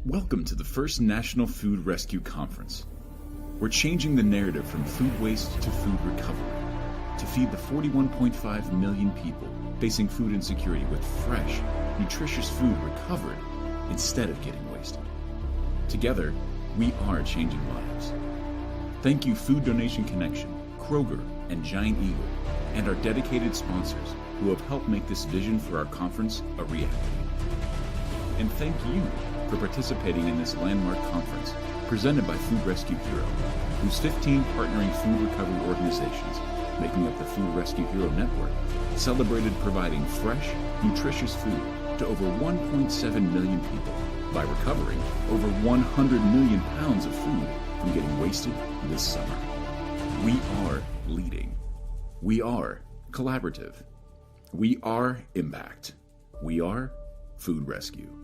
Welcome to the first National Food Rescue Conference. We're changing the narrative from food waste to food recovery to feed the 41.5 million people facing food insecurity with fresh, nutritious food recovered instead of getting wasted. Together, we are changing lives. Thank you Food Donation Connection, Kroger, and Giant Eagle, and our dedicated sponsors who have helped make this vision for our conference a reality. And thank you for participating in this landmark conference presented by Food Rescue Hero, whose 15 partnering food recovery organizations making up the Food Rescue Hero Network celebrated providing fresh, nutritious food to over 1.7 million people by recovering over 100 million pounds of food from getting wasted this summer. We are leading. We are collaborative. We are impact. We are Food Rescue.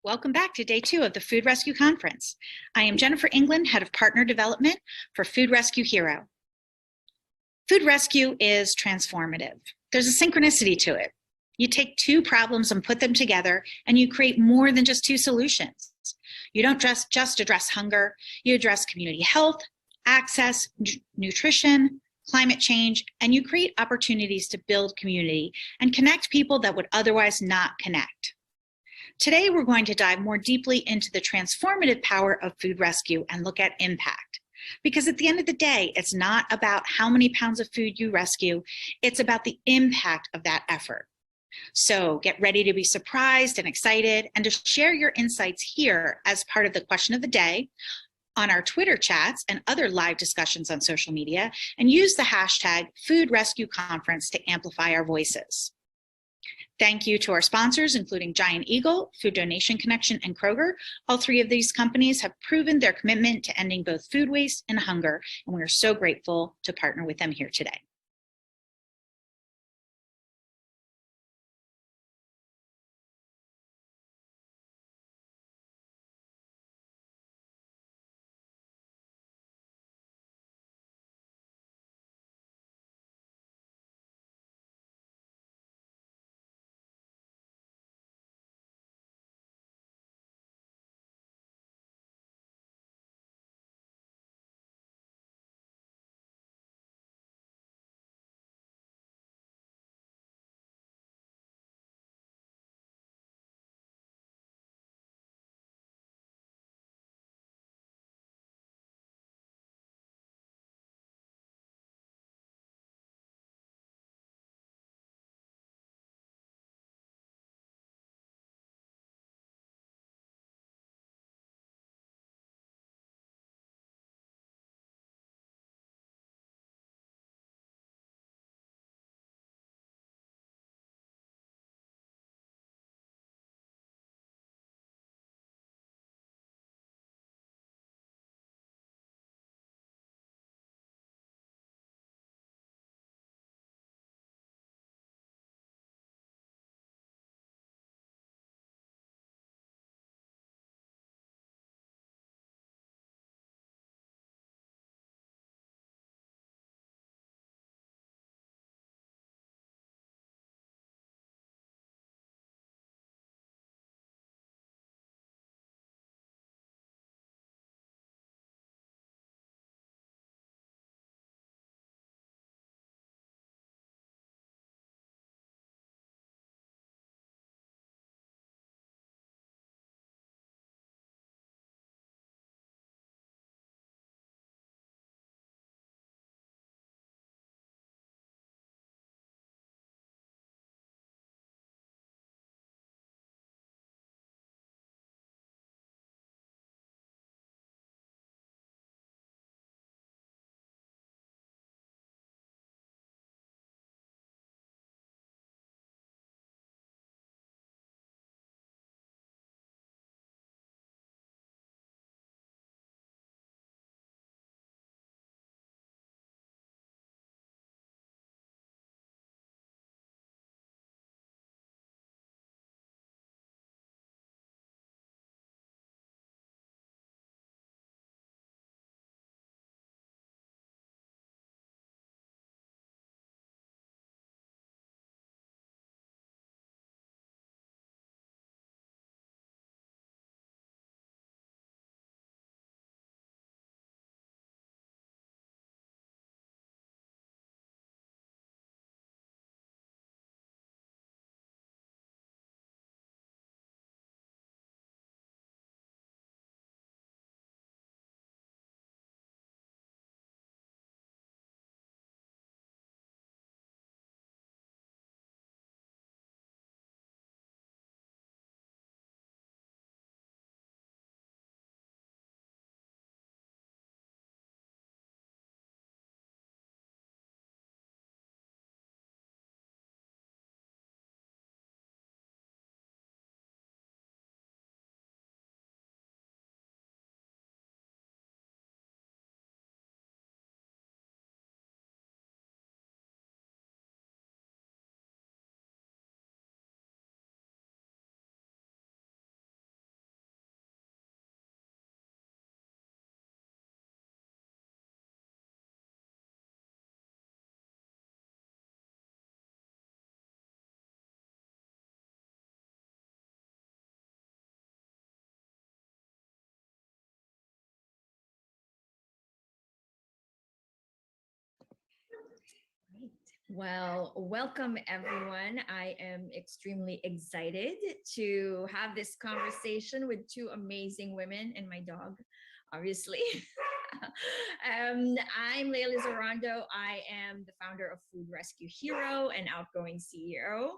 Welcome back to day 2 of the Food Rescue Conference. I am Jennifer England, Head of Partner Development for Food Rescue Hero. Food rescue is transformative. There's a synchronicity to it. You take two problems and put them together, and you create more than just two solutions. You don't just address hunger, you address community health, access, nutrition, climate change, and you create opportunities to build community and connect people that would otherwise not connect. Today, we're going to dive more deeply into the transformative power of food rescue and look at impact. Because at the end of the day, it's not about how many pounds of food you rescue, it's about the impact of that effort. So get ready to be surprised and excited and to share your insights here as part of the question of the day, on our Twitter chats and other live discussions on social media, and use the hashtag #FoodRescueConference to amplify our voices. Thank you to our sponsors, including Giant Eagle, Food Donation Connection, and Kroger. All three of these companies have proven their commitment to ending both food waste and hunger, and we are so grateful to partner with them here today. Well, welcome everyone. I am extremely excited to have this conversation with two amazing women and my dog, obviously. I'm Leila Zarando. I am the founder of Food Rescue Hero and outgoing CEO.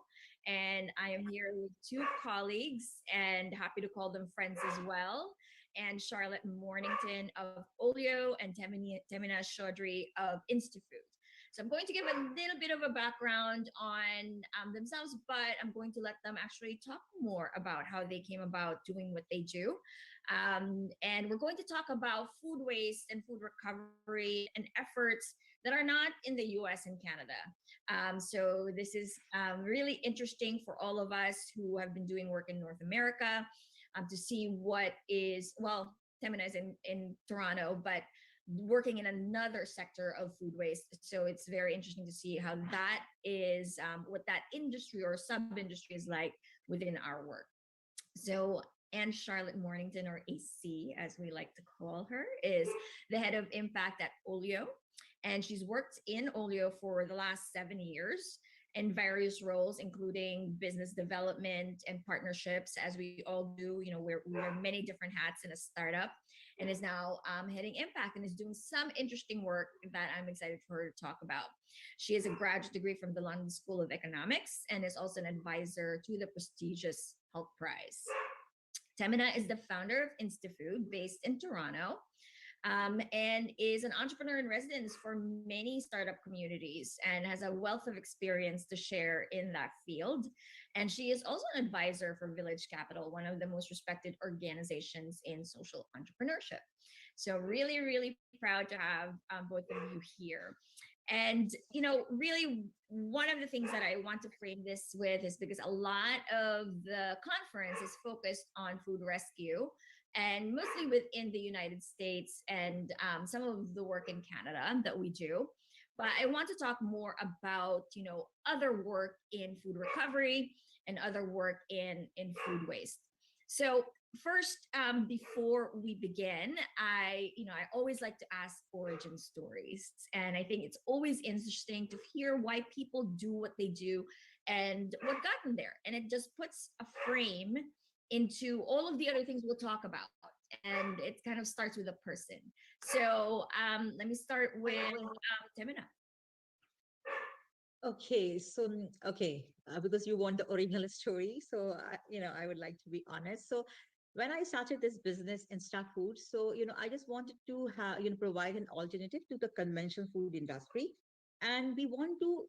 And I am here with two colleagues and happy to call them friends as well. And Charlotte Mornington of Olio and Temina Chaudhry of InstaFood. So I'm going to give a little bit of a background on themselves, but I'm going to let them actually talk more about how they came about doing what they do. And we're going to talk about food waste and food recovery and efforts that are not in the US and Canada. So this is really interesting for all of us who have been doing work in North America to see what is, well, Temina is in Toronto, but working in another sector of food waste. So it's very interesting to see how that is, what that industry or sub industry is like within our work. So and Charlotte Mornington, or AC, as we like to call her, is the head of impact at Olio. And she's worked in Olio for the last 7 years in various roles, including business development and partnerships, as we all do. You know, we wear many different hats in a startup, and is now heading impact and is doing some interesting work that I'm excited for her to talk about. She has a graduate degree from the London School of Economics and is also an advisor to the prestigious Health Prize. Temina is the founder of InstaFood based in Toronto, and is an entrepreneur in residence for many startup communities and has a wealth of experience to share in that field. And she is also an advisor for Village Capital, one of the most respected organizations in social entrepreneurship. So really, really proud to have both of you here. And, you know, really one of the things that I want to frame this with is because a lot of the conference is focused on food rescue and mostly within the United States and some of the work in Canada that we do. But I want to talk more about, you know, other work in food recovery and other work in food waste. So first, before we begin, I always like to ask origin stories, and I think it's always interesting to hear why people do what they do and what got them there, and it just puts a frame into all of the other things we'll talk about, and it kind of starts with a person. So let me start with Temina. Okay, so because you want the original story, so I would like to be honest. So when I started this business, Insta Food, so I just wanted to have provide an alternative to the conventional food industry, and we want to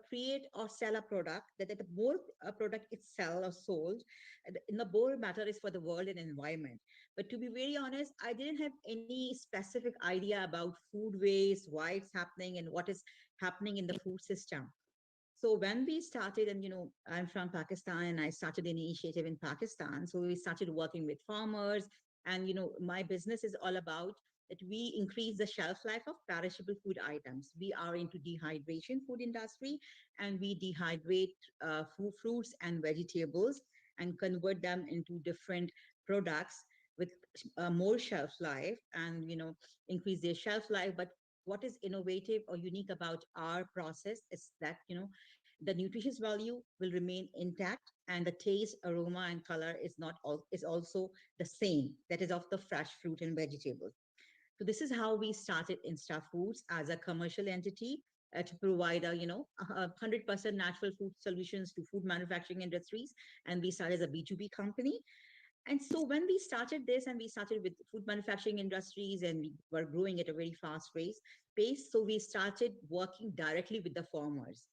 create or sell a product that the more a product is sell or sold, in the more matter is for the world and environment. But to be very honest, I didn't have any specific idea about food waste, why it's happening, and what is happening in the food system. So when we started, and I'm from Pakistan, and I started an initiative in Pakistan. So we started working with farmers, and my business is all about that we increase the shelf life of perishable food items. We are into dehydration food industry, and we dehydrate fruits and vegetables and convert them into different products with more shelf life, and increase their shelf life. But what is innovative or unique about our process is that the nutritious value will remain intact, and the taste, aroma, and color is also the same, that is of the fresh fruit and vegetables. So this is how we started Insta Foods as a commercial entity, to provide 100% natural food solutions to food manufacturing industries, and we started as a B2B company. And so when we started this, and we started with food manufacturing industries, and we were growing at a very fast pace, so we started working directly with the farmers.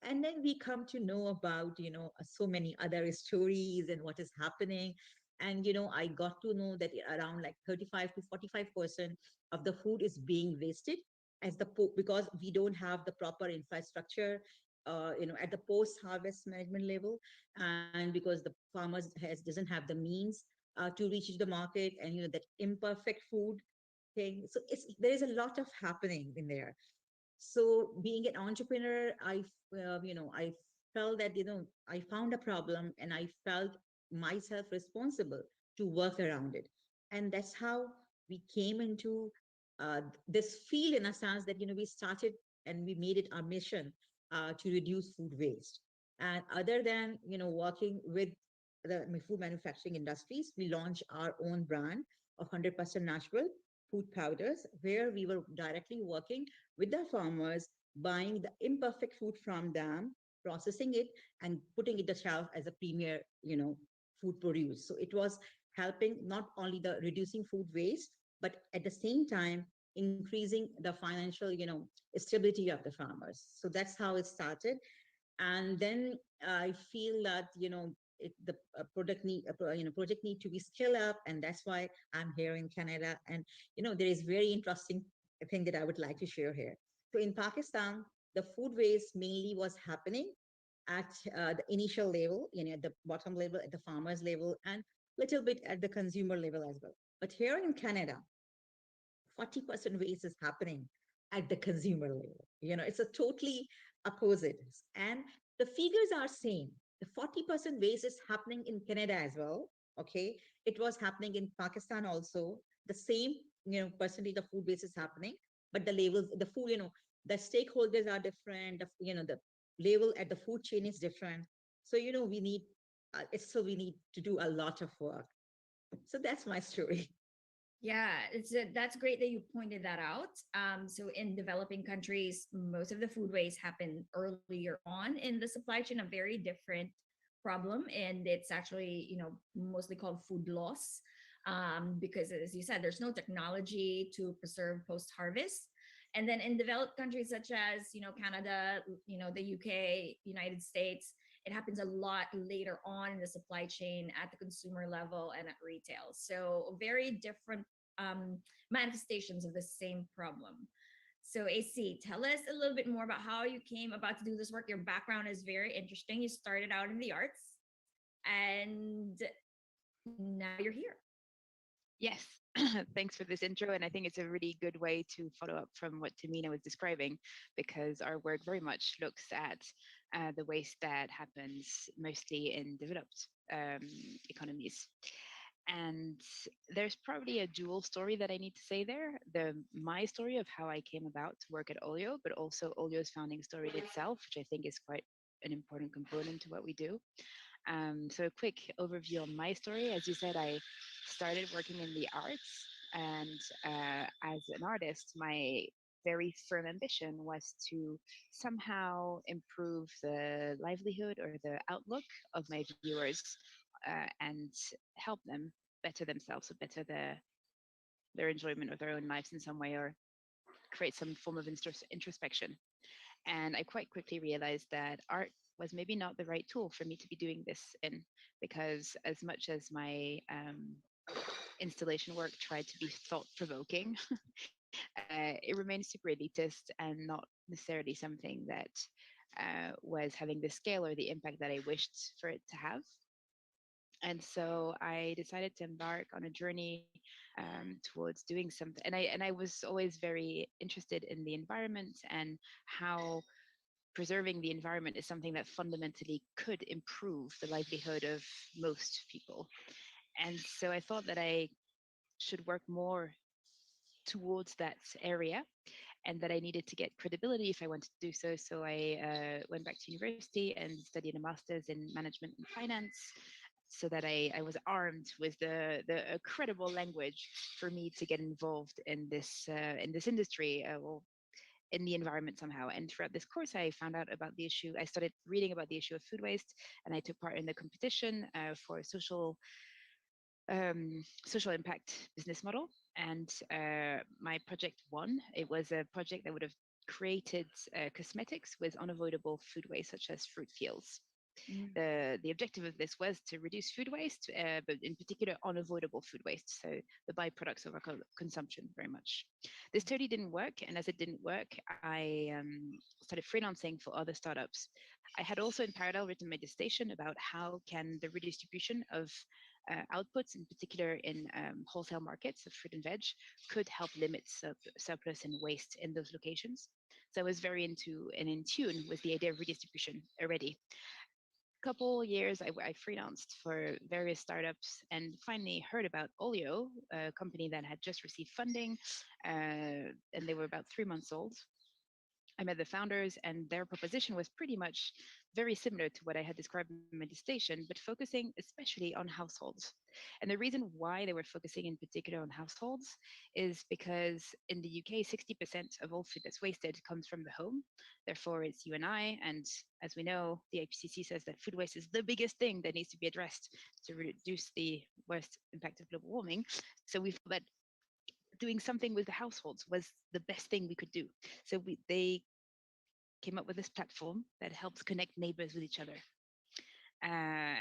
And then we come to know about, so many other stories and what is happening. And, I got to know that around like 35 to 45% of the food is being wasted because we don't have the proper infrastructure, at the post-harvest management level, and because the farmers doesn't have the means to reach the market, and that imperfect food thing. So there is a lot of happening in there. So being an entrepreneur, I felt that I found a problem, and I felt myself responsible to work around it. And that's how we came into this field, in a sense that we started and we made it our mission to reduce food waste. And other than working with the food manufacturing industries, we launched our own brand of 100% natural food powders, where we were directly working with the farmers, buying the imperfect food from them, processing it, and putting it the shelf as a premier, food produce. So it was helping not only the reducing food waste, but at the same time increasing the financial, stability of the farmers. So that's how it started. And then I feel that the product need project need to be scale up, and that's why I'm here in Canada. And there is very interesting thing that I would like to share here. So in Pakistan, the food waste mainly was happening at the initial level, at the bottom level, at the farmers level, and little bit at the consumer level as well. But here in Canada, 40% waste is happening at the consumer level. It's a totally opposite. And the figures are same. The 40% waste is happening in Canada as well. Okay. It was happening in Pakistan also. The same, percentage of food waste is happening, but the levels, the food, the stakeholders are different. The level at the food chain is different. So, we need to do a lot of work. So that's my story. Yeah, that's great that you pointed that out. So in developing countries, most of the food waste happen earlier on in the supply chain, a very different problem, and it's actually mostly called food loss, because as you said, there's no technology to preserve post harvest. And then in developed countries such as Canada, the UK, United States, it happens a lot later on in the supply chain at the consumer level and at retail. So very different manifestations of the same problem. So AC, tell us a little bit more about how you came about to do this work. Your background is very interesting. You started out in the arts and now you're here. Yes, thanks for this intro. And I think it's a really good way to follow up from what Tamina was describing, because our work very much looks at the waste that happens mostly in developed economies. And there's probably a dual story that I need to say there. My story of how I came about to work at Olio, but also Olio's founding story itself, which I think is quite an important component to what we do. So a quick overview on my story. As you said, I started working in the arts, and as an artist, my very firm ambition was to somehow improve the livelihood or the outlook of my viewers, and help them better themselves, or better their enjoyment of their own lives in some way, or create some form of introspection. And I quite quickly realized that art was maybe not the right tool for me to be doing this in, because as much as my installation work tried to be thought provoking, it remained super elitist and not necessarily something that was having the scale or the impact that I wished for it to have. And so I decided to embark on a journey towards doing something. And I was always very interested in the environment and how preserving the environment is something that fundamentally could improve the livelihood of most people. And so I thought that I should work more towards that area, and that I needed to get credibility if I wanted to do so. So I went back to university and studied a master's in management and finance, so that I was armed with the credible language for me to get involved in this industry, or in the environment somehow. And throughout this course, I found out about the issue. I started reading about the issue of food waste, and I took part in the competition for social impact business model. And my project won. It was a project that would have created cosmetics with unavoidable food waste, such as fruit peels. Mm. The objective of this was to reduce food waste, but in particular unavoidable food waste, so the byproducts of our consumption very much. This totally didn't work, and as it didn't work, I started freelancing for other startups. I had also in parallel written my dissertation about how can the redistribution of outputs, in particular in wholesale markets of fruit and veg, could help limit surplus and waste in those locations. So I was very into and in tune with the idea of redistribution already. Couple years, I freelanced for various startups, and finally heard about Olio, a company that had just received funding, and they were about 3 months old. I met the founders, and their proposition was pretty much very similar to what I had described in my dissertation, but focusing especially on households. And the reason why they were focusing in particular on households is because in the UK, 60% of all food that's wasted comes from the home. Therefore, it's you and I. And as we know, the IPCC says that food waste is the biggest thing that needs to be addressed to reduce the worst impact of global warming. So we felt that doing something with the households was the best thing we could do. So they came up with this platform that helps connect neighbors with each other. Uh,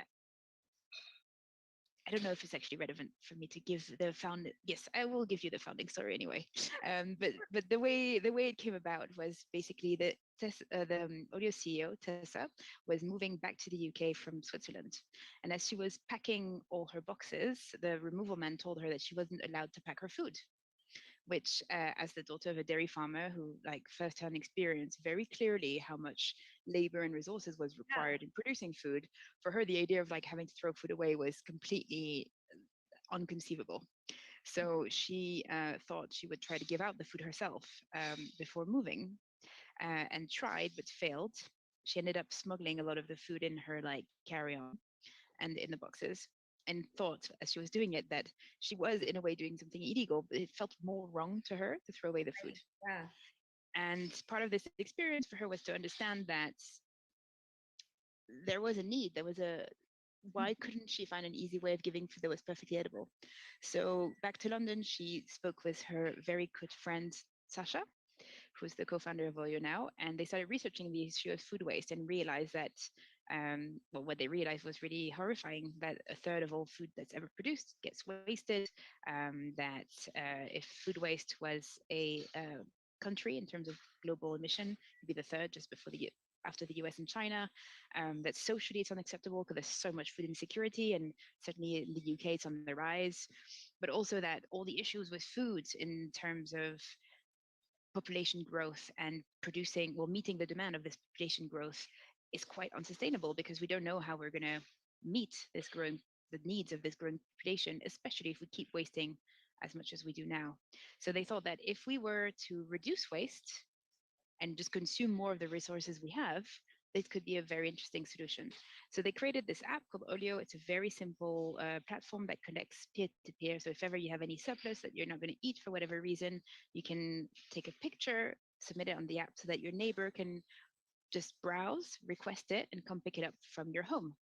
I don't know if it's actually relevant for me to give the found. Yes, I will give you the founding story anyway. But the way it came about was basically that the audio CEO Tessa was moving back to the UK from Switzerland, and as she was packing all her boxes, the removal man told her that she wasn't allowed to pack her food, which as the daughter of a dairy farmer who like firsthand experienced very clearly how much labor and resources was required in producing food, for her the idea of like having to throw food away was completely unconceivable. So she thought she would try to give out the food herself before moving, and tried but failed. She ended up smuggling a lot of the food in her like carry-on and in the boxes, and thought as she was doing it that she was in a way doing something illegal, but it felt more wrong to her to throw away the food. Yeah. And part of this experience for her was to understand that there was a need, there was a why couldn't she find an easy way of giving food that was perfectly edible? So back to London, she spoke with her very good friend Sasha, who's the co-founder of Oyo now, and they started researching the issue of food waste and realized that, well, what they realized was really horrifying, that a third of all food that's ever produced gets wasted, that if food waste was a country in terms of global emission, it'd be the third just before after the US and China, that socially it's unacceptable because there's so much food insecurity, and certainly in the UK it's on the rise, but also that all the issues with food in terms of population growth and producing, well, meeting the demand of this population growth is quite unsustainable, because we don't know how we're going to meet this growing, the needs of this growing population, especially if we keep wasting as much as we do now. So they thought that if we were to reduce waste and just consume more of the resources we have, this could be a very interesting solution. So they created this app called Olio. It's a very simple platform that connects peer to peer. So if ever you have any surplus that you're not going to eat for whatever reason, you can take a picture, submit it on the app so that your neighbor can just browse, request it, and come pick it up from your home.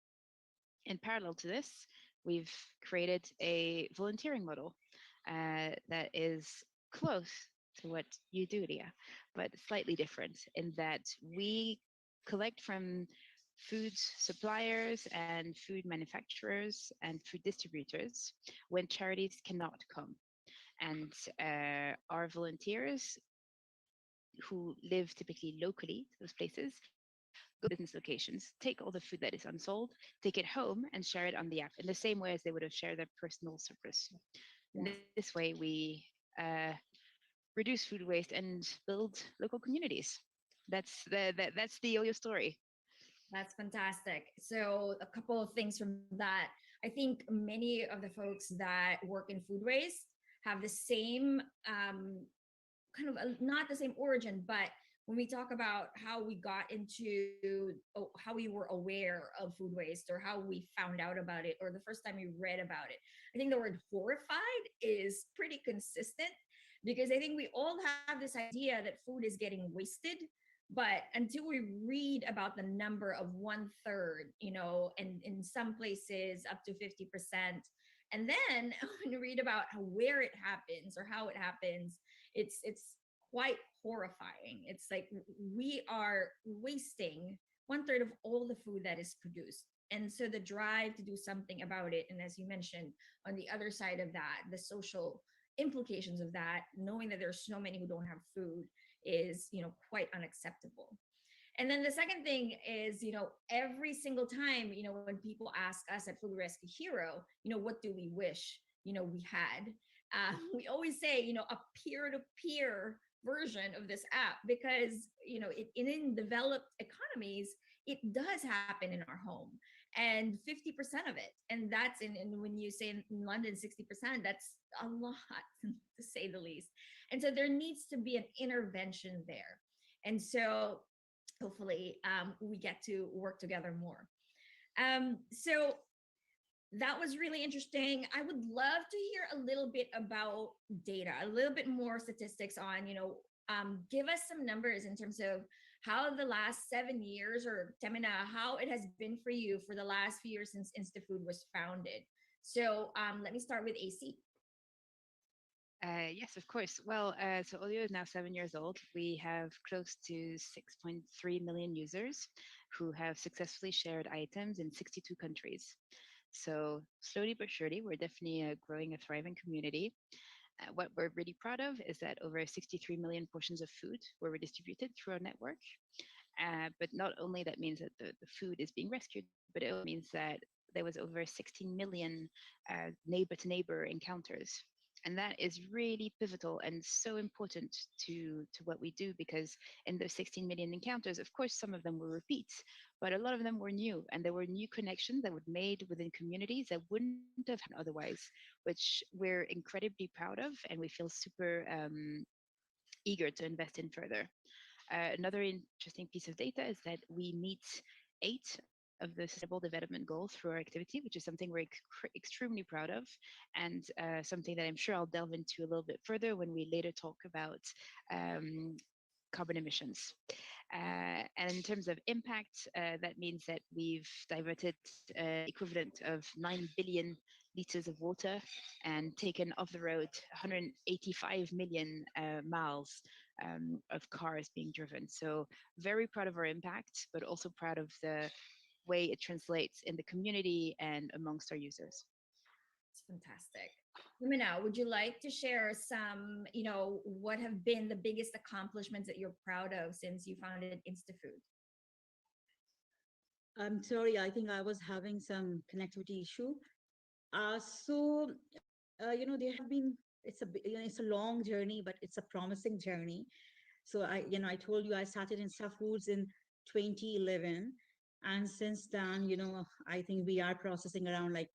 In parallel to this, we've created a volunteering model that is close to what you do, Leah, but slightly different in that we collect from food suppliers and food manufacturers and food distributors when charities cannot come. And our volunteers, who live typically locally to those places, go to business locations, take all the food that is unsold, take it home, and share it on the app in the same way as they would have shared their personal surplus. Yeah. This way, we reduce food waste and build local communities. That's the Oyo story. That's fantastic. So a couple of things from that. I think many of the folks that work in food waste have the same kind of not the same origin, but when we talk about how we got into how we were aware of food waste, or how we found out about it, or the first time we read about it, I think the word horrified is pretty consistent, because I think we all have this idea that food is getting wasted, but until we read about the number of 1/3, and in some places up to 50%, and then when you read about where it happens or how it happens, it's quite horrifying. It's like we are wasting 1/3 of all the food that is produced. And so the drive to do something about it, and as you mentioned, on the other side of that, the social implications of that, knowing that there's so many who don't have food, is quite unacceptable. And then the second thing is, every single time, when people ask us at Food Rescue Hero, what do we wish, we had, we always say, a peer-to-peer version of this app, because, in developed economies, it does happen in our home, and 50% of it. And that's and when you say in London, 60%, that's a lot to say the least. And so there needs to be an intervention there. And so hopefully we get to work together more. So that was really interesting. I would love to hear a little bit about data, a little bit more statistics on, give us some numbers in terms of how the last 7 years, or Temina, how it has been for you for the last few years since InstaFood was founded. So let me start with AC. Yes, of course. Well, so Olio is now 7 years old. We have close to 6.3 million users who have successfully shared items in 62 countries. So slowly but surely, we're definitely growing a thriving community. What we're really proud of is that over 63 million portions of food were redistributed through our network. But not only that means that the food is being rescued, but it also means that there was over 16 million neighbor to neighbor encounters. And that is really pivotal and so important to what we do, because in those 16 million encounters, of course, some of them were repeats, but a lot of them were new, and there were new connections that were made within communities that wouldn't have happened otherwise, which we're incredibly proud of, and we feel super eager to invest in further. Another interesting piece of data is that we meet 8 of the Sustainable Development Goals through our activity, which is something we're extremely proud of, and something that I'm sure I'll delve into a little bit further when we later talk about carbon emissions. And in terms of impact, that means that we've diverted equivalent of 9 billion liters of water and taken off the road 185 million miles of cars being driven. So very proud of our impact, but also proud of the way it translates in the community and amongst our users. It's fantastic. Lumina, would you like to share some, what have been the biggest accomplishments that you're proud of since you founded InstaFood? I'm sorry, I think I was having some connectivity issue. There have been, it's a long journey, but it's a promising journey. So I told you I started InstaFoods in 2011. And since then, I think we are processing around like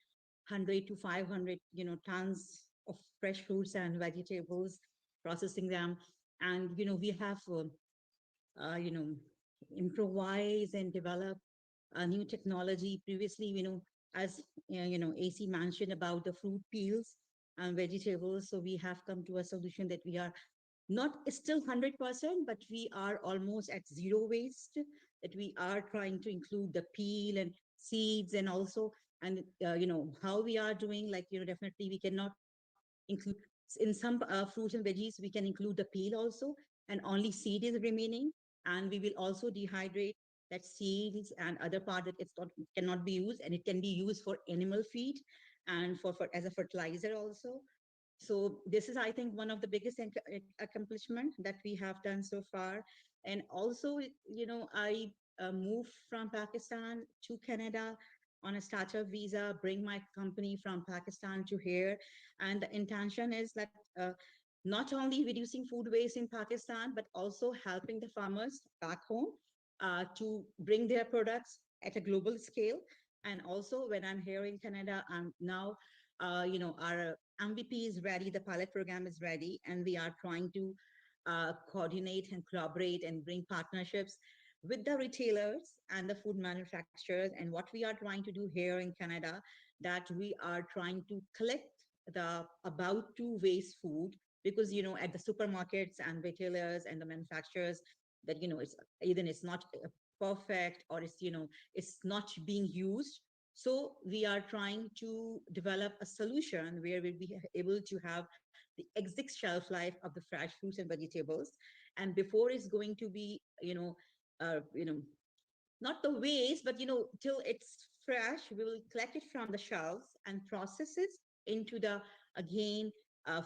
100 to 500, tons of fresh fruits and vegetables, processing them. And, we have, you know, improvise and develop a new technology. Previously, as AC mentioned about the fruit peels and vegetables. So we have come to a solution that we are not still 100%, but we are almost at zero waste, that we are trying to include the peel and seeds, and also, and how we are doing, like, definitely we cannot include, in some fruits and veggies, we can include the peel also, and only seed is remaining. And we will also dehydrate that seeds and other part that it's not, cannot be used, and it can be used for animal feed and for as a fertilizer also. So this is, I think, one of the biggest accomplishment that we have done so far. And also, I moved from Pakistan to Canada on a startup visa, bring my company from Pakistan to here. And the intention is that not only reducing food waste in Pakistan, but also helping the farmers back home to bring their products at a global scale. And also, when I'm here in Canada, I'm now, our MVP is ready, the pilot program is ready, and we are trying to coordinate and collaborate and bring partnerships with the retailers and the food manufacturers. And what we are trying to do here in Canada, that we are trying to collect the about to waste food, because at the supermarkets and retailers and the manufacturers, that it's either it's not perfect, or it's not being used. So we are trying to develop a solution where we'll be able to have the exit shelf life of the fresh fruits and vegetables. And before it's going to be, uh, you know, not the waste, but till it's fresh, we will collect it from the shelves and process it into the, again,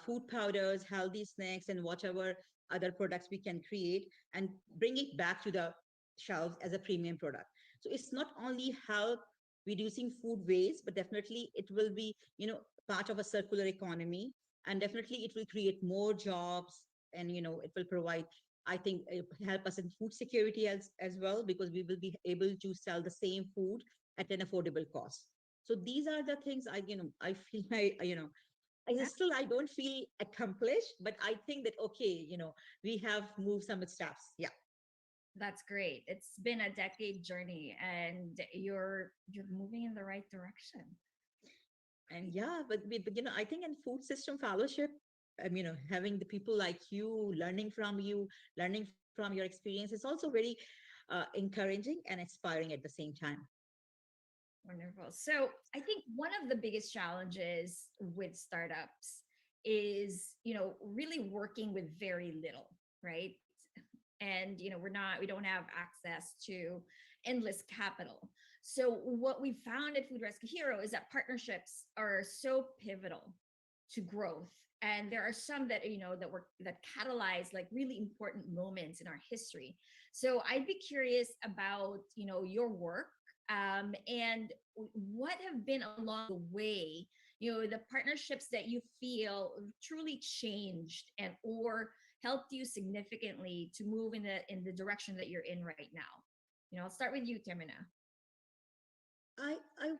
food powders, healthy snacks, and whatever other products we can create, and bring it back to the shelves as a premium product. So it's not only help reducing food waste, but definitely it will be, part of a circular economy, and definitely it will create more jobs, and it will provide, I think, help us in food security as well, because we will be able to sell the same food at an affordable cost. So these are the things I feel I don't feel accomplished, but I think that, okay, we have moved some steps. Yeah. That's great. It's been a decade journey and you're moving in the right direction. And yeah, but I think in food system fellowship, having the people like you, learning from your experience, is also very encouraging and inspiring at the same time. Wonderful. So I think one of the biggest challenges with startups is, really working with very little, right? And, we don't have access to endless capital. So what we found at Food Rescue Hero is that partnerships are so pivotal to growth. And there are some that, that catalyze like really important moments in our history. So I'd be curious about, your work, and what have been along the way, the partnerships that you feel truly changed and or helped you significantly to move in the direction that you're in right now. I'll start with you, Termina. I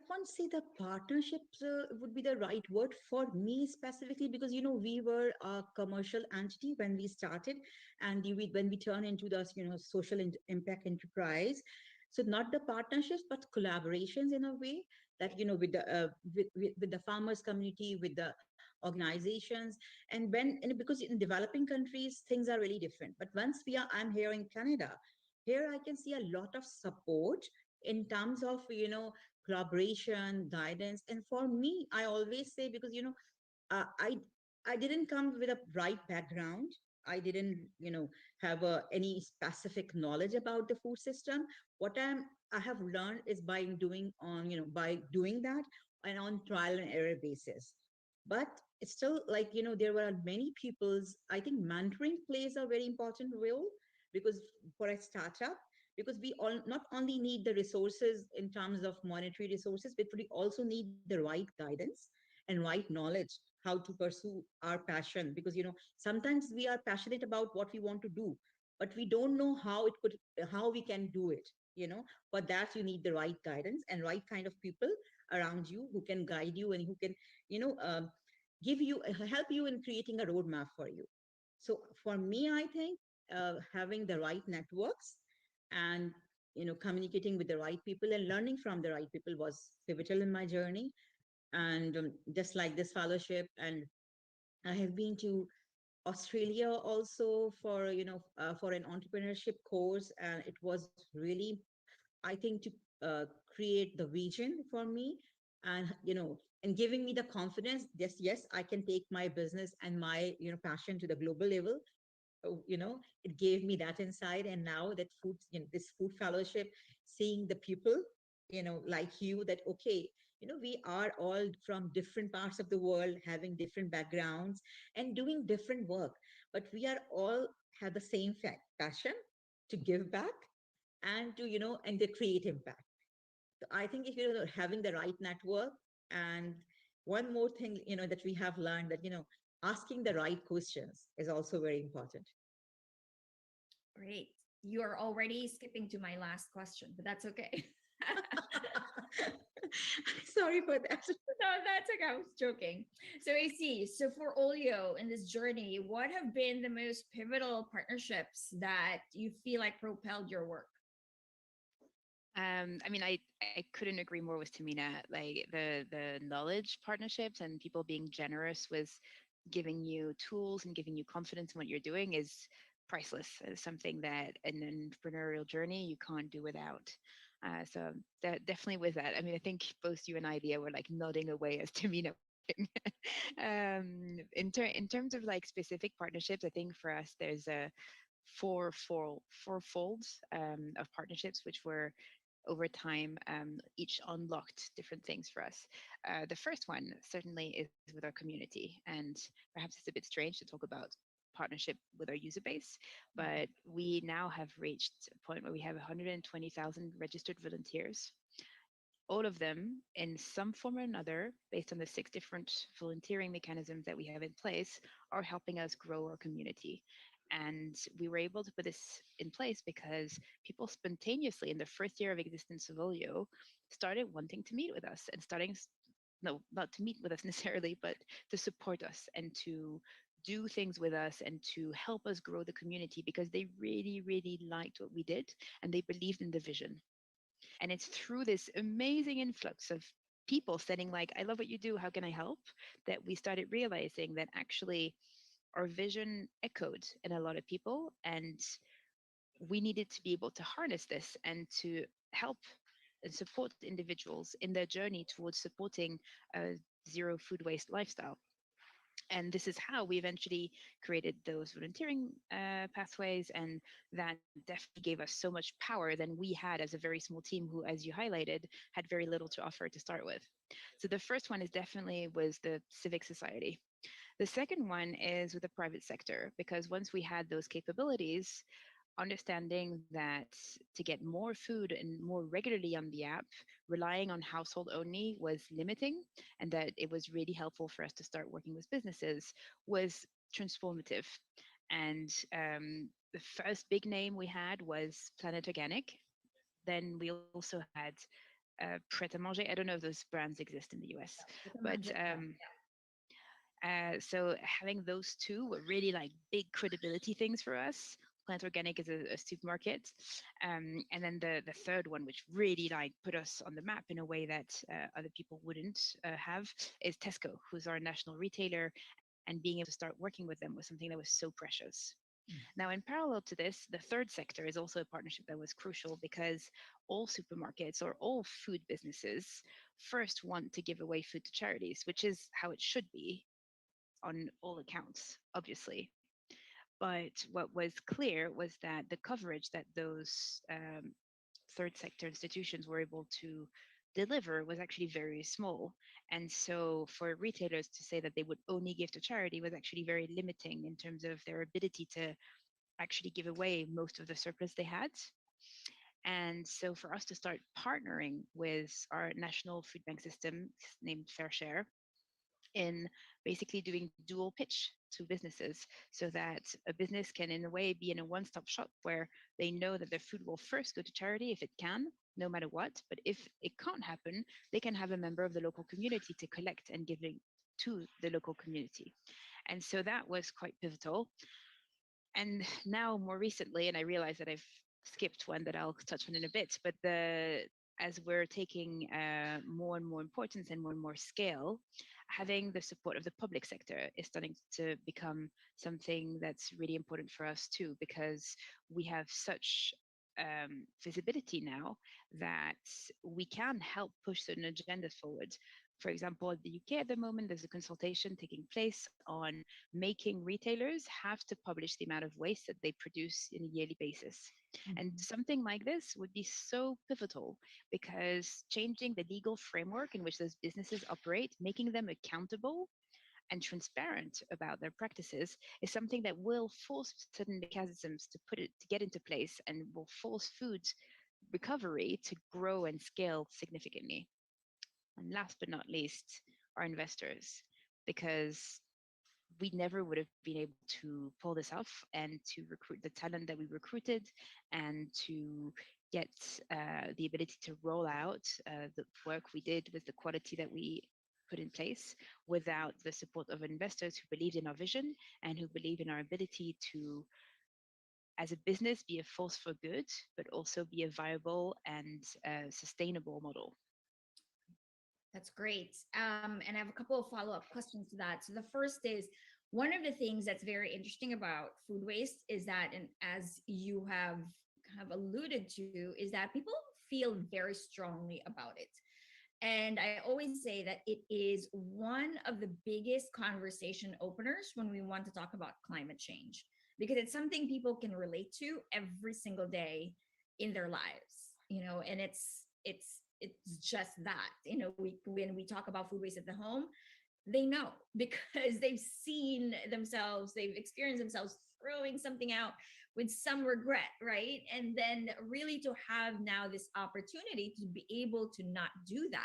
won't say the partnerships would be the right word for me specifically, because we were a commercial entity when we started, and when we turn into the social impact enterprise. So not the partnerships, but collaborations in a way that with the with the farmers community, with the organizations, and because in developing countries things are really different. But once I'm here in Canada, here I can see a lot of support in terms of collaboration, guidance. And for me, I always say, because uh, i I didn't come with a right background. I didn't have any specific knowledge about the food system. What I have learned is by doing that, and on trial and error basis. But it's still like there were many people's, I think mentoring plays a very important role, because for a startup, because we all not only need the resources in terms of monetary resources, but we also need the right guidance and right knowledge how to pursue our passion. Because sometimes we are passionate about what we want to do, but we don't know how we can do it. For that you need the right guidance and right kind of people around you who can guide you and who can you know um, help you in creating a roadmap for you. So for me, I think having the right networks and communicating with the right people and learning from the right people was pivotal in my journey. And just like this fellowship, and I have been to Australia also for for an entrepreneurship course, and it was really, I think, to create the vision for me, and and giving me the confidence. Yes, I can take my business and my passion to the global level. It gave me that insight. And now that this food fellowship, seeing the people like you, that okay, we are all from different parts of the world, having different backgrounds and doing different work, but we are all have the same passion to give back and to and to create impact. So I think if you're having the right network, and one more thing that we have learned, that asking the right questions is also very important. Great. You are already skipping to my last question, but that's okay. Sorry for that. No, that's okay. I was joking. So AC, so for Olio in this journey, what have been the most pivotal partnerships that you feel like propelled your work? I mean, I couldn't agree more with Tamina. Like the knowledge partnerships and people being generous with giving you tools and giving you confidence in what you're doing is priceless. It's something that in an entrepreneurial journey you can't do without. So that definitely with that. I mean, I think both you and Idea were like nodding away as Tamina. In terms of like specific partnerships, I think for us there's a fourfold of partnerships which were over time, each unlocked different things for us. The first one certainly is with our community, and perhaps it's a bit strange to talk about partnership with our user base, but we now have reached a point where we have 120,000 registered volunteers, all of them in some form or another, based on the 6 different volunteering mechanisms that we have in place, are helping us grow our community. And we were able to put this in place because people spontaneously, in the first year of existence of Olio, started wanting to meet with us and starting, no, not to meet with us necessarily, but to support us and to do things with us and to help us grow the community because they really, really liked what we did and they believed in the vision. And it's through this amazing influx of people saying, like, I love what you do, how can I help? That we started realizing that actually our vision echoed in a lot of people. And we needed to be able to harness this and to help and support individuals in their journey towards supporting a zero food waste lifestyle. And this is how we eventually created those volunteering pathways, and that definitely gave us so much power than we had as a very small team who, as you highlighted, had very little to offer to start with. So the first one is definitely was the civic society. The second one is with the private sector, because once we had those capabilities, understanding that to get more food and more regularly on the app, relying on household only was limiting, and that it was really helpful for us to start working with businesses was transformative. And the first big name we had was Planet Organic. Then we also had Pret a Manger. I don't know if those brands exist in the US, but so having those two were really like big credibility things for us. Plant Organic is a supermarket, and then the third one, which really like put us on the map in a way that other people wouldn't have, is Tesco, who's our national retailer, and being able to start working with them was something that was so precious. Now, in parallel to this, the third sector is also a partnership that was crucial because all supermarkets or all food businesses first want to give away food to charities, which is how it should be on all accounts, obviously. But what was clear was that the coverage that those third sector institutions were able to deliver was actually very small. And so for retailers to say that they would only give to charity was actually very limiting in terms of their ability to actually give away most of the surplus they had. And so for us to start partnering with our national food bank system named Fair Share in basically doing dual pitch to businesses so that a business can in a way be in a one-stop shop where they know that their food will first go to charity if it can, no matter what, but if it can't happen, they can have a member of the local community to collect and give it to the local community. And so that was quite pivotal. And now more recently, and I realize that I've skipped one that I'll touch on in a bit, but the as we're taking more and more importance and more scale, having the support of the public sector is starting to become something that's really important for us too, because we have such visibility now that we can help push certain agendas forward. For example, in the UK at the moment, there's a consultation taking place on making retailers have to publish the amount of waste that they produce in a yearly basis. And something like this would be so pivotal because changing the legal framework in which those businesses operate, making them accountable and transparent about their practices is something that will force certain mechanisms to get into place and will force food recovery to grow and scale significantly. And last but not least, our investors, because we never would have been able to pull this off and to recruit the talent that we recruited and to get the ability to roll out the work we did with the quality that we put in place without the support of investors who believed in our vision and who believe in our ability to, as a business, be a force for good, but also be a viable and sustainable model. That's great. And I have a couple of follow-up questions to that. So the first is, one of the things that's very interesting about food waste is that, and as you have kind of alluded to, is that people feel very strongly about it. And I always say that it is one of the biggest conversation openers when we want to talk about climate change, because it's something people can relate to every single day in their lives, and it's just that, when we talk about food waste at the home, they know because they've seen themselves, they've experienced themselves throwing something out with some regret, right? And then really to have now this opportunity to be able to not do that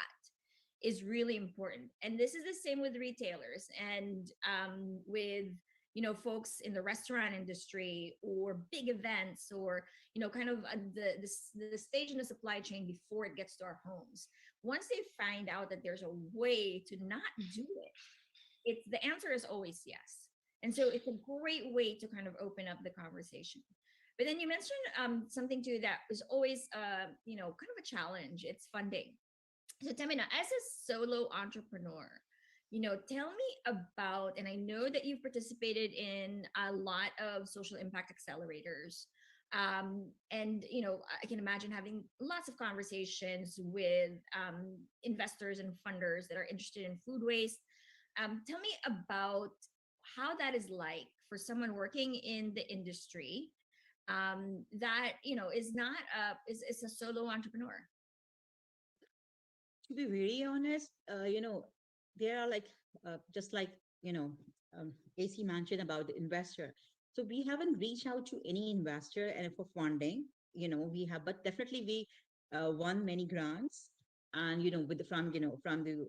is really important. And this is the same with retailers and with folks in the restaurant industry or big events, or kind of the stage in the supply chain before it gets to our homes. Once they find out that there's a way to not do it, the answer is always yes. And so it's a great way to kind of open up the conversation. But then you mentioned something too that was always, kind of a challenge. It's funding. So Tamina, as a solo entrepreneur, tell me about, and I know that you've participated in a lot of social impact accelerators. And I can imagine having lots of conversations with investors and funders that are interested in food waste. Tell me about how that is like for someone working in the industry that is not is a solo entrepreneur. To be very honest, there are like, just like, AC mentioned about the investor. So we haven't reached out to any investor and for funding, we have, but definitely we won many grants, and, with the, from the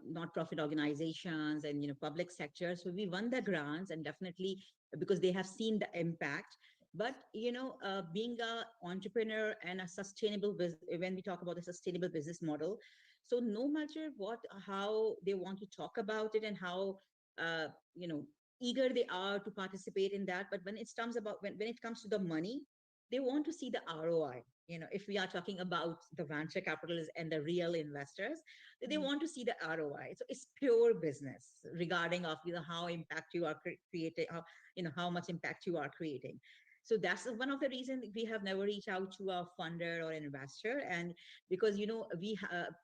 not-profit organizations and, public sector. So we won the grants, and definitely because they have seen the impact. But, being a entrepreneur and a sustainable business, when we talk about a sustainable business model, so no matter what, how they want to talk about it and how, uh, you know, eager they are to participate in that. But when it comes to the money, they want to see the ROI. If we are talking about the venture capitalists and the real investors, they want to see the ROI. So it's pure business regarding of, how impact you are creating, how much impact you are creating. So that's one of the reasons we have never reached out to a funder or an investor. And because,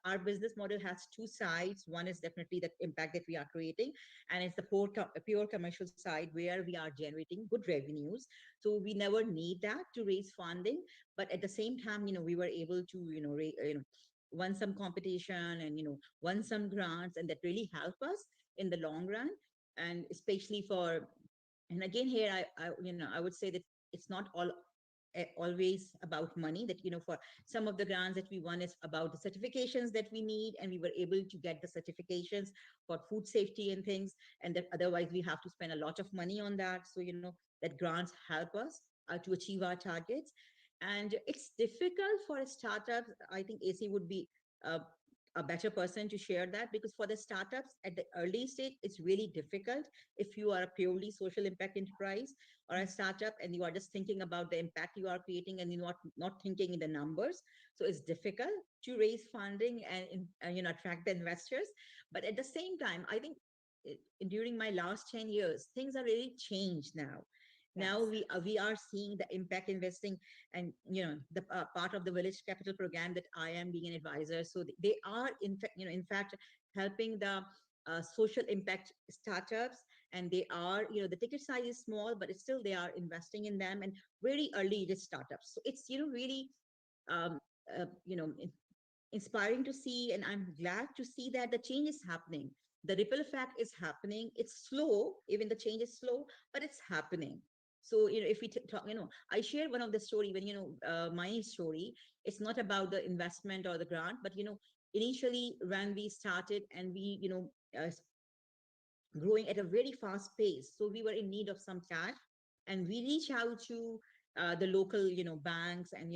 our business model has two sides. One is definitely the impact that we are creating, and it's the pure commercial side where we are generating good revenues. So we never need that to raise funding. But at the same time, we were able to, won some competition and, won some grants, and that really help us in the long run. And especially for, and again here, I would say that it's not always about money. That, for some of the grants that we won is about the certifications that we need, and we were able to get the certifications for food safety and things, and that otherwise we have to spend a lot of money on that. So, that grants help us to achieve our targets. And it's difficult for a startup. I think AC would be uh, a better person to share that, because for the startups at the early stage, it's really difficult. If you are a purely social impact enterprise or a startup, and you are just thinking about the impact you are creating, and you're not thinking in the numbers, so it's difficult to raise funding and attract the investors. But at the same time, I think during my last 10 years, things are really changed now. Yes. Now we are seeing the impact investing, and, the part of the village capital program that I am being an advisor. So they are in fact helping the social impact startups, and they are, the ticket size is small, but it's still they are investing in them, and very early stage startups. So it's, really um, inspiring to see, and I'm glad to see that the change is happening. The ripple effect is happening. It's slow, even the change is slow, but it's happening. So, if we talk, I share one of the story when, my story. It's not about the investment or the grant, but, initially when we started, and we, growing at a very fast pace. So we were in need of some cash, and we reach out to the local, banks and,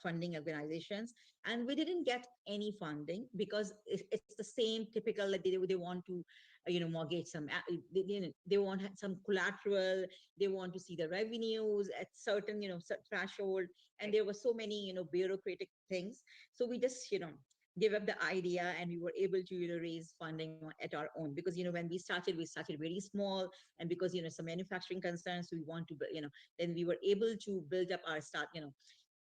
funding organizations, and we didn't get any funding because it's the same typical that they want to, mortgage some, they want some collateral, they want to see the revenues at certain, threshold, and there were so many, bureaucratic things. So we just, give up the idea, and we were able to, raise funding at our own, because, when we started very small, and because, some manufacturing concerns, so we want to, then we were able to build up our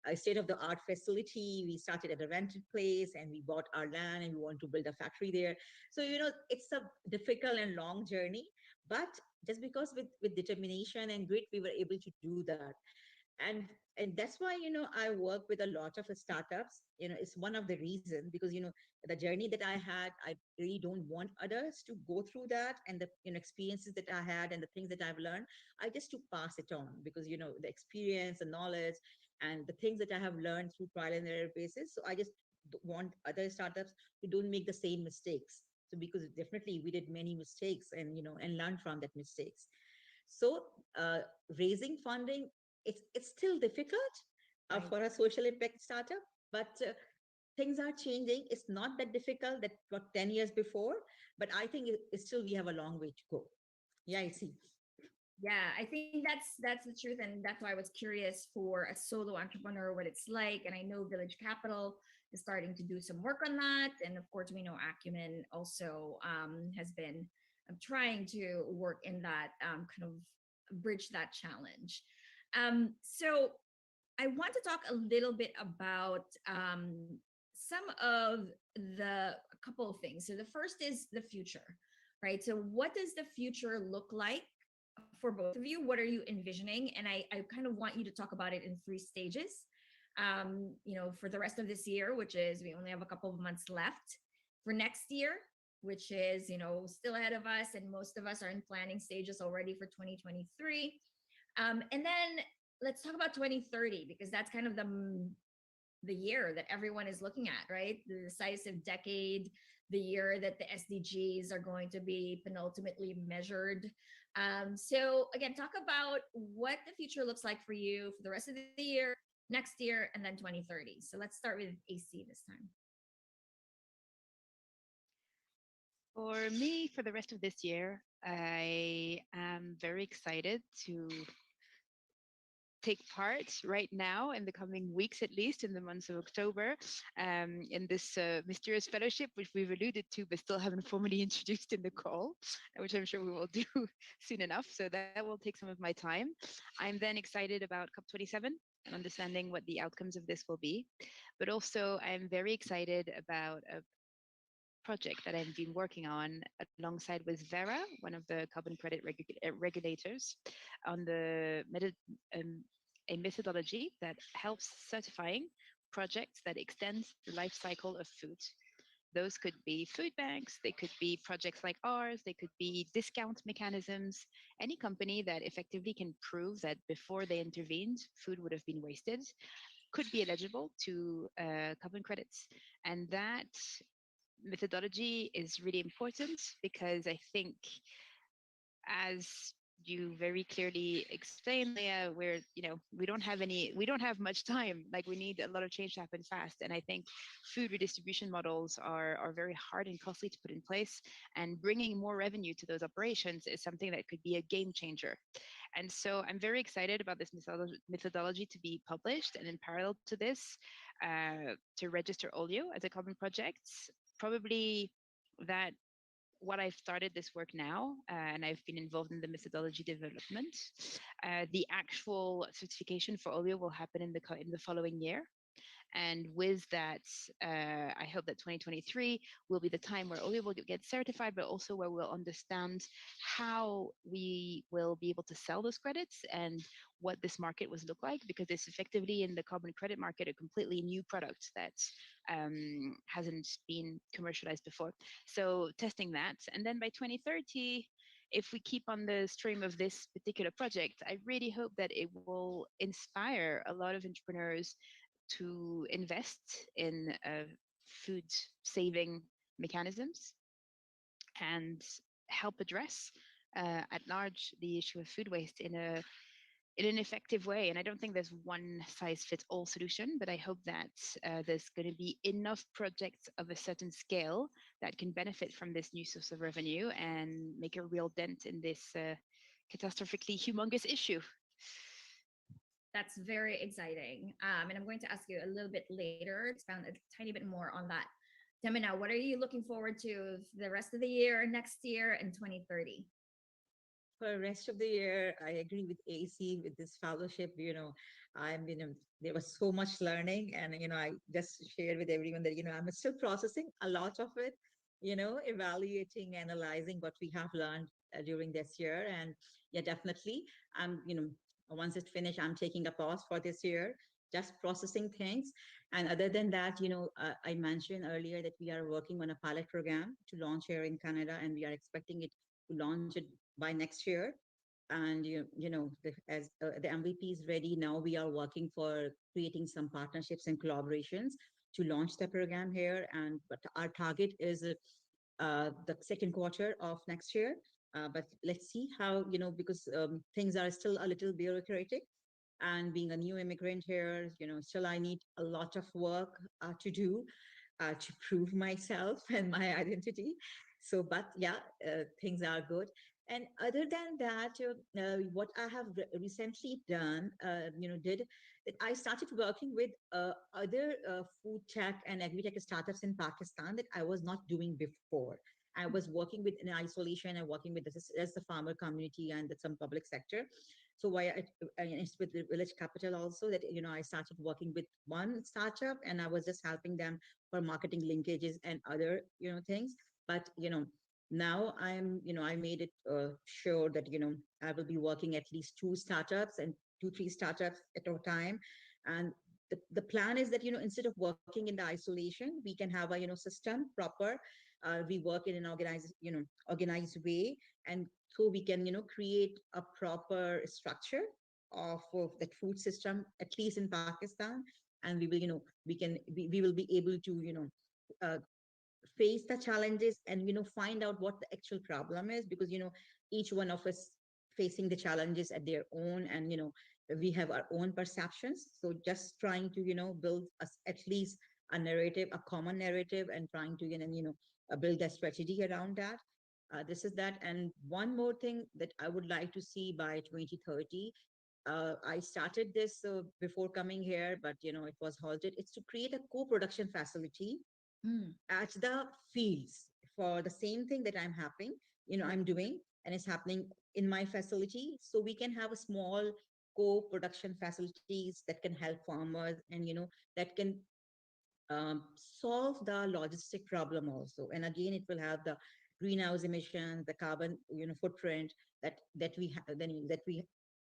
a state of the art facility. We started at a rented place, and we bought our land, and we want to build a factory there. So, it's a difficult and long journey, but just because with determination and grit, we were able to do that. and and that's why, I work with a lot of startups. It's one of the reasons, because, the journey that I had, I really don't want others to go through that, and the, experiences that I had and the things that I've learned, I just to pass it on, because, the experience and knowledge and the things that I have learned through trial and error basis. So I just want other startups to don't make the same mistakes. So because definitely we did many mistakes, and, and learn from that mistakes. So, raising funding, it's still difficult Right. for a social impact startup, but things are changing. It's not that difficult that what 10 years before, but I think it's still we have a long way to go. Yeah, I see. Yeah, I think that's the truth, and that's why I was curious for a solo entrepreneur what it's like. And I know Village Capital is starting to do some work on that, and of course we know Acumen also has been trying to work in that kind of bridge that challenge. So I want to talk a little bit about some of a couple of things. So the first is the future, right? So what does the future look like for both of you? What are you envisioning? And I kind of want you to talk about it in three stages. For the rest of this year, which is we only have a couple of months left. For next year, which is still ahead of us, and most of us are in planning stages already for 2023. And then let's talk about 2030 because that's kind of the year that everyone is looking at, right? The decisive decade, the year that the SDGs are going to be penultimately measured. So again, talk about what the future looks like for you for the rest of the year, next year, and then 2030. So let's start with AC this time. For me, for the rest of this year, I am very excited to take part right now in the coming weeks, at least in the months of October, in this mysterious fellowship, which we've alluded to, but still haven't formally introduced in the call, which I'm sure we will do soon enough. So that will take some of my time. I'm then excited about COP27 and understanding what the outcomes of this will be. But also, I'm very excited about a project that I've been working on alongside with Vera, one of the carbon credit regulators, on a methodology that helps certifying projects that extends the life cycle of food. Those could be food banks, they could be projects like ours, they could be discount mechanisms. Any company that effectively can prove that before they intervened, food would have been wasted could be eligible to carbon credits. And that methodology is really important because I think, as you very clearly explained, Leah, we don't have much time. Like, we need a lot of change to happen fast. And I think food redistribution models are very hard and costly to put in place. And bringing more revenue to those operations is something that could be a game changer. And so I'm very excited about this methodology to be published. And in parallel to this, to register Olio as a carbon project, probably that what I've started this work now, and I've been involved in the methodology development. The actual certification for Olio will happen in the following year. And with that, I hope that 2023 will be the time where Olio will get certified, but also where we'll understand how we will be able to sell those credits and what this market will look like, because it's effectively in the carbon credit market a completely new product that hasn't been commercialized before. So testing that. And then by 2030, if we keep on the stream of this particular project, I really hope that it will inspire a lot of entrepreneurs to invest in food saving mechanisms and help address at large the issue of food waste in an effective way. And I don't think there's one size fits all solution, but I hope that there's going to be enough projects of a certain scale that can benefit from this new source of revenue and make a real dent in this catastrophically humongous issue. That's very exciting. And I'm going to ask you a little bit later, expand a tiny bit more on that. Demina, what are you looking forward to the rest of the year, next year, and 2030? For the rest of the year, I agree with AC with this fellowship. There was so much learning, and I just shared with everyone that I'm still processing a lot of it. Evaluating, analyzing what we have learned during this year, and yeah, definitely, once it's finished, I'm taking a pause for this year, just processing things. And other than that, I mentioned earlier that we are working on a pilot program to launch here in Canada, and we are expecting it to launch it by next year. And as the MVP is ready now, we are working for creating some partnerships and collaborations to launch the program here. And but our target is the second quarter of next year. But let's see how, because things are still a little bureaucratic. And being a new immigrant here, still I need a lot of work to do to prove myself and my identity. So, but yeah, things are good. And other than that, what I have recently done, did that I started working with other food tech and agri-tech startups in Pakistan that I was not doing before. I was working with in isolation and working with as the farmer community and some public sector. So why and it's with the village capital also that I started working with one startup and I was just helping them for marketing linkages and other things. But now I made it sure that I will be working at least two startups and two three startups at a time. And the plan is that instead of working in the isolation, we can have a system proper. We work in an organized way, and so we can create a proper structure of that food system, at least in Pakistan. And we will we will be able to uh, face the challenges and find out what the actual problem is, because each one of us facing the challenges at their own, and we have our own perceptions. So just trying to build at least a narrative, a common narrative, and trying to build a strategy around that. This is that. And one more thing that I would like to see by 2030, I started this before coming here, but it was halted. It's to create a co-production facility Mm. at the fields for the same thing that I'm doing, and it's happening in my facility. So we can have a small co-production facilities that can help farmers, and that can solve the logistic problem also. And again, it will have the greenhouse emissions, the carbon footprint that we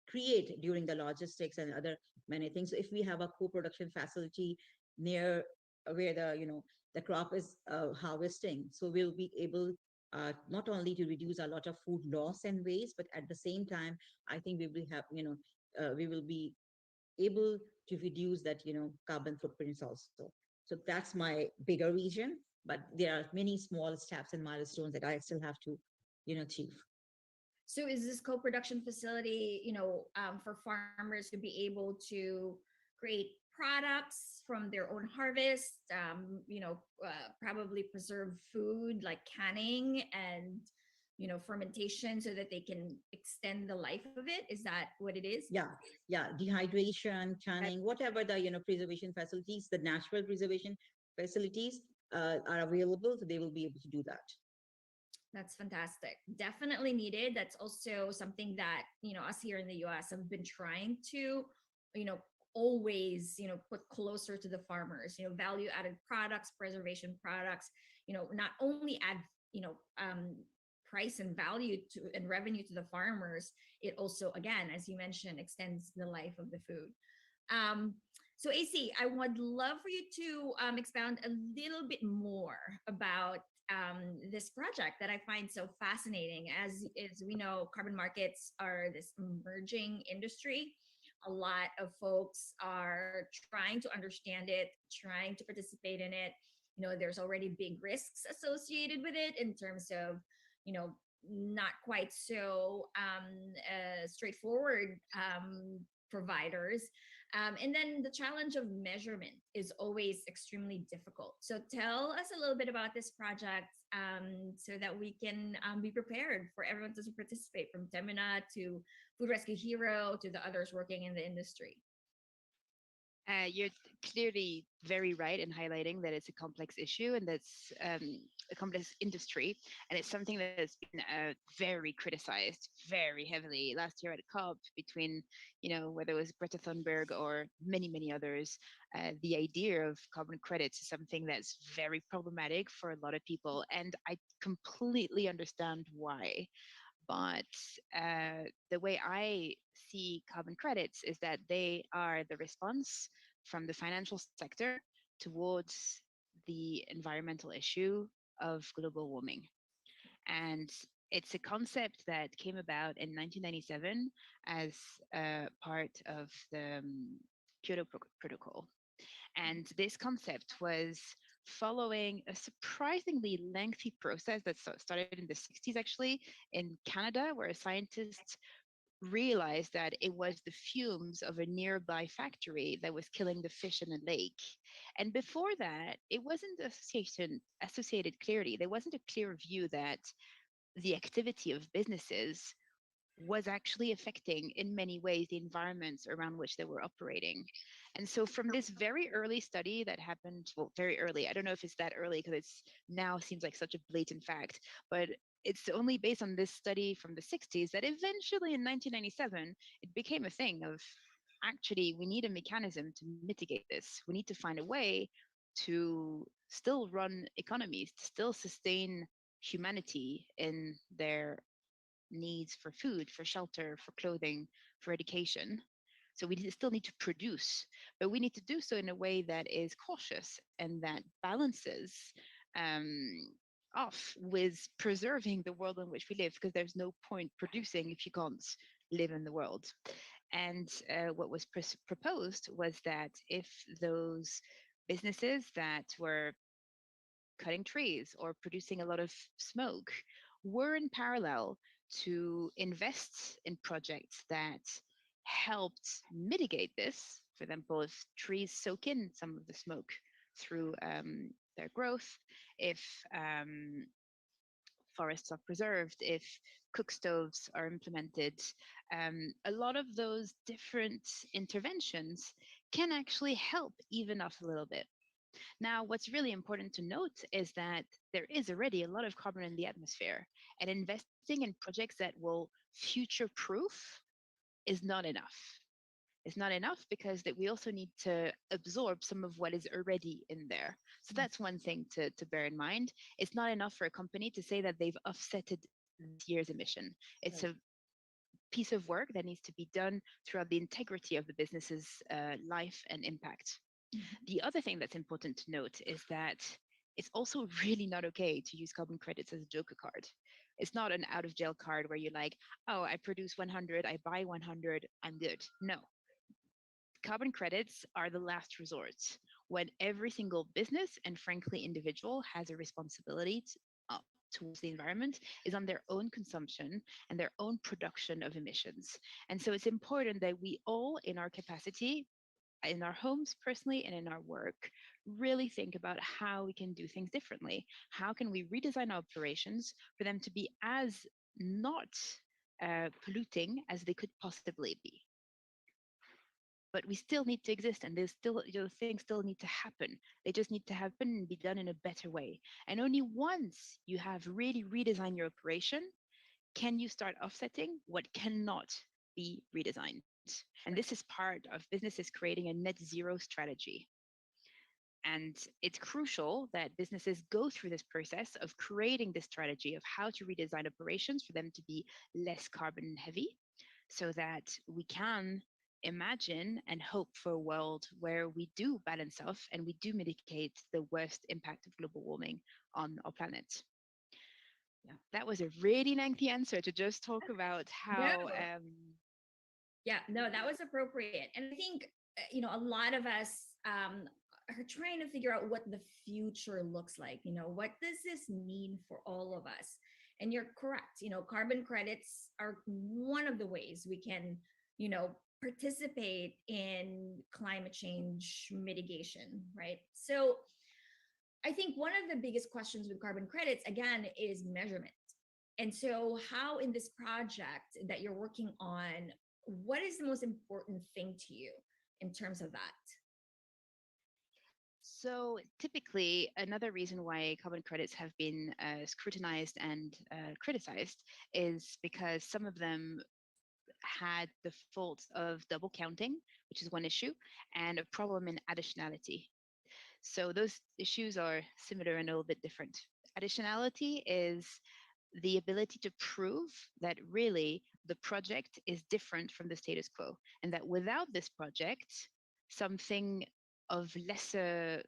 create during the logistics and other many things. So if we have a co-production facility near where the crop is harvesting, so we'll be able not only to reduce a lot of food loss and waste, but at the same time, I think we will be able to reduce that carbon footprints also. So that's my bigger vision, but there are many small steps and milestones that I still have to achieve. So is this co-production facility, for farmers to be able to create products from their own harvest, probably preserve food like canning and, fermentation so that they can extend the life of it? Is that what it is? Yeah, dehydration, canning, whatever the preservation facilities, the natural preservation facilities are available, so they will be able to do that. That's fantastic. Definitely needed. That's also something that, us here in the US have been trying to, you know, always, put closer to the farmers, value added products, preservation products, not only add, you know, um, price and value to and revenue to the farmers, it also, again, as you mentioned, extends the life of the food. Um, so AC, I would love for you to expound a little bit more about this project that I find so fascinating. As we know, carbon markets are this emerging industry. A lot of folks are trying to understand it, trying to participate in it. There's already big risks associated with it in terms of, not quite so straightforward providers. And then the challenge of measurement is always extremely difficult. So tell us a little bit about this project, so that we can be prepared for everyone to participate, from Temina to Food Rescue Hero to the others working in the industry. You're clearly very right in highlighting that it's a complex issue, and that's a complex industry, and it's something that's been very criticized very heavily last year at COP between, whether it was Greta Thunberg or many others. The idea of carbon credits is something that's very problematic for a lot of people, and I completely understand why. But the way I see carbon credits is that they are the response from the financial sector towards the environmental issue of global warming. And it's a concept that came about in 1997 as part of the Kyoto Protocol. And this concept was following a surprisingly lengthy process that started in the 60s, actually, in Canada, where scientists realized that it was the fumes of a nearby factory that was killing the fish in the lake. And before that, it wasn't associated clearly. There wasn't a clear view that the activity of businesses was actually affecting in many ways the environments around which they were operating. And so from this very early study that happened, well, very early, I don't know if it's that early because it's now seems like such a blatant fact, but it's only based on this study from the 60s that eventually in 1997 it became a thing of actually we need a mechanism to mitigate this. We need to find a way to still run economies, to still sustain humanity in their needs for food, for shelter, for clothing, for education. So we still need to produce, but we need to do so in a way that is cautious and that balances um, off with preserving the world in which we live, because there's no point producing if you can't live in the world. And what was proposed was that if those businesses that were cutting trees or producing a lot of smoke were in parallel to invest in projects that helped mitigate this. For example, if trees soak in some of the smoke through their growth, if forests are preserved, if cook stoves are implemented, a lot of those different interventions can actually help even off a little bit. Now, what's really important to note is that there is already a lot of carbon in the atmosphere, and investing in projects that will future proof is not enough. It's not enough because that we also need to absorb some of what is already in there. So that's one thing to bear in mind. It's not enough for a company to say that they've offsetted this year's emission. It's a piece of work that needs to be done throughout the integrity of the business's life and impact. The other thing that's important to note is that it's also really not okay to use carbon credits as a joker card. It's not an out of jail card where you're like, oh, I produce 100, I buy 100, I'm good. No, carbon credits are the last resort when every single business and frankly individual has a responsibility towards the environment is on their own consumption and their own production of emissions. And so it's important that we all in our capacity in our homes personally and in our work really think about how we can do things differently. How can we redesign our operations for them to be as not polluting as they could possibly be? But we still need to exist, and there's still things still need to happen. They just need to happen and be done in a better way. And only once you have really redesigned your operation can you start offsetting what cannot be redesigned. And this is part of businesses creating a net zero strategy. And it's crucial that businesses go through this process of creating this strategy of how to redesign operations for them to be less carbon heavy so that we can imagine and hope for a world where we do balance off and we do mitigate the worst impact of global warming on our planet. Yeah, that was a really lengthy answer to just talk about how yeah, no, that was appropriate. And I think, a lot of us are trying to figure out what the future looks like. What does this mean for all of us? And you're correct. Carbon credits are one of the ways we can, participate in climate change mitigation, right? So I think one of the biggest questions with carbon credits, again, is measurement. And so, how in this project that you're working on, what is the most important thing to you in terms of that? So typically, another reason why carbon credits have been scrutinized and criticized is because some of them had the fault of double counting, which is one issue, and a problem in additionality. So those issues are similar and a little bit different. Additionality is the ability to prove that really the project is different from the status quo, and that without this project, something of lesser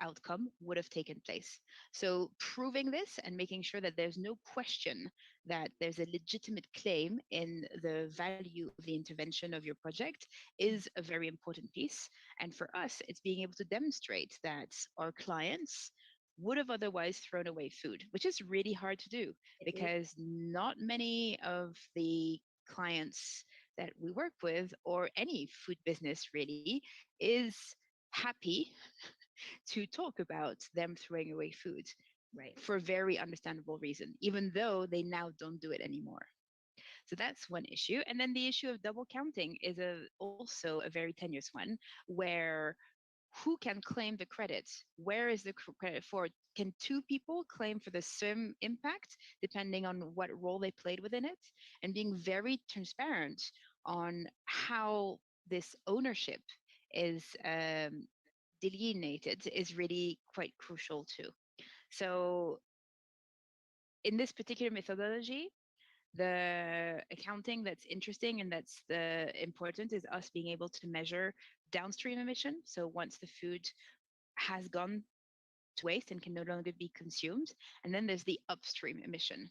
outcome would have taken place. So proving this and making sure that there's no question that there's a legitimate claim in the value of the intervention of your project is a very important piece. And for us, it's being able to demonstrate that our clients would have otherwise thrown away food, which is really hard to do because not many of the clients that we work with or any food business really is happy to talk about them throwing away food. Right. for very understandable reason, even though they now don't do it anymore. So that's one issue. And then the issue of double counting is also a very tenuous one, where who can claim the credit? Where is the credit for? Can two people claim for the same impact depending on what role they played within it? And being very transparent on how this ownership is delineated is really quite crucial too. So in this particular methodology, the accounting that's interesting and that's the important is us being able to measure downstream emission. So once the food has gone to waste and can no longer be consumed, and then there's the upstream emission.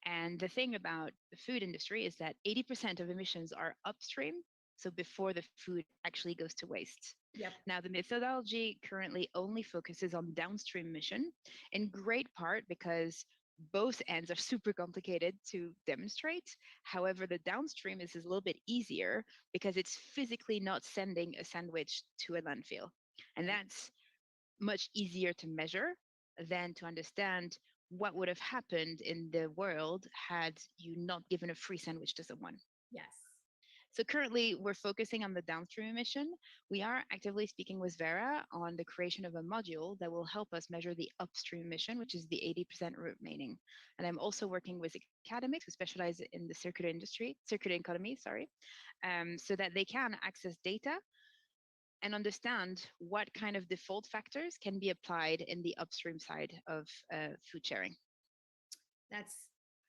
And the thing about the food industry is that 80% of emissions are upstream, so before the food actually goes to waste. Yep. Now, the methodology currently only focuses on downstream emission, in great part because both ends are super complicated to demonstrate. However, the downstream is a little bit easier because it's physically not sending a sandwich to a landfill. And that's much easier to measure than to understand what would have happened in the world had you not given a free sandwich to someone. Yes. So currently, we're focusing on the downstream emission. We are actively speaking with Vera on the creation of a module that will help us measure the upstream emission, which is the 80% remaining. And I'm also working with academics who specialize in the circular economy, sorry, so that they can access data and understand what kind of default factors can be applied in the upstream side of food sharing. That's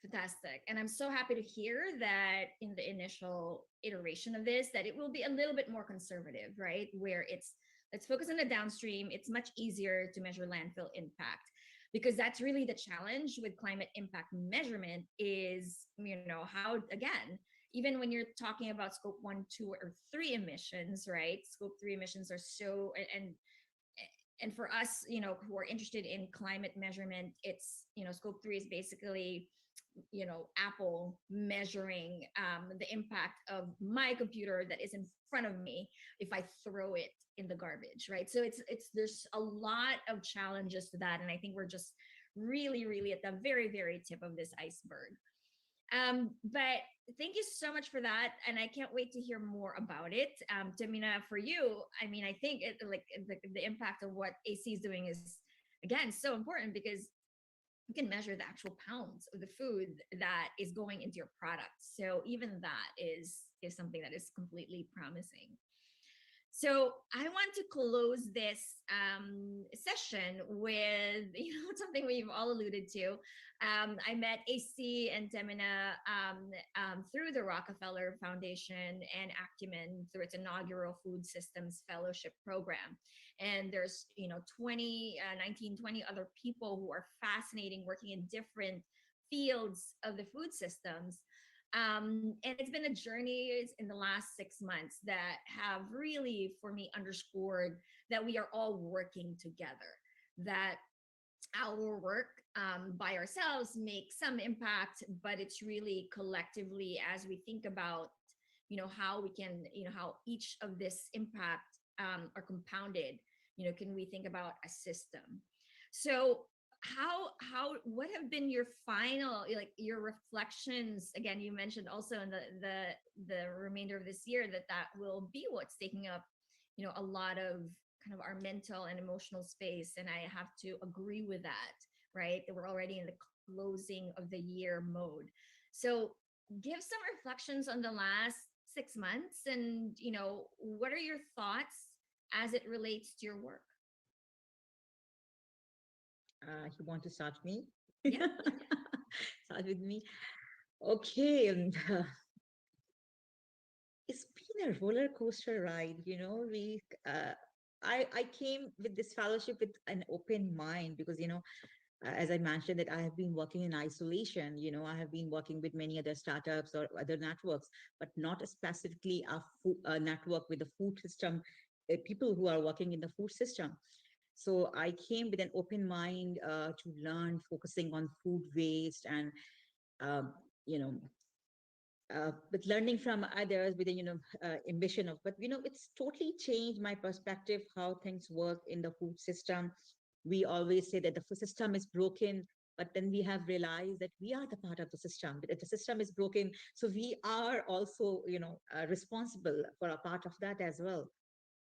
fantastic. And I'm so happy to hear that in the initial iteration of this, that it will be a little bit more conservative, right? Where it's let's focus on the downstream. It's much easier to measure landfill impact because that's really the challenge with climate impact measurement is, how, again, even when you're talking about scope 1, 2, or 3 emissions, right? Scope 3 emissions are so, and for us, who are interested in climate measurement, it's, scope 3 is basically, Apple measuring the impact of my computer that is in front of me if I throw it in the garbage, right? So there's a lot of challenges to that. And I think we're just really, really at the very, very tip of this iceberg. But thank you so much for that. And I can't wait to hear more about it. Tamina, for you, I mean, I think the impact of what AC is doing is, again, so important because you can measure the actual pounds of the food that is going into your product. So even that is something that is completely promising. So I want to close this session with something we've all alluded to. I met AC and Demina through the Rockefeller Foundation and Acumen through its inaugural Food Systems Fellowship Program. And there's 20 other people who are fascinating, working in different fields of the food systems. And it's been a journey in the last 6 months that have really, for me, underscored that we are all working together, that our work by ourselves makes some impact, but it's really collectively as we think about, how we can, how each of this impact are compounded, can we think about a system? So what have been your final, like your reflections? Again, you mentioned also in the remainder of this year that will be what's taking up a lot of kind of our mental and emotional space, and I have to agree with that, right? That we're already in the closing of the year mode. So give some reflections on the last 6 months, and what are your thoughts as it relates to your work? You want to start me? Yeah. Start with me. Okay. It's been a roller coaster ride. I came with this fellowship with an open mind because, as I mentioned, that I have been working in isolation. I have been working with many other startups or other networks, but not specifically a network with the food system, people who are working in the food system. So I came with an open mind to learn, focusing on food waste and, um, you know, with learning from others with a, ambition of, but, it's totally changed my perspective, how things work in the food system. we always say that the system is broken, but then we have realized that we are the part of the system. That the system is broken, so we are also, responsible for a part of that as well.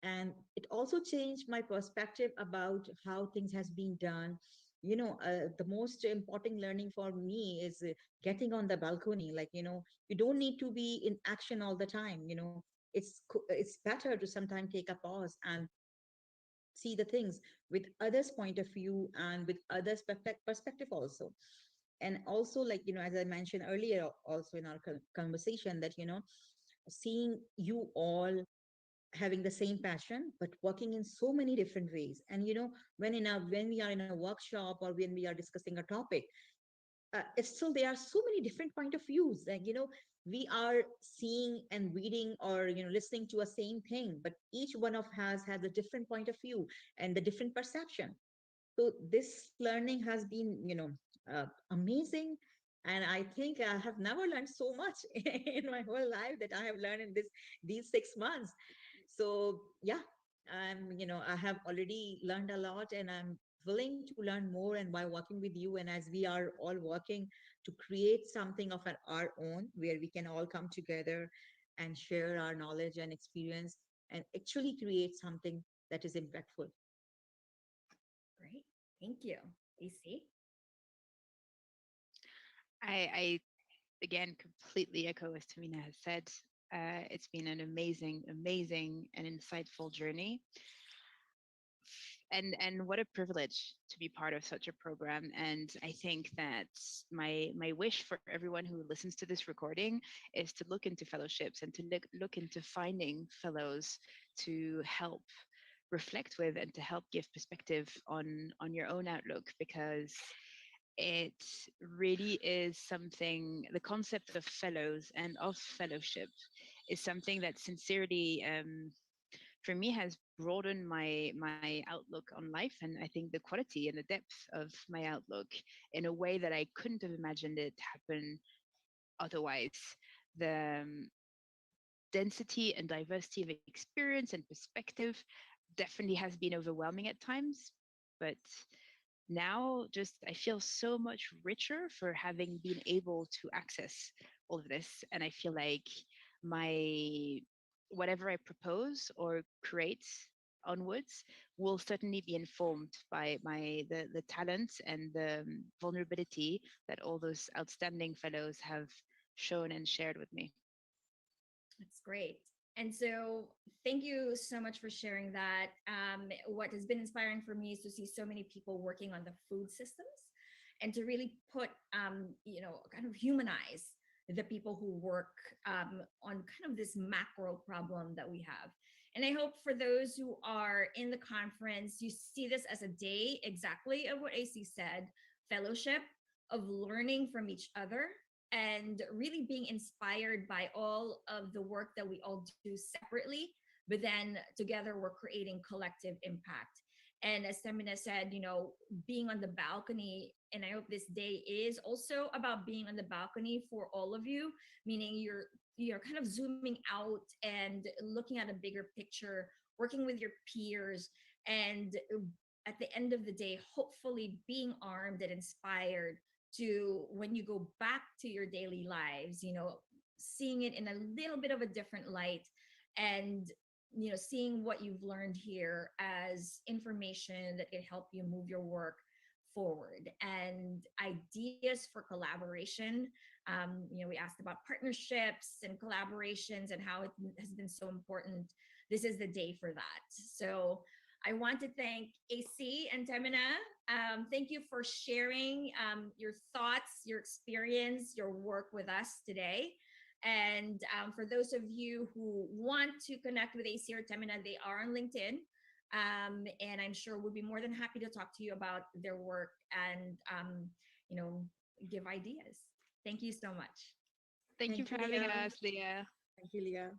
And it also changed my perspective about how things has been done. The most important learning for me is getting on the balcony. Like, you don't need to be in action all the time. It's better to sometimes take a pause and see the things with others point of view and with others perspective also. And also, like, as I mentioned earlier also in our conversation, that seeing you all having the same passion but working in so many different ways. And when we are in a workshop or when we are discussing a topic, it's still there are so many different point of views. Like, we are seeing and reading or listening to a same thing, but each one of us has a different point of view and the different perception. So this learning has been, amazing. And I think I have never learned so much in my whole life that I have learned in these 6 months. So yeah, I have already learned a lot, and I'm willing to learn more. And by working with you, and as we are all working to create something of our own, where we can all come together and share our knowledge and experience and actually create something that is impactful. Great. Thank you. AC? I again completely echo what Tamina has said. It's been an amazing and insightful journey. And what a privilege to be part of such a program. And I think that my wish for everyone who listens to this recording is to look into fellowships and to look into finding fellows to help reflect with and to help give perspective on your own outlook, because it really is something, the concept of fellows and of fellowship is something that sincerely, for me, has broadened my outlook on life, and I think the quality and the depth of my outlook in a way that I couldn't have imagined it happen otherwise. The density and diversity of experience and perspective definitely has been overwhelming at times, but now just I feel so much richer for having been able to access all of this. And I feel like my whatever I propose or create onwards will certainly be informed by the talents and the vulnerability that all those outstanding fellows have shown and shared with me. That's great. And so, thank you so much for sharing that. What has been inspiring for me is to see so many people working on the food systems and to really put, kind of humanize the people who work on kind of this macro problem that we have. And I hope for those who are in the conference, you see this as a day exactly of what AC said, fellowship, of learning from each other and really being inspired by all of the work that we all do separately, but then together we're creating collective impact. And as Semina said, being on the balcony, and I hope this day is also about being on the balcony for all of you, meaning you're kind of zooming out and looking at a bigger picture, working with your peers, and at the end of the day, hopefully being armed and inspired to, when you go back to your daily lives, seeing it in a little bit of a different light, and seeing what you've learned here as information that can help you move your work forward and ideas for collaboration. We asked about partnerships and collaborations and how it has been so important. This is the day for that. So I want to thank AC and Temina. Thank you for sharing your thoughts, your experience, your work with us today. And for those of you who want to connect with AC or Temina, they are on LinkedIn. And I'm sure we'll be more than happy to talk to you about their work and, give ideas. Thank you so much. Thank you for having us, Leah. Thank you, Leah.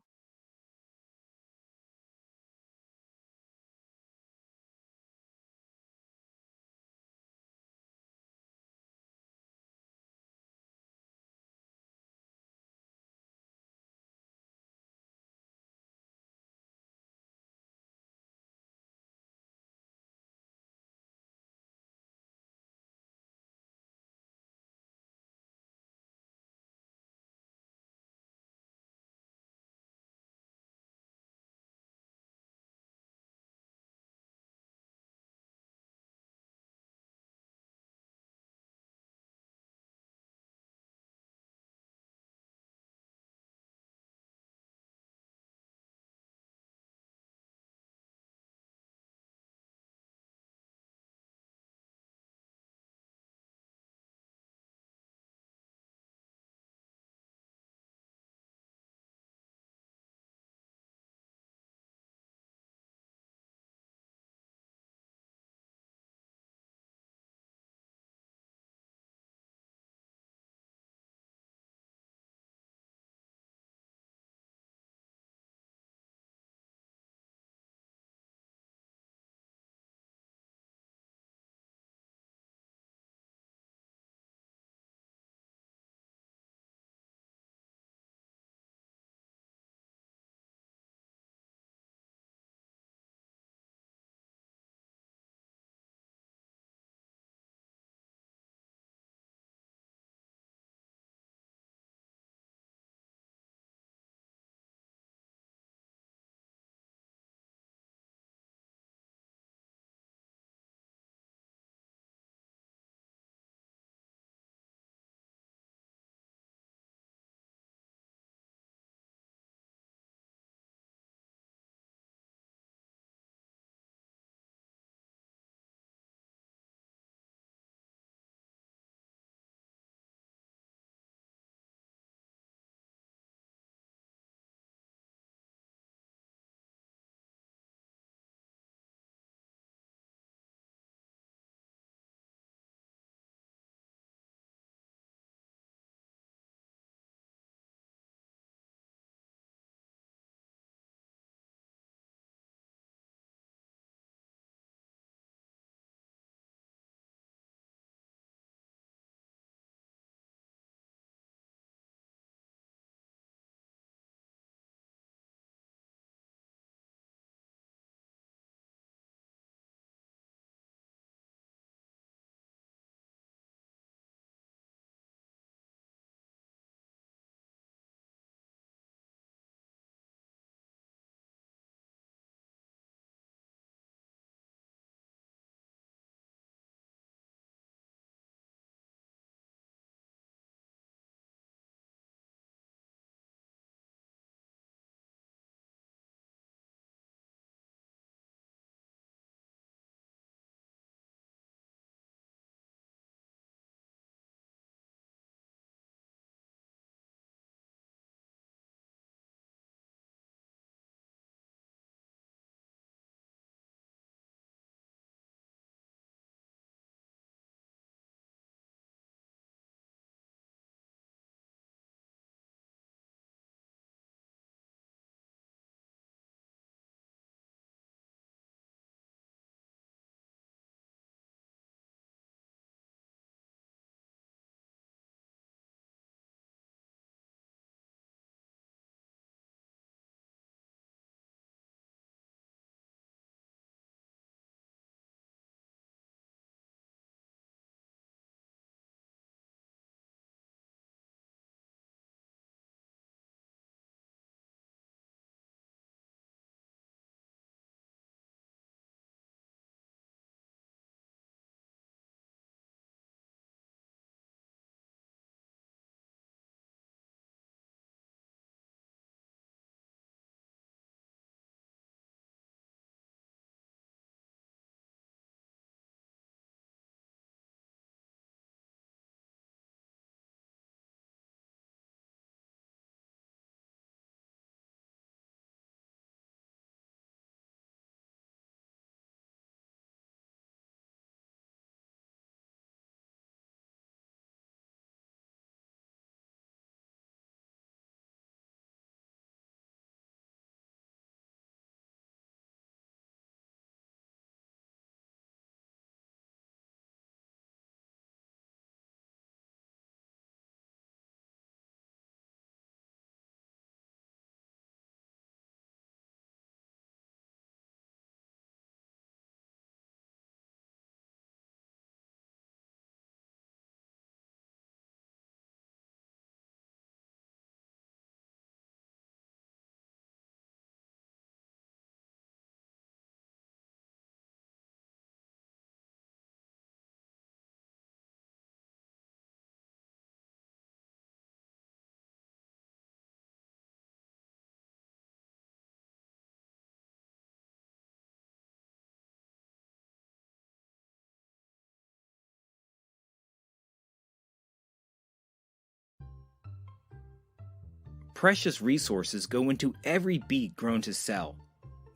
Precious resources go into every beet grown to sell.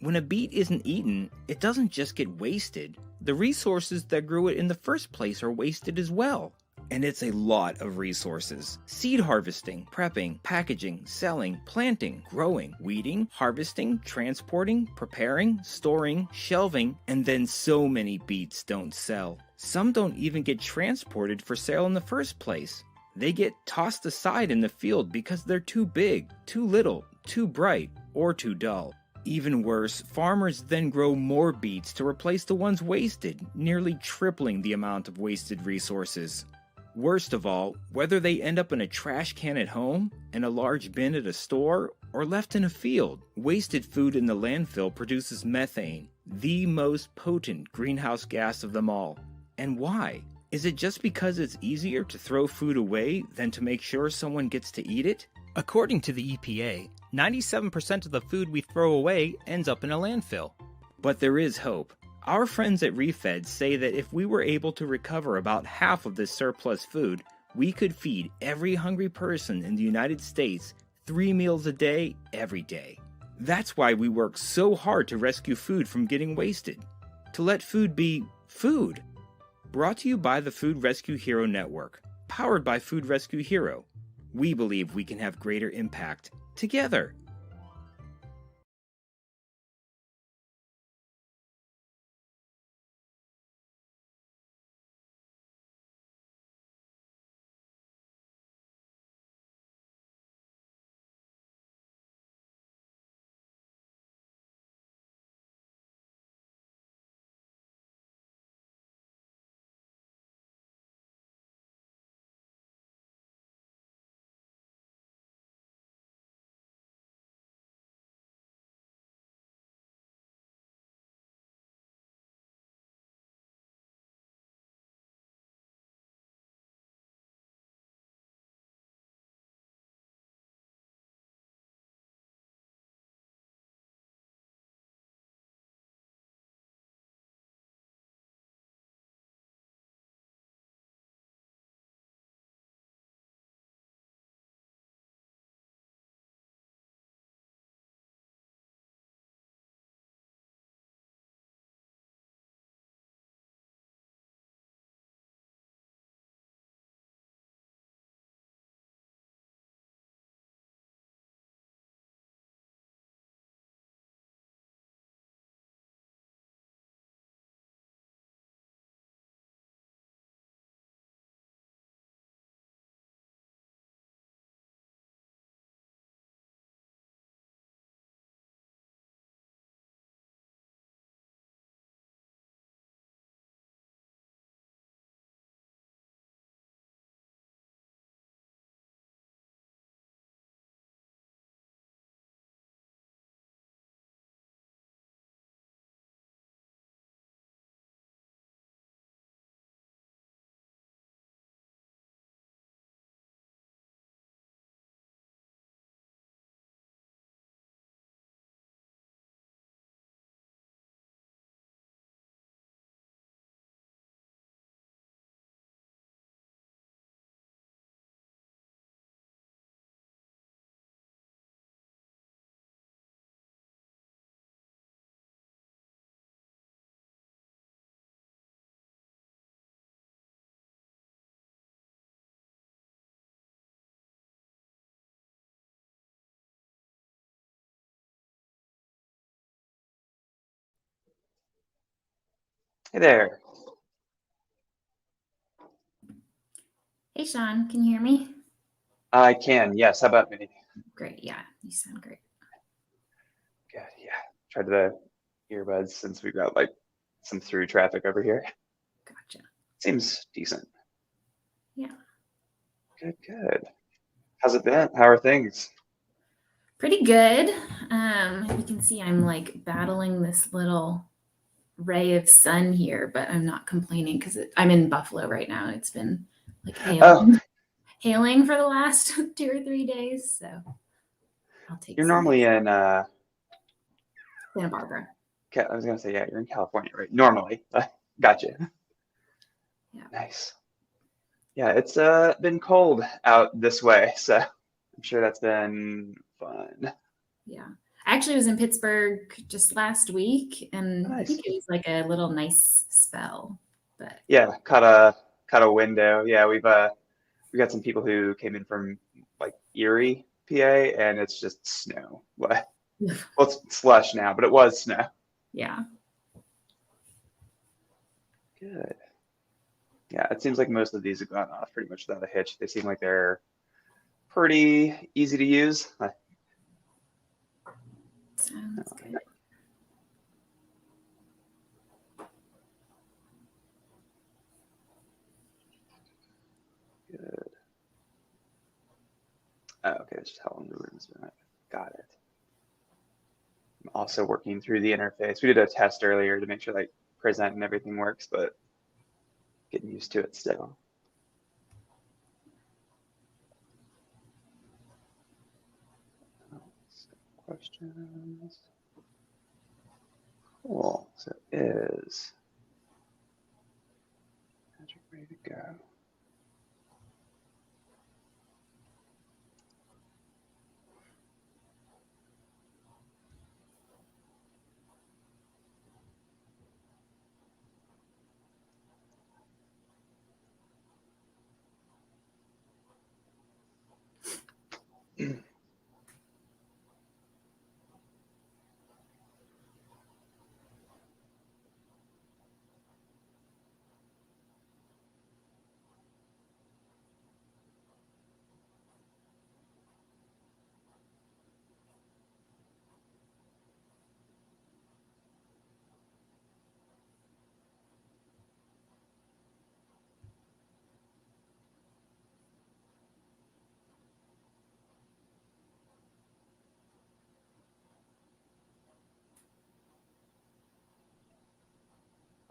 When a beet isn't eaten, it doesn't just get wasted. The resources that grew it in the first place are wasted as well. And it's a lot of resources. Seed harvesting, prepping, packaging, selling, planting, growing, weeding, harvesting, transporting, preparing, storing, shelving, and then so many beets don't sell. Some don't even get transported for sale in the first place. They get tossed aside in the field because they're too big, too little, too bright, or too dull. Even worse, farmers then grow more beets to replace the ones wasted, nearly tripling the amount of wasted resources. Worst of all, whether they end up in a trash can at home, in a large bin at a store, or left in a field, wasted food in the landfill produces methane, the most potent greenhouse gas of them all. And why? Is it just because it's easier to throw food away than to make sure someone gets to eat it? According to the EPA, 97% of the food we throw away ends up in a landfill. But there is hope. Our friends at Refed say that if we were able to recover about half of this surplus food, we could feed every hungry person in the United States 3 meals a day, every day. That's why we work so hard to rescue food from getting wasted. To let food be food. Brought to you by the Food Rescue Hero Network, powered by Food Rescue Hero. We believe we can have greater impact together. Hey there. Hey, Sean, can you hear me? I can, yes. How about me? Great. Yeah, you sound great. Good, yeah. Tried the earbuds since we've got like some through traffic over here. Gotcha. Seems decent. Yeah. Good, good. How's it been? How are things? Pretty good. You can see I'm like battling this little ray of sun here, but I'm not complaining because I'm in Buffalo right now. It's been like hailing for the last 2 or 3 days. So I'll take You're some normally in, Santa Barbara. I was going to say, yeah, you're in California, right? Normally. Gotcha. Yeah. Nice. Yeah, it's been cold out this way, so I'm sure that's been fun. Yeah. I actually was in Pittsburgh just last week, and I Nice. think it was like a little nice spell. But Yeah, caught a window. Yeah, we got some people who came in from like Erie, PA, and it's just snow. Well, it's slush now, but it was snow. yeah. Good. Yeah, it seems like most of these have gone off pretty much without a hitch. They seem like they're pretty easy to use. Sounds good. Good. Oh, okay, that's just how long the room's been. Got it. I'm also working through the interface. We did a test earlier to make sure like present and everything works, but getting used to it still. Questions. Cool. So is Patrick ready to go?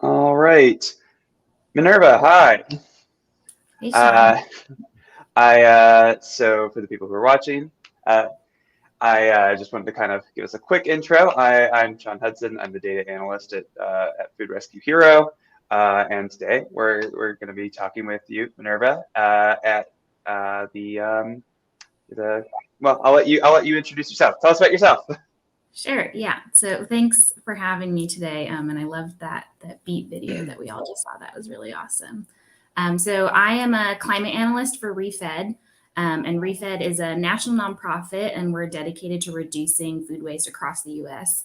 All right. Minerva, hi. Hey, Sean. So for the people who are watching, I just wanted to kind of give us a quick intro. I'm Sean Hutchesson. I'm the data analyst at Food Rescue Hero, and today we're going to be talking with you, Minerva, at the well. I'll let you introduce yourself. Tell us about yourself. Sure. Yeah. So thanks for having me today. And I loved that beat video that we all just saw. That was really awesome. So I am a climate analyst for ReFed. And ReFed is a national nonprofit, and we're dedicated to reducing food waste across the U.S.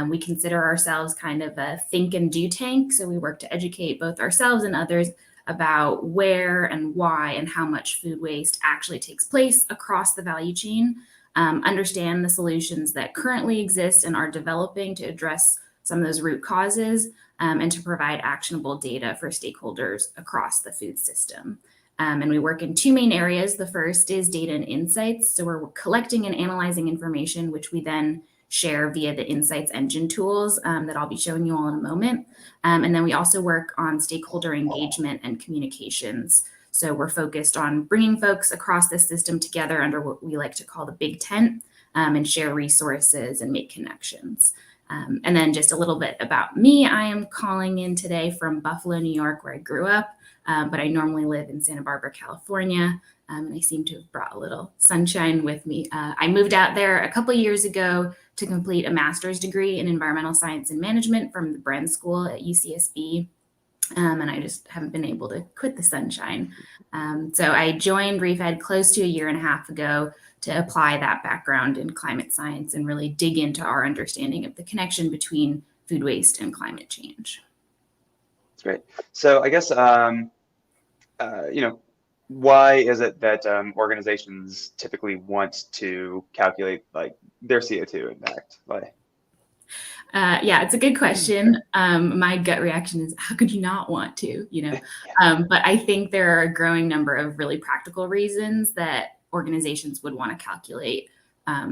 We consider ourselves kind of a think and do tank. So we work to educate both ourselves and others about where and why and how much food waste actually takes place across the value chain. Understand the solutions that currently exist and are developing to address some of those root causes, and to provide actionable data for stakeholders across the food system. And we work in two main areas. The first is data and insights. So we're collecting and analyzing information, which we then share via the Insights Engine tools that I'll be showing you all in a moment. And then we also work on stakeholder engagement and communications. So we're focused on bringing folks across the system together under what we like to call the big tent, and share resources and make connections. And then just a little bit about me. I am calling in today from Buffalo, New York, where I grew up, but I normally live in Santa Barbara, California, and I seem to have brought a little sunshine with me. I moved out there a couple of years ago to complete a master's degree in environmental science and management from the Bren School at UCSB. And I just haven't been able to quit the sunshine. So I joined ReFed close to a year and a half ago to apply that background in climate science and really dig into our understanding of the connection between food waste and climate change. That's great. So I guess, why is it that organizations typically want to calculate like their CO2 impact? Why? Yeah, it's a good question. My gut reaction is, how could you not want to, but I think there are a growing number of really practical reasons that organizations would want to calculate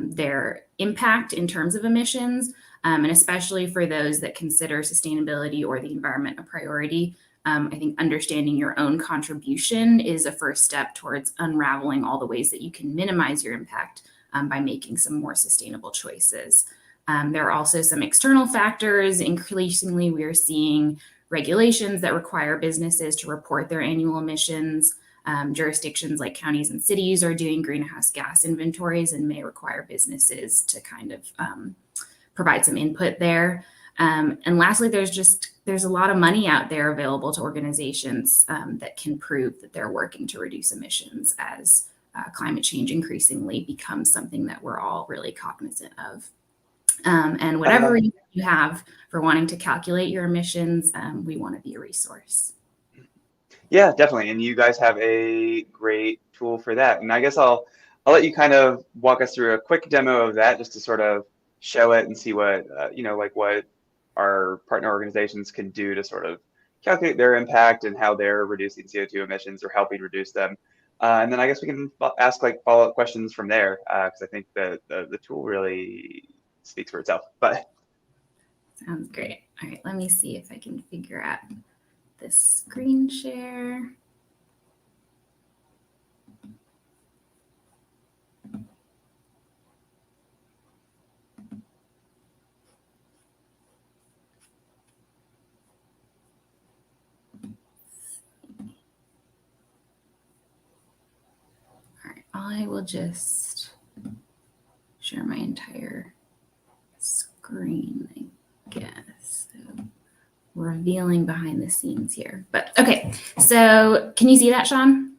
their impact in terms of emissions, and especially for those that consider sustainability or the environment a priority. I think understanding your own contribution is a first step towards unraveling all the ways that you can minimize your impact by making some more sustainable choices. There are also some external factors. Increasingly, we are seeing regulations that require businesses to report their annual emissions. Jurisdictions like counties and cities are doing greenhouse gas inventories and may require businesses to kind of provide some input there. And lastly, there's a lot of money out there available to organizations that can prove that they're working to reduce emissions as climate change increasingly becomes something that we're all really cognizant of. And whatever reason you have for wanting to calculate your emissions, we want to be a resource. Yeah, definitely. And you guys have a great tool for that. And I guess I'll let you kind of walk us through a quick demo of that, just to sort of show it and see what like what our partner organizations can do to sort of calculate their impact and how they're reducing CO2 emissions or helping reduce them. And then I guess we can ask like follow-up questions from there, because I think the tool really speaks for itself. But sounds great. All right, let me see if I can figure out this screen share. All right, I will just share my entire screen, I guess. So revealing behind the scenes here. But okay, so can you see that, Sean?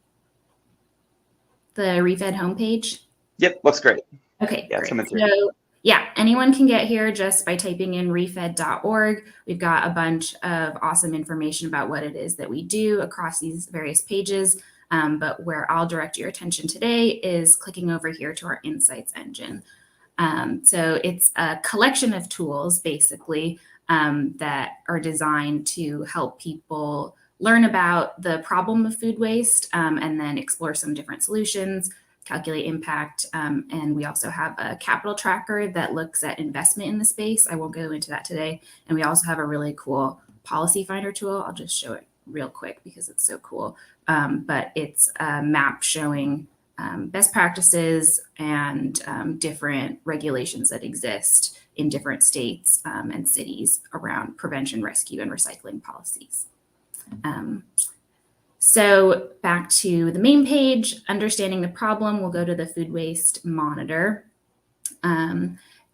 The ReFed homepage? yep, looks great. Okay, Yeah, it's great. coming through. So yeah, anyone can get here just by typing in refed.org. We've got a bunch of awesome information about what it is that we do across these various pages. But where I'll direct your attention today is clicking over here to our Insights engine. So it's a collection of tools, basically, that are designed to help people learn about the problem of food waste and then explore some different solutions, calculate impact. And we also have a capital tracker that looks at investment in the space. I won't go into that today. And we also have a really cool policy finder tool. I'll just show it real quick because it's so cool. But it's a map showing best practices and different regulations that exist in different states and cities around prevention, rescue, and recycling policies. So back to the main page, understanding the problem, we'll go to the food waste monitor.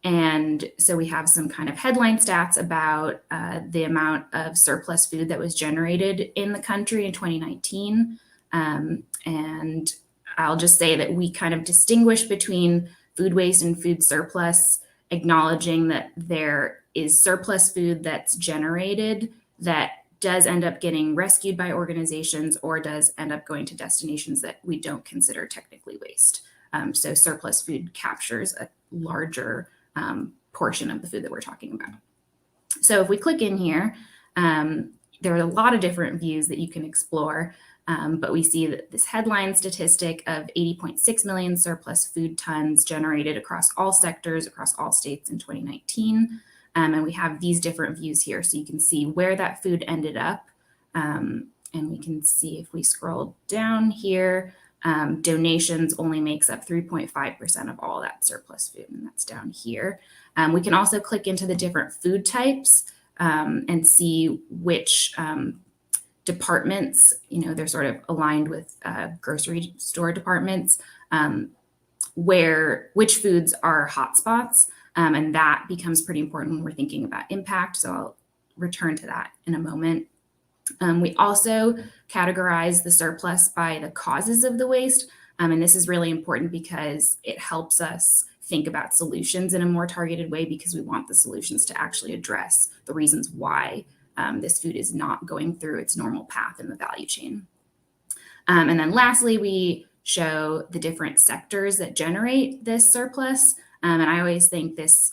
And so we have some kind of headline stats about the amount of surplus food that was generated in the country in 2019. And I'll just say that we kind of distinguish between food waste and food surplus, acknowledging that there is surplus food that's generated that does end up getting rescued by organizations or does end up going to destinations that we don't consider technically waste. So surplus food captures a larger portion of the food that we're talking about. So if we click in here, there are a lot of different views that you can explore. But we see that this headline statistic of 80.6 million surplus food tons generated across all sectors, across all states in 2019. And we have these different views here. So you can see where that food ended up. And we can see if we scroll down here, donations only makes up 3.5% of all that surplus food, and that's down here. We can also click into the different food types and see which departments, they're sort of aligned with grocery store departments, which foods are hotspots. And that becomes pretty important when we're thinking about impact. So I'll return to that in a moment. We also categorize the surplus by the causes of the waste. And this is really important because it helps us think about solutions in a more targeted way, because we want the solutions to actually address the reasons why this food is not going through its normal path in the value chain. And then lastly, we show the different sectors that generate this surplus. And I always think this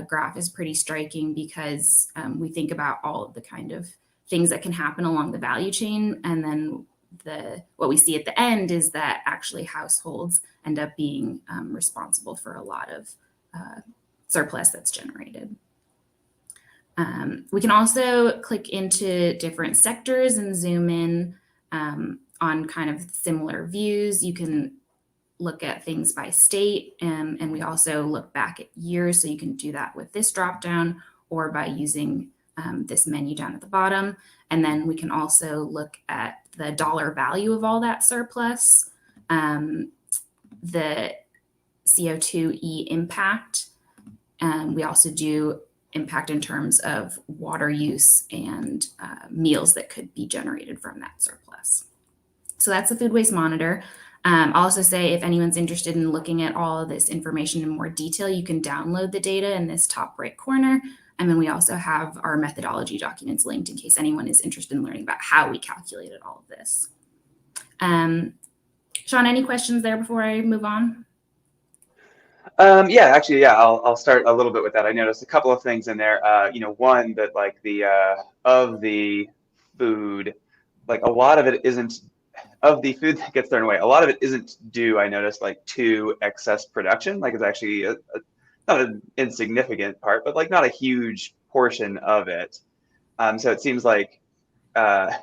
graph is pretty striking because we think about all of the kind of things that can happen along the value chain. And then what we see at the end is that actually households end up being responsible for a lot of surplus that's generated. We can also click into different sectors and zoom in on kind of similar views. You can look at things by state, and we also look back at years. So you can do that with this dropdown or by using this menu down at the bottom. And then we can also look at the dollar value of all that surplus, the CO2e impact. We also do impact in terms of water use and meals that could be generated from that surplus. So that's the Food Waste Monitor. I'll also say if anyone's interested in looking at all of this information in more detail, you can download the data in this top right corner. And then we also have our methodology documents linked in case anyone is interested in learning about how we calculated all of this. Sean, any questions there before I move on? Yeah, actually, yeah, I'll start a little bit with that. I noticed a couple of things in there. One that like the of the food, like a lot of it isn't of the food that gets thrown away. A lot of it isn't due, I noticed, like to excess production. Like it's actually not an insignificant part, but like not a huge portion of it. So it seems like it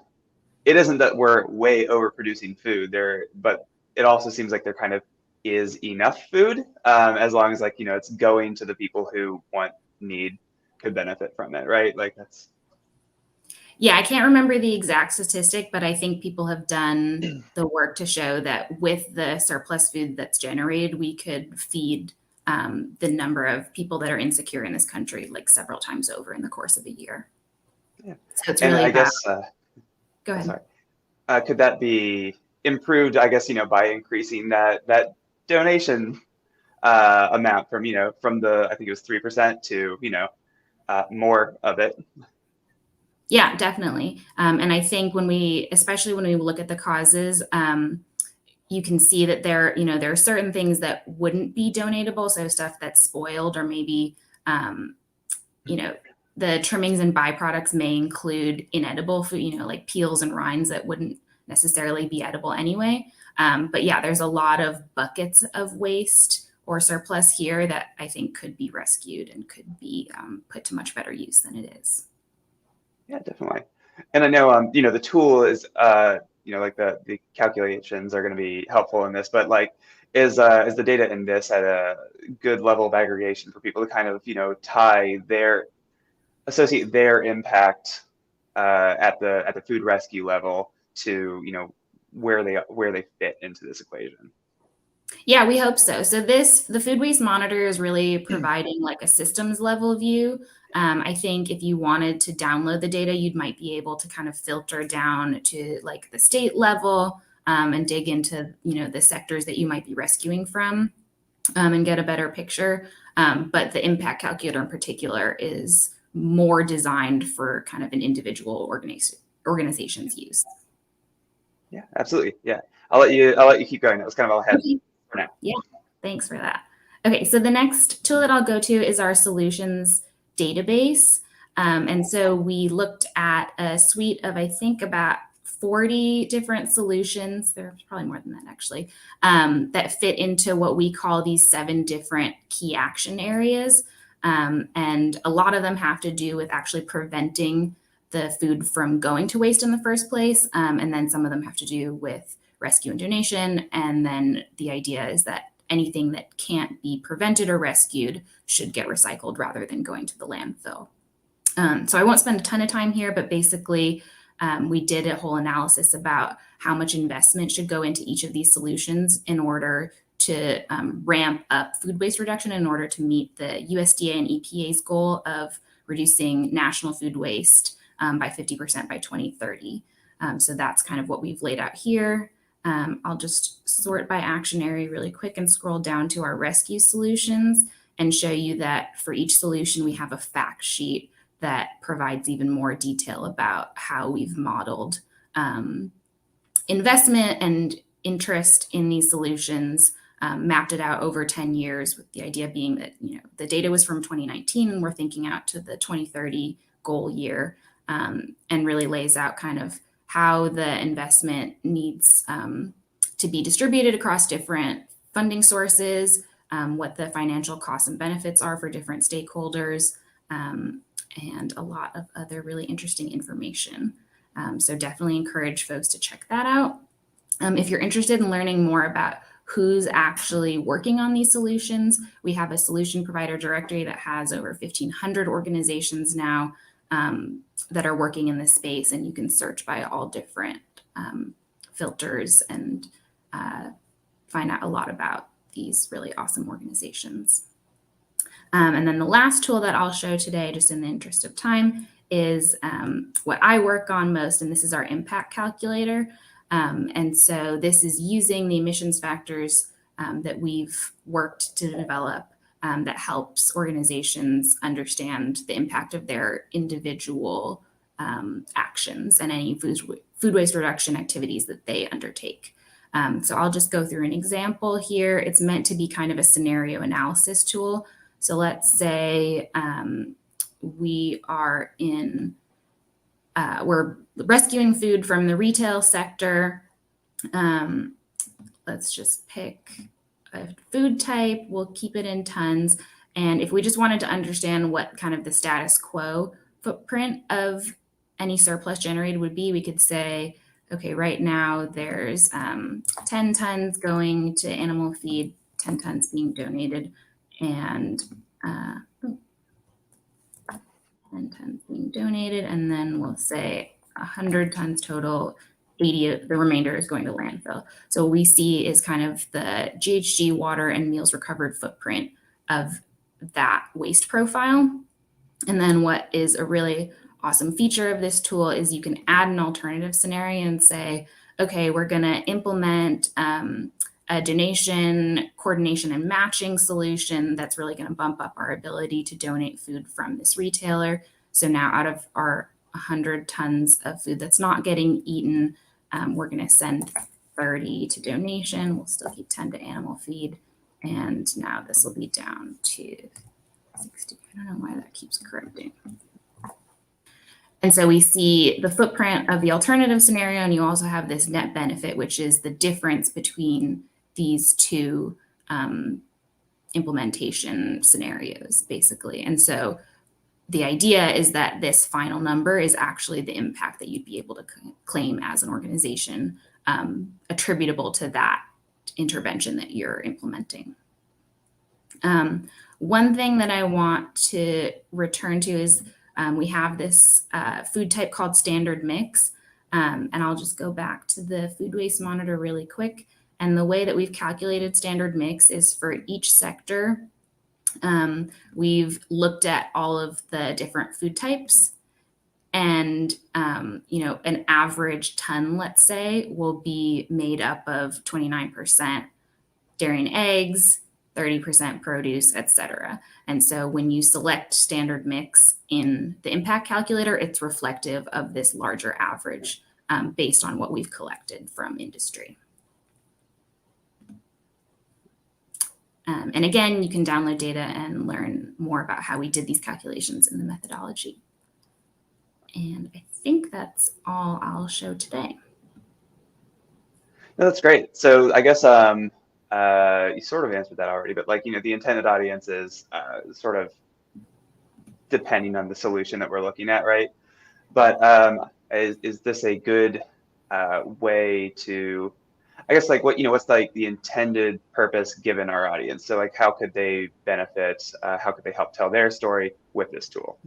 isn't that we're way overproducing food there, but it also seems like there kind of is enough food, as long as like, it's going to the people who want, need, could benefit from it, right? Like that's. Yeah, I can't remember the exact statistic, but I think people have done the work to show that with the surplus food that's generated, we could feed the number of people that are insecure in this country like several times over in the course of a year. Yeah. So it's And really I about, guess, go ahead. Sorry. Could that be improved, I guess, by increasing that donation amount from, from the, I think it was 3% to, more of it? Yeah, definitely. And I think especially when we look at the causes, you can see that there are certain things that wouldn't be donatable. So stuff that's spoiled, or maybe, the trimmings and byproducts may include inedible food, like peels and rinds that wouldn't necessarily be edible anyway. But yeah, there's a lot of buckets of waste or surplus here that I think could be rescued and could be put to much better use than it is. Yeah, definitely. And I know, the tool is, like the calculations are going to be helpful in this, but like, is the data in this at a good level of aggregation for people to kind of, associate their impact at the food rescue level to, where they fit into this equation? Yeah, we hope so. So the Food Waste Monitor is really providing like a systems level view. I think if you wanted to download the data, you might be able to kind of filter down to like the state level and dig into, the sectors that you might be rescuing from and get a better picture. But the impact calculator in particular is more designed for kind of an individual organization's use. Yeah, absolutely. Yeah, I'll let you keep going. That was kind of all I had for now. Yeah, thanks for that. Okay, so the next tool that I'll go to is our solutions database. And so we looked at a suite of, I think, about 40 different solutions. There's probably more than that, actually, that fit into what we call these 7 different key action areas. And a lot of them have to do with actually preventing the food from going to waste in the first place. And then some of them have to do with rescue and donation. And then the idea is that anything that can't be prevented or rescued should get recycled rather than going to the landfill. So I won't spend a ton of time here, but basically we did a whole analysis about how much investment should go into each of these solutions in order to ramp up food waste reduction in order to meet the USDA and EPA's goal of reducing national food waste by 50% by 2030. So that's kind of what we've laid out here. I'll just sort by action area really quick and scroll down to our rescue solutions and show you that for each solution, we have a fact sheet that provides even more detail about how we've modeled investment and interest in these solutions, mapped it out over 10 years, with the idea being that, the data was from 2019 and we're thinking out to the 2030 goal year, and really lays out kind of how the investment needs to be distributed across different funding sources, what the financial costs and benefits are for different stakeholders, and a lot of other really interesting information. So definitely encourage folks to check that out. If you're interested in learning more about who's actually working on these solutions, we have a solution provider directory that has over 1,500 organizations now that are working in this space, and you can search by all different filters and find out a lot about these really awesome organizations. And then the last tool that I'll show today, just in the interest of time, is what I work on most, and this is our impact calculator. And so this is using the emissions factors that we've worked to develop that helps organizations understand the impact of their individual actions and any food waste reduction activities that they undertake. So I'll just go through an example here. It's meant to be kind of a scenario analysis tool. So let's say we are we're rescuing food from the retail sector. Let's just pick a food type. We'll keep it in tons. And if we just wanted to understand what kind of the status quo footprint of any surplus generated would be, we could say, okay, right now there's 10 tons going to animal feed, 10 tons being donated, and 10 tons being donated, and then we'll say 100 tons total, 80, the remainder is going to landfill. So what we see is kind of the GHG, water, and meals recovered footprint of that waste profile. And then what is a really awesome feature of this tool is you can add an alternative scenario and say, okay, we're going to implement a donation, coordination, and matching solution that's really going to bump up our ability to donate food from this retailer. So now out of our 100 tons of food that's not getting eaten, we're going to send 30 to donation. We'll still keep 10 to animal feed. And now this will be down to 60. I don't know why that keeps correcting. And so we see the footprint of the alternative scenario, and you also have this net benefit, which is the difference between these two implementation scenarios, basically. And so the idea is that this final number is actually the impact that you'd be able to claim as an organization attributable to that intervention that you're implementing. One thing that I want to return to is we have this food type called standard mix. And I'll just go back to the food waste monitor really quick. And the way that we've calculated standard mix is for each sector. We've looked at all of the different food types, and an average ton, let's say, will be made up of 29% dairy and eggs, 30% produce, etc. And so when you select standard mix in the impact calculator, it's reflective of this larger average based on what we've collected from industry. And again, you can download data and learn more about how we did these calculations in the methodology. And I think that's all I'll show today. No, that's great. So I guess you sort of answered that already, but the intended audience is sort of depending on the solution that we're looking at, right? But is this a good way to, I guess, what's like the intended purpose given our audience? So how could they benefit? How could they help tell their story with this tool?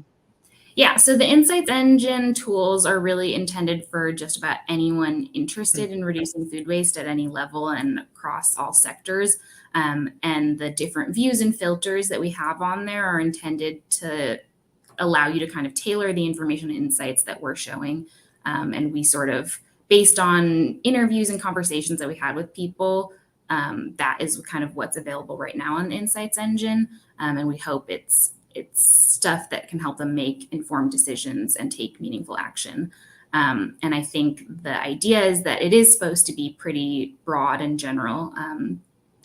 Yeah, so the Insights Engine tools are really intended for just about anyone interested in reducing food waste at any level and across all sectors. And the different views and filters that we have on there are intended to allow you to kind of tailor the information and insights that we're showing. And we sort of, based on interviews and conversations that we had with people, that is kind of what's available right now on the Insights Engine. And we hope it's stuff that can help them make informed decisions and take meaningful action. And I think the idea is that it is supposed to be pretty broad and general.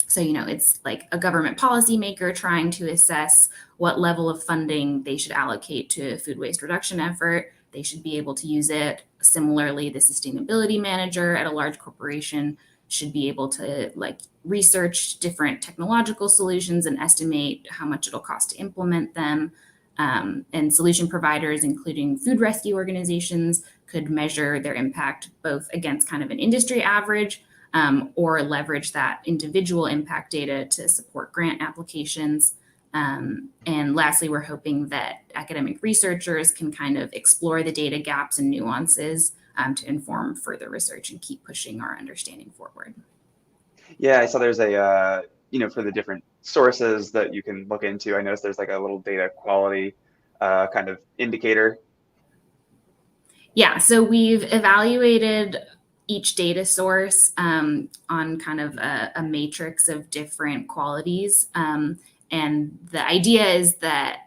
So, it's like a government policymaker trying to assess what level of funding they should allocate to a food waste reduction effort. They should be able to use it. Similarly, the sustainability manager at a large corporation should be able to research different technological solutions and estimate how much it'll cost to implement them. And solution providers, including food rescue organizations, could measure their impact both against kind of an industry average or leverage that individual impact data to support grant applications. And lastly, we're hoping that academic researchers can kind of explore the data gaps and nuances to inform further research and keep pushing our understanding forward. Yeah, I saw there's a, for the different sources that you can look into, I noticed there's like a little data quality kind of indicator. Yeah, so we've evaluated each data source on kind of a matrix of different qualities. And the idea is that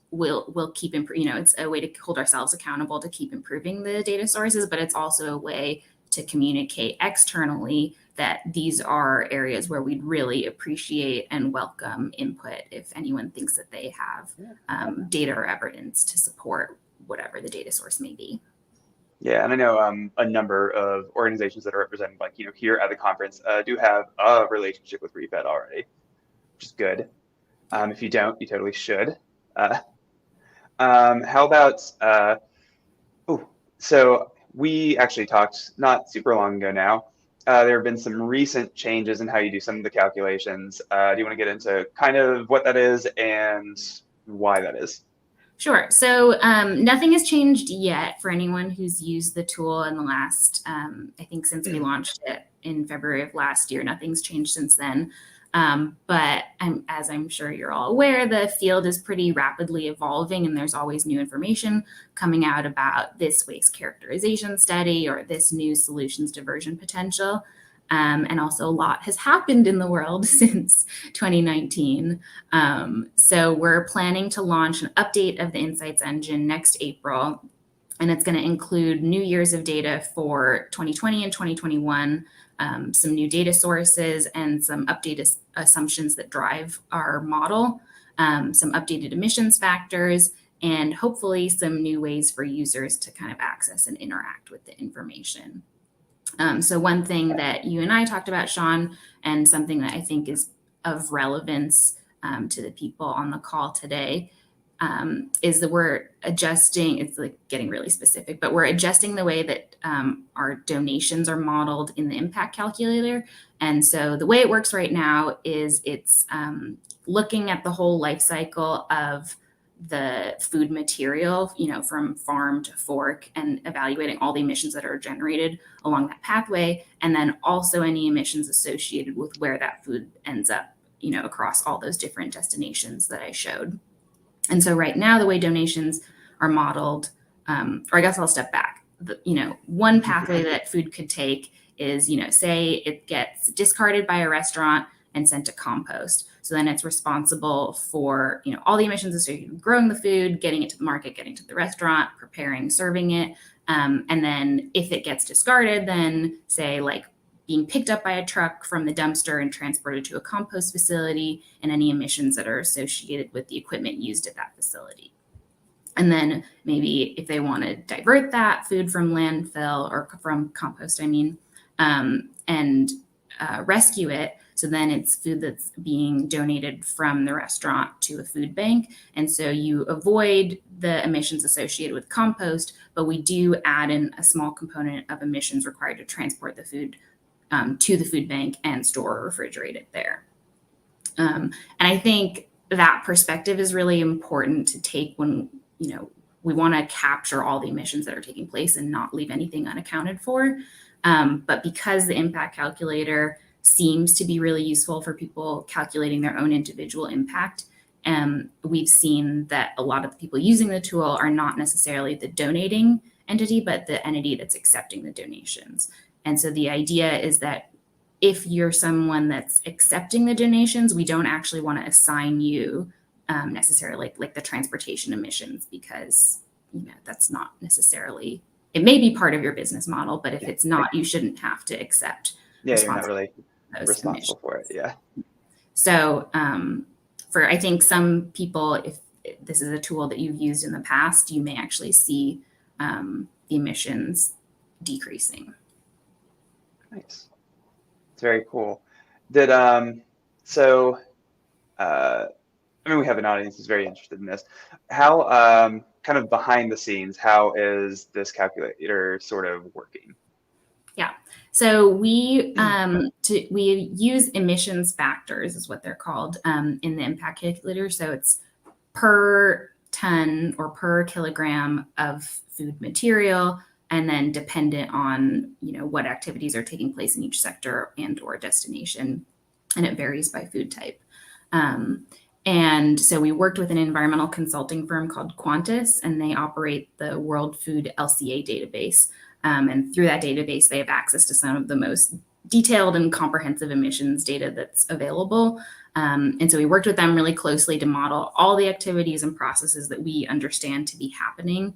we'll keep it's a way to hold ourselves accountable to keep improving the data sources, but it's also a way to communicate externally that these are areas where we'd really appreciate and welcome input if anyone thinks that they have data or evidence to support whatever the data source may be. Yeah, and I know a number of organizations that are represented, like, here at the conference do have a relationship with ReFed already, which is good. If you don't, you totally should. How about, so we actually talked not super long ago now. There have been some recent changes in how you do some of the calculations. Do you want to get into kind of what that is and why that is? Sure. So nothing has changed yet for anyone who's used the tool in the last, I think since we launched it in February of last year, nothing's changed since then. But as I'm sure you're all aware, the field is pretty rapidly evolving and there's always new information coming out about this waste characterization study or this new solutions diversion potential. And also a lot has happened in the world since 2019. So we're planning to launch an update of the Insights Engine next April, and it's going to include new years of data for 2020 and 2021, some new data sources and some updated assumptions that drive our model, some updated emissions factors, and hopefully some new ways for users to kind of access and interact with the information. So one thing that you and I talked about, Sean, and something that I think is of relevance to the people on the call today is that we're adjusting, it's like getting really specific, but we're adjusting the way that our donations are modeled in the impact calculator. And so the way it works right now is it's looking at the whole life cycle of the food material, from farm to fork, and evaluating all the emissions that are generated along that pathway, and then also any emissions associated with where that food ends up, across all those different destinations that I showed. And so right now, the way donations are modeled, or I guess I'll step back. One pathway that food could take is, say it gets discarded by a restaurant and sent to compost. So then it's responsible for, all the emissions associated with growing the food, getting it to the market, getting to the restaurant, preparing, serving it. And then if it gets discarded, then say like being picked up by a truck from the dumpster and transported to a compost facility, and any emissions that are associated with the equipment used at that facility. And then maybe if they want to divert that food from landfill or from compost, and rescue it, so then it's food that's being donated from the restaurant to a food bank. And so you avoid the emissions associated with compost, but we do add in a small component of emissions required to transport the food to the food bank and store or refrigerate it there. And I think that perspective is really important to take when, we want to capture all the emissions that are taking place and not leave anything unaccounted for. But because the impact calculator seems to be really useful for people calculating their own individual impact, we've seen that a lot of the people using the tool are not necessarily the donating entity, but the entity that's accepting the donations. And so the idea is that if you're someone that's accepting the donations, we don't actually want to assign you necessarily like the transportation emissions, because that's not necessarily, it may be part of your business model, but if it's not, you shouldn't have to accept. Yeah, you're not really responsible for it. Yeah. So for, I think some people, if this is a tool that you've used in the past, you may actually see the emissions decreasing. Nice. It's very cool. Did we have an audience who's very interested in this. How kind of behind the scenes, how is this calculator sort of working? Yeah. So we use emissions factors is what they're called in the impact calculator. So it's per ton or per kilogram of food material, and then dependent on what activities are taking place in each sector and or destination, and it varies by food type. And so we worked with an environmental consulting firm called Qantas, and they operate the World Food LCA database. And through that database, they have access to some of the most detailed and comprehensive emissions data that's available. And so we worked with them really closely to model all the activities and processes that we understand to be happening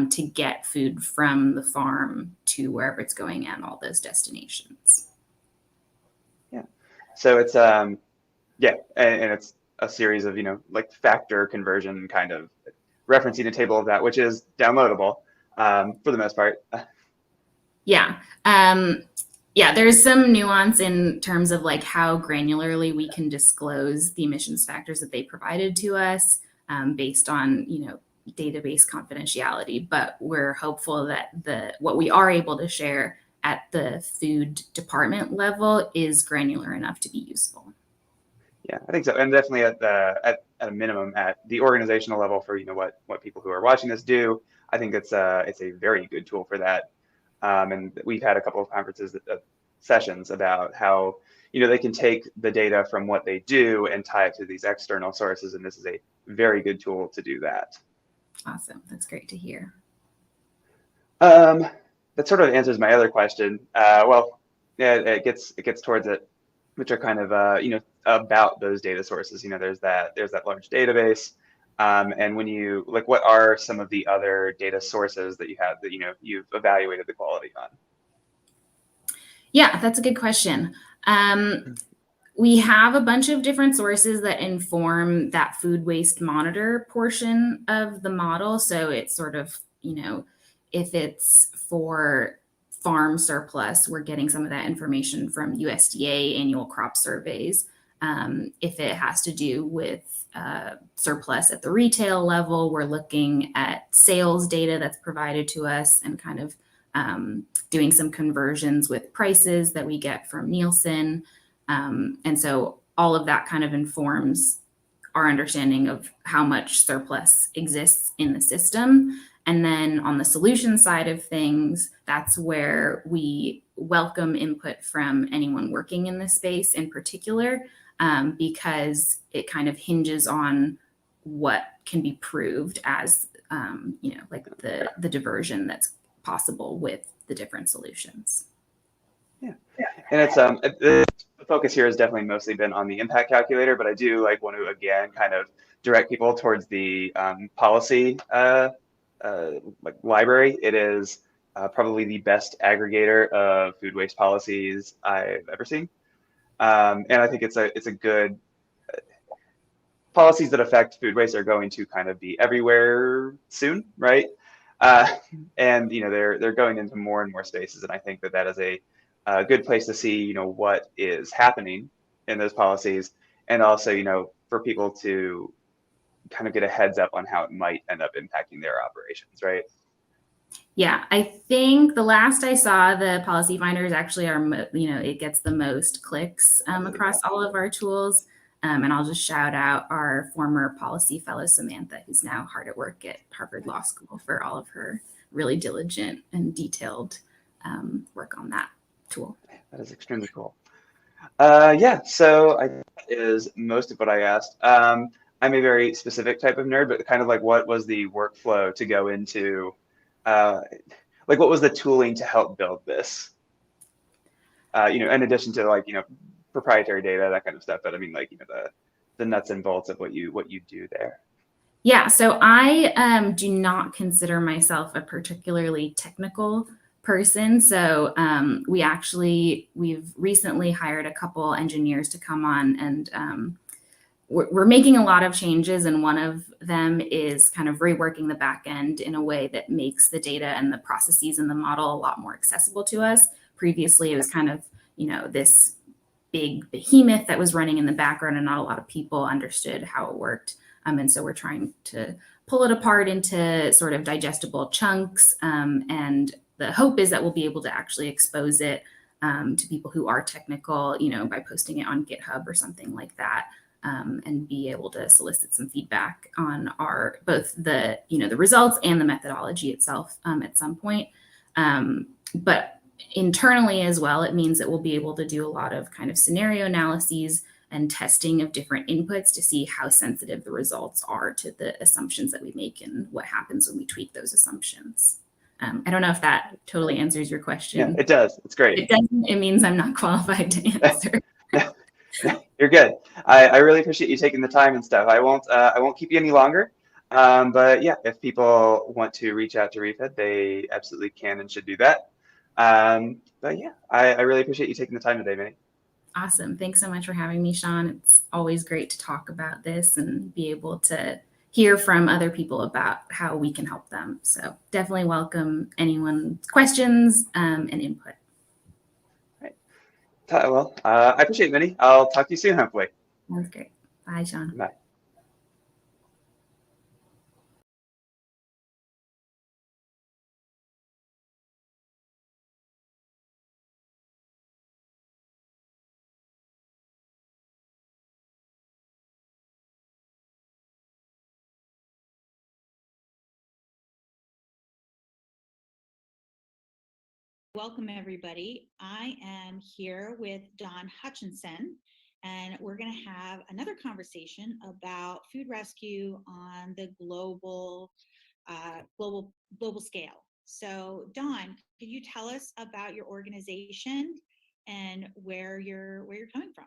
to get food from the farm to wherever it's going and all those destinations. Yeah. So it's, and it's a series of, like factor conversion kind of referencing a table of that, which is downloadable for the most part. Yeah. There's some nuance in terms of like how granularly we can disclose the emissions factors that they provided to us based on, database confidentiality. But we're hopeful that what we are able to share at the food department level is granular enough to be useful. Yeah, I think so, and definitely at a minimum at the organizational level for what people who are watching this do. I think it's a very good tool for that. And we've had a couple of conferences, sessions about how, they can take the data from what they do and tie it to these external sources. And this is a very good tool to do that. Awesome. That's great to hear. That sort of answers my other question. It gets towards it, which are kind of, about those data sources. There's that large database. And when what are some of the other data sources that you have that, you've evaluated the quality on? Yeah, that's a good question. We have a bunch of different sources that inform that food waste monitor portion of the model. So it's sort of, if it's for farm surplus, we're getting some of that information from USDA annual crop surveys. If it has to do with surplus at the retail level, we're looking at sales data that's provided to us and kind of doing some conversions with prices that we get from Nielsen. And so all of that kind of informs our understanding of how much surplus exists in the system. And then on the solution side of things, that's where we welcome input from anyone working in this space in particular, because it kind of hinges on what can be proved as, like the diversion that's possible with the different solutions. Yeah, and it's the focus here has definitely mostly been on the impact calculator, but I do want to again kind of direct people towards the policy library. It is probably the best aggregator of food waste policies I've ever seen, and I think it's a good policies that affect food waste are going to kind of be everywhere soon, right? And they're going into more and more spaces, and I think that is a good place to see what is happening in those policies, and also for people to kind of get a heads up on how it might end up impacting their operations, right? Yeah, I think the last I saw, the policy finders actually are, it gets the most clicks across all of our tools. And I'll just shout out our former policy fellow, Samantha, who's now hard at work at Harvard Law School for all of her really diligent and detailed work on that tool. That is extremely cool. So I think that is most of what I asked. I'm a very specific type of nerd, but kind of what was the workflow to go into, what was the tooling to help build this? In addition to proprietary data, that kind of stuff. But I mean, the nuts and bolts of what you do there. Yeah, so I do not consider myself a particularly technical person. So we've recently hired a couple engineers to come on, and we're making a lot of changes. And one of them is kind of reworking the back end in a way that makes the data and the processes in the model a lot more accessible to us. Previously, it was kind of, this big behemoth that was running in the background, and not a lot of people understood how it worked. And so we're trying to pull it apart into sort of digestible chunks and the hope is that we'll be able to actually expose it to people who are technical, by posting it on GitHub or something like that, and be able to solicit some feedback on both the results and the methodology itself at some point. But internally as well, it means that we'll be able to do a lot of kind of scenario analyses and testing of different inputs to see how sensitive the results are to the assumptions that we make and what happens when we tweak those assumptions. I don't know if that totally answers your question. Yeah, it does. It's great. If it doesn't, it means I'm not qualified to answer. You're good. I really appreciate you taking the time and stuff. I won't keep you any longer. But yeah, if people want to reach out to Refed, they absolutely can and should do that. But yeah, I really appreciate you taking the time today, Minnie. Awesome. Thanks so much for having me, Sean. It's always great to talk about this and be able to hear from other people about how we can help them. So definitely welcome anyone's questions and input. Right. Well, I appreciate it, Minnie. I'll talk to you soon, hopefully. That's great. Bye, Sean. Bye. Welcome, everybody. I am here with Don Hutchesson, and we're going to have another conversation about food rescue on the global scale. So, Don, could you tell us about your organization and where you're coming from?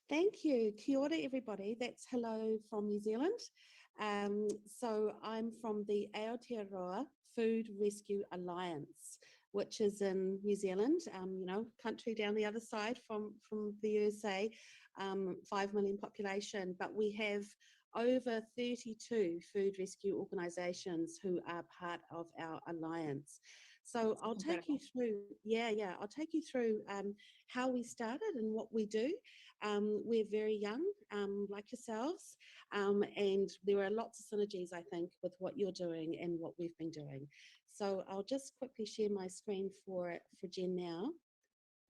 Thank you. Kia ora, everybody. That's hello from New Zealand. So I'm from the Aotearoa Food Rescue Alliance, which is in New Zealand, country down the other side from the USA, 5 million population, but we have over 32 food rescue organizations who are part of our alliance. So I'll take you through, I'll take you through how we started and what we do. We're very young, like yourselves, and there are lots of synergies, I think, with what you're doing and what we've been doing. So I'll just quickly share my screen for Jen now.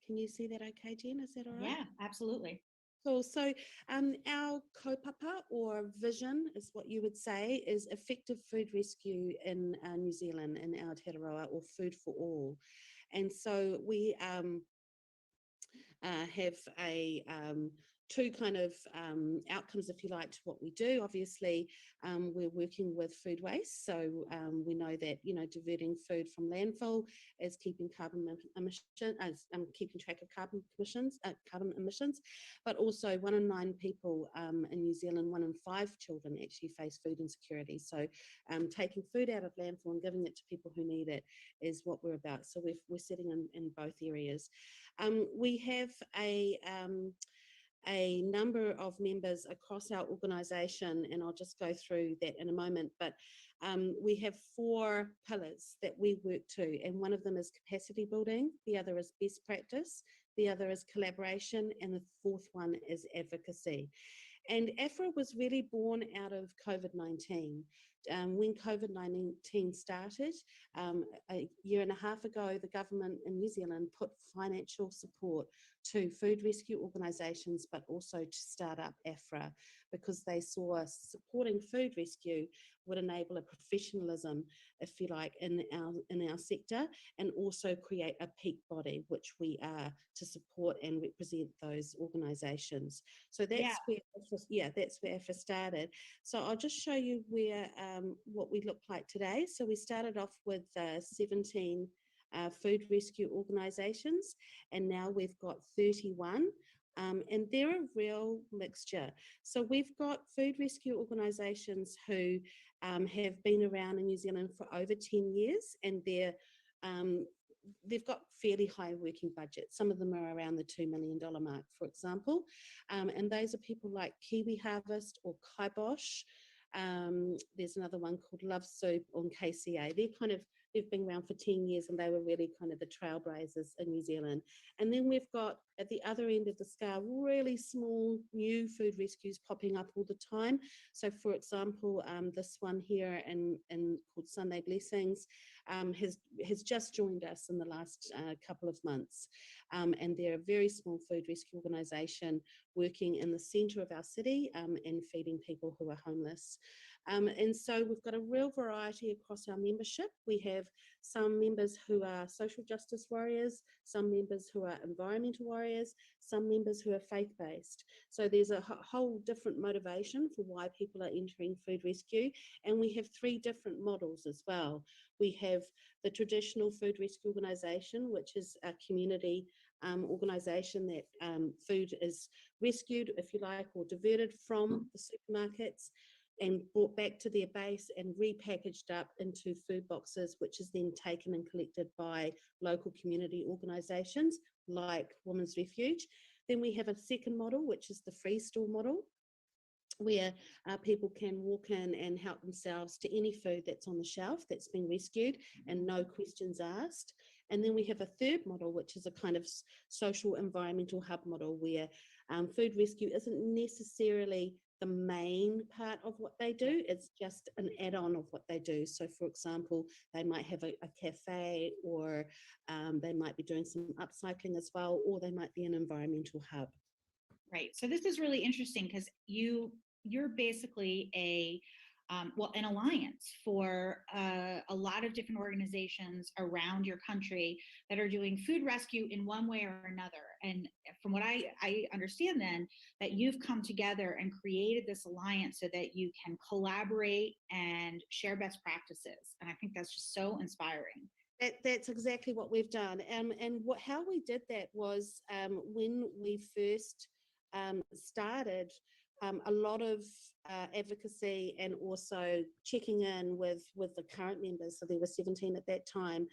Can you see that okay, Jen? Is that all right? Yeah, absolutely. Cool. So our kaupapa or vision is what you would say is effective food rescue in New Zealand in Aotearoa, or food for all. And so we have a two kind of outcomes, if you like, to what we do. Obviously, we're working with food waste, so we know that diverting food from landfill is keeping carbon emission, keeping track of carbon emissions. But also, 1 in 9 people in New Zealand, 1 in 5 children actually face food insecurity. So, taking food out of landfill and giving it to people who need it is what we're about. So we're sitting in both areas. We have a number of members across our organisation, and I'll just go through that in a moment, but we have 4 pillars that we work to, and one of them is capacity building, the other is best practice, the other is collaboration, and the 4th one is advocacy. And AFRA was really born out of COVID-19. When COVID-19 started, a year and a half ago, the government in New Zealand put financial support to food rescue organisations, but also to start up AFRA, because they saw supporting food rescue would enable a professionalism, if you like, in our sector, and also create a peak body, which we are, to support and represent those organisations. So that's where AFRA started. So I'll just show you where what we look like today. So we started off with 17 food rescue organisations, and now we've got 31. And they're a real mixture. So we've got food rescue organisations who have been around in New Zealand for over 10 years, and they've got fairly high working budgets. Some of them are around the $2 million mark, for example. And those are people like Kiwi Harvest or Kibosh. There's another one called Love Soup on KCA. They're kind of They've been around for 10 years and they were really kind of the trailblazers in New Zealand. And then we've got at the other end of the scale, really small new food rescues popping up all the time. So for example, this one here in called Sunday Blessings has just joined us in the last couple of months. And they're a very small food rescue organisation working in the centre of our city and feeding people who are homeless. And so we've got a real variety across our membership. We have some members who are social justice warriors, some members who are environmental warriors, some members who are faith-based. So there's a whole different motivation for why people are entering food rescue. And we have 3 different models as well. We have the traditional food rescue organisation, which is a community organisation that food is rescued, if you like, or diverted from the supermarkets and brought back to their base and repackaged up into food boxes, which is then taken and collected by local community organisations like Women's Refuge. Then we have a second model, which is the free store model, where people can walk in and help themselves to any food that's on the shelf that's been rescued and no questions asked. And then we have a third model, which is a kind of social environmental hub model, where food rescue isn't necessarily the main part of what they do, it's just an add-on of what they do. So for example, they might have a cafe, or they might be doing some upcycling as well, or they might be an environmental hub. Right. So this is really interesting because you're basically an alliance for a lot of different organizations around your country that are doing food rescue in one way or another. And from what I understand then, that you've come together and created this alliance so that you can collaborate and share best practices. And I think that's just so inspiring. That's exactly what we've done. And how we did that was when we first started, a lot of advocacy and also checking in with the current members. So there were 17 at that time,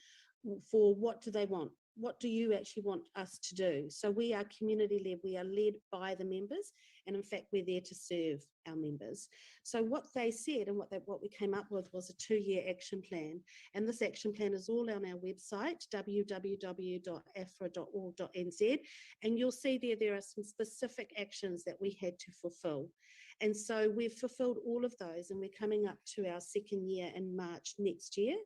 for what do they want? What do you actually want us to do? So we are community led, we are led by the members, and in fact we're there to serve our members. So what they said and what we came up with was a 2-year action plan, and this action plan is all on our website, www.afra.org.nz, and you'll see there are some specific actions that we had to fulfill. And so we've fulfilled all of those, and we're coming up to our 2nd year in March next year.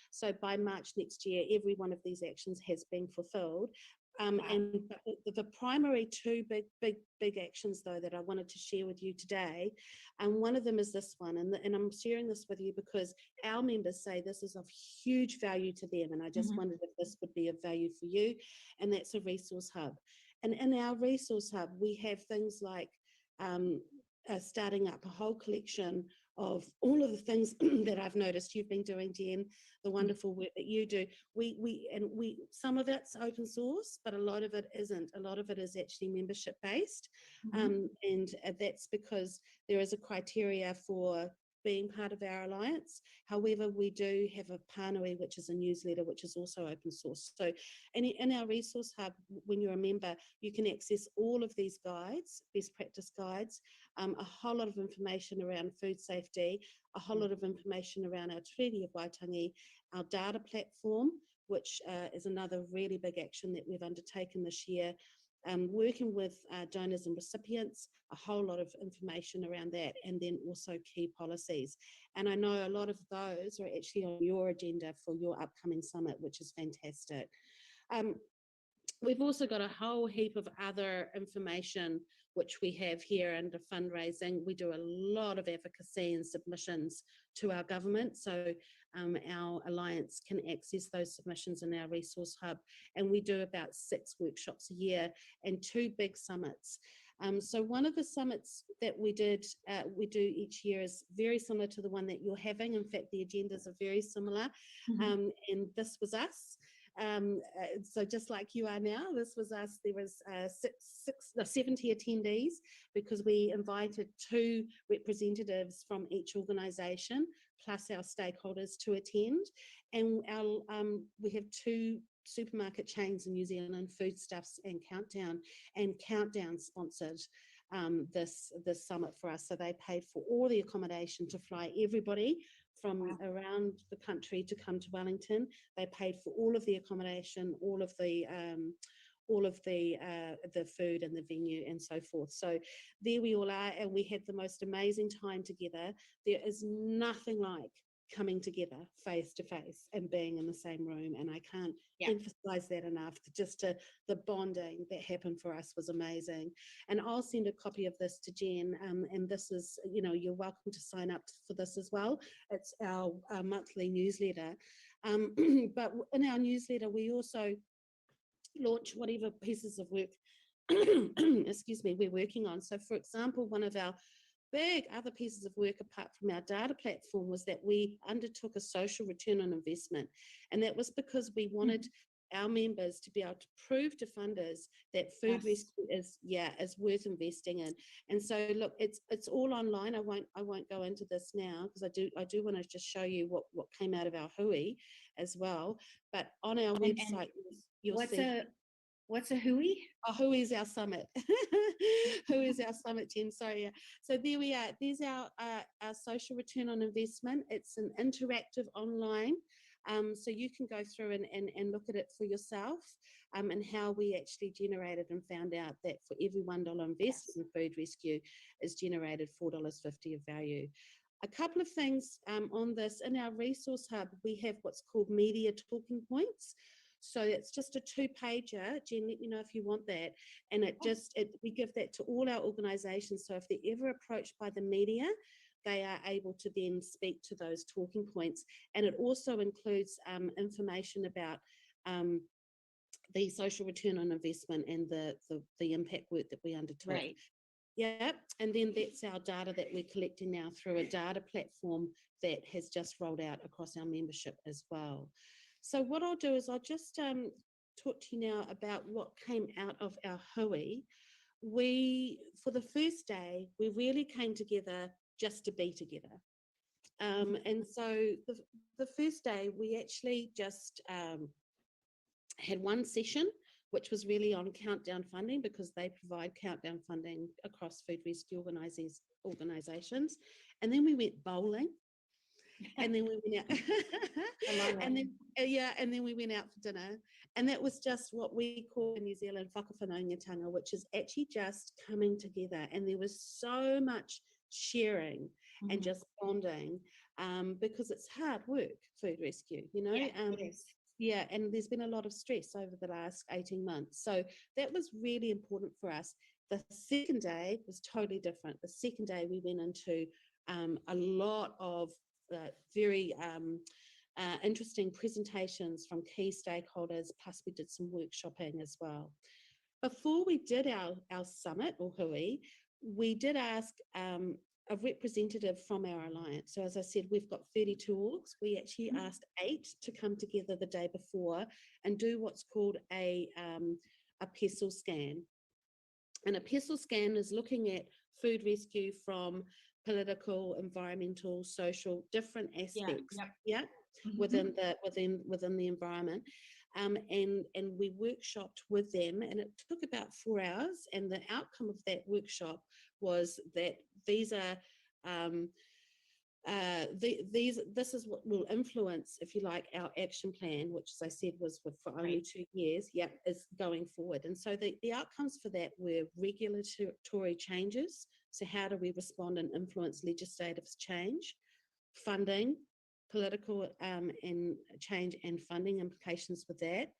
So by March next year, every one of these actions has been fulfilled. And the primary 2 big actions, though, that I wanted to share with you today, and one of them is this one, and I'm sharing this with you because our members say this is of huge value to them, and I just wondered if this would be of value for you, and that's a resource hub. And in our resource hub, we have things like starting up a whole collection of all of the things that I've noticed you've been doing, Jen, the wonderful work that you do. We some of it's open source, but a lot of it isn't. A lot of it is actually membership based, and that's because there is a criteria for being part of our alliance. However, we do have a Pānui, which is a newsletter, which is also open source. So in our resource hub, when you're a member, you can access all of these guides, best practice guides, a whole lot of information around food safety, a whole lot of information around our Treaty of Waitangi, our data platform, which is another really big action that we've undertaken this year, working with donors and recipients, a whole lot of information around that, and then also key policies. And I know a lot of those are actually on your agenda for your upcoming summit, which is fantastic. We've also got a whole heap of other information which we have here under fundraising. We do a lot of advocacy and submissions to our government. So our alliance can access those submissions in our resource hub. And we do about 6 workshops a year and 2 big summits. So one of the summits that we do each year is very similar to the one that you're having. In fact, the agendas are very similar. And this was us. So just like you are now, this was us. There was 70 attendees because we invited 2 representatives from each organisation plus our stakeholders to attend. And we have 2 supermarket chains in New Zealand, Foodstuffs and Countdown sponsored this summit for us. So they paid for all the accommodation to fly everybody from around the country to come to Wellington. They paid for all of the accommodation, all of the food and the venue and so forth. So there we all are, and we had the most amazing time together. There is nothing like coming together face to face and being in the same room, and I can't emphasize that enough. The bonding that happened for us was amazing. And I'll send a copy of this to Jen, and this is, you're welcome to sign up for this as well. It's our monthly newsletter, but in our newsletter we also launch whatever pieces of work excuse me, we're working on. So for example, one of our big other pieces of work apart from our data platform was that we undertook a social return on investment, and that was because we wanted our members to be able to prove to funders that food rescue is worth investing in. And so look, it's all online. I won't go into this now because I do want to just show you what came out of our hui as well. But on our website, you'll see. What's a hui? Oh, hui is our summit. Hui is our summit, Jen. Sorry. Yeah. So there we are. There's our social return on investment. It's an interactive online. So you can go through and look at it for yourself, and how we actually generated and found out that for every $1 invested in food rescue is generated $4.50 of value. A couple of things on this. In our resource hub, we have what's called media talking points. So it's just a 2-pager. Jen, let me know if you want that. And we give that to all our organisations. So if they're ever approached by the media, they are able to then speak to those talking points. And it also includes information about the social return on investment and the impact work that we undertook. Right. Yeah, and then that's our data that we're collecting now through a data platform that has just rolled out across our membership as well. So what I'll do is I'll just talk to you now about what came out of our hui. For the first day, we really came together just to be together. And so the first day, we actually just had one session, which was really on countdown funding, because they provide countdown funding across food rescue organisations. And then we went bowling. And then we went out and then we went out for dinner, and that was just what we call in New Zealand whakawhanaungatanga, which is actually just coming together. And there was so much sharing and just bonding, because it's hard work, food rescue, It is. Yeah, and there's been a lot of stress over the last 18 months. So that was really important for us. The second day was totally different. The second day we went into a lot of very interesting presentations from key stakeholders, plus we did some workshopping as well. Before we did our summit or hui, we did ask a representative from our alliance. So as I said, we've got 32 orgs. We actually asked 8 to come together the day before and do what's called a PESTLE scan. And a PESTLE scan is looking at food rescue from political, environmental, social, different aspects, within the environment, and we workshopped with them, and it took about 4 hours. And the outcome of that workshop was that these are this is what will influence, if you like, our action plan, which, as I said, was for only 2 years, is going forward. And so the outcomes for that were regulatory changes. So how do we respond and influence legislative change, funding, political and change and funding implications with that,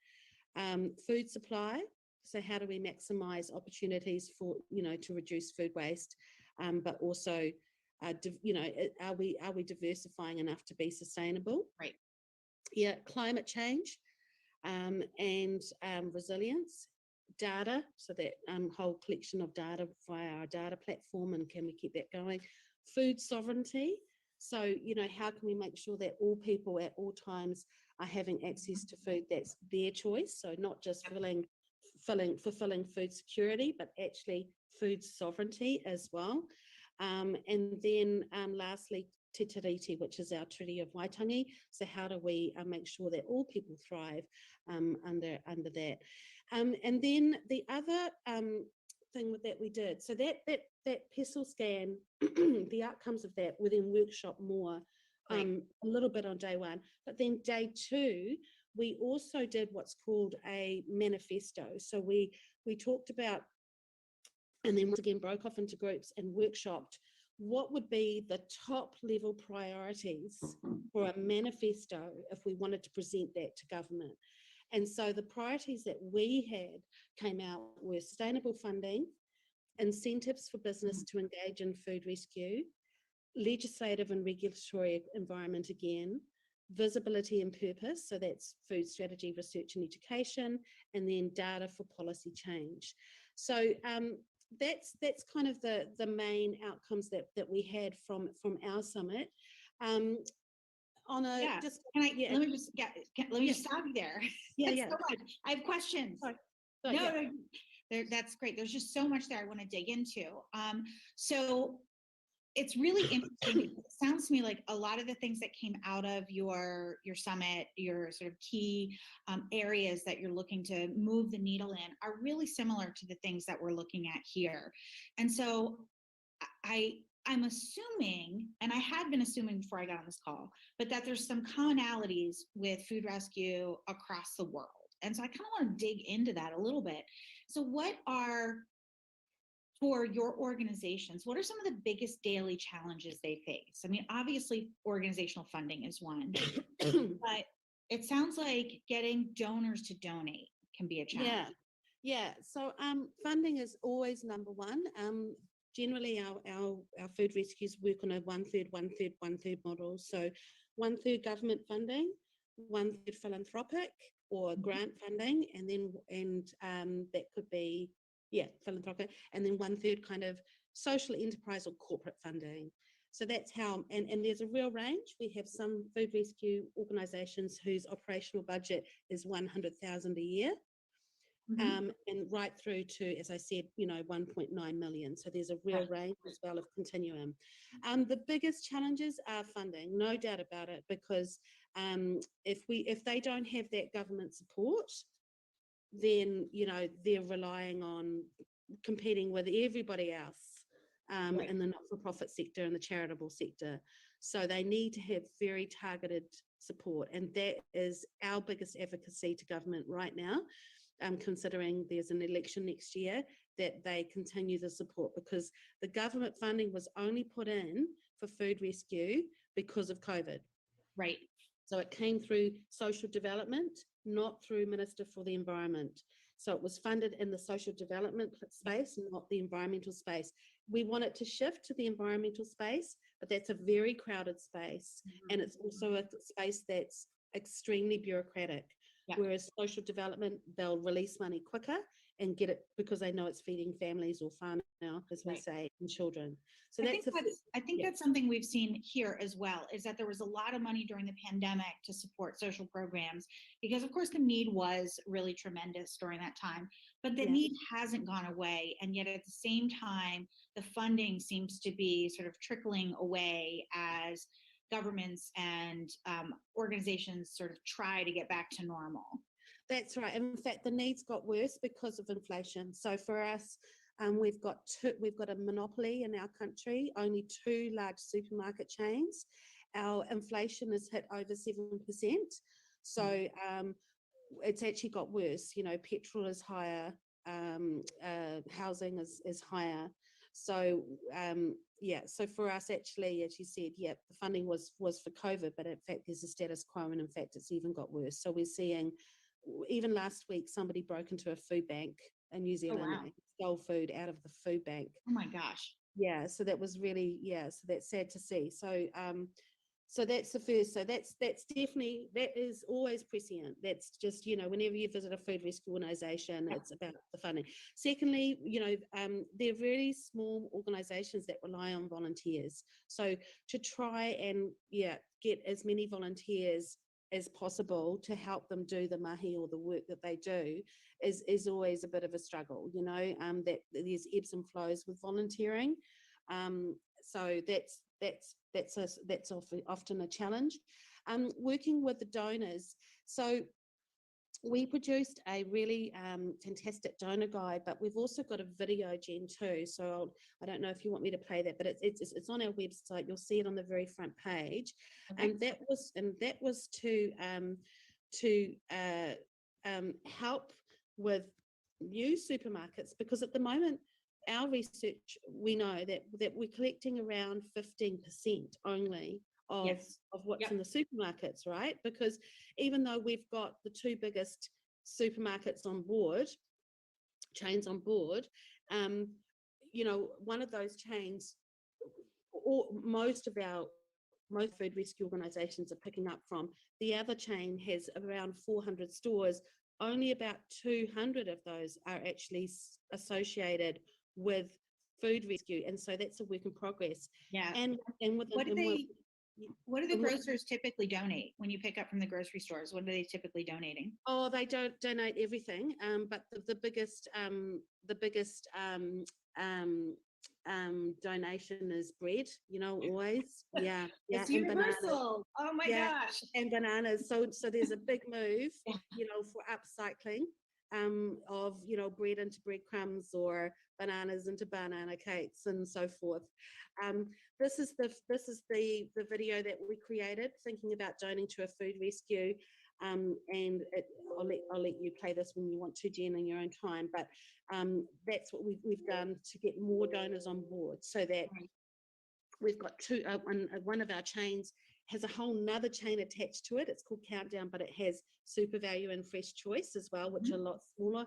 food supply. So how do we maximize opportunities for, to reduce food waste, but also, are we diversifying enough to be sustainable? Right. Yeah, climate change, and resilience. Data, so that whole collection of data via our data platform, and can we keep that going? Food sovereignty, so how can we make sure that all people at all times are having access to food that's their choice, so not just fulfilling food security, but actually food sovereignty as well. And then lastly, te tiriti, which is our treaty of Waitangi. So how do we make sure that all people thrive under that? And then the other thing that we did. So that pestle scan, the outcomes of that were then workshop more a little bit on day one. But then day two, we also did what's called a manifesto. So we talked about, and then once again broke off into groups and workshopped what would be the top level priorities for a manifesto if we wanted to present that to government. And so the priorities that we had came out were sustainable funding, incentives for business to engage in food rescue, legislative and regulatory environment again, visibility and purpose, so that's food strategy, research and education, and then data for policy change. So that's kind of the main outcomes that we had from our summit. On a just let me just stop you there. So much. I have questions. No, that's great. There's just so much there I want to dig into. So it's really interesting. It sounds to me like a lot of the things that came out of your summit, your sort of key areas that you're looking to move the needle in, are really similar to the things that we're looking at here. And so I'm assuming, and I had been assuming before I got on this call, but that there's some commonalities with food rescue across the world. And so I kind of want to dig into that a little bit. So what are, for your organizations, what are some of the biggest daily challenges they face? I mean, obviously organizational funding is one, but it sounds like getting donors to donate can be a challenge. Yeah. So funding is always number one. Generally, our food rescues work on a 1/3, 1/3, 1/3 model. So 1/3 government funding, 1/3 philanthropic or grant funding, and that could be philanthropic, and then 1/3 kind of social enterprise or corporate funding. So that's how, and there's a real range. We have some food rescue organisations whose operational budget is 100,000 a year. And right through to, as I said, 1.9 million. So there's a real range as well of continuum. The biggest challenges are funding, no doubt about it, because if they don't have that government support, then they're relying on competing with everybody else in the not-for-profit sector and the charitable sector. So they need to have very targeted support, and that is our biggest advocacy to government right now. Considering there's an election next year, that they continue the support, because the government funding was only put in for food rescue because of COVID. Right. So it came through social development, not through Minister for the Environment. So it was funded in the social development space, not the environmental space. We want it to shift to the environmental space, but that's a very crowded space. And it's also a space that's extremely bureaucratic. Whereas social development, they'll release money quicker and get it because they know it's feeding families or whānau, as we say, and children. So I think that's something we've seen here as well, is that there was a lot of money during the pandemic to support social programs, because of course the need was really tremendous during that time, but the need hasn't gone away. And yet at the same time, the funding seems to be sort of trickling away as governments and organizations sort of try to get back to normal. That's right. In fact, the needs got worse because of inflation. So for us, we've got a monopoly in our country, only 2 large supermarket chains. Our inflation has hit over 7%. So it's actually got worse. Petrol is higher, housing is higher. So so for us, actually, as you said, the funding was for COVID, but in fact there's a status quo, and in fact it's even got worse. So we're seeing, even last week, somebody broke into a food bank in New Zealand and stole food out of the food bank. Oh my gosh. Yeah, so that was really, so that's sad to see. So that's the first. So that's definitely, that is always prescient. That's just, whenever you visit a food rescue organisation, it's about the funding. Secondly, they're really small organisations that rely on volunteers. So to try and get as many volunteers as possible to help them do the mahi or the work that they do is always a bit of a struggle. That there's ebbs and flows with volunteering. So that's often a challenge. Working with the donors. So we produced a really fantastic donor guide, but we've also got a video, Jen, too. So I don't know if you want me to play that, but it's on our website. You'll see it on the very front page, Okay. and that was to help with new supermarkets, because at the moment our research, we know that we're collecting around 15% only of Yes. what's Yep. in the supermarkets, right? Because even though we've got the two biggest supermarkets on board, chains on board, one of those chains, or most food rescue organizations are picking up from. The other chain has around 400 stores. Only about 200 of those are actually associated with food rescue, and so that's a work in progress. Yeah. And with What do and the with- grocers typically donate when you pick up from the grocery stores? What are they typically donating? Oh, they don't donate everything, but the biggest donation is bread. Always, yeah, It's and bananas. universal. Oh my gosh. And bananas. So there's a big move, Yeah. for upcycling of bread into breadcrumbs, or bananas into banana cakes, and so forth. This is the video that we created, thinking about donating to a food rescue. I'll let you play this when you want to, Jen, in your own time. But that's what we've done to get more donors on board, so that we've got two. One of our chains has a whole nother chain attached to it. It's called Countdown, but it has Super Value and Fresh Choice as well, which are a lot smaller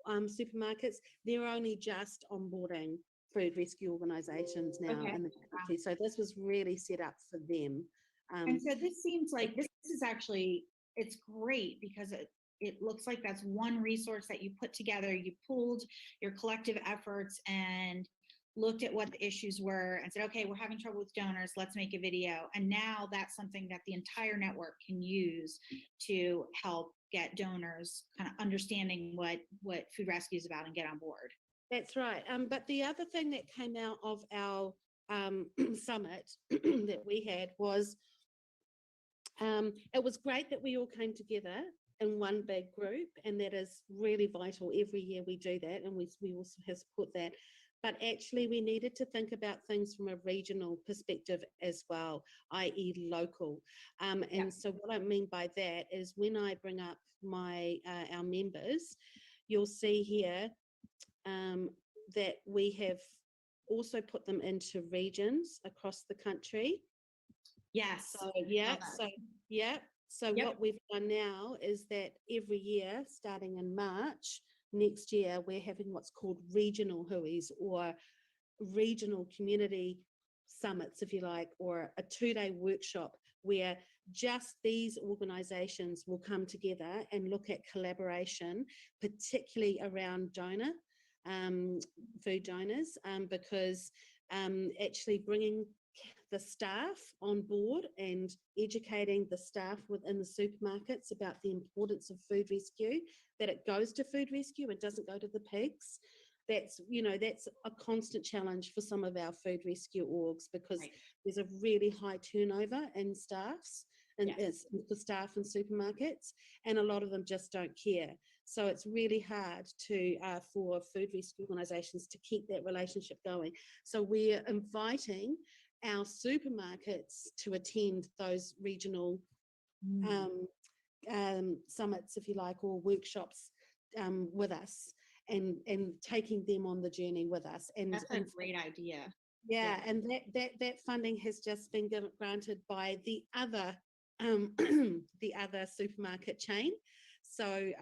supermarkets. They're only just onboarding food rescue organisations now in the country. So this was really set up for them. And so this seems like this is actually, it's great, because it looks like that's one resource that you put together. You pooled your collective efforts and looked at what the issues were and said, okay, we're having trouble with donors, let's make a video. And now that's something that the entire network can use to help get donors kind of understanding what food rescue is about and get on board. That's right. But the other thing that came out of our summit that we had was, it was great that we all came together in one big group, and that is really vital. Every year we do that, and we also have support that. But actually, we needed to think about things from a regional perspective as well, i.e. local. And so what I mean by that is, when I bring up our members, you'll see here that we have also put them into regions across the country. Yes. So what we've done now is that every year, starting in March next year, we're having what's called regional hui's, or regional community summits, if you like, or a 2-day workshop where just these organisations will come together and look at collaboration, particularly around food donors, because actually bringing the staff on board and educating the staff within the supermarkets about the importance of food rescue, that it goes to food rescue and doesn't go to the pigs. That's a constant challenge for some of our food rescue orgs, because there's a really high turnover in staffs and for staff in supermarkets, and a lot of them just don't care. So it's really hard for food rescue organisations to keep that relationship going. So we're inviting our supermarkets to attend those regional summits, if you like, or workshops with us, and taking them on the journey with us. And that's a great idea. Yeah, and that funding has just been granted by the other supermarket chain. So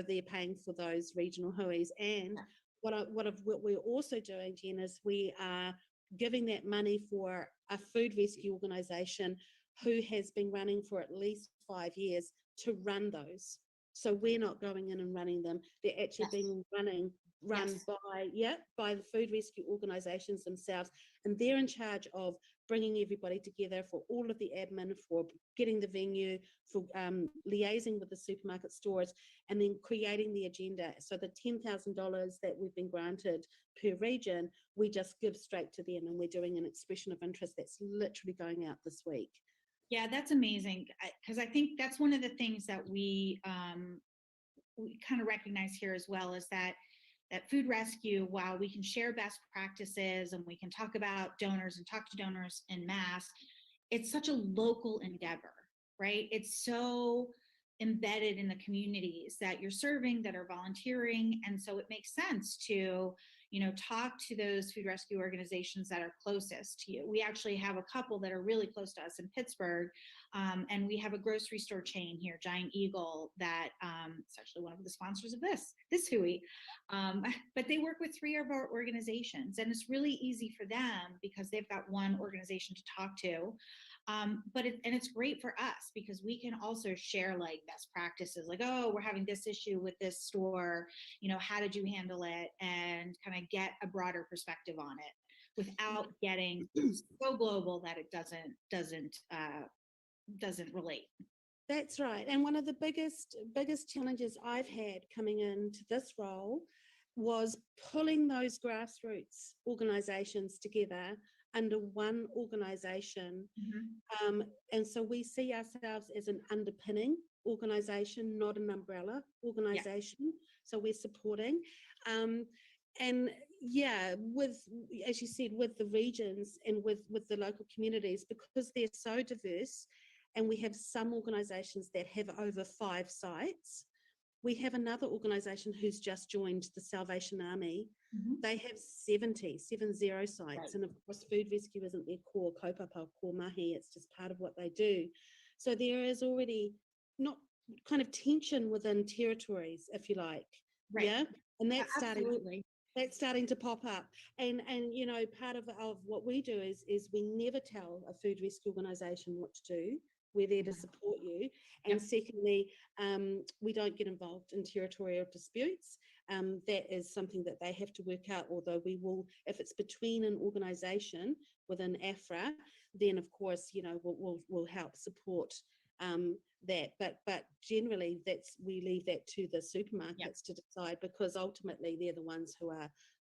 they're paying for those regional hui's. And what we're also doing, Jen, is we are giving that money for a food rescue organisation who has been running for at least 5 years to run those. So we're not going in and running them. They're actually being run by the food rescue organisations themselves, and they're in charge of bringing everybody together for all of the admin, for getting the venue, for liaising with the supermarket stores, and then creating the agenda. So the $10,000 that we've been granted per region, we just give straight to them, and we're doing an expression of interest that's literally going out this week. Yeah, that's amazing, because I think that's one of the things that we we kind of recognize here as well is that food rescue, while we can share best practices and we can talk about donors and talk to donors en masse, it's such a local endeavor, right? It's so embedded in the communities that you're serving, that are volunteering. And so it makes sense to, talk to those food rescue organizations that are closest to you. We actually have a couple that are really close to us in Pittsburgh. And we have a grocery store chain here, Giant Eagle, that it's actually one of the sponsors of this Hui. But they work with 3 of our organizations, and it's really easy for them because they've got one organization to talk to. But it's great for us because we can also share like best practices, like, oh, we're having this issue with this store, how did you handle it, and kind of get a broader perspective on it without getting so global that it doesn't relate. That's right. And one of the biggest challenges I've had coming into this role was pulling those grassroots organizations together under one organization. And so we see ourselves as an underpinning organization, not an umbrella organization. Yeah. So we're supporting. And yeah, as you said, with the regions and with the local communities, because they're so diverse, and we have some organizations that have over 5 sites. We have another organization who's just joined the Salvation Army. They have 70 sites. Right. And of course, food rescue isn't their core kaupapa, core mahi. It's just part of what they do. So there is already not kind of tension within territories, if you like. Right. Yeah. And that's starting to pop up. And part of what we do is we never tell a food rescue organization what to do. We're there to support you. And secondly, we don't get involved in territorial disputes. That is something that they have to work out, although we will, if it's between an organisation within AFRA, then of course, we'll help support that. But generally, we leave that to the supermarkets to decide, because ultimately they're the ones who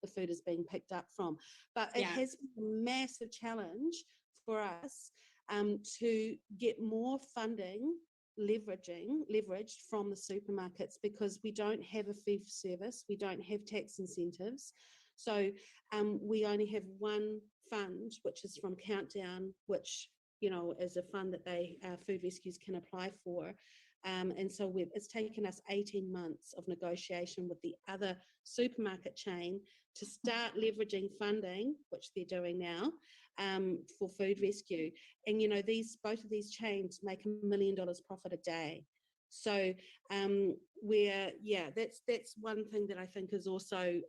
the food is being picked up from. But it has been a massive challenge for us to get more funding leveraged from the supermarkets, because we don't have a fee for service, we don't have tax incentives. So we only have one fund, which is from Countdown, which is a fund that food rescues can apply for. And so it's taken us 18 months of negotiation with the other supermarket chain to start leveraging funding, which they're doing now, for food rescue. And both of these chains make $1 million profit a day. So that's one thing that I think is also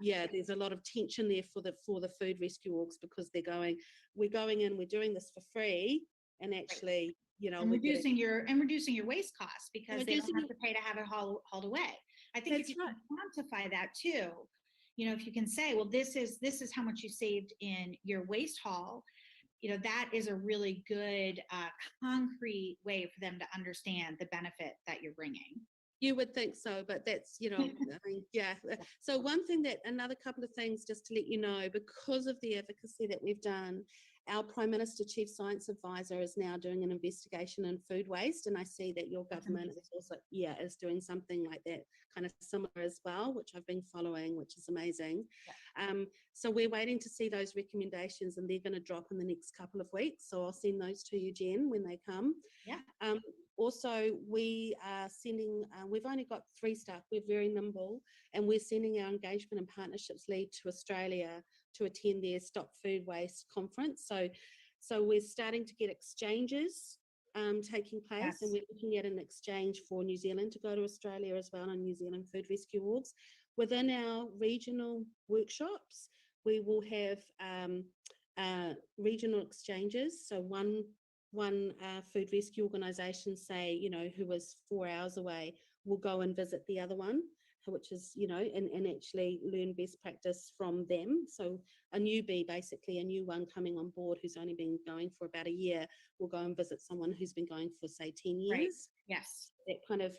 there's a lot of tension there for the food rescue orgs, because we're going in, we're doing this for free, and actually and reducing your waste costs, because they don't have to pay to have it hauled away. I think if you can quantify that too, if you can say, well, this is how much you saved in your waste haul, that is a really good concrete way for them to understand the benefit that you're bringing. You would think so, but that's, So another couple of things just to let you know, because of the advocacy that we've done, our Prime Minister Chief Science Advisor is now doing an investigation in food waste, and I see that your government is also is doing something like that, kind of similar as well, which I've been following, which is amazing. So we're waiting to see those recommendations, and they're going to drop in the next couple of weeks. So I'll send those to you, Jen, when they come. Also, we are sending, we've only got 3 staff, we're very nimble, and we're sending our engagement and partnerships lead to Australia to attend their Stop Food Waste conference. So we're starting to get exchanges taking place, and we're looking at an exchange for New Zealand to go to Australia as well, and New Zealand food rescue orgs. Within our regional workshops, we will have regional exchanges. So one food rescue organisation, say, who is 4 hours away, will go and visit the other one, which is, and actually learn best practice from them. So a newbie, basically a new one coming on board who's only been going for about a year, will go and visit someone who's been going for, say, 10 years. Right. Yes. That kind of,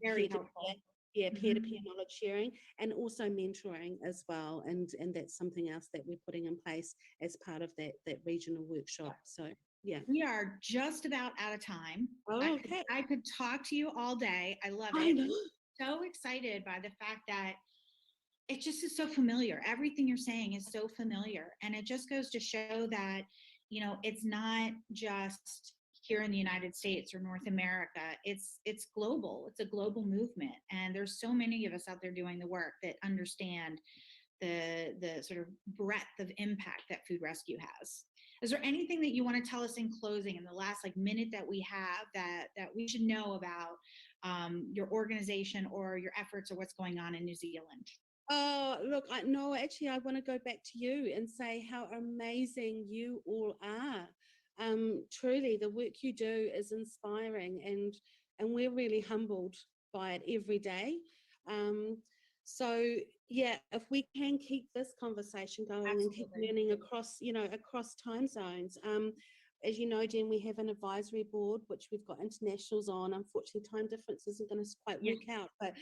very helpful. Peer-to-peer knowledge sharing, and also mentoring as well. And that's something else that we're putting in place as part of that regional workshop. So yeah. We are just about out of time. Oh, okay. I could talk to you all day. I love it. I know. so excited by the fact that it just is so familiar. Everything you're saying is so familiar. And it just goes to show that, it's not just here in the United States or North America. It's global. It's a global movement. And there's so many of us out there doing the work that understand the sort of breadth of impact that food rescue has. Is there anything that you want to tell us in closing in the last minute that we have that we should know about your organization or your efforts or what's going on in New Zealand? Oh, look, no, actually, I want to go back to you and say how amazing you all are. Truly, the work you do is inspiring, and we're really humbled by it every day. Um, so yeah, if we can keep this conversation going and keep Absolutely. learning across time zones. As you know, Jen, we have an advisory board, which we've got internationals on. Unfortunately, time difference isn't going to quite work out, but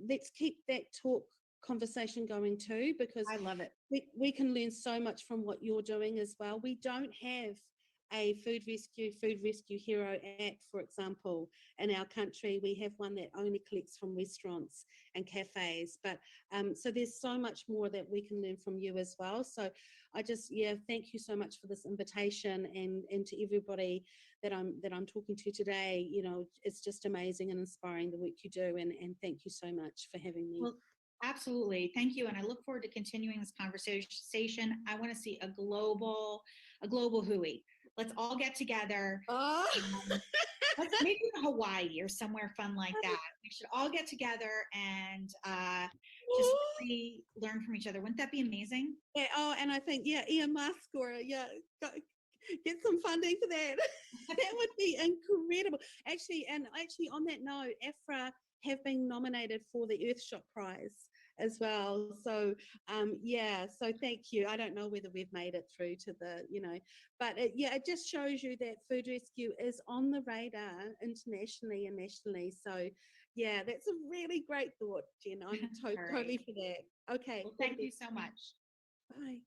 let's keep that conversation going too, because I love it. we can learn so much from what you're doing as well. We don't have a food rescue hero act, for example, in our country. We have one that only collects from restaurants and cafes, but so there's so much more that we can learn from you as well. So I just thank you so much for this invitation, and to everybody that I'm talking to today. It's just amazing and inspiring the work you do, and thank you so much for having me. Well, absolutely. Thank you. And I look forward to continuing this conversation. I want to see a global hui. Let's all get together. Oh. Let's maybe in Hawaii or somewhere fun like that. We should all get together and just really learn from each other. Wouldn't that be amazing? Yeah. Oh, and I think Ian Musk or get some funding for that. That would be incredible. Actually, on that note, AFRA have been nominated for the Earthshot Prize as well. So so thank you. I don't know whether we've made it through to but it just shows you that food rescue is on the radar internationally and nationally. So that's a really great thought, Jen. I'm totally for that. Okay. Well, thank you so much. Bye.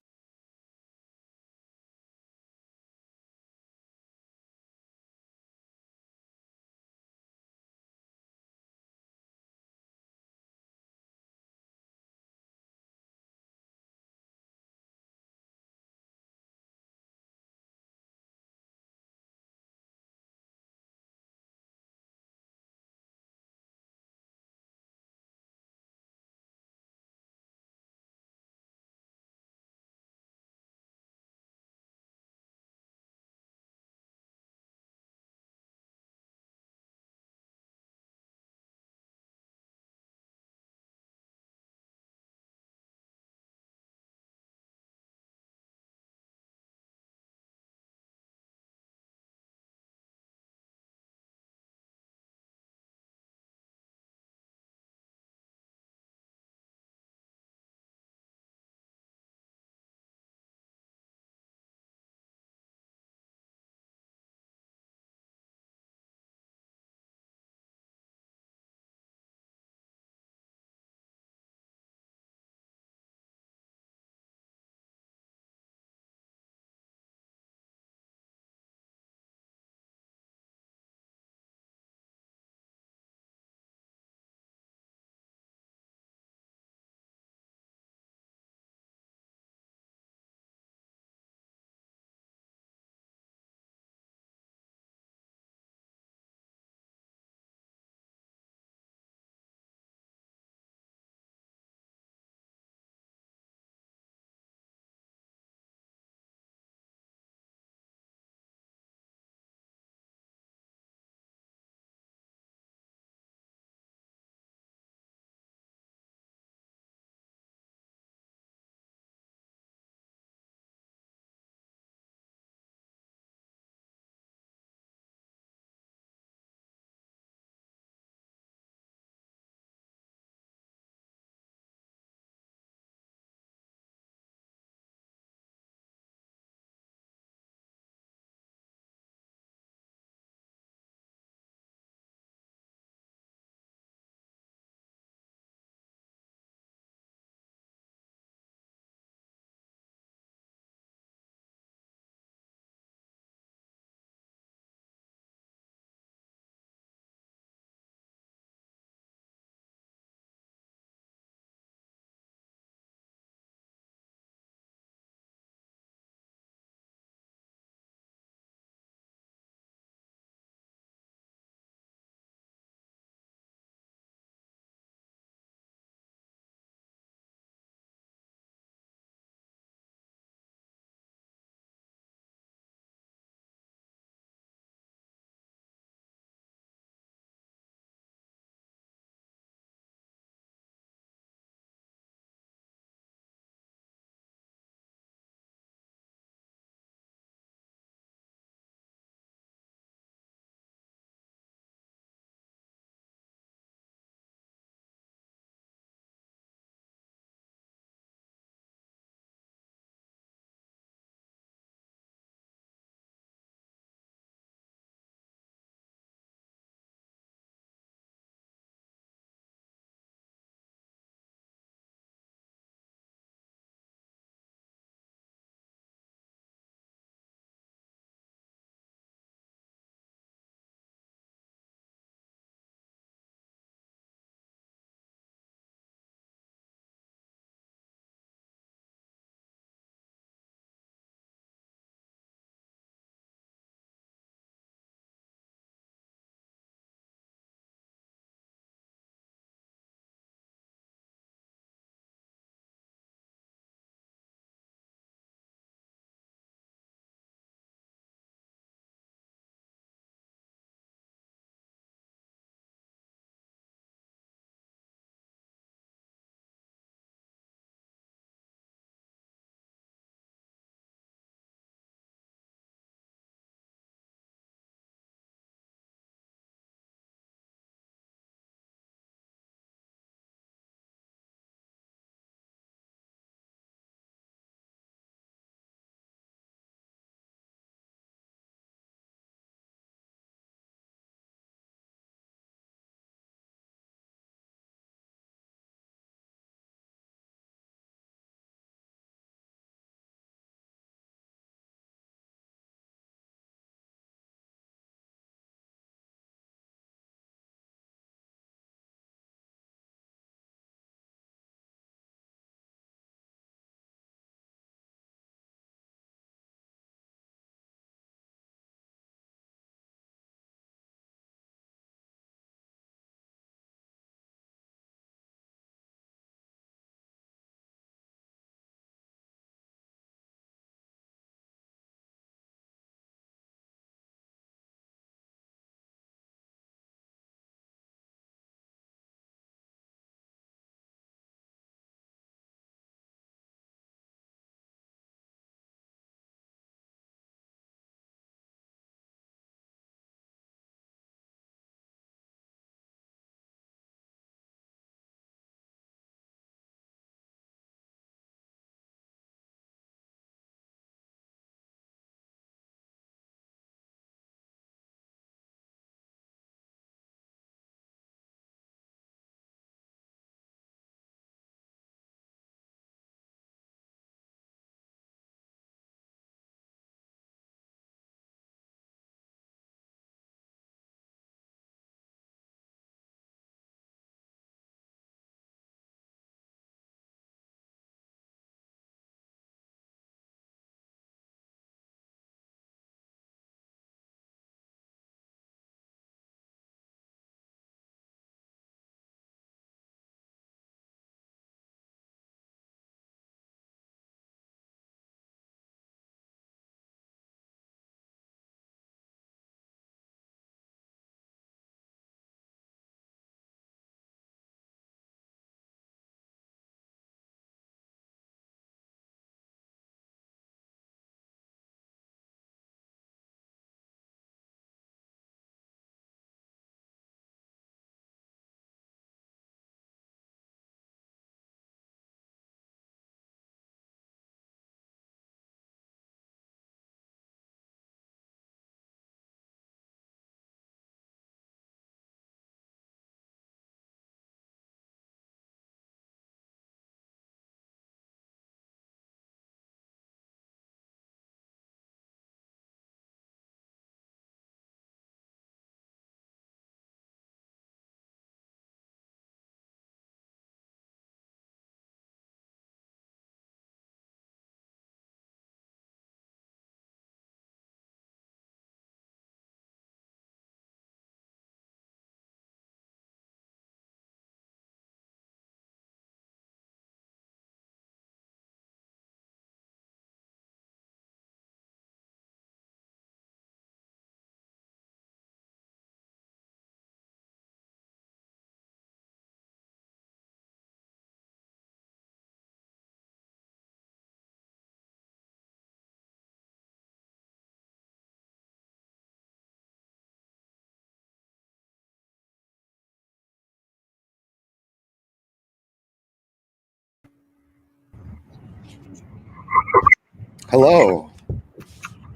Hello.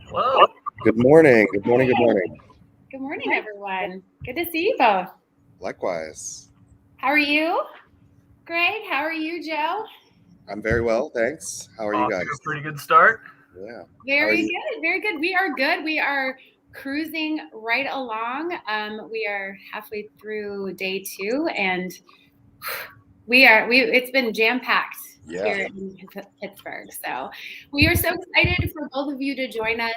Hello. Good morning. Good morning. Good morning. Good morning, everyone. Good to see you both. Likewise. How are you? Great. How are you, Joe? I'm very well, thanks. How are you Off to guys? a pretty good start. Yeah. How are Very you? good. Very good. We are good. We are cruising right along. We are halfway through day 2, and it's been jam-packed Yeah. here in Pittsburgh. So we are so excited for both of you to join us,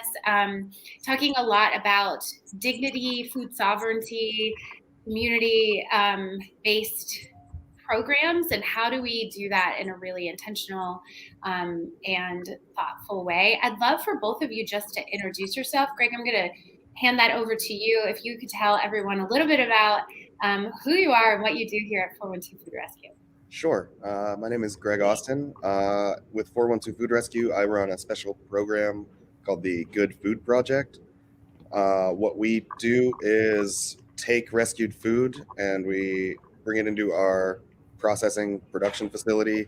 talking a lot about dignity, food sovereignty, community based programs, and how do we do that in a really intentional and thoughtful way. I'd love for both of you just to introduce yourself. Greg, I'm going to hand that over to you. If you could tell everyone a little bit about who you are and what you do here at 412 Food Rescue. Sure. My name is Greg Austin. With 412 Food Rescue, I run a special program called the Good Food Project. What we do is take rescued food and we bring it into our processing production facility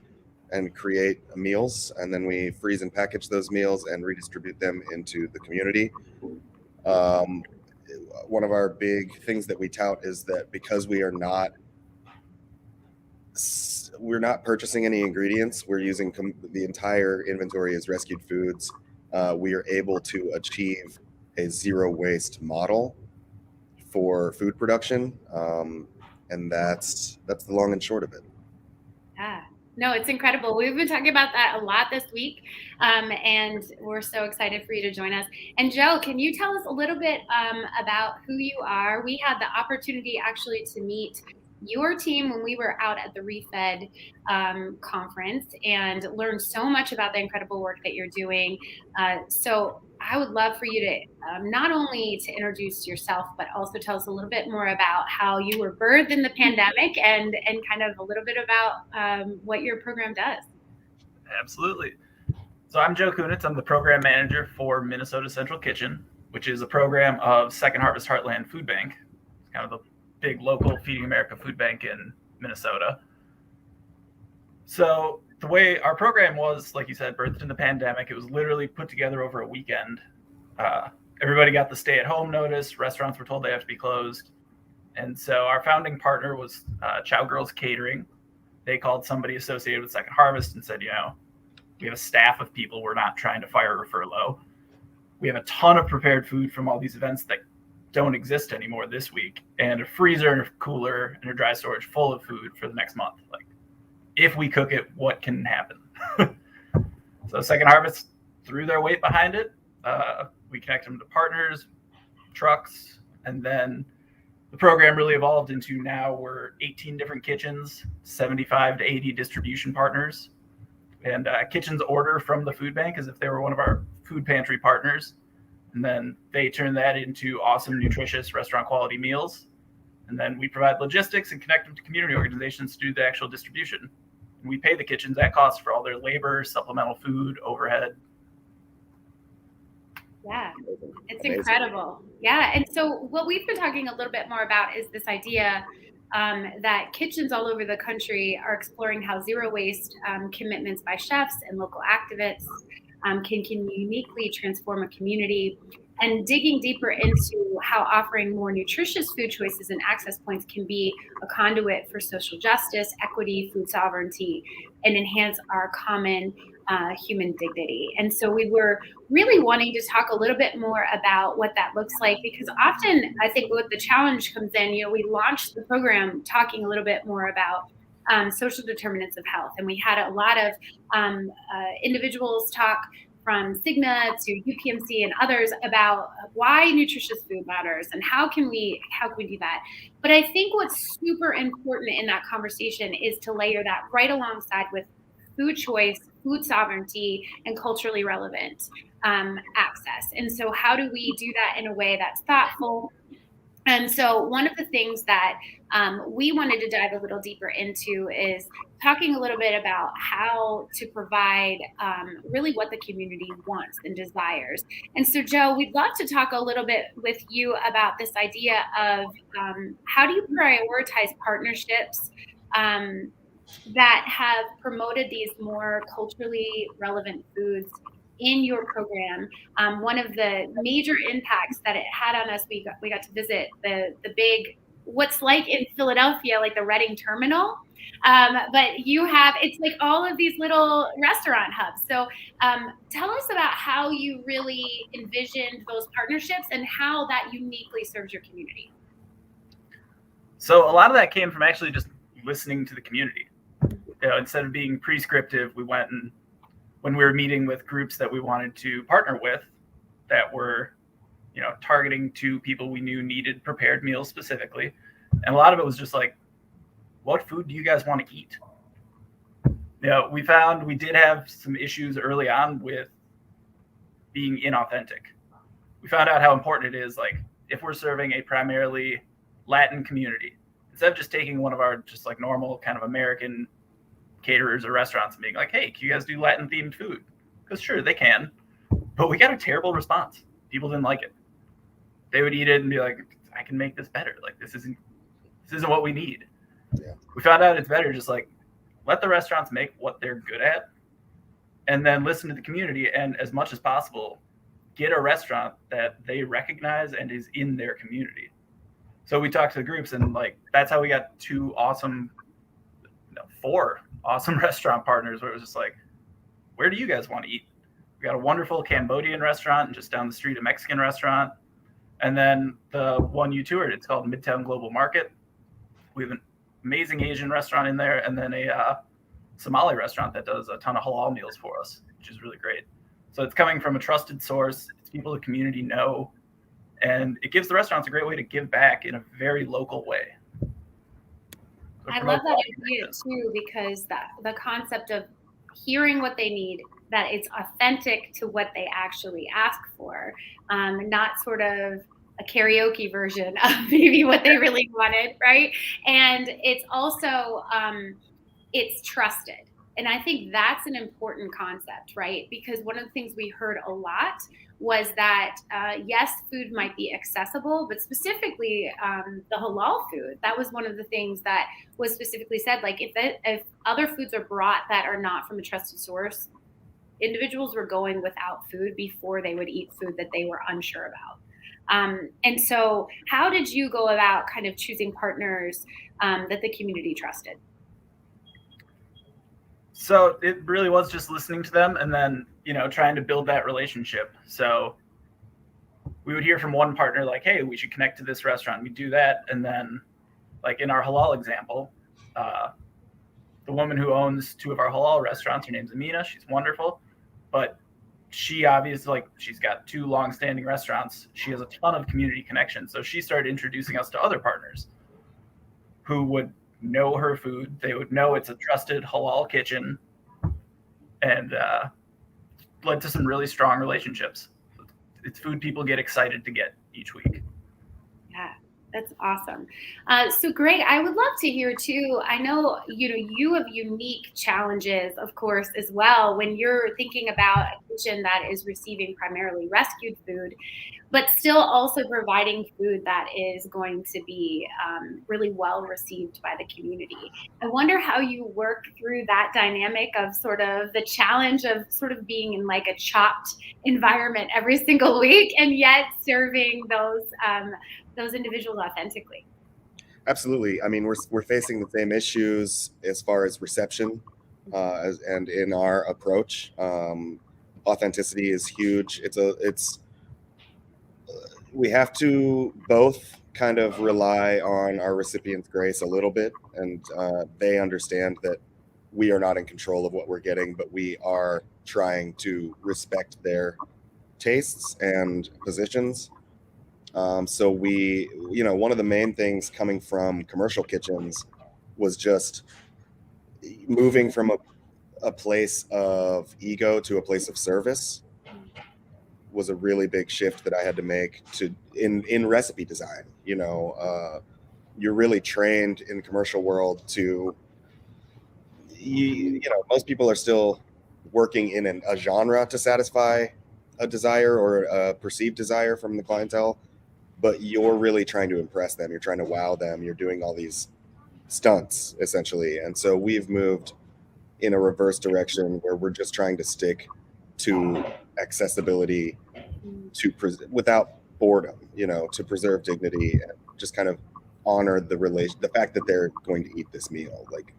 and create meals, and then we freeze and package those meals and redistribute them into the community. One of our big things that we tout is that because we're not purchasing any ingredients, we're using the entire inventory as rescued foods. We are able to achieve a zero waste model for food production, and that's the long and short of it. Yeah. No, it's incredible. We've been talking about that a lot this week, and we're so excited for you to join us. And Joe, can you tell us a little bit about who you are? We had the opportunity actually to meet your team when we were out at the ReFed conference and learned so much about the incredible work that you're doing. So I would love for you to not only to introduce yourself, but also tell us a little bit more about how you were birthed in the pandemic and kind of a little bit about what your program does. Absolutely. So I'm Joe Kunitz. I'm the program manager for Minnesota Central Kitchen, which is a program of Second Harvest Heartland Food Bank. It's kind of the big local Feeding America food bank in Minnesota. So the way our program was, like you said, birthed in the pandemic, it was literally put together over a weekend. Everybody got the stay-at-home notice. Restaurants were told they have to be closed. And so our founding partner was Chow Girls Catering. They called somebody associated with Second Harvest and said, we have a staff of people. We're not trying to fire or furlough. We have a ton of prepared food from all these events that don't exist anymore this week, and a freezer and a cooler and a dry storage full of food for the next month. Like, if we cook it, what can happen? So Second Harvest threw their weight behind it. We connected them to partners, trucks, and then the program really evolved into now we're 18 different kitchens, 75 to 80 distribution partners. And kitchens order from the food bank as if they were one of our food pantry partners. And then they turn that into awesome, nutritious restaurant quality meals. And then we provide logistics and connect them to community organizations to do the actual distribution. And we pay the kitchens at cost for all their labor, supplemental food, overhead. Yeah, it's incredible. Yeah. And so what we've been talking a little bit more about is this idea that kitchens all over the country are exploring how zero waste commitments by chefs and local activists can uniquely transform a community, and digging deeper into how offering more nutritious food choices and access points can be a conduit for social justice, equity, food sovereignty, and enhance our common human dignity. And so we were really wanting to talk a little bit more about what that looks like, because often I think what the challenge comes in, we launched the program talking a little bit more about social determinants of health. And we had a lot of individuals talk from Cigna to UPMC and others about why nutritious food matters and how can we do that. But I think what's super important in that conversation is to layer that right alongside with food choice, food sovereignty, and culturally relevant access. And so how do we do that in a way that's thoughtful? And so one of the things that we wanted to dive a little deeper into is talking a little bit about how to provide really what the community wants and desires. And so, Joe, we'd love to talk a little bit with you about this idea of how do you prioritize partnerships that have promoted these more culturally relevant foods in your program. One of the major impacts that it had on us, we got to visit the big, what's like in Philadelphia, like the Reading Terminal. But you have, it's like all of these little restaurant hubs. So tell us about how you really envisioned those partnerships and how that uniquely serves your community. So a lot of that came from actually just listening to the community. Instead of being prescriptive, we went and when we were meeting with groups that we wanted to partner with that were, targeting to people we knew needed prepared meals specifically. And a lot of it was just like, what food do you guys want to eat? We found we did have some issues early on with being inauthentic. We found out how important it is, like, if we're serving a primarily Latin community, instead of just taking one of our just like normal kind of American caterers or restaurants and being like, hey, can you guys do Latin themed food? Because sure, they can, but we got a terrible response. People didn't like it. They would eat it and be like, I can make this better. Like, this isn't what we need. Yeah. We found out it's better just like let the restaurants make what they're good at and then listen to the community, and as much as possible get a restaurant that they recognize and is in their community. So we talked to the groups, and like that's how we got four awesome restaurant partners where it was just like, where do you guys want to eat? We got a wonderful Cambodian restaurant and just down the street a Mexican restaurant. And then the one you toured, it's called Midtown Global Market. We have an amazing Asian restaurant in there, and then a Somali restaurant that does a ton of halal meals for us, which is really great. So it's coming from a trusted source. It's people the community know, and it gives the restaurants a great way to give back in a very local way. So I love that idea too, because the concept of hearing what they need, that it's authentic to what they actually ask for, not sort of a karaoke version of maybe what they really wanted, right? And it's also, it's trusted. And I think that's an important concept, right? Because one of the things we heard a lot was that, yes, food might be accessible, but specifically the halal food, that was one of the things that was specifically said, like if other foods are brought that are not from a trusted source, individuals were going without food before they would eat food that they were unsure about. And so how did you go about kind of choosing partners that the community trusted? So it really was just listening to them and then, trying to build that relationship. So we would hear from one partner like, hey, we should connect to this restaurant. We do that. And then like in our halal example, the woman who owns two of our halal restaurants, her name's Amina. She's wonderful, but she obviously, she's got two long-standing restaurants. She has a ton of community connections. So she started introducing us to other partners who would know her food. They would know it's a trusted halal kitchen, and led to some really strong relationships. It's food people get excited to get each week. Yeah, that's awesome. So Greg, I would love to hear too. I know, you have unique challenges, of course, as well, when you're thinking about a kitchen that is receiving primarily rescued food, but still also providing food that is going to be really well received by the community. I wonder how you work through that dynamic of sort of the challenge of sort of being in like a chopped environment every single week and yet serving those individuals authentically. Absolutely. I mean, we're facing the same issues as far as reception and in our approach. Authenticity is huge. We have to both kind of rely on our recipients' grace a little bit, and they understand that we are not in control of what we're getting, but we are trying to respect their tastes and positions. So one of the main things coming from commercial kitchens was just moving from a place of ego to a place of service was a really big shift that I had to make in recipe design. You're really trained in the commercial world to, most people are still working in a genre to satisfy a desire or a perceived desire from the clientele, but you're really trying to impress them. You're trying to wow them. You're doing all these stunts essentially. And so we've moved in a reverse direction where we're just trying to stick to accessibility, to without boredom, to preserve dignity and just kind of honor the fact that they're going to eat this meal. Like,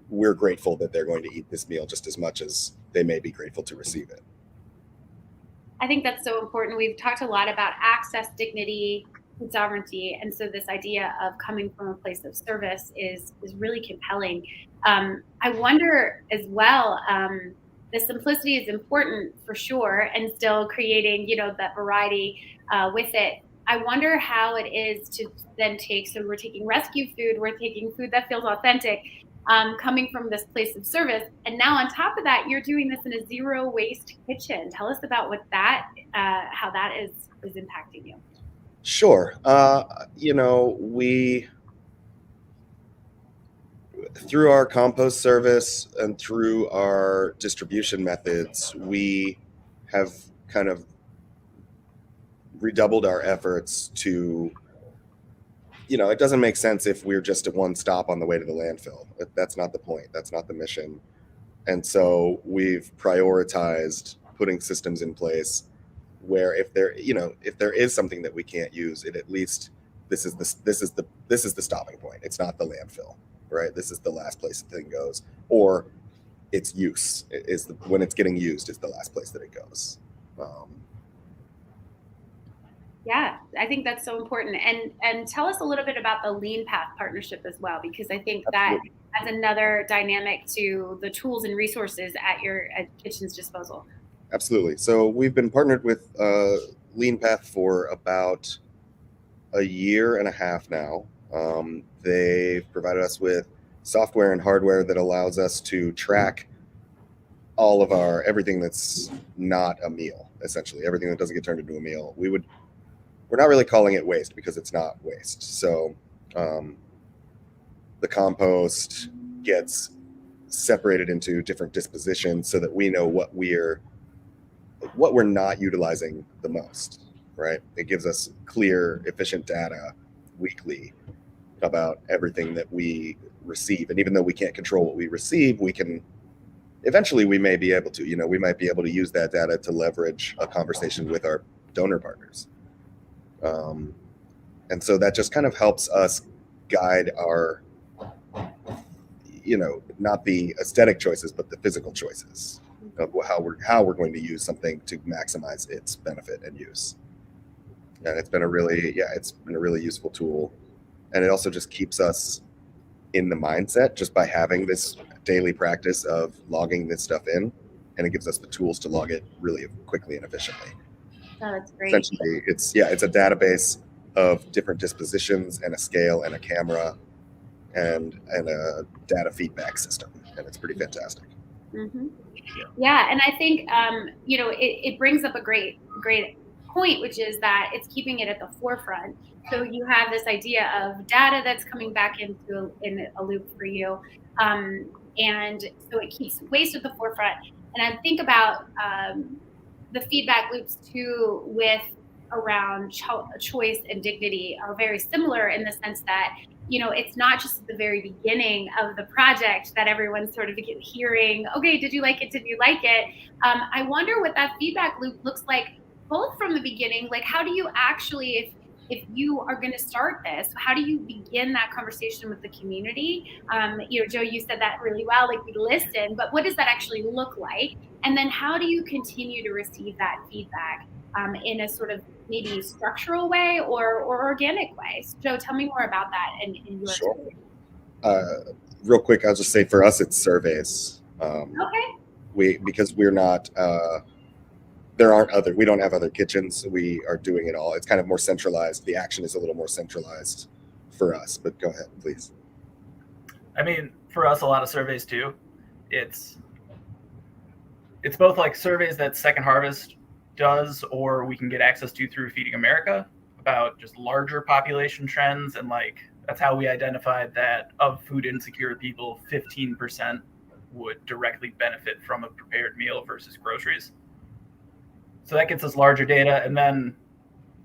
we're grateful that they're going to eat this meal just as much as they may be grateful to receive it. I think that's so important. We've talked a lot about access, dignity, and sovereignty. And so this idea of coming from a place of service is really compelling. I wonder as well, the simplicity is important for sure, and still creating, that variety with it. I wonder how it is to then take, so we're taking rescue food, we're taking food that feels authentic, coming from this place of service. And now on top of that, you're doing this in a zero waste kitchen. Tell us about what that, how that is impacting you. Sure. We, through our compost service and through our distribution methods, we have kind of redoubled our efforts to, it doesn't make sense if we're just at one stop on the way to the landfill. That's not the point. That's not the mission. And so we've prioritized putting systems in place where if there is something that we can't use, it at least this is the stopping point. It's not the landfill, right? This is the last place the thing goes, or its use when it's getting used is the last place that it goes. Yeah, I think that's so important. And tell us a little bit about the Lean Path partnership as well, because I think that adds another dynamic to the tools and resources at Kitchen's disposal. Absolutely. So we've been partnered with Lean Path for about a year and a half now. They've provided us with software and hardware that allows us to track all of everything that's not a meal, essentially everything that doesn't get turned into a meal. We're not really calling it waste because it's not waste. So the compost gets separated into different dispositions so that we know what we're not utilizing the most, right? It gives us clear, efficient data weekly about everything that we receive. And even though we can't control what we receive, we may be able to, we might be able to use that data to leverage a conversation with our donor partners. And so that just kind of helps us guide our, not the aesthetic choices, but the physical choices of how we're going to use something to maximize its benefit and use. And it's been a really useful tool. And it also just keeps us in the mindset just by having this daily practice of logging this stuff in, and it gives us the tools to log it really quickly and efficiently. Oh, that's great. Essentially, it's a database of different dispositions and a scale and a camera and a data feedback system, and it's pretty fantastic. Mm-hmm. Yeah, and I think it brings up a great point, which is that it's keeping it at the forefront. So you have this idea of data that's coming back in a loop for you, and so it keeps waste at the forefront. And I think about the feedback loops too, with around choice and dignity, are very similar in the sense that it's not just at the very beginning of the project that everyone's sort of hearing, okay, did you like it? Did you like it? I wonder what that feedback loop looks like, both from the beginning, like how do you actually, if you are going to start this, how do you begin that conversation with the community? Joe, you said that really well, like we listen, but what does that actually look like? And then how do you continue to receive that feedback in a sort of maybe structural way or organic way? So Joe, tell me more about that in your Sure. Real quick, I'll just say for us, it's surveys. Okay. Because we're not, we don't have other kitchens. We are doing it all. It's kind of more centralized. The action is a little more centralized for us, but go ahead, please. I mean, for us, a lot of surveys too. It's both like surveys that Second Harvest does, or we can get access to through Feeding America about just larger population trends. And like, that's how we identified that of food insecure people, 15% would directly benefit from a prepared meal versus groceries. So that gets us larger data. And then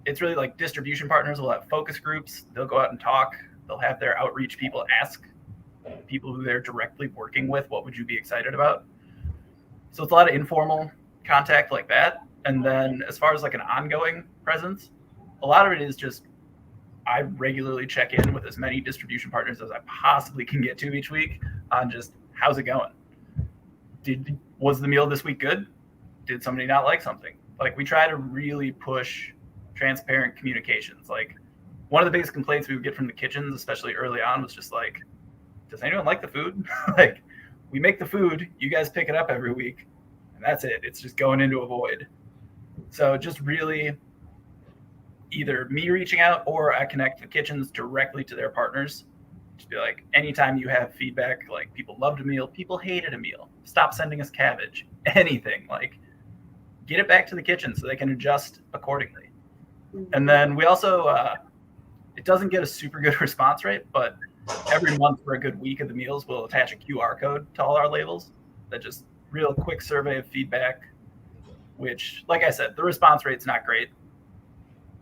it's really like distribution partners will have focus groups. They'll go out and talk. They'll have their outreach people ask people who they're directly working with, what would you be excited about? So it's a lot of informal contact like that. And then as far as like an ongoing presence, a lot of it is just I regularly check in with as many distribution partners as I possibly can get to each week on just how's it going. Was the meal this week good? Did somebody not like something? Like, we try to really push transparent communications. Like, one of the biggest complaints we would get from the kitchens, especially early on, was just like, does anyone like the food? Like, we make the food, you guys pick it up every week, and that's it. It's just going into a void. So just really either me reaching out or I connect the kitchens directly to their partners. Just be like, anytime you have feedback, like people loved a meal, people hated a meal, stop sending us cabbage, anything, like get it back to the kitchen so they can adjust accordingly. And then we also, it doesn't get a super good response rate, but every month for a good week of the meals, we'll attach a QR code to all our labels that just real quick survey of feedback, which, like I said, the response rate's not great.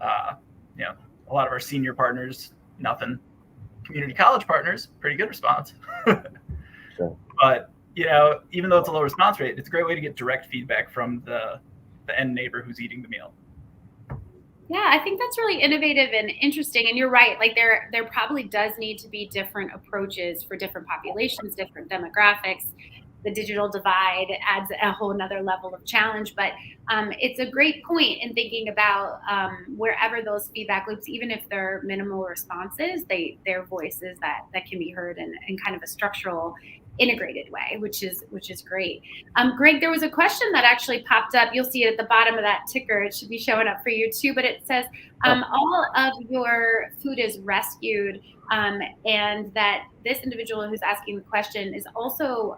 A lot of our senior partners, nothing. Community college partners, pretty good response. Sure. But, even though it's a low response rate, it's a great way to get direct feedback from the end neighbor who's eating the meal. Yeah, I think that's really innovative and interesting. And you're right, like there probably does need to be different approaches for different populations, different demographics. The digital divide adds a whole nother level of challenge, but it's a great point in thinking about wherever those feedback loops, even if they're minimal responses, their voices that can be heard in kind of a structural, integrated way, which is great. Greg, there was a question that actually popped up. You'll see it at the bottom of that ticker. It should be showing up for you too, but it says all of your food is rescued, and that this individual who's asking the question is also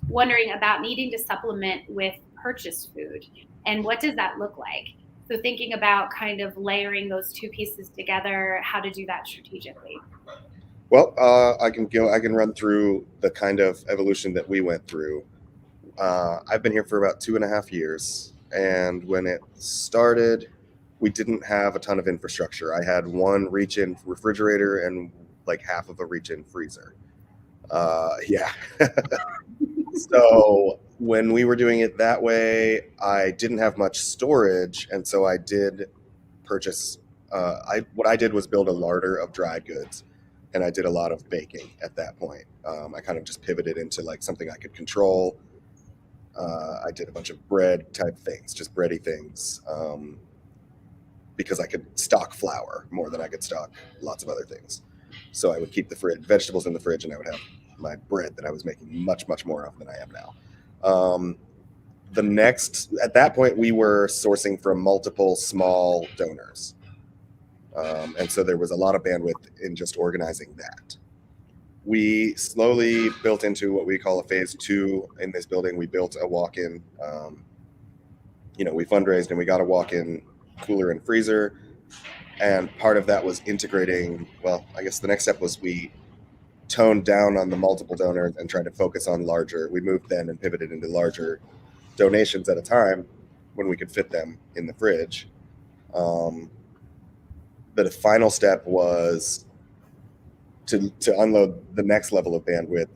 wondering about needing to supplement with purchased food, and what does that look like? So thinking about kind of layering those two pieces together, how to do that strategically. Well, I can run through the kind of evolution that we went through. I've been here for about 2.5 years, and when it started, we didn't have a ton of infrastructure. I had one reach-in refrigerator and like half of a reach-in freezer. Yeah. So when we were doing it that way, I didn't have much storage, and so I did purchase. What I did was build a larder of dry goods. And I did a lot of baking at that point. I kind of just pivoted into like something I could control. I did a bunch of bread type things, just bready things, because I could stock flour more than I could stock lots of other things. So I would keep the vegetables in the fridge, and I would have my bread that I was making much, much more of than I am now. At that point, we were sourcing from multiple small donors. And so there was a lot of bandwidth in just organizing that. We slowly built into what we call a phase 2 in this building. We built a walk-in, we fundraised and we got a walk-in cooler and freezer. And part of that was integrating, I guess the next step was we toned down on the multiple donors and tried to focus on larger. We moved then and pivoted into larger donations at a time when we could fit them in the fridge. The final step was to unload the next level of bandwidth,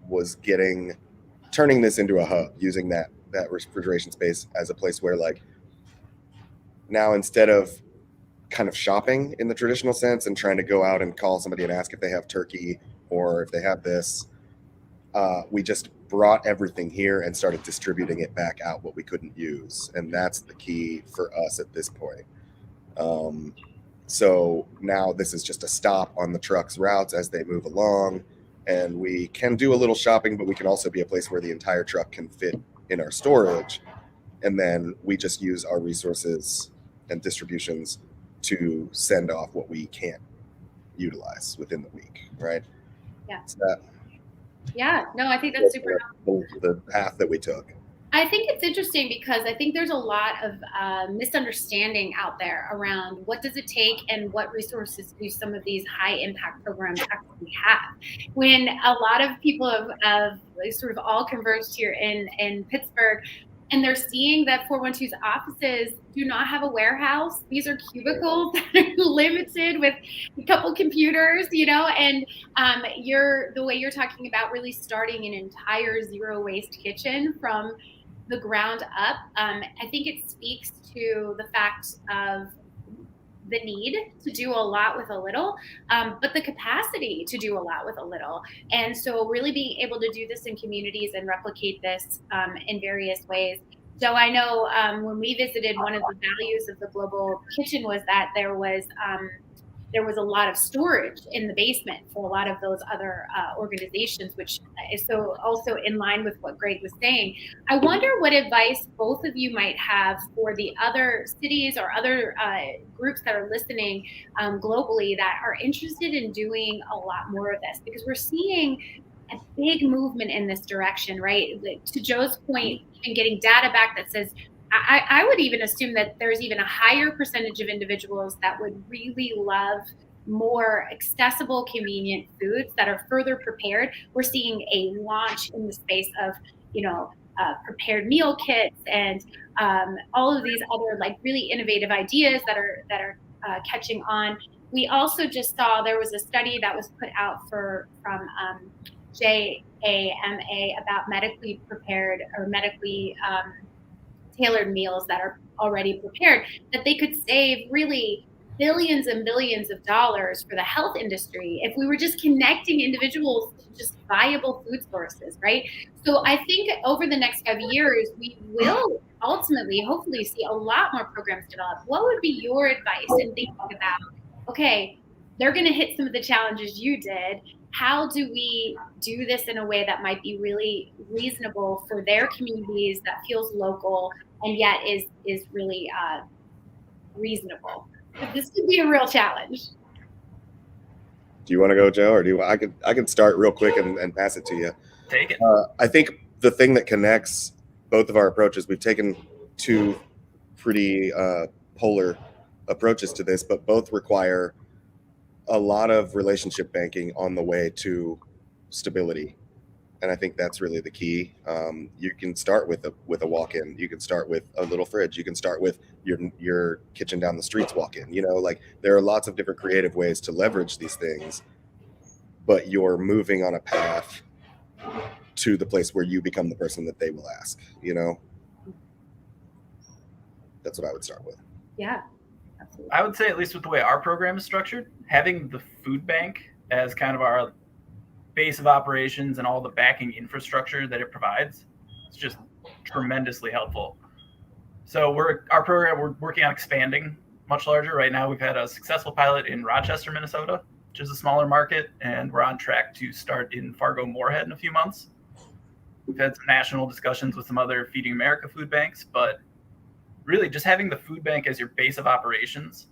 was turning this into a hub, using that refrigeration space as a place where, like, now instead of kind of shopping in the traditional sense and trying to go out and call somebody and ask if they have turkey or if they have this, we just brought everything here and started distributing it back out what we couldn't use. And that's the key for us at this point. So now this is just a stop on the truck's routes as they move along, and we can do a little shopping, but we can also be a place where the entire truck can fit in our storage. And then we just use our resources and distributions to send off what we can't utilize within the week, right? Yeah. So I think that's super helpful. The path that we took. I think it's interesting because I think there's a lot of misunderstanding out there around what does it take and what resources do some of these high impact programs actually have. When a lot of people have sort of all converged here in Pittsburgh, and they're seeing that 412's offices do not have a warehouse. These are cubicles that are limited with a couple computers, and the way you're talking about really starting an entire zero waste kitchen from the ground up. I think it speaks to the fact of the need to do a lot with a little, but the capacity to do a lot with a little. And so really being able to do this in communities and replicate this in various ways. So I know when we visited, one of the values of the Global Kitchen was that there was a lot of storage in the basement for a lot of those other organizations, which is so also in line with what Greg was saying. I wonder what advice both of you might have for the other cities or other groups that are listening globally that are interested in doing a lot more of this, because we're seeing a big movement in this direction, right? To Joe's point, and getting data back that says, I would even assume that there's even a higher percentage of individuals that would really love more accessible, convenient foods that are further prepared. We're seeing a launch in the space of, prepared meal kits and all of these other like really innovative ideas that are catching on. We also just saw there was a study that was put out from JAMA about medically prepared or medically tailored meals that are already prepared, that they could save really billions and billions of dollars for the health industry if we were just connecting individuals to just viable food sources, right? So I think over the next 5 years, we will ultimately, hopefully, see a lot more programs develop. What would be your advice in thinking about, okay, they're going to hit some of the challenges you did. How do we do this in a way that might be really reasonable for their communities, that feels local and yet is really reasonable? This could be a real challenge. Do you want to go, Joe, or do you? I can start real quick and pass it to you. Take it. I think the thing that connects both of our approaches, we've taken two pretty polar approaches to this, but both require a lot of relationship banking on the way to stability. And I think that's really the key. You can start with a walk-in. You can start with a little fridge. You can start with your kitchen down the streets walk-in. Like there are lots of different creative ways to leverage these things, but you're moving on a path to the place where you become the person that they will ask. That's what I would start with. Yeah. Absolutely. I would say, at least with the way our program is structured, having the food bank as kind of our base of operations and all the backing infrastructure that it provides is just tremendously helpful. So our program, we're working on expanding much larger. Right now, we've had a successful pilot in Rochester, Minnesota, which is a smaller market, and we're on track to start in Fargo-Moorhead in a few months. We've had some national discussions with some other Feeding America food banks, but really just having the food bank as your base of operations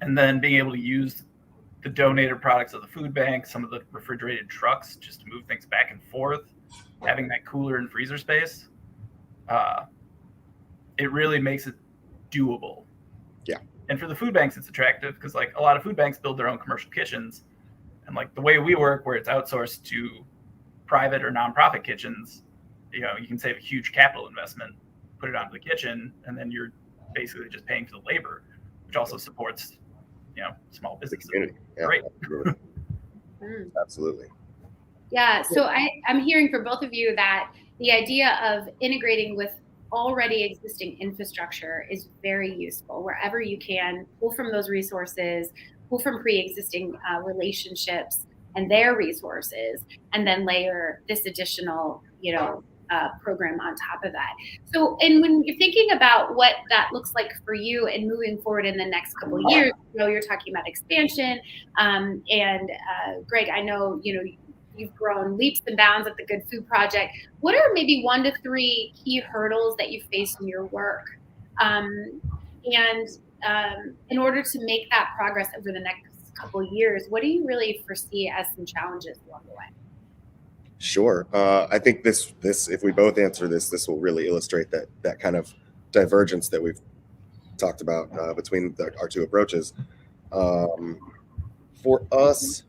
and then being able to use the donated products of the food bank, some of the refrigerated trucks, just to move things back and forth, having that cooler and freezer space, it really makes it doable. Yeah. And for the food banks, it's attractive because like a lot of food banks build their own commercial kitchens, and like the way we work, where it's outsourced to private or nonprofit kitchens, you can save a huge capital investment, put it onto the kitchen, and then you're basically just paying for the labor, which also supports, small businesses. Yeah, Great. Absolutely. Yeah. So I'm hearing from both of you that the idea of integrating with already existing infrastructure is very useful. Wherever you can, pull from those resources, pull from pre-existing relationships and their resources, and then layer this additional, program on top of that. So, and when you're thinking about what that looks like for you and moving forward in the next couple of years, you're talking about expansion. And Greg, I know, you've grown leaps and bounds at the Good Food Project. What are maybe 1 to 3 key hurdles that you face in your work? And in order to make that progress over the next couple of years, what do you really foresee as some challenges along the way? Sure. I think this, if we both answer this will really illustrate that kind of divergence that we've talked about between our two approaches. For us,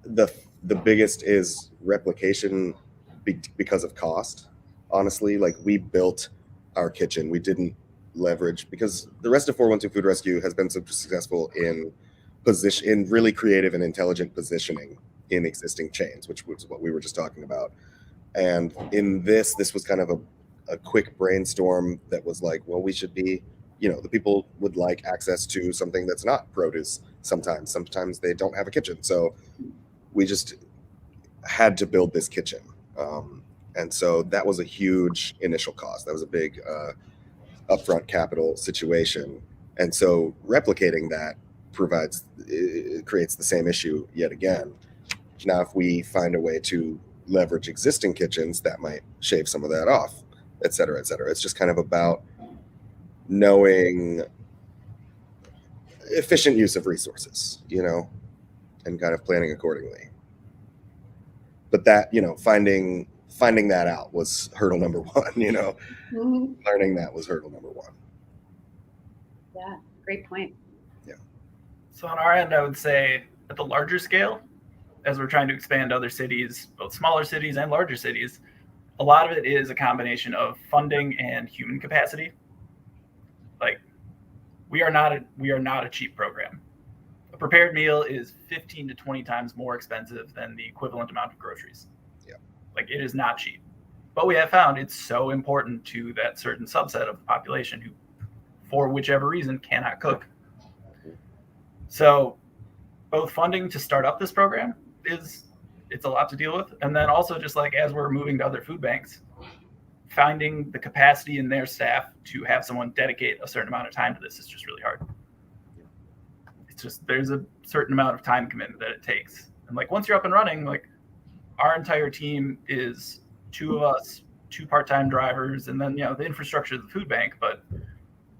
the biggest is replication because of cost. Honestly, like we built our kitchen, we didn't leverage, because the rest of 412 Food Rescue has been so successful in really creative and intelligent positioning in existing chains, which was what we were just talking about. And in this was kind of a quick brainstorm that was like, well, we should be, the people would like access to something that's not produce sometimes they don't have a kitchen, so we just had to build this kitchen. And so that was a huge initial cost. That was a big upfront capital situation. And so replicating that it creates the same issue yet again. Now, if we find a way to leverage existing kitchens, that might shave some of that off, et cetera, et cetera. It's just kind of about knowing efficient use of resources, and kind of planning accordingly. But that, finding that out was hurdle number one, Mhm. learning that was hurdle number one. Yeah, great point. Yeah. So on our end, I would say at the larger scale, as we're trying to expand other cities, both smaller cities and larger cities, a lot of it is a combination of funding and human capacity. Like, we are not a cheap program. A prepared meal is 15 to 20 times more expensive than the equivalent amount of groceries. Yeah. Like, it is not cheap. But we have found it's so important to that certain subset of the population who, for whichever reason, cannot cook. So both funding to start up this program it's a lot to deal with. And then also, just like as we're moving to other food banks, finding the capacity in their staff to have someone dedicate a certain amount of time to this is just really hard. It's just, there's a certain amount of time commitment that it takes. And like, once you're up and running, like, our entire team is 2 of us, 2 part-time drivers, and then, the infrastructure of the food bank, but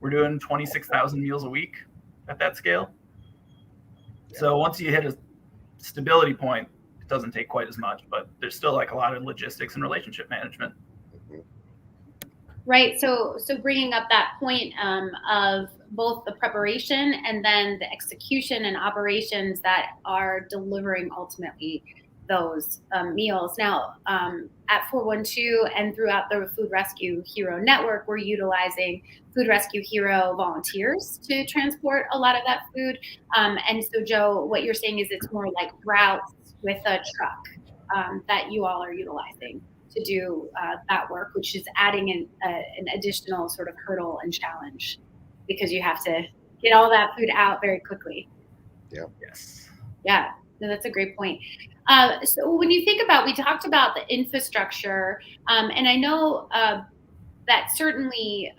we're doing 26,000 meals a week at that scale. So once you hit a stability point, it doesn't take quite as much, but there's still like a lot of logistics and relationship management. Right. So bringing up that point of both the preparation and then the execution and operations that are delivering ultimately those meals. Now, at 412 and throughout the Food Rescue Hero Network, we're utilizing Food Rescue Hero volunteers to transport a lot of that food. And so, Joe, what you're saying is it's more like routes with a truck that you all are utilizing to do that work, which is adding an additional sort of hurdle and challenge because you have to get all that food out very quickly. Yeah. Yes. Yeah. No, that's a great point. So when you think about, we talked about the infrastructure, and I know that certainly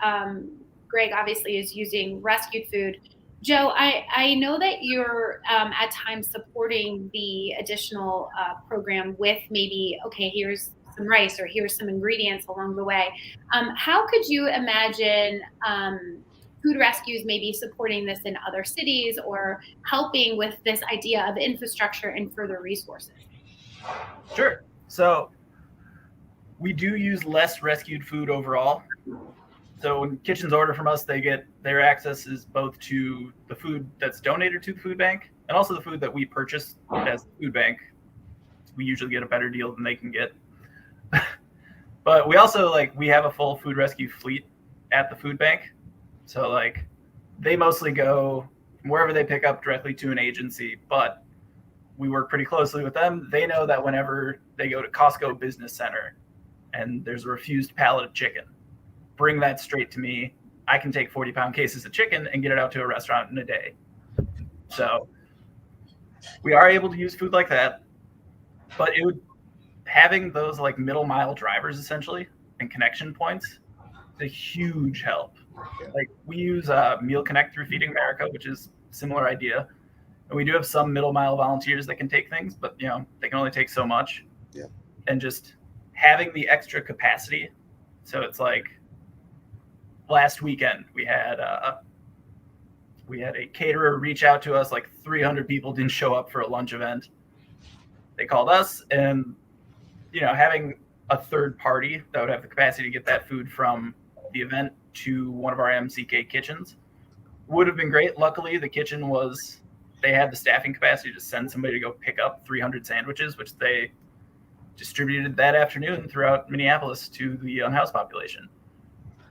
Greg obviously is using rescued food. Joe, I know that you're at times supporting the additional program with maybe, okay, here's some rice or here's some ingredients along the way. How could you imagine food rescues maybe supporting this in other cities or helping with this idea of infrastructure and further resources? Sure. So we do use less rescued food overall. So when kitchens order from us, they get their access is both to the food that's donated to the food bank and also the food that we purchase as the food bank. We usually get a better deal than they can get. But we also, we have a full food rescue fleet at the food bank. So they mostly go wherever they pick up directly to an agency, but we work pretty closely with them. They know that whenever they go to Costco Business Center and there's a refused pallet of chicken, bring that straight to me. I can take 40-pound cases of chicken and get it out to a restaurant in a day. So we are able to use food like that, but having those middle mile drivers essentially and connection points is a huge help. We use Meal Connect through Feeding America, which is a similar idea. And we do have some middle mile volunteers that can take things, but they can only take so much. Yeah. And just having the extra capacity. So it's last weekend we had a caterer reach out to us. 300 people didn't show up for a lunch event. They called us, and having a third party that would have the capacity to get that food from the event to one of our MCK kitchens would have been great. Luckily, the kitchen they had the staffing capacity to send somebody to go pick up 300 sandwiches, which they distributed that afternoon throughout Minneapolis to the unhoused population.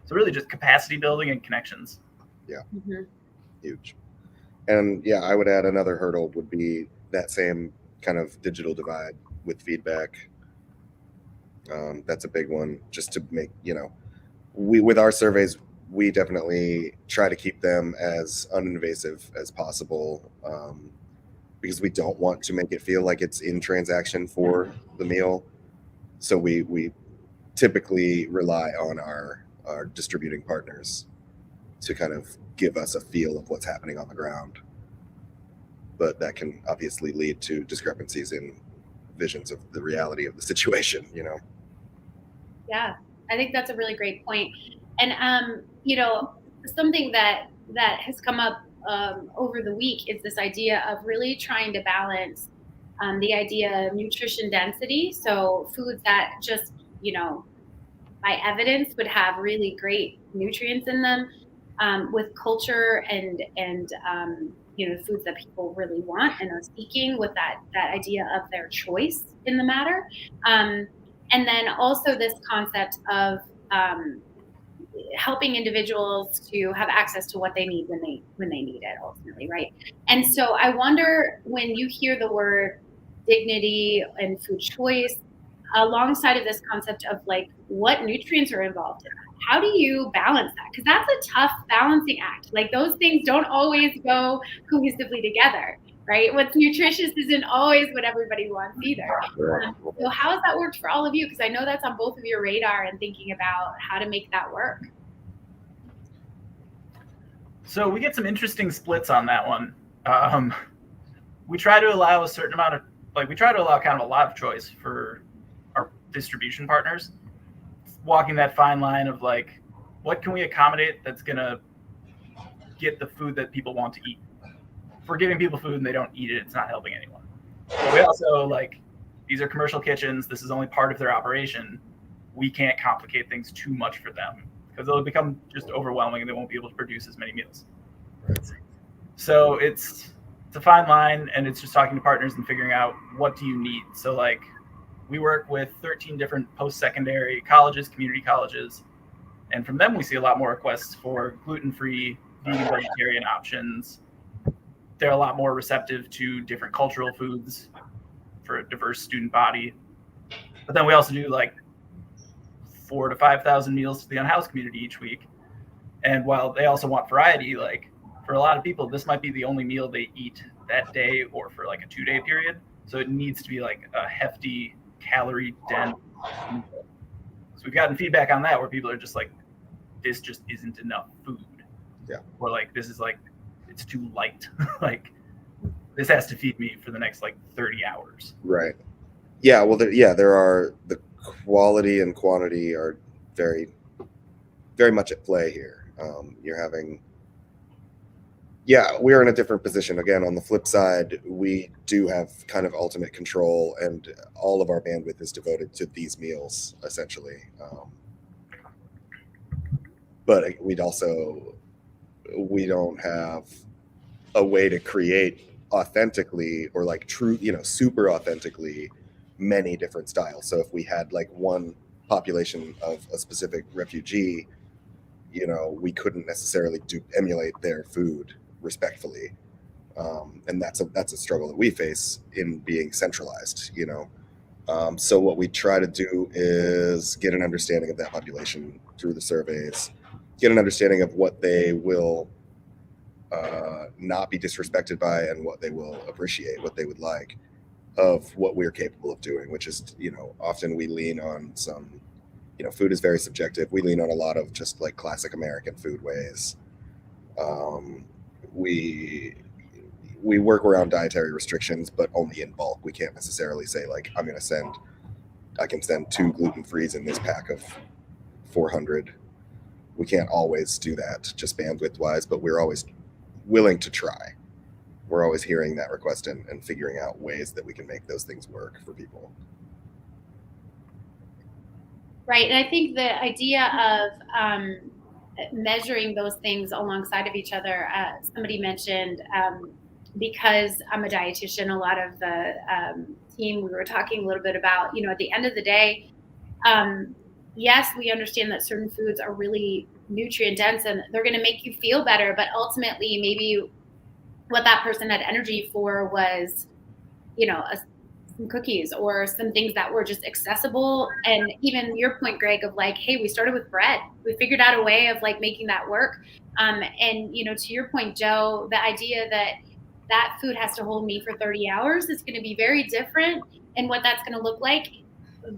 So really just capacity building and connections. Yeah. Mm-hmm. Huge. And yeah, I would add another hurdle would be that same kind of digital divide with feedback. That's a big one, just to make, with our surveys, we definitely try to keep them as uninvasive as possible, because we don't want to make it feel like it's in transaction for the meal. So we typically rely on our distributing partners to kind of give us a feel of what's happening on the ground. But that can obviously lead to discrepancies in visions of the reality of the situation, Yeah, I think that's a really great point. And something that has come up over the week is this idea of really trying to balance the idea of nutrition density. So foods that just, by evidence would have really great nutrients in them, with culture and foods that people really want and are seeking, with that idea of their choice in the matter. And then also this concept of helping individuals to have access to what they need when they need it ultimately, right? And so I wonder, when you hear the word dignity and food choice alongside of this concept of like what nutrients are involved in that, how do you balance that? Because that's a tough balancing act. Like those things don't always go cohesively together, right? What's nutritious isn't always what everybody wants either. So how has that worked for all of you? Because I know that's on both of your radar and thinking about how to make that work. So we get some interesting splits on that one. We try to allow a certain amount of, we try to allow kind of a lot of choice for our distribution partners, walking that fine line of like, what can we accommodate that's going to get the food that people want to eat? If we're giving people food and they don't eat it, it's not helping anyone. But we also, these are commercial kitchens. This is only part of their operation. We can't complicate things too much for them because they'll become just overwhelming and they won't be able to produce as many meals. So it's a fine line, and it's just talking to partners and figuring out what do you need. So we work with 13 different post-secondary colleges, community colleges, and from them we see a lot more requests for gluten-free, vegan, vegetarian options. They're a lot more receptive to different cultural foods for a diverse student body. But then we also do 4,000 to 5,000 meals to the unhoused community each week. And while they also want variety, for a lot of people, this might be the only meal they eat that day or for a 2-day period. So it needs to be a hefty, calorie dense meal. So we've gotten feedback on that where people are just this just isn't enough food. Yeah. Or this is it's too light. This has to feed me for the next 30 hours. Right. Yeah. Well, there are, the quality and quantity are very, very much at play here. We're in a different position. Again, on the flip side, we do have kind of ultimate control, and all of our bandwidth is devoted to these meals, essentially. But we don't have a way to create authentically or true, super authentically many different styles. So if we had one population of a specific refugee, we couldn't necessarily emulate their food respectfully. And that's a struggle that we face in being centralized, So what we try to do is get an understanding of that population through the surveys, get an understanding of what they will not be disrespected by and what they will appreciate, what they would like, of what we're capable of doing, which is, often we lean on some, food is very subjective. We lean on a lot of just classic American food ways. We work around dietary restrictions, but only in bulk. We can't necessarily say I can send 2 gluten-frees in this pack of 400. We can't always do that just bandwidth wise, but we're always willing to try. We're always hearing that request and figuring out ways that we can make those things work for people. Right. And I think the idea of measuring those things alongside of each other, somebody mentioned, because I'm a dietitian, a lot of the team, we were talking a little bit about, at the end of the day, yes, we understand that certain foods are really nutrient dense and they're going to make you feel better, but ultimately maybe what that person had energy for was, a some cookies or some things that were just accessible. And even your point, Greg, of like, hey, we started with bread. We figured out a way of like making that work. And, you know, to your point, Joe, the idea that that food has to hold me for 30 hours is going to be very different in what that's going to look like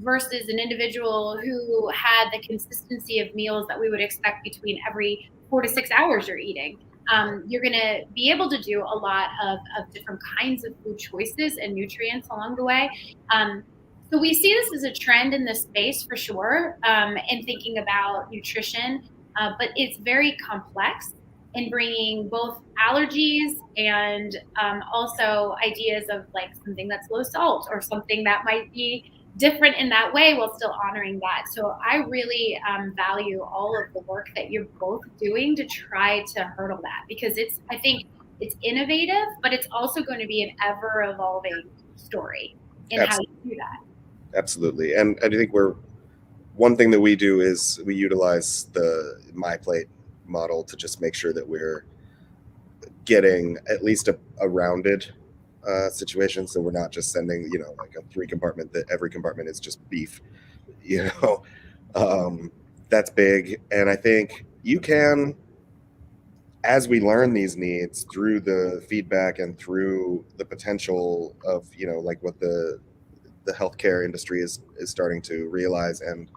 versus an individual who had the consistency of meals that we would expect between every 4 to 6 hours you're eating. You're going to be able to do a lot of different kinds of food choices and nutrients along the way. So we see this as a trend in this space for sure, in thinking about nutrition, but it's very complex in bringing both allergies and also ideas of like something that's low salt or something that might be different in that way while still honoring that. So I really value all of the work that you're both doing to try to hurdle that, because I think it's innovative, but it's also going to be an ever evolving story in how you do that. Absolutely. And I think one thing that we do is we utilize the My Plate model to just make sure that we're getting at least a rounded situation. So we're not just sending, you know, like a 3-compartment that every compartment is just beef, you know. That's big. And I think you can, as we learn these needs through the feedback and through the potential of, you know, like what the healthcare industry is starting to realize, and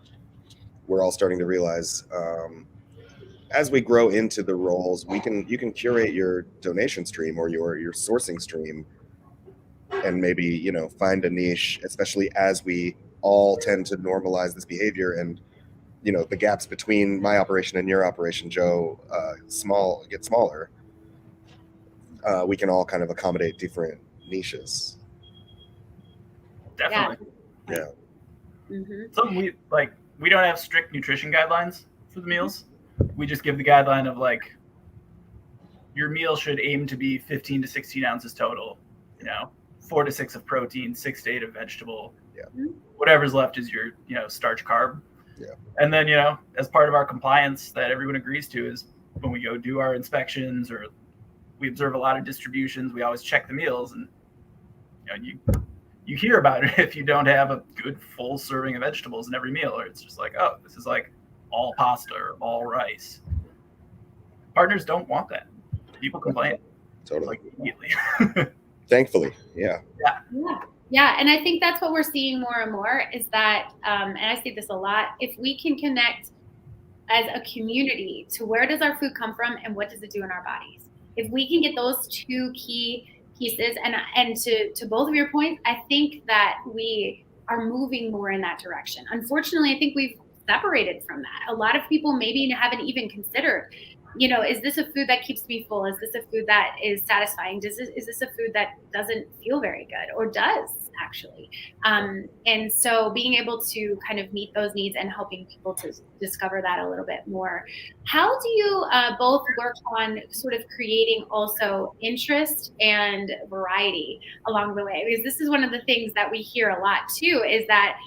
we're all starting to realize, as we grow into the roles, you can curate your donation stream or your sourcing stream, and maybe, you know, find a niche, especially as we all tend to normalize this behavior, and, you know, the gaps between my operation and your operation, Joe, get smaller. We can all kind of accommodate different niches. Definitely. Yeah. Mm-hmm. Something we don't have strict nutrition guidelines for the meals. We just give the guideline of like, your meal should aim to be 15 to 16 ounces total, you know, 4 to 6 of protein, 6 to 8 of vegetable. Yeah. Whatever's left is your, you know, starch carb. Yeah. And then, you know, as part of our compliance that everyone agrees to is when we go do our inspections or we observe a lot of distributions, we always check the meals, and, you know, you hear about it if you don't have a good full serving of vegetables in every meal, or it's just like, oh, this is like all pasta or all rice. Partners don't want that. People complain. Totally. Like immediately. Thankfully. Yeah. Yeah. And I think that's what we're seeing more and more is that, and I see this a lot, if we can connect as a community to where does our food come from and what does it do in our bodies? If we can get those two key pieces, and to both of your points, I think that we are moving more in that direction. Unfortunately, I think we've separated from that. A lot of people maybe haven't even considered, you know, is this a food that keeps me full? Is this a food that is satisfying? Is this a food that doesn't feel very good, or does actually? And so being able to kind of meet those needs and helping people to discover that a little bit more. How do you both work on sort of creating also interest and variety along the way? Because this is one of the things that we hear a lot too, is that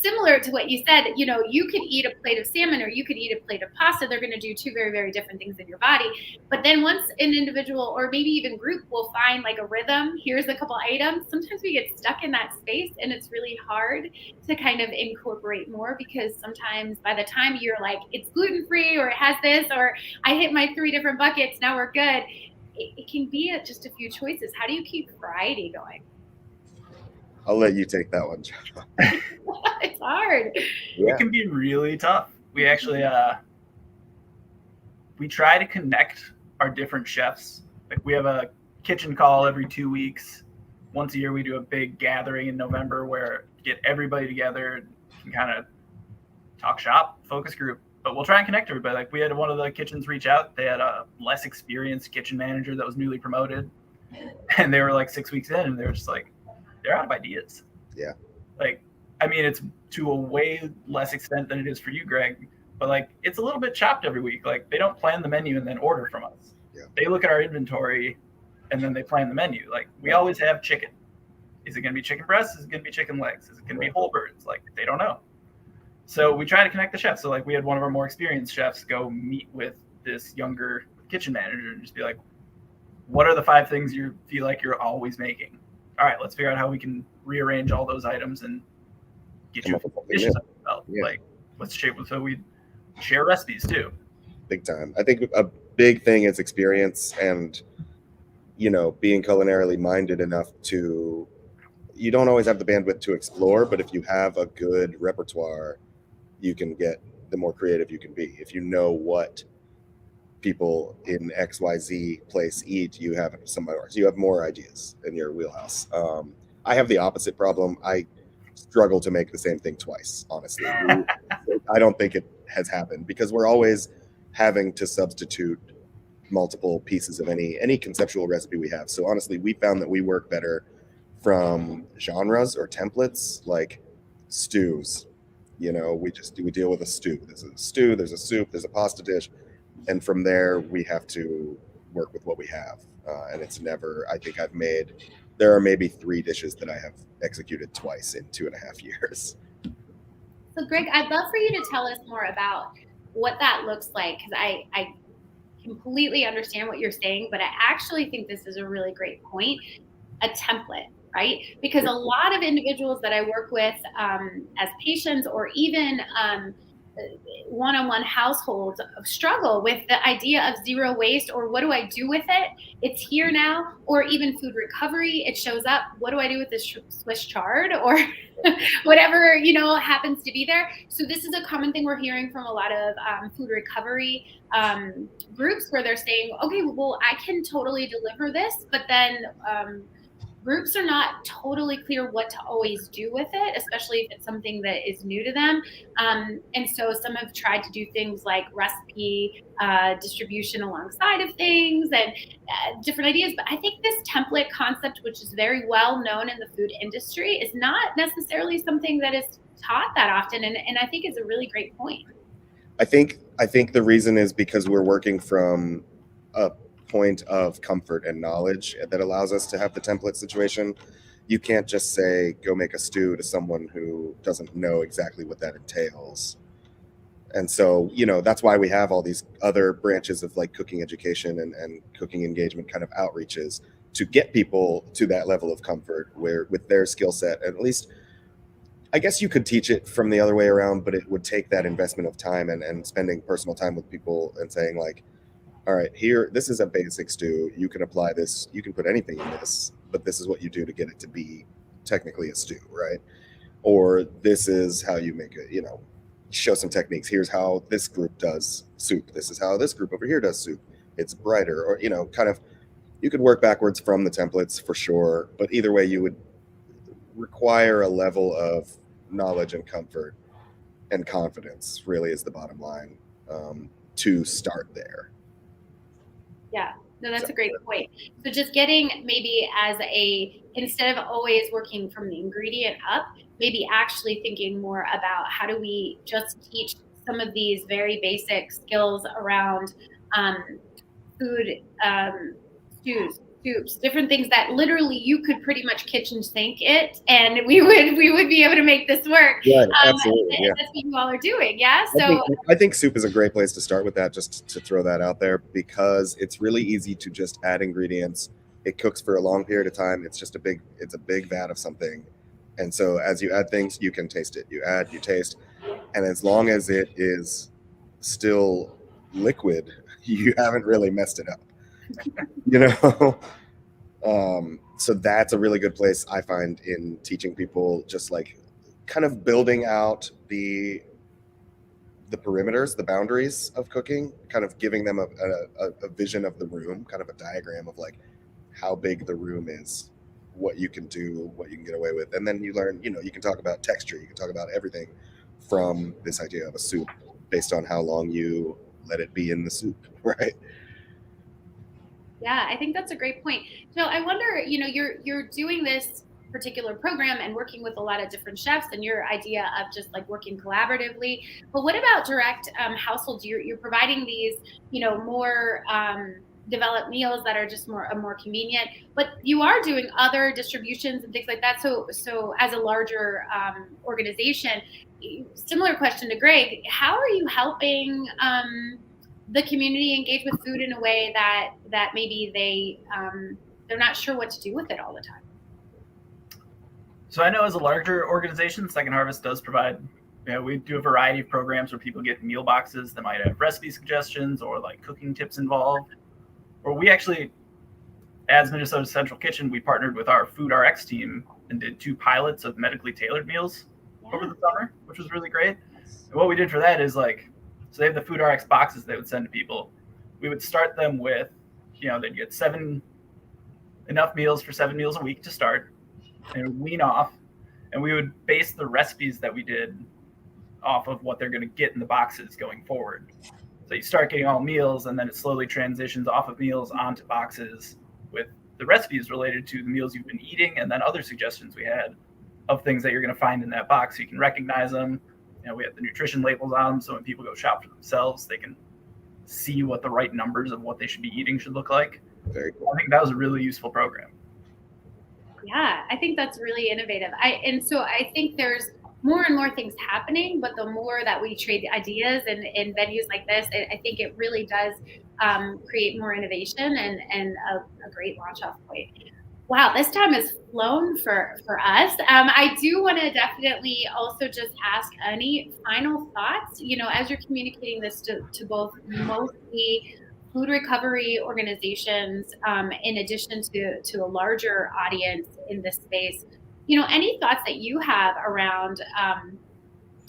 similar to what you said, you know, you could eat a plate of salmon or you could eat a plate of pasta. They're going to do two very, very different things in your body. But then once an individual or maybe even group will find like a rhythm, here's a couple items, sometimes we get stuck in that space and it's really hard to kind of incorporate more, because sometimes by the time you're like, it's gluten-free or it has this, or I hit my 3 different buckets, now we're good. It can be just a few choices. How do you keep variety going? I'll let you take that one, John. It's hard. Yeah. It can be really tough. We actually we try to connect our different chefs. Like we have a kitchen call every 2 weeks. Once a year we do a big gathering in November where we get everybody together and kind of talk shop, focus group. But we'll try and connect everybody. Like we had one of the kitchens reach out. They had a less experienced kitchen manager that was newly promoted. And they were like 6 weeks in and they were just like, they're out of ideas. Yeah. Like, I mean, it's to a way less extent than it is for you, Greg, but like, it's a little bit chopped every week. Like they don't plan the menu and then order from us. Yeah. They look at our inventory and then they plan the menu. Like we always have chicken. Is it going to be chicken breasts? Is it going to be chicken legs? Is it going to be whole birds? Like they don't know. So we try to connect the chefs. So like we had one of our more experienced chefs go meet with this younger kitchen manager and just be like, what are the 5 things you feel like you're always making? all right, let's figure out how we can rearrange all those items and get Come you up with something dishes new. up the belt. Yeah. Like, let's share, so we share recipes too. Big time. I think a big thing is experience and, you know, being culinarily minded enough to, you don't always have the bandwidth to explore, but if you have a good repertoire, you can get, the more creative you can be. If you know what people in XYZ place eat, you have you have more ideas in your wheelhouse. I have the opposite problem. I struggle to make the same thing twice, honestly. I don't think it has happened because we're always having to substitute multiple pieces of any conceptual recipe we have. So honestly, we found that we work better from genres or templates like stews. You know, we deal with a stew. There's a stew, there's a soup, there's a pasta dish, and from there we have to work with what we have. And it's never. I think there are maybe 3 dishes that I have executed twice in 2.5 years. So Greg, I'd love for you to tell us more about what that looks like, because I completely understand what you're saying, but I actually think this is a really great point, a template, right? Because a lot of individuals that I work with as patients or even one-on-one households struggle with the idea of zero waste, or what do I do with it? It's here now. Or even food recovery, it shows up. What do I do with this Swiss chard or whatever, you know, happens to be there? So this is a common thing we're hearing from a lot of food recovery groups, where they're saying, okay, well, I can totally deliver this, but then groups are not totally clear what to always do with it, especially if it's something that is new to them. And so some have tried to do things like recipe distribution alongside of things and different ideas. But I think this template concept, which is very well known in the food industry, is not necessarily something that is taught that often. And I think it's a really great point. I think the reason is because we're working from a point of comfort and knowledge that allows us to have the template situation. You can't just say, go make a stew to someone who doesn't know exactly what that entails. And so, you know, that's why we have all these other branches of like cooking education and cooking engagement kind of outreaches to get people to that level of comfort where with their skill set. At least, I guess you could teach it from the other way around, but it would take that investment of time and spending personal time with people and saying like, all right, here, this is a basic stew. You can apply this. You can put anything in this, but this is what you do to get it to be technically a stew, right? Or this is how you make it, you know, show some techniques. Here's how this group does soup. This is how this group over here does soup. It's brighter, or, you know, kind of, you could work backwards from the templates for sure. But either way, you would require a level of knowledge and comfort and confidence, really, is the bottom line, to start there. Yeah, no, that's a great point. So just getting maybe instead of always working from the ingredient up, maybe actually thinking more about how do we just teach some of these very basic skills around food, stews, soups, different things that literally you could pretty much kitchen sink it, and we would be able to make this work. Right, absolutely. Yeah. That's what you all are doing. Yeah. So I think soup is a great place to start with that, just to throw that out there, because it's really easy to just add ingredients. It cooks for a long period of time. It's a big vat of something. And so as you add things, you can taste it. You add, you taste. And as long as it is still liquid, you haven't really messed it up. You know? So that's a really good place, I find, in teaching people, just like kind of building out the perimeters, the boundaries of cooking, kind of giving them a vision of the room, kind of a diagram of like how big the room is, what you can do, what you can get away with. And then you learn, you know, you can talk about texture, you can talk about everything from this idea of a soup based on how long you let it be in the soup, right? Yeah, I think that's a great point. Jill, I wonder, you know, you're doing this particular program and working with a lot of different chefs, and your idea of just like working collaboratively. But what about direct households? You're providing these, you know, more developed meals that are just more convenient, but you are doing other distributions and things like that. So as a larger organization, similar question to Greg, how are you helping the community engage with food in a way that maybe they're not sure what to do with it all the time? So I know as a larger organization, Second Harvest does provide, we do a variety of programs where people get meal boxes that might have recipe suggestions or like cooking tips involved. Or we actually, as Minnesota Central Kitchen, we partnered with our Food RX team and did 2 pilots of medically tailored meals over the summer, which was really great. And what we did for that is so they have the Food RX boxes they would send to people. We would start them with, they'd get enough meals for 7 meals a week to start, and would wean off. And we would base the recipes that we did off of what they're going to get in the boxes going forward. So you start getting all meals, and then it slowly transitions off of meals onto boxes with the recipes related to the meals you've been eating, and then other suggestions we had of things that you're going to find in that box so you can recognize them. We have the nutrition labels on them, so when people go shop for themselves, they can see what the right numbers of what they should be eating should look like. Very cool. I think that was a really useful program. Yeah, I think that's really innovative. So I think there's more and more things happening, but the more that we trade ideas in venues like this, I think it really does create more innovation and a great launch off point. Wow, this time has flown for us. I do want to definitely also just ask any final thoughts, as you're communicating this to both mostly food recovery organizations, in addition to a larger audience in this space, any thoughts that you have around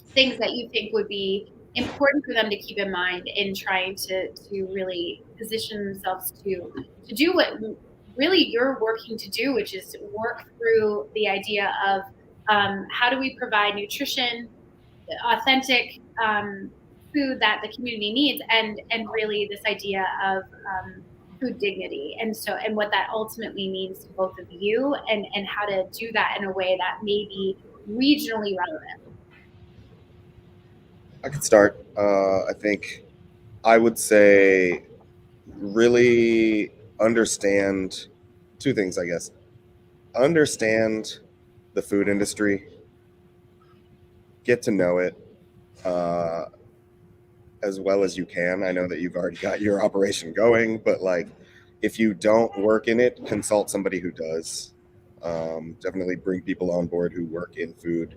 things that you think would be important for them to keep in mind in trying to really position themselves to do what really you're working to do, which is work through the idea of how do we provide nutrition, authentic food that the community needs, and really this idea of food dignity, and what that ultimately means to both of you, and how to do that in a way that may be regionally relevant. I could start. I think I would say really understand 2 things, I guess. Understand the food industry, get to know it as well as you can. I know that you've already got your operation going, but if you don't work in it, consult somebody who does. Definitely bring people on board who work in food.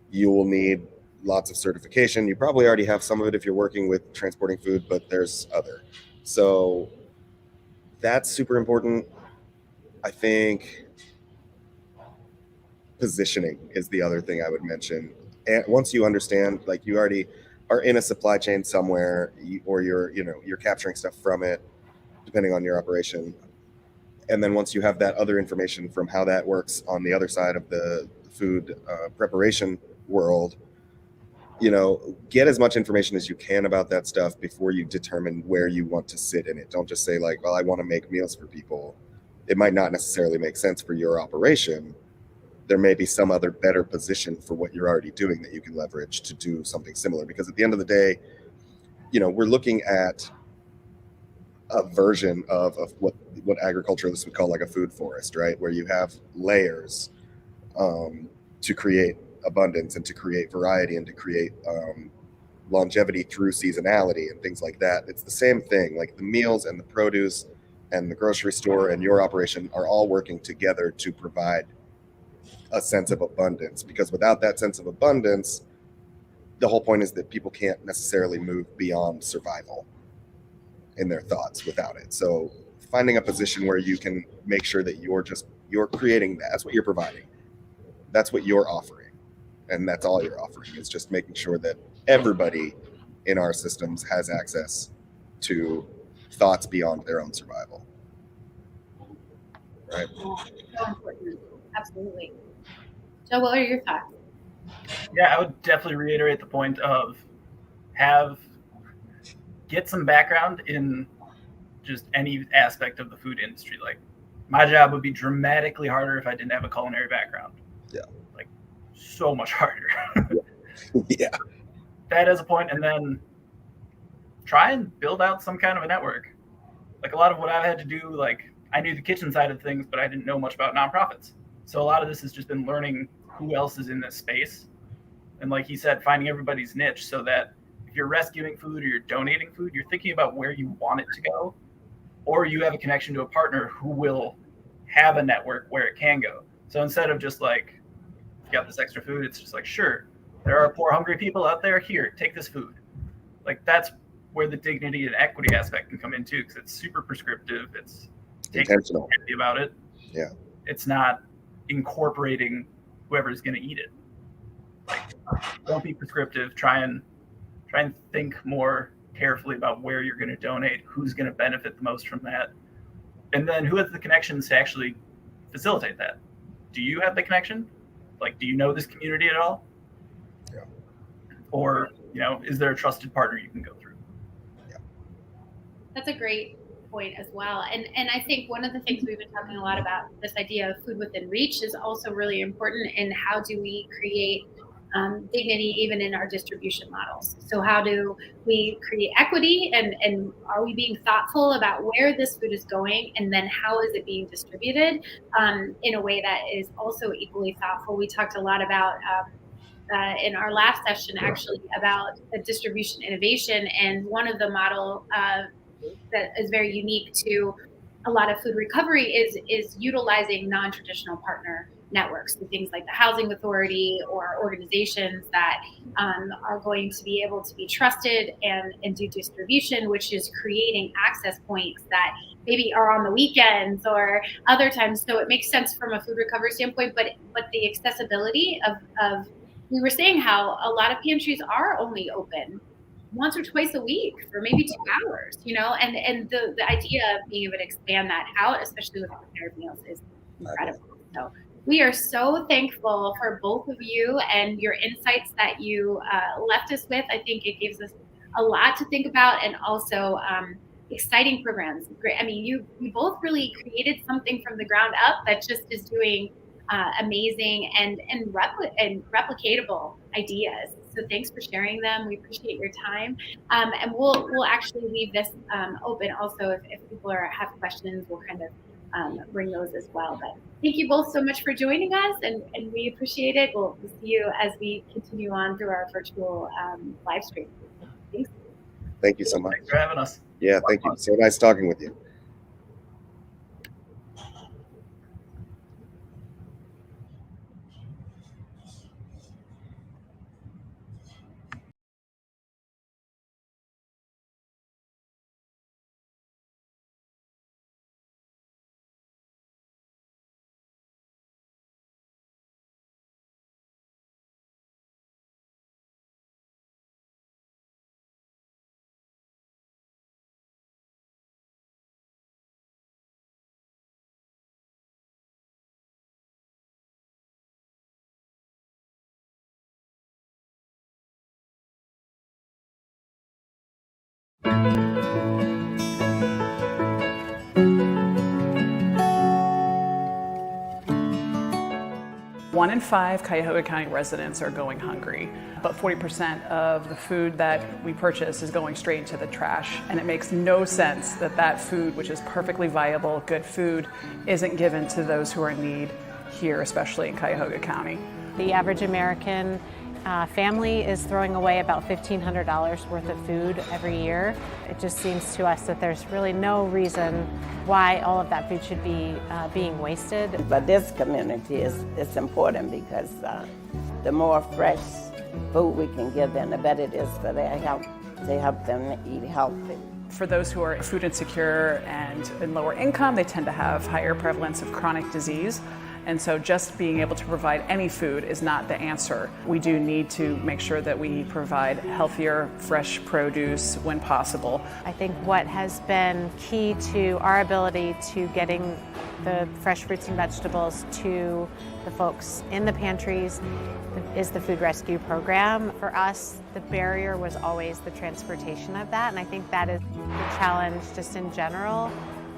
You will need lots of certification. You probably already have some of it if you're working with transporting food, but there's other. So that's super important. I think positioning is the other thing I would mention. And once you understand, you already are in a supply chain somewhere, or you're capturing stuff from it, depending on your operation. And then once you have that other information from how that works on the other side of the food preparation world, get as much information as you can about that stuff before you determine where you want to sit in it. Don't just say well, I want to make meals for people. It might not necessarily make sense for your operation. There may be some other better position for what you're already doing that you can leverage to do something similar. Because at the end of the day, we're looking at a version of what agriculturalists would call a food forest, right? Where you have layers to create abundance and to create variety and to create longevity through seasonality and things like that. It's the same thing. The meals and the produce and the grocery store and your operation are all working together to provide a sense of abundance, because without that sense of abundance, the whole point is that people can't necessarily move beyond survival in their thoughts without it. So finding a position where you can make sure that you're creating that. That's what you're providing. That's what you're offering. And that's all you're offering, is just making sure that everybody in our systems has access to thoughts beyond their own survival. Right? So important. Absolutely. Joe, what are your thoughts? Yeah, I would definitely reiterate the point of get some background in just any aspect of the food industry. My job would be dramatically harder if I didn't have a culinary background. Yeah. So much harder. Yeah. That as a point, and then try and build out some kind of a network. A lot of what I've had to do, I knew the kitchen side of things, but I didn't know much about nonprofits. So a lot of this has just been learning who else is in this space. And like he said, finding everybody's niche, so that if you're rescuing food or you're donating food, you're thinking about where you want it to go, or you have a connection to a partner who will have a network where it can go. So instead of just got this extra food. It's just like, sure, there are poor, hungry people out there. Here, take this food. Like, that's where the dignity and equity aspect can come in too, because it's super prescriptive. It's intentional about it. Yeah. It's not incorporating whoever's going to eat it. Like, don't be prescriptive. Try and think more carefully about where you're going to donate, who's going to benefit the most from that, and then who has the connections to actually facilitate that. Do you have the connection? Like, do you know this community at all? Yeah. Or, is there a trusted partner you can go through? Yeah. That's a great point as well. And I think one of the things we've been talking a lot about, this idea of food within reach, is also really important in how do we create dignity even in our distribution models. So how do we create equity, and are we being thoughtful about where this food is going, and then how is it being distributed in a way that is also equally thoughtful. We talked a lot about in our last session actually about distribution innovation, and one of the model that is very unique to a lot of food recovery is utilizing non-traditional partner networks, so things like the housing authority or organizations that are going to be able to be trusted and do distribution, which is creating access points that maybe are on the weekends or other times. So it makes sense from a food recovery standpoint, but the accessibility of we were saying how a lot of pantries are only open once or twice a week for maybe 2 hours, and the idea of being able to expand that out, especially with prepared meals, is incredible. So we are so thankful for both of you and your insights that you left us with. I think it gives us a lot to think about, and also exciting programs. Great. I mean, you both really created something from the ground up that just is doing amazing and replicatable ideas. So thanks for sharing them. We appreciate your time. And we'll actually leave this open also. If people have questions, we'll kind of bring those as well. But thank you both so much for joining us, and we appreciate it. We'll see you as we continue on through our virtual live stream. Thanks. Thank you so much. Thanks for having us. Yeah, thank you. So nice talking with you. One in 5 Cuyahoga County residents are going hungry, but 40% of the food that we purchase is going straight into the trash, and it makes no sense that that food, which is perfectly viable, good food, isn't given to those who are in need here, especially in Cuyahoga County. The average American family is throwing away about $1,500 worth of food every year. It just seems to us that there's really no reason why all of that food should be being wasted. But this community it's important because the more fresh food we can give them, the better it is for their health. They help them eat healthy. For those who are food insecure and in lower income, they tend to have higher prevalence of chronic disease. And so just being able to provide any food is not the answer. We do need to make sure that we provide healthier, fresh produce when possible. I think what has been key to our ability to getting the fresh fruits and vegetables to the folks in the pantries is the food rescue program. For us, the barrier was always the transportation of that, and I think that is the challenge just in general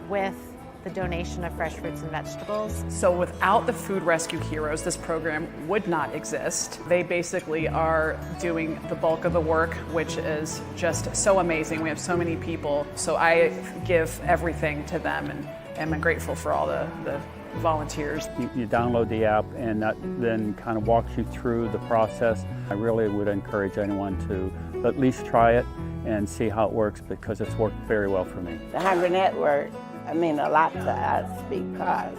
with the donation of fresh fruits and vegetables. So without the Food Rescue Heroes, this program would not exist. They basically are doing the bulk of the work, which is just so amazing. We have so many people, so I give everything to them, and I'm grateful for all the volunteers. You download the app, and that then kind of walks you through the process. I really would encourage anyone to at least try it and see how it works, because it's worked very well for me. The Hungry Network, I mean a lot to us because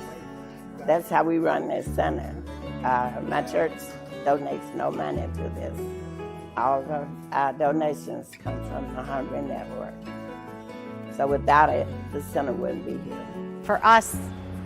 That's how we run this center. My church donates no money to this. All of our donations come from the Hungry Network. So without it, the center wouldn't be here. For us,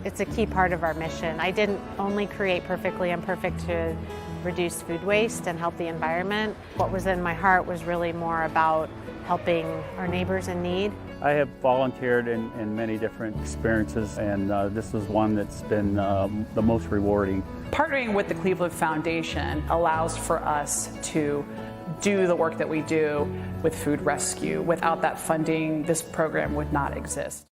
it's a key part of our mission. I didn't only create Perfectly Imperfect to reduce food waste and help the environment. What was in my heart was really more about helping our neighbors in need. I have volunteered in many different experiences, and this is one that's been the most rewarding. Partnering with the Cleveland Foundation allows for us to do the work that we do with food rescue. Without that funding, this program would not exist.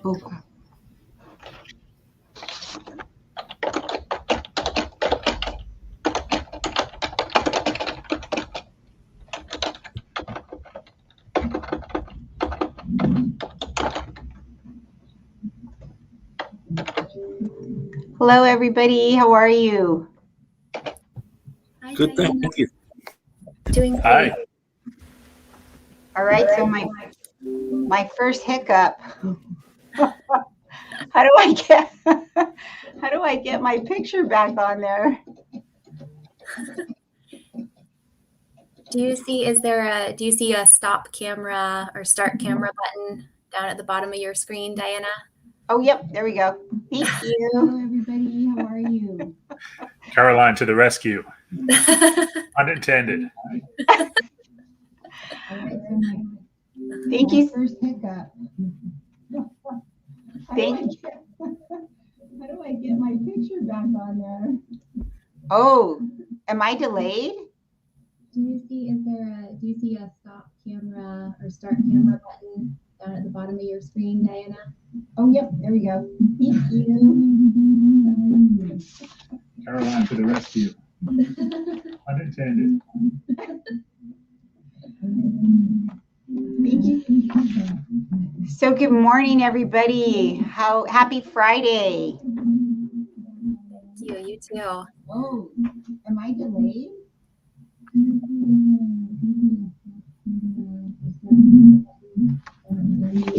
Oh. Hello, everybody. How are you? Hi, Good, Diana. thank you. Doing great. Hi. All right. So my first hiccup. How do I get my picture back on there? Do you see a stop camera or start camera button down at the bottom of your screen, Diana? Oh, yep. There we go. Thank you. Hello, everybody. How are you? Caroline to the rescue. Unintended. Thank you. First hiccup. Thank you. How do I get my picture back on there? Oh, am I delayed? Do you see a stop camera or start camera button down at the bottom of your screen, Diana? Oh, yep. There we go. Thank you. Caroline to the rescue. Unintended. Thank you. So good morning, everybody. Happy Friday. You too. Oh, am I delayed?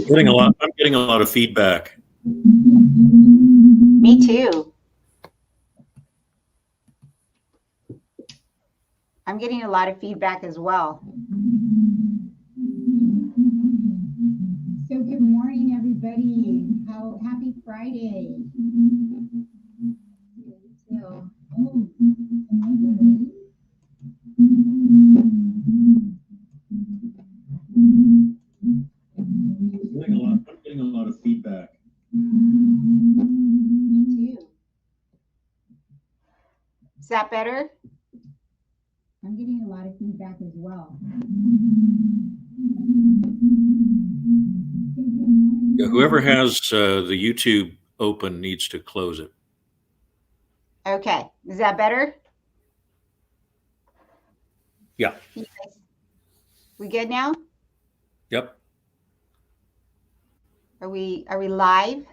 I'm getting a lot of feedback. Me too. I'm getting a lot of feedback as well. So good morning, everybody. Happy Friday. You Oh, am I delayed? I'm getting a lot of feedback. Me too. Is that better? I'm getting a lot of feedback as well. Yeah, whoever has the YouTube open needs to close it. Okay. Is that better? Yeah. We good now? Yep. Are we live?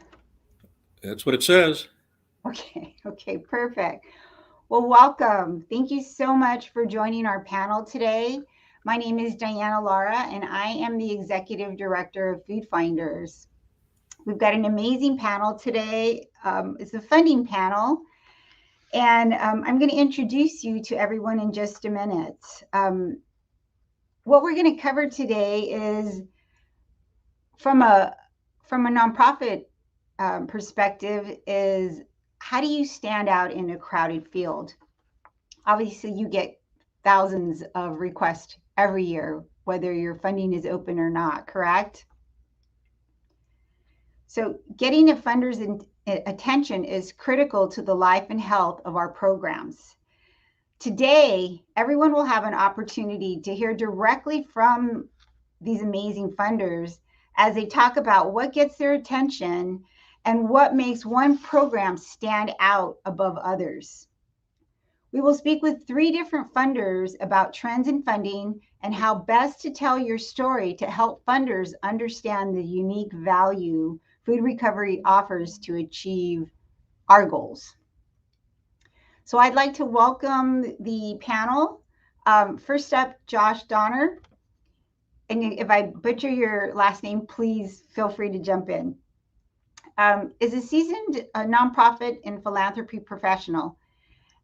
That's what it says. Okay, perfect. Well, welcome. Thank you so much for joining our panel today. My name is Diana Lara, and I am the Executive Director of Food Finders. We've got an amazing panel today. It's a funding panel, and I'm going to introduce you to everyone in just a minute. What we're going to cover today is from a nonprofit perspective is how do you stand out in a crowded field? Obviously, you get thousands of requests every year, whether your funding is open or not, correct? So getting a funder's attention is critical to the life and health of our programs. Today, everyone will have an opportunity to hear directly from these amazing funders as they talk about what gets their attention and what makes one program stand out above others. We will speak with 3 different funders about trends in funding and how best to tell your story to help funders understand the unique value food recovery offers to achieve our goals. So I'd like to welcome the panel. First up, Josh Donner. And if I butcher your last name, please feel free to jump in. Is a seasoned nonprofit and philanthropy professional.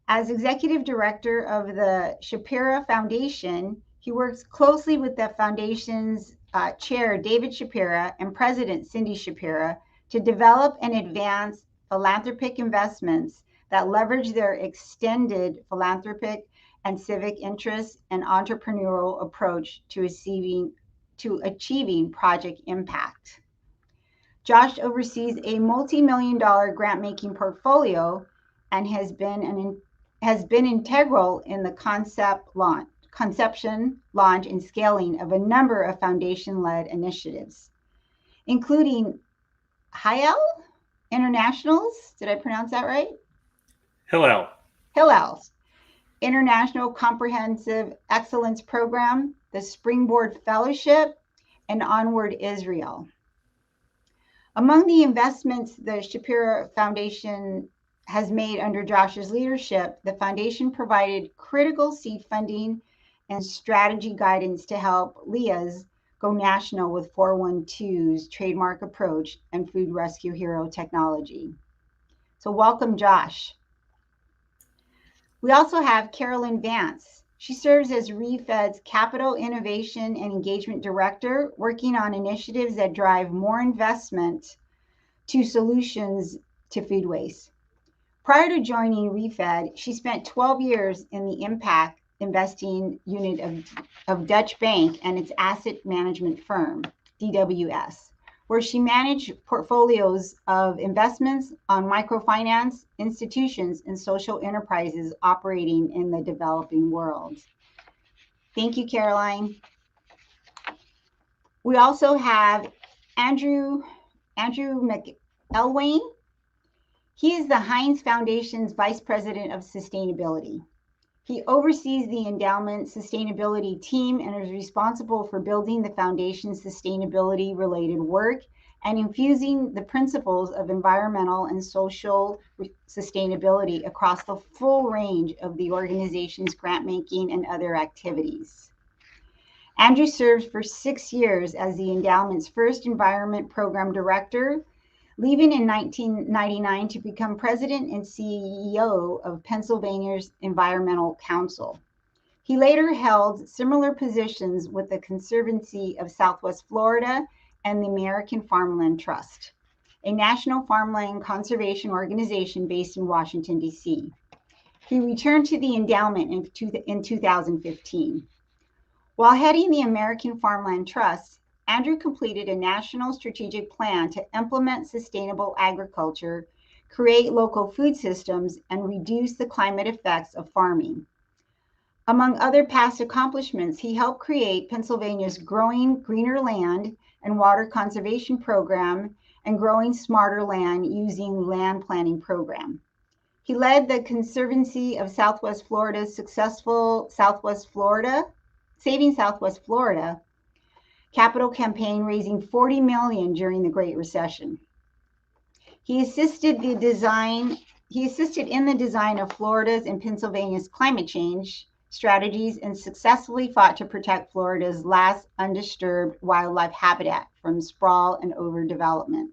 As executive director of the Shapira Foundation, he works closely with the foundation's chair, David Shapira, and president, Cindy Shapira, to develop and advance philanthropic investments that leverage their extended philanthropic and civic interests and entrepreneurial approach to achieving project impact. Josh oversees a multi-million-dollar grant-making portfolio and has been integral in the conception, launch, and scaling of a number of foundation-led initiatives, including Hillel Internationals. Did I pronounce that right? Hillel. Hillel International Comprehensive Excellence Program, the Springboard Fellowship, and Onward Israel. Among the investments the Shapiro Foundation has made under Josh's leadership, the foundation provided critical seed funding and strategy guidance to help Leah's go national with 412's trademark approach and Food Rescue Hero technology. So welcome, Josh. We also have Carolyn Vance. She serves as ReFed's Capital Innovation and Engagement Director, working on initiatives that drive more investment to solutions to food waste. Prior to joining ReFed, she spent 12 years in the impact investing unit of Dutch Bank and its asset management firm, DWS, where she managed portfolios of investments on microfinance institutions and social enterprises operating in the developing world. Thank you, Caroline. We also have Andrew McElwain. He is the Heinz Foundation's Vice President of Sustainability. He oversees the endowment sustainability team and is responsible for building the foundation's sustainability-related work and infusing the principles of environmental and social sustainability across the full range of the organization's grant-making and other activities. Andrew served for 6 years as the endowment's first environment program director, leaving in 1999 to become president and CEO of Pennsylvania's Environmental Council. He later held similar positions with the Conservancy of Southwest Florida and the American Farmland Trust, a national farmland conservation organization based in Washington, D.C. He returned to the endowment in 2015. While heading the American Farmland Trust, Andrew completed a national strategic plan to implement sustainable agriculture, create local food systems, and reduce the climate effects of farming. Among other past accomplishments, he helped create Pennsylvania's Growing Greener Land and Water Conservation Program and Growing Smarter Land Using Land Planning Program. He led the Conservancy of Southwest Florida's successful Saving Southwest Florida capital campaign, raising $40 million during the Great Recession. He assisted in the design of Florida's and Pennsylvania's climate change strategies and successfully fought to protect Florida's last undisturbed wildlife habitat from sprawl and overdevelopment.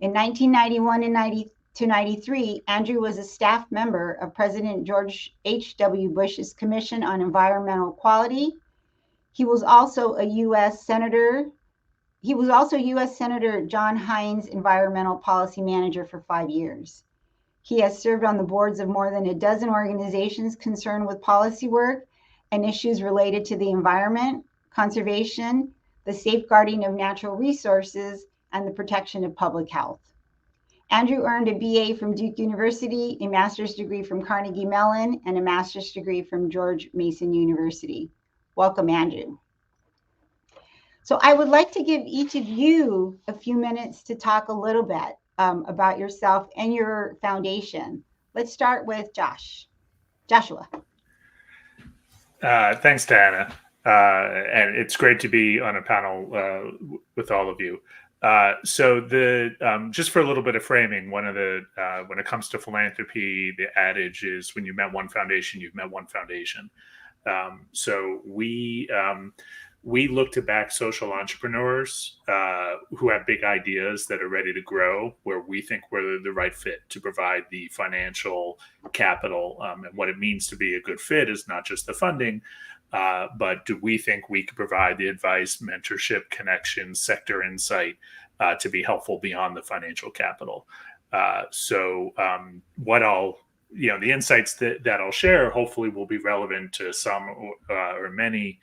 In 1991 and to 93, Andrew was a staff member of President George H.W. Bush's Commission on Environmental Quality. He was also U.S. Senator John Heinz Environmental Policy Manager for 5 years. He has served on the boards of more than a dozen organizations concerned with policy work and issues related to the environment, conservation, the safeguarding of natural resources, and the protection of public health. Andrew earned a BA from Duke University, a master's degree from Carnegie Mellon, and a master's degree from George Mason University. Welcome, Andrew. So I would like to give each of you a few minutes to talk a little bit about yourself and your foundation. Let's start with Joshua. Thanks, Diana. And it's great to be on a panel with all of you. Just for a little bit of framing, when it comes to philanthropy, the adage is when you met one foundation, you've met one foundation. We look to back social entrepreneurs who have big ideas that are ready to grow, where we think we're the right fit to provide the financial capital. And what it means to be a good fit is not just the funding, but do we think we can provide the advice, mentorship, connections, sector insight to be helpful beyond the financial capital? The insights that I'll share hopefully will be relevant to some or many.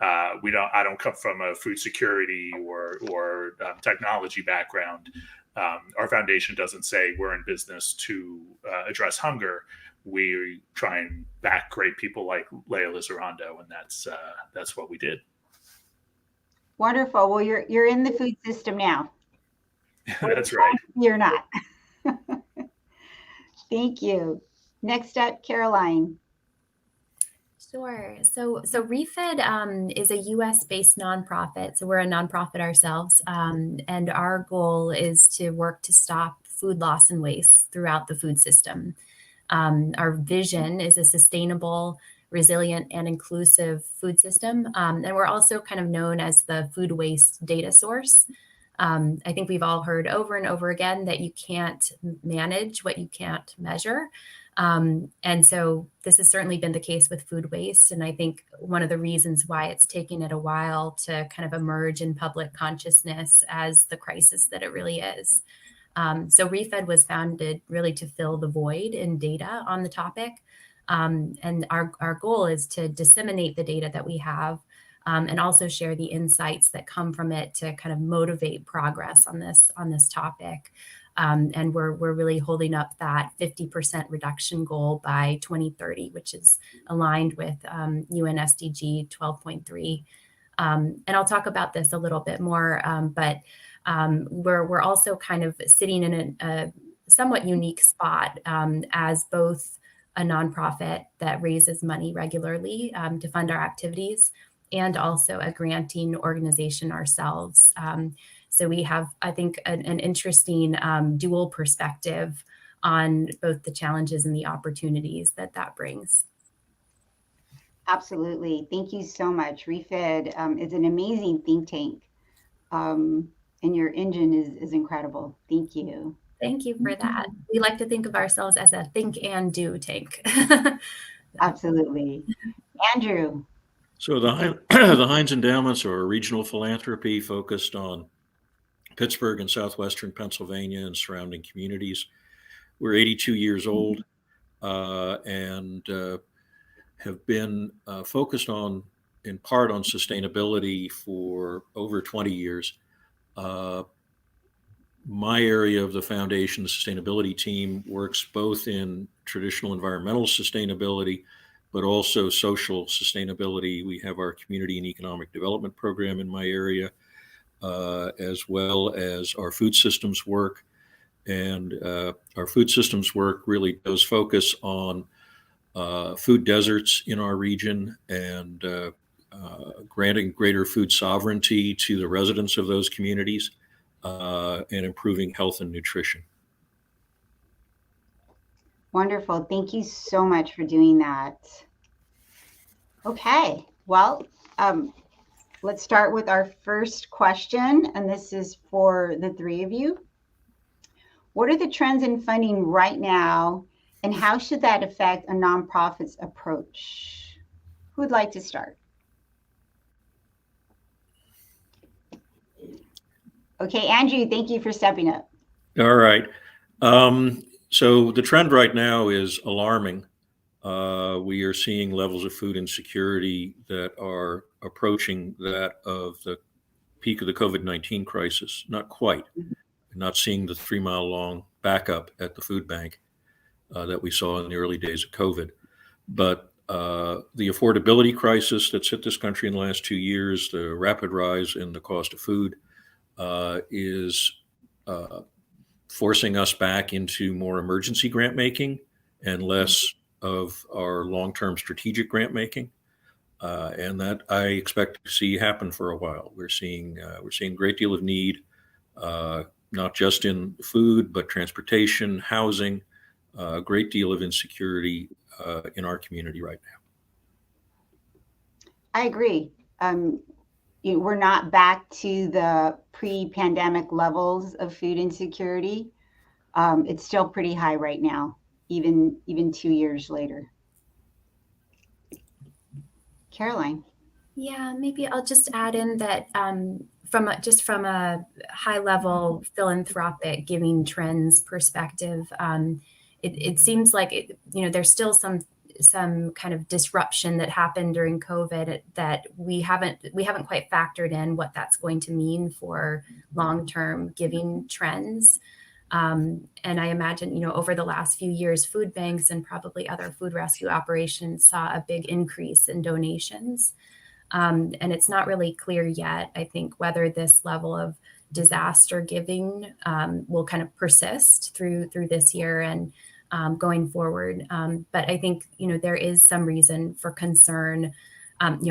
I don't come from a food security or technology background. Our foundation doesn't say we're in business to address hunger. We try and back great people like Leah Lizarrando, and that's what we did. Wonderful. Well, you're in the food system now. That's right. You're not. Thank you. Next up, Caroline. Sure. So Refed is a U.S.-based nonprofit. So we're a nonprofit ourselves, and our goal is to work to stop food loss and waste throughout the food system. Our vision is a sustainable, resilient, and inclusive food system, and we're also kind of known as the food waste data source. I think we've all heard over and over again that you can't manage what you can't measure. And so this has certainly been the case with food waste. And I think one of the reasons why it's taken it a while to kind of emerge in public consciousness as the crisis that it really is. So Refed was founded really to fill the void in data on the topic. And our goal is to disseminate the data that we have, and also share the insights that come from it to kind of motivate progress on this topic. And we're really holding up that 50% reduction goal by 2030, which is aligned with UN SDG 12.3. And I'll talk about this a little bit more, but we're also kind of sitting in a somewhat unique spot as both a nonprofit that raises money regularly to fund our activities, and also a granting organization ourselves. So we have, I think, an interesting dual perspective on both the challenges and the opportunities that brings. Absolutely. Thank you so much. Refed is an amazing think tank, and your engine is incredible. Thank you. Thank you for that. We like to think of ourselves as a think and do tank. Absolutely. Andrew. So the Heinz Endowments are a regional philanthropy focused on Pittsburgh and southwestern Pennsylvania and surrounding communities. We're 82 years old and have been focused in part on sustainability for over 20 years. My area of the foundation, the sustainability team, works both in traditional environmental sustainability, but also social sustainability. We have our community and economic development program in my area, as well as our food systems work. And our food systems work really does focus on food deserts in our region and granting greater food sovereignty to the residents of those communities and improving health and nutrition. Wonderful. Thank you so much for doing that. Okay, well, let's start with our first question, and this is for the three of you. What are the trends in funding right now, and how should that affect a nonprofit's approach? Who'd like to start? Okay, Andrew, thank you for stepping up. All right. So the trend right now is alarming. We are seeing levels of food insecurity that are approaching that of the peak of the COVID-19 crisis. Not quite. Not seeing the 3-mile-long backup at the food bank that we saw in the early days of COVID. But the affordability crisis that's hit this country in the last 2 years, the rapid rise in the cost of food, is forcing us back into more emergency grant making and less of our long-term strategic grant making. And that I expect to see happen for a while. We're seeing a great deal of need, not just in food, but transportation, housing, a great deal of insecurity in our community right now. I agree. We're not back to the pre-pandemic levels of food insecurity. It's still pretty high right now, even 2 years later. Caroline. Yeah, maybe I'll just add in that from a high level philanthropic giving trends perspective, it seems like there's still some kind of disruption that happened during COVID that we haven't quite factored in what that's going to mean for long-term giving trends. And I imagine, over the last few years, food banks and probably other food rescue operations saw a big increase in donations. And it's not really clear yet, I think, whether this level of disaster giving will kind of persist through this year and going forward. But I think, there is some reason for concern,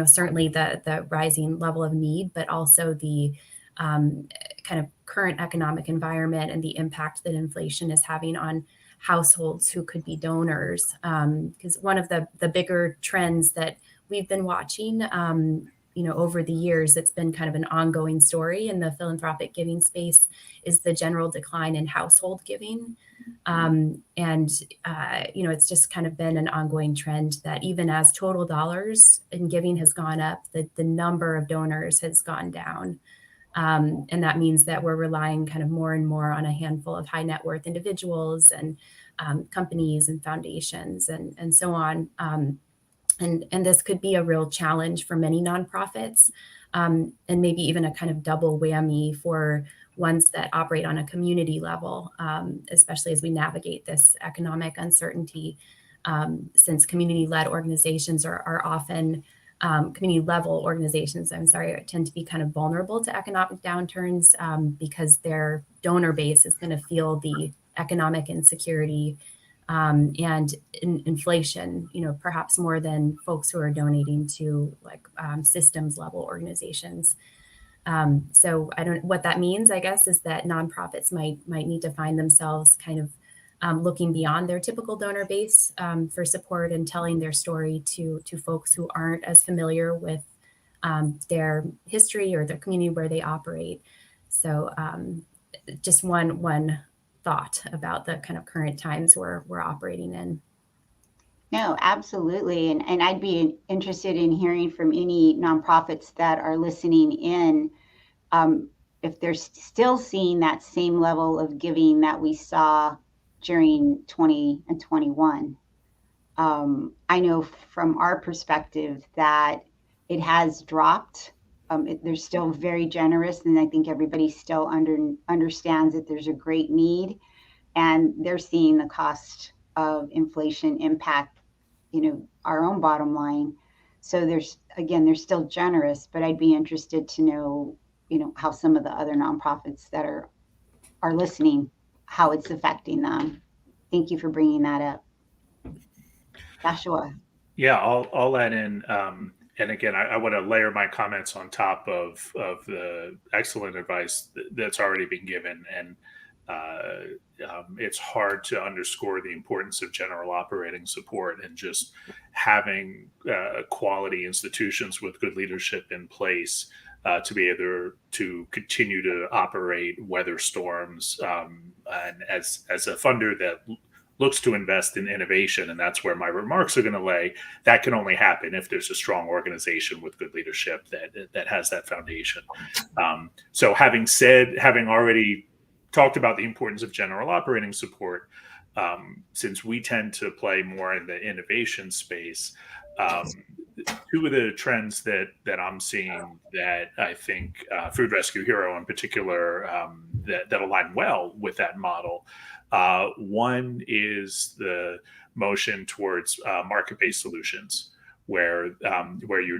certainly the rising level of need, but also the kind of current economic environment and the impact that inflation is having on households who could be donors. Because one of the bigger trends that we've been watching, over the years, it's been kind of an ongoing story in the philanthropic giving space, is the general decline in household giving. It's just kind of been an ongoing trend that even as total dollars in giving has gone up, the number of donors has gone down. And that means that we're relying kind of more and more on a handful of high net worth individuals and companies and foundations and so on. And this could be a real challenge for many nonprofits, and maybe even a kind of double whammy for ones that operate on a community level, especially as we navigate this economic uncertainty, since community-led organizations are often community-level organizations, tend to be kind of vulnerable to economic downturns because their donor base is going to feel the economic insecurity and inflation, perhaps more than folks who are donating to systems level organizations. So what that means, I guess, is that nonprofits might need to find themselves kind of looking beyond their typical donor base for support and telling their story to folks who aren't as familiar with their history or their community where they operate. So just one thought about the kind of current times we're operating in. No, absolutely. And I'd be interested in hearing from any nonprofits that are listening in, if they're still seeing that same level of giving that we saw during 20 and 21. I know from our perspective that it has dropped. They're still very generous, and I think everybody still understands that there's a great need, and they're seeing the cost of inflation impact, our own bottom line. So they're still generous, but I'd be interested to know, how some of the other nonprofits that are listening, how it's affecting them. Thank you for bringing that up. Joshua. Yeah, I'll add in, and again, I want to layer my comments on top of the excellent advice that's already been given. And it's hard to underscore the importance of general operating support and just having quality institutions with good leadership in place to be able to continue to operate, weather storms, and as a funder that looks to invest in innovation, and that's where my remarks are going to lay. That can only happen if there's a strong organization with good leadership that has that foundation. So having already talked about the importance of general operating support, since we tend to play more in the innovation space, two of the trends that I'm seeing that I think Food Rescue Hero in particular that align well with that model. One is the motion towards market-based solutions, where your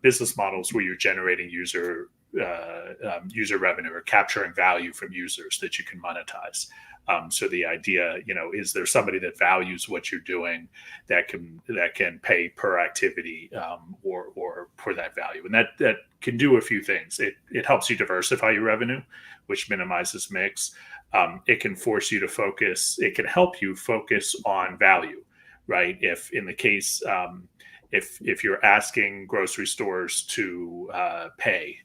business models where you're generating user revenue or capturing value from users that you can monetize. So the idea, is there somebody that values what you're doing that can pay per activity or for that value, and that can do a few things. It helps you diversify your revenue, which minimizes mix. It can force you to focus. It can help you focus on value, right? If in the case, if you're asking grocery stores to pay,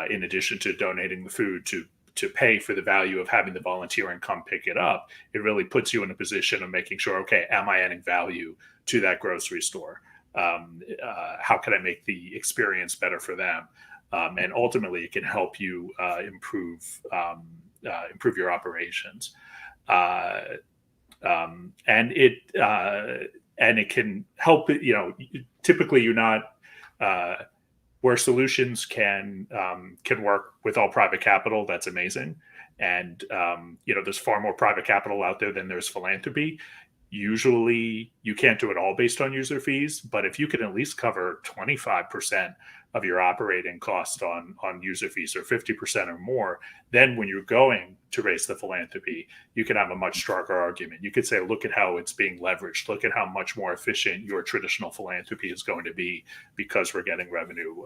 in addition to donating the food, to pay for the value of having the volunteer and come pick it up, it really puts you in a position of making sure, okay, am I adding value to that grocery store? How can I make the experience better for them? And ultimately, it can help you improve your operations, and it can help. Typically, you're not where solutions can work with all private capital. That's amazing, and there's far more private capital out there than there's philanthropy. Usually you can't do it all based on user fees, but if you can at least cover 25% of your operating cost on user fees, or 50% or more, then when you're going to raise the philanthropy, you can have a much stronger argument. You could say, look at how it's being leveraged. Look at how much more efficient your traditional philanthropy is going to be because we're getting revenue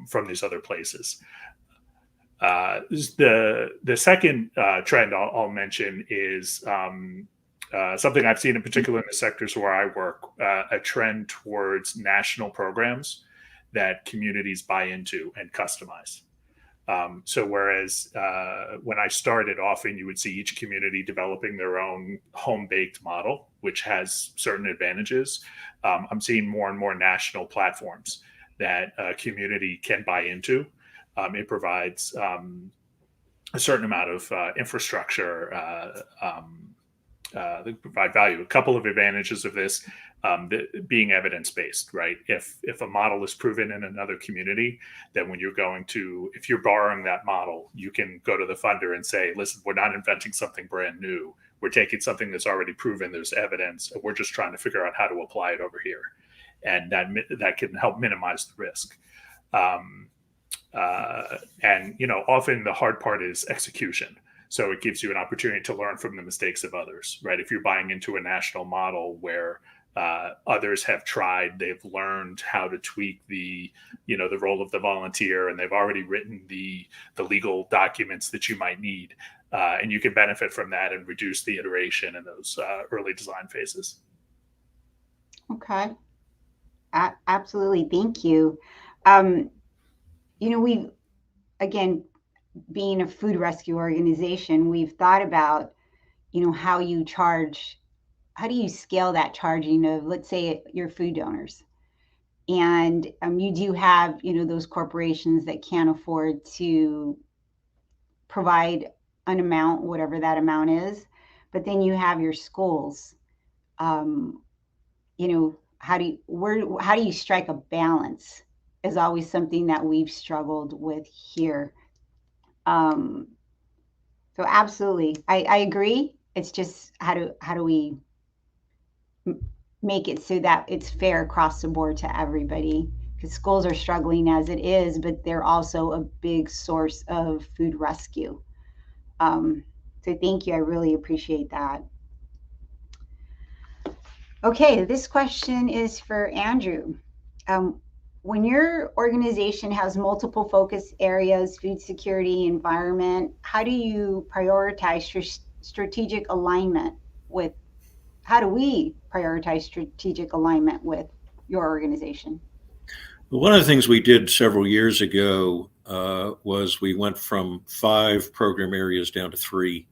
from these other places. The second trend I'll mention is something I've seen in particular in the sectors where I work, a trend towards national programs that communities buy into and customize. So whereas when I started, often you would see each community developing their own home-baked model, which has certain advantages. I'm seeing more and more national platforms that a community can buy into. It provides a certain amount of infrastructure that provide value. A couple of advantages of this, being evidence-based, right? If a model is proven in another community, then when you're if you're borrowing that model, you can go to the funder and say, listen, we're not inventing something brand new. We're taking something that's already proven, there's evidence, and we're just trying to figure out how to apply it over here. And that can help minimize the risk. And often the hard part is execution. So it gives you an opportunity to learn from the mistakes of others, right? If you're buying into a national model where others have tried, they've learned how to tweak the role of the volunteer, and they've already written the legal documents that you might need, and you can benefit from that and reduce the iteration in those early design phases. Okay. Absolutely. Thank you. We, again, being a food rescue organization, we've thought about, how do you scale that charging of, let's say, your food donors? And you do have, those corporations that can't afford to provide an amount, whatever that amount is, but then you have your schools. How do you strike a balance is always something that we've struggled with here. So absolutely, I agree. It's just how do we make it so that it's fair across the board to everybody? Because schools are struggling as it is, but they're also a big source of food rescue. So thank you. I really appreciate that. Okay, this question is for Andrew. When your organization has multiple focus areas, food security, environment, how do you prioritize strategic alignment with, how do we prioritize strategic alignment with your organization? Well, one of the things we did several years ago was we went from 5 program areas down to 3.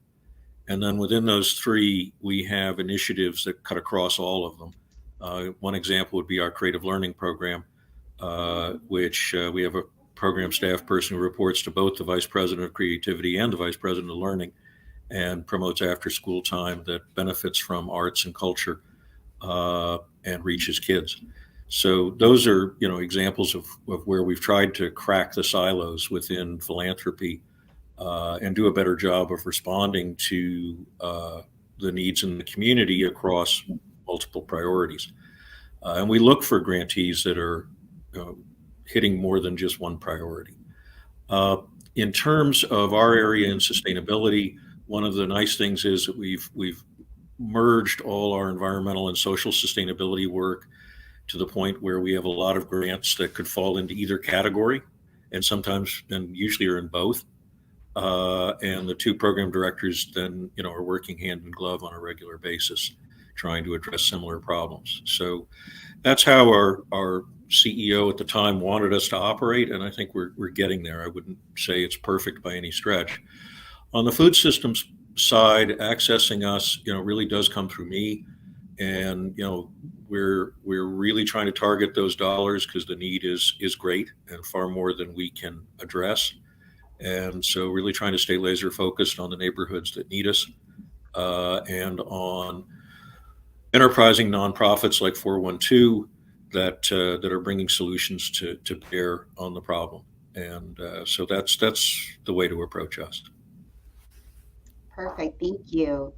And then within those 3, we have initiatives that cut across all of them. One example would be our creative learning program, which we have a program staff person who reports to both the vice president of creativity and the vice president of learning, and promotes after school time that benefits from arts and culture and reaches kids. So those are, examples of where we've tried to crack the silos within philanthropy and do a better job of responding to the needs in the community across multiple priorities. And we look for grantees that are hitting more than just one priority. In terms of our area in sustainability, one of the nice things is that we've merged all our environmental and social sustainability work to the point where we have a lot of grants that could fall into either category, and sometimes and usually are in both. And the 2 program directors then, are working hand in glove on a regular basis, trying to address similar problems. So that's how our CEO at the time wanted us to operate, and I think we're getting there. I wouldn't say it's perfect by any stretch. On the food systems side, accessing us, really does come through me, and we're really trying to target those dollars because the need is great and far more than we can address. And so really trying to stay laser focused on the neighborhoods that need us, and on enterprising nonprofits like 412 that are bringing solutions to bear on the problem. And so that's the way to approach us. Perfect. Thank you.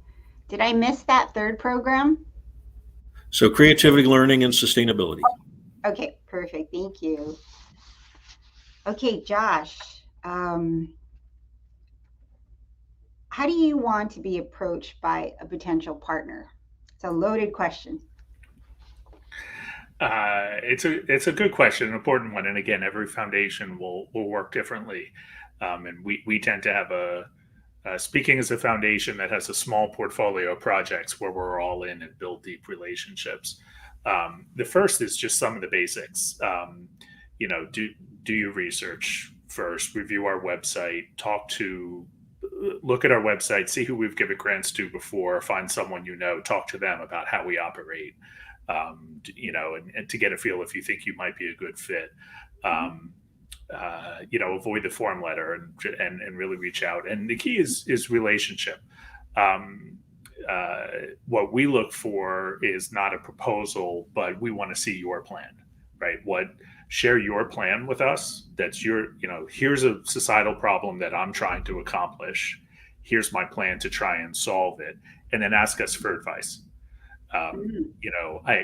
Did I miss that third program? So creativity, learning, and sustainability. Okay, perfect. Thank you. Okay, Josh, how do you want to be approached by a potential partner? It's a loaded question. It's a good question, an important one. And again, every foundation will work differently. And we tend to have speaking as a foundation that has a small portfolio of projects where we're all in and build deep relationships. The first is just some of the basics. Do your research first, review our website, look at our website, see who we've given grants to before, find someone talk to them about how we operate, and to get a feel if you think you might be a good fit. Avoid the form letter and really reach out. And the key is relationship. What we look for is not a proposal, but we want to see your plan, right? Share your plan with us. That's here's a societal problem that I'm trying to accomplish. Here's my plan to try and solve it. And then ask us for advice.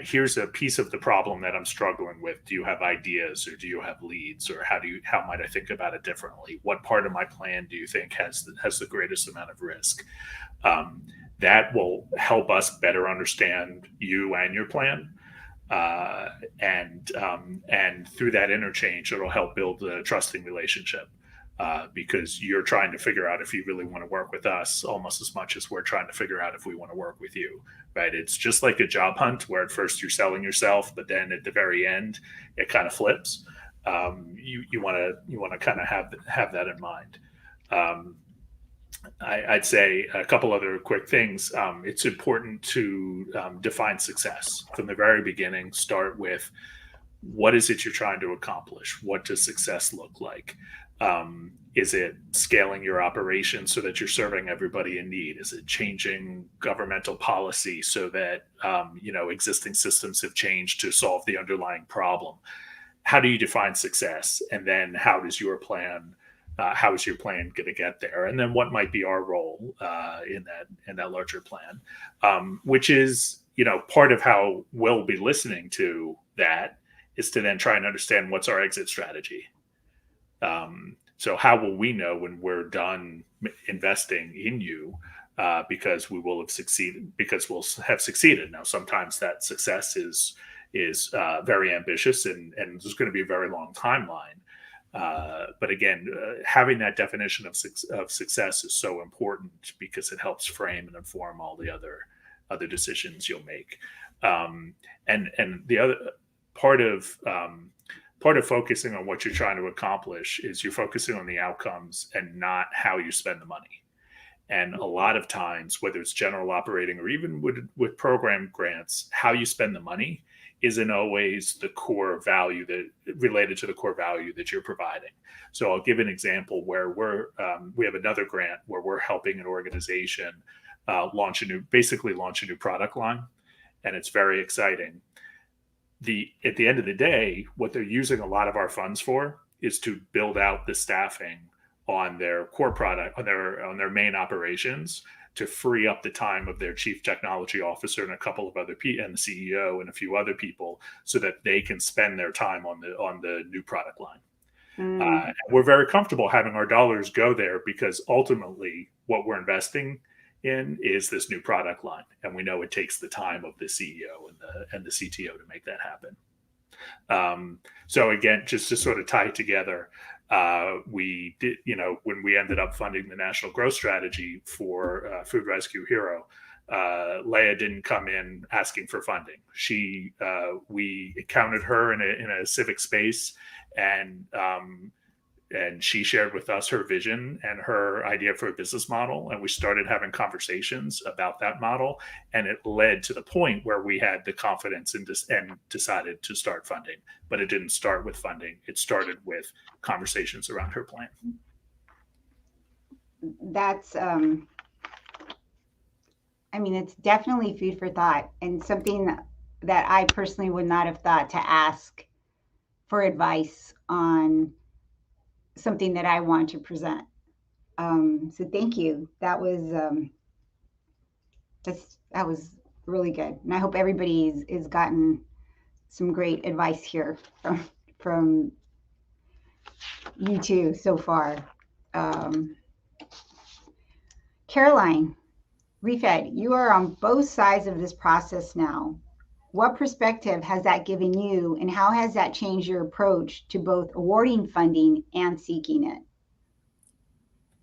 Here's a piece of the problem that I'm struggling with. Do you have ideas, or do you have leads, or how might I think about it differently? What part of my plan do you think has the greatest amount of risk? That will help us better understand you and your plan. And through that interchange, it'll help build a trusting relationship. Because you're trying to figure out if you really want to work with us almost as much as we're trying to figure out if we want to work with you, right? It's just like a job hunt where at first you're selling yourself, but then at the very end, it kind of flips. You want to kind of have that in mind. I'd say a couple other quick things. It's important to define success from the very beginning. Start with what is it you're trying to accomplish? What does success look like? Is it scaling your operation so that you're serving everybody in need? Is it changing governmental policy so that existing systems have changed to solve the underlying problem? How do you define success? And then how is your plan going to get there? And then what might be our role in that larger plan? Which is part of how we'll be listening to that is to then try and understand what's our exit strategy. So how will we know when we're done investing in you? Because we will have succeeded. Because we'll have succeeded. Now, sometimes that success is very ambitious, and there's going to be a very long timeline. But again, having that definition of success is so important because it helps frame and inform all the other decisions you'll make. And the other part of focusing on what you're trying to accomplish is you're focusing on the outcomes and not how you spend the money. And a lot of times, whether it's general operating or even with program grants, how you spend the money isn't always the core value related to the core value that you're providing. So I'll give an example where we have another grant where we're helping an organization launch a new product line, and it's very exciting. At the end of the day, what they're using a lot of our funds for is to build out the staffing on their core product, on their main operations, to free up the time of their chief technology officer and a couple of other people, and the CEO and a few other people, so that they can spend their time on the new product line. We're very comfortable having our dollars go there because ultimately what we're investing in is this new product line, and we know it takes the time of the CEO and the CTO to make that happen. So again, just to sort of tie it together, we did, when we ended up funding the national growth strategy for Food Rescue Hero, Leah didn't come in asking for funding. We encountered her in a civic space, and she shared with us her vision and her idea for a business model. And we started having conversations about that model. And it led to the point where we had the confidence and decided to start funding. But it didn't start with funding. It started with conversations around her plan. That's, it's definitely food for thought, and something that I personally would not have thought to ask for advice on something that I want to present. So thank you. That was That was really good. And I hope everybody is gotten some great advice here from you two so far. Caroline, Refed, you are on both sides of this process now. What perspective has that given you, and how has that changed your approach to both awarding funding and seeking it?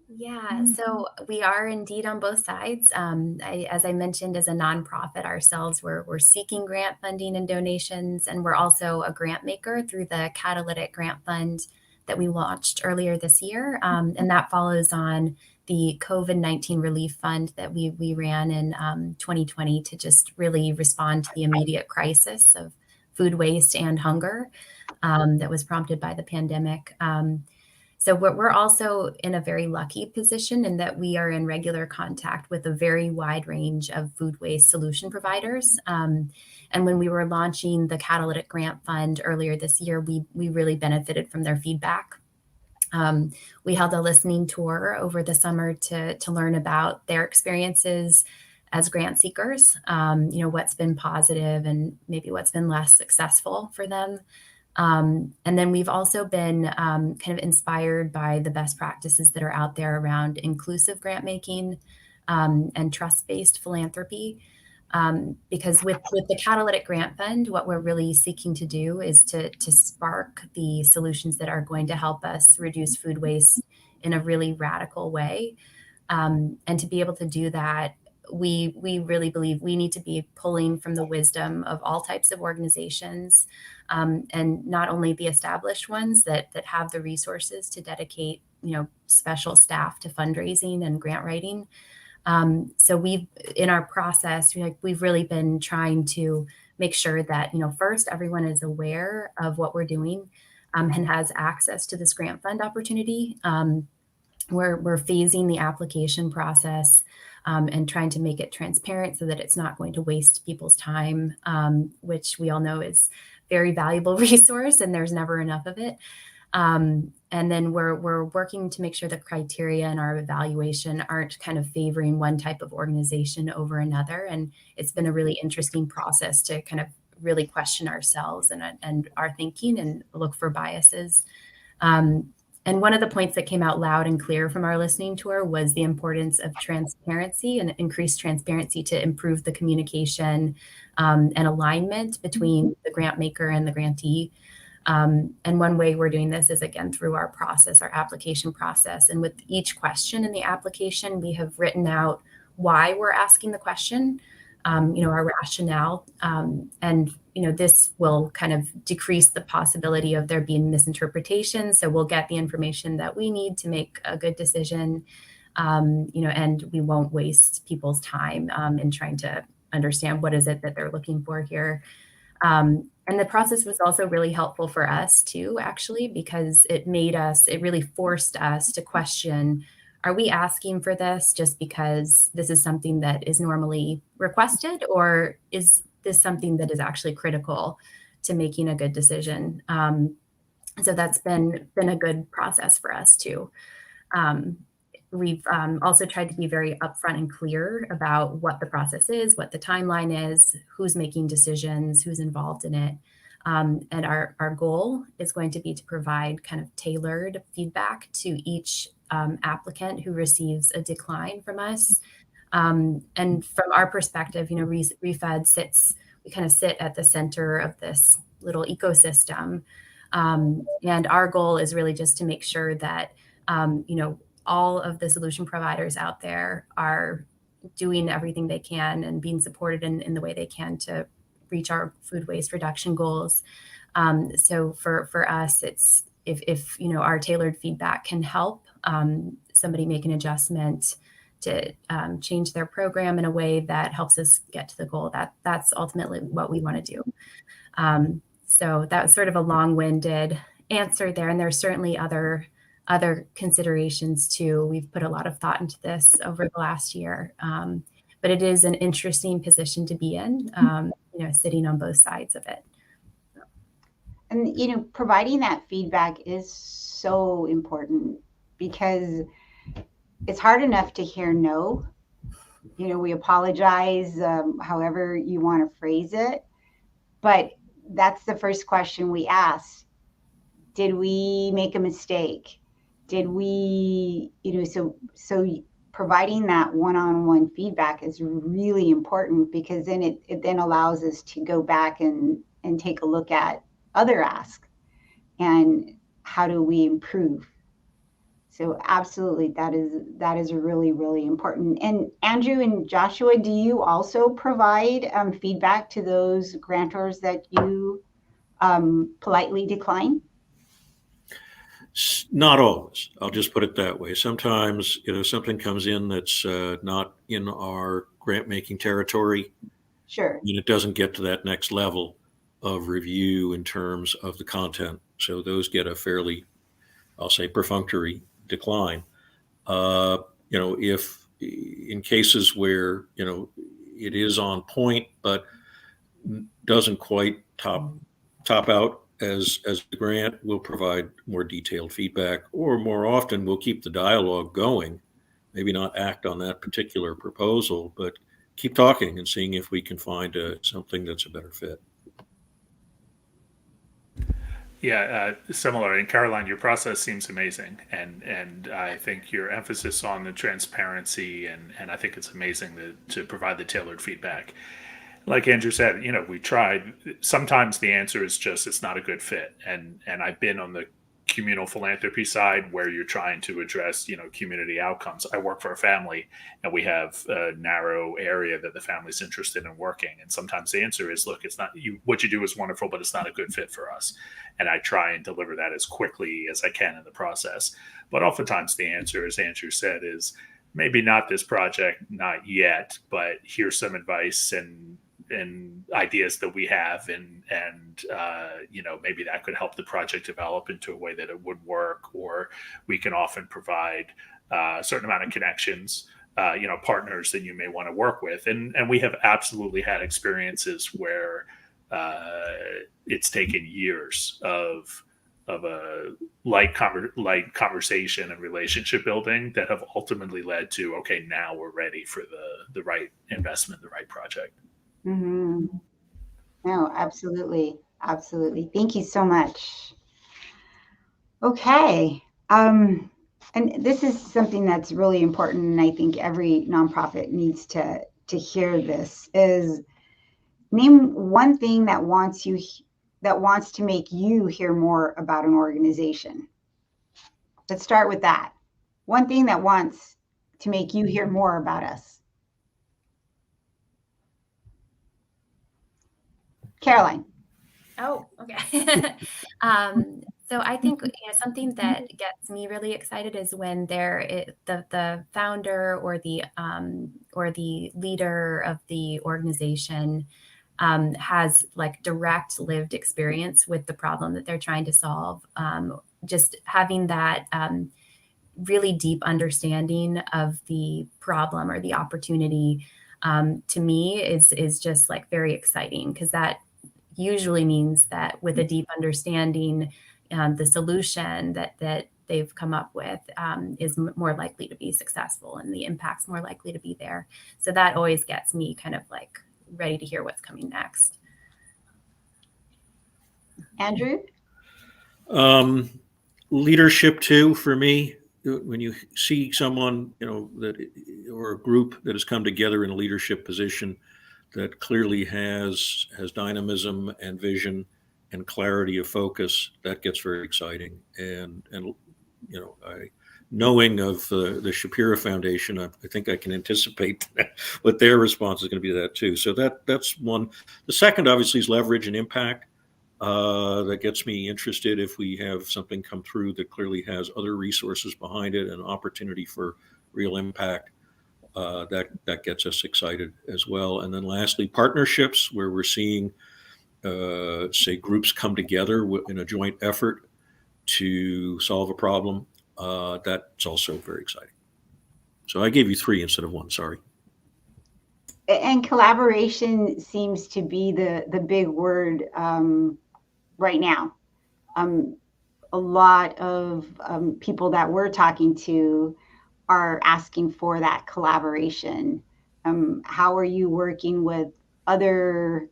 Yeah, so we are indeed on both sides. As I mentioned, as a nonprofit ourselves, we're seeking grant funding and donations, and we're also a grant maker through the Catalytic Grant Fund that we launched earlier this year. And that follows on the COVID-19 relief fund that we ran in 2020 to just really respond to the immediate crisis of food waste and hunger that was prompted by the pandemic. So we're also in a very lucky position in that we are in regular contact with a very wide range of food waste solution providers. And when we were launching the Catalytic Grant Fund earlier this year, we really benefited from their feedback. We held a listening tour over the summer to learn about their experiences as grant seekers, what's been positive and maybe what's been less successful for them. And then we've also been kind of inspired by the best practices that are out there around inclusive grant making and trust-based philanthropy. Because with the Catalytic Grant Fund, what we're really seeking to do is to spark the solutions that are going to help us reduce food waste in a really radical way. And to be able to do that, we really believe we need to be pulling from the wisdom of all types of organizations, and not only the established ones that have the resources to dedicate, special staff to fundraising and grant writing. So in our process, we've really been trying to make sure that, first, everyone is aware of what we're doing and has access to this grant fund opportunity. We're phasing the application process and trying to make it transparent so that it's not going to waste people's time, which we all know is very valuable resource and there's never enough of it. And then we're working to make sure the criteria in our evaluation aren't kind of favoring one type of organization over another. And it's been a really interesting process to kind of really question ourselves and our thinking and look for biases. And one of the points that came out loud and clear from our listening tour was the importance of transparency and increased transparency to improve the communication and alignment between the grant maker and the grantee. And one way we're doing this is, again, through our process, our application process. And with each question in the application, we have written out why we're asking the question, our rationale. And this will kind of decrease the possibility of there being misinterpretation. So we'll get the information that we need to make a good decision, and we won't waste people's time in trying to understand what is it that they're looking for here. And the process was also really helpful for us too, actually, because it really forced us to question, are we asking for this just because this is something that is normally requested, or is this something that is actually critical to making a good decision? So that's been a good process for us too. We've also tried to be very upfront and clear about what the process is, what the timeline is, who's making decisions, who's involved in it. And our goal is going to be to provide kind of tailored feedback to each applicant who receives a decline from us. And from our perspective, Refed we kind of sit at the center of this little ecosystem. And our goal is really just to make sure that, all of the solution providers out there are doing everything they can and being supported in the way they can to reach our food waste reduction goals. So for us, it's if our tailored feedback can help somebody make an adjustment to change their program in a way that helps us get to the goal, that's ultimately what we want to do. So that was sort of a long-winded answer there, and there's certainly other considerations too. We've put a lot of thought into this over the last year, but it is an interesting position to be in, sitting on both sides of it. And, providing that feedback is so important, because it's hard enough to hear no, we apologize, however you want to phrase it. But that's the first question we ask. Did we make a mistake? Did we, so providing that one-on-one feedback is really important, because then it then allows us to go back and take a look at other asks and how do we improve. So absolutely, that is really, really important. And Andrew and Joshua, do you also provide feedback to those grantors that you politely decline? Not always. I'll just put it that way. Sometimes, something comes in that's not in our grant making territory. Sure. And it doesn't get to that next level of review in terms of the content. So those get a fairly, I'll say, perfunctory decline. If in cases where, it is on point, but doesn't quite top out as the grant, we'll provide more detailed feedback, or more often we'll keep the dialogue going, maybe not act on that particular proposal, but keep talking and seeing if we can find something that's a better fit. Yeah, similar. And Caroline, your process seems amazing, and I think your emphasis on the transparency, and I think it's amazing to provide the tailored feedback. Like Andrew said, we tried. Sometimes the answer is just it's not a good fit, and I've been on the communal philanthropy side where you're trying to address community outcomes. I work for a family, and we have a narrow area that the family's interested in working, and sometimes the answer is, look, it's not what you do is wonderful, but it's not a good fit for us. And I try and deliver that as quickly as I can in the process. But oftentimes the answer, as Andrew said, is maybe not this project, not yet, but here's some advice and ideas that we have, and maybe that could help the project develop into a way that it would work. Or we can often provide a certain amount of connections, partners that you may want to work with, and we have absolutely had experiences where it's taken years of a light conversation and relationship building that have ultimately led to, okay, now we're ready for the right investment, the right project. Mm-hmm. No, absolutely. Absolutely. Thank you so much. Okay. And this is something that's really important, and I think every nonprofit needs to hear this, is name one thing that wants to make you hear more about an organization. Let's start with that. One thing that wants to make you hear more about us. Caroline. Oh, okay. So I think something that gets me really excited is when the founder or the leader of the organization has like direct lived experience with the problem that they're trying to solve. Just having that really deep understanding of the problem or the opportunity, to me is just like very exciting, because that usually means that with a deep understanding, the solution that they've come up with is more likely to be successful, and the impact's more likely to be there. So that always gets me kind of like ready to hear what's coming next. Andrew? Leadership too, for me. When you see someone, or a group that has come together in a leadership position that clearly has dynamism and vision and clarity of focus, that gets very exciting. And knowing of the Shapiro Foundation, I think I can anticipate what their response is going to be to that too. So that's one. The second, obviously, is leverage and impact. That gets me interested if we have something come through that clearly has other resources behind it and opportunity for real impact. That gets us excited as well. And then lastly, partnerships, where we're seeing, say, groups come together in a joint effort to solve a problem. That's also very exciting. So I gave you 3 instead of 1, sorry. And collaboration seems to be the big word right now. A lot of people that we're talking to are asking for that collaboration. How are you working with other,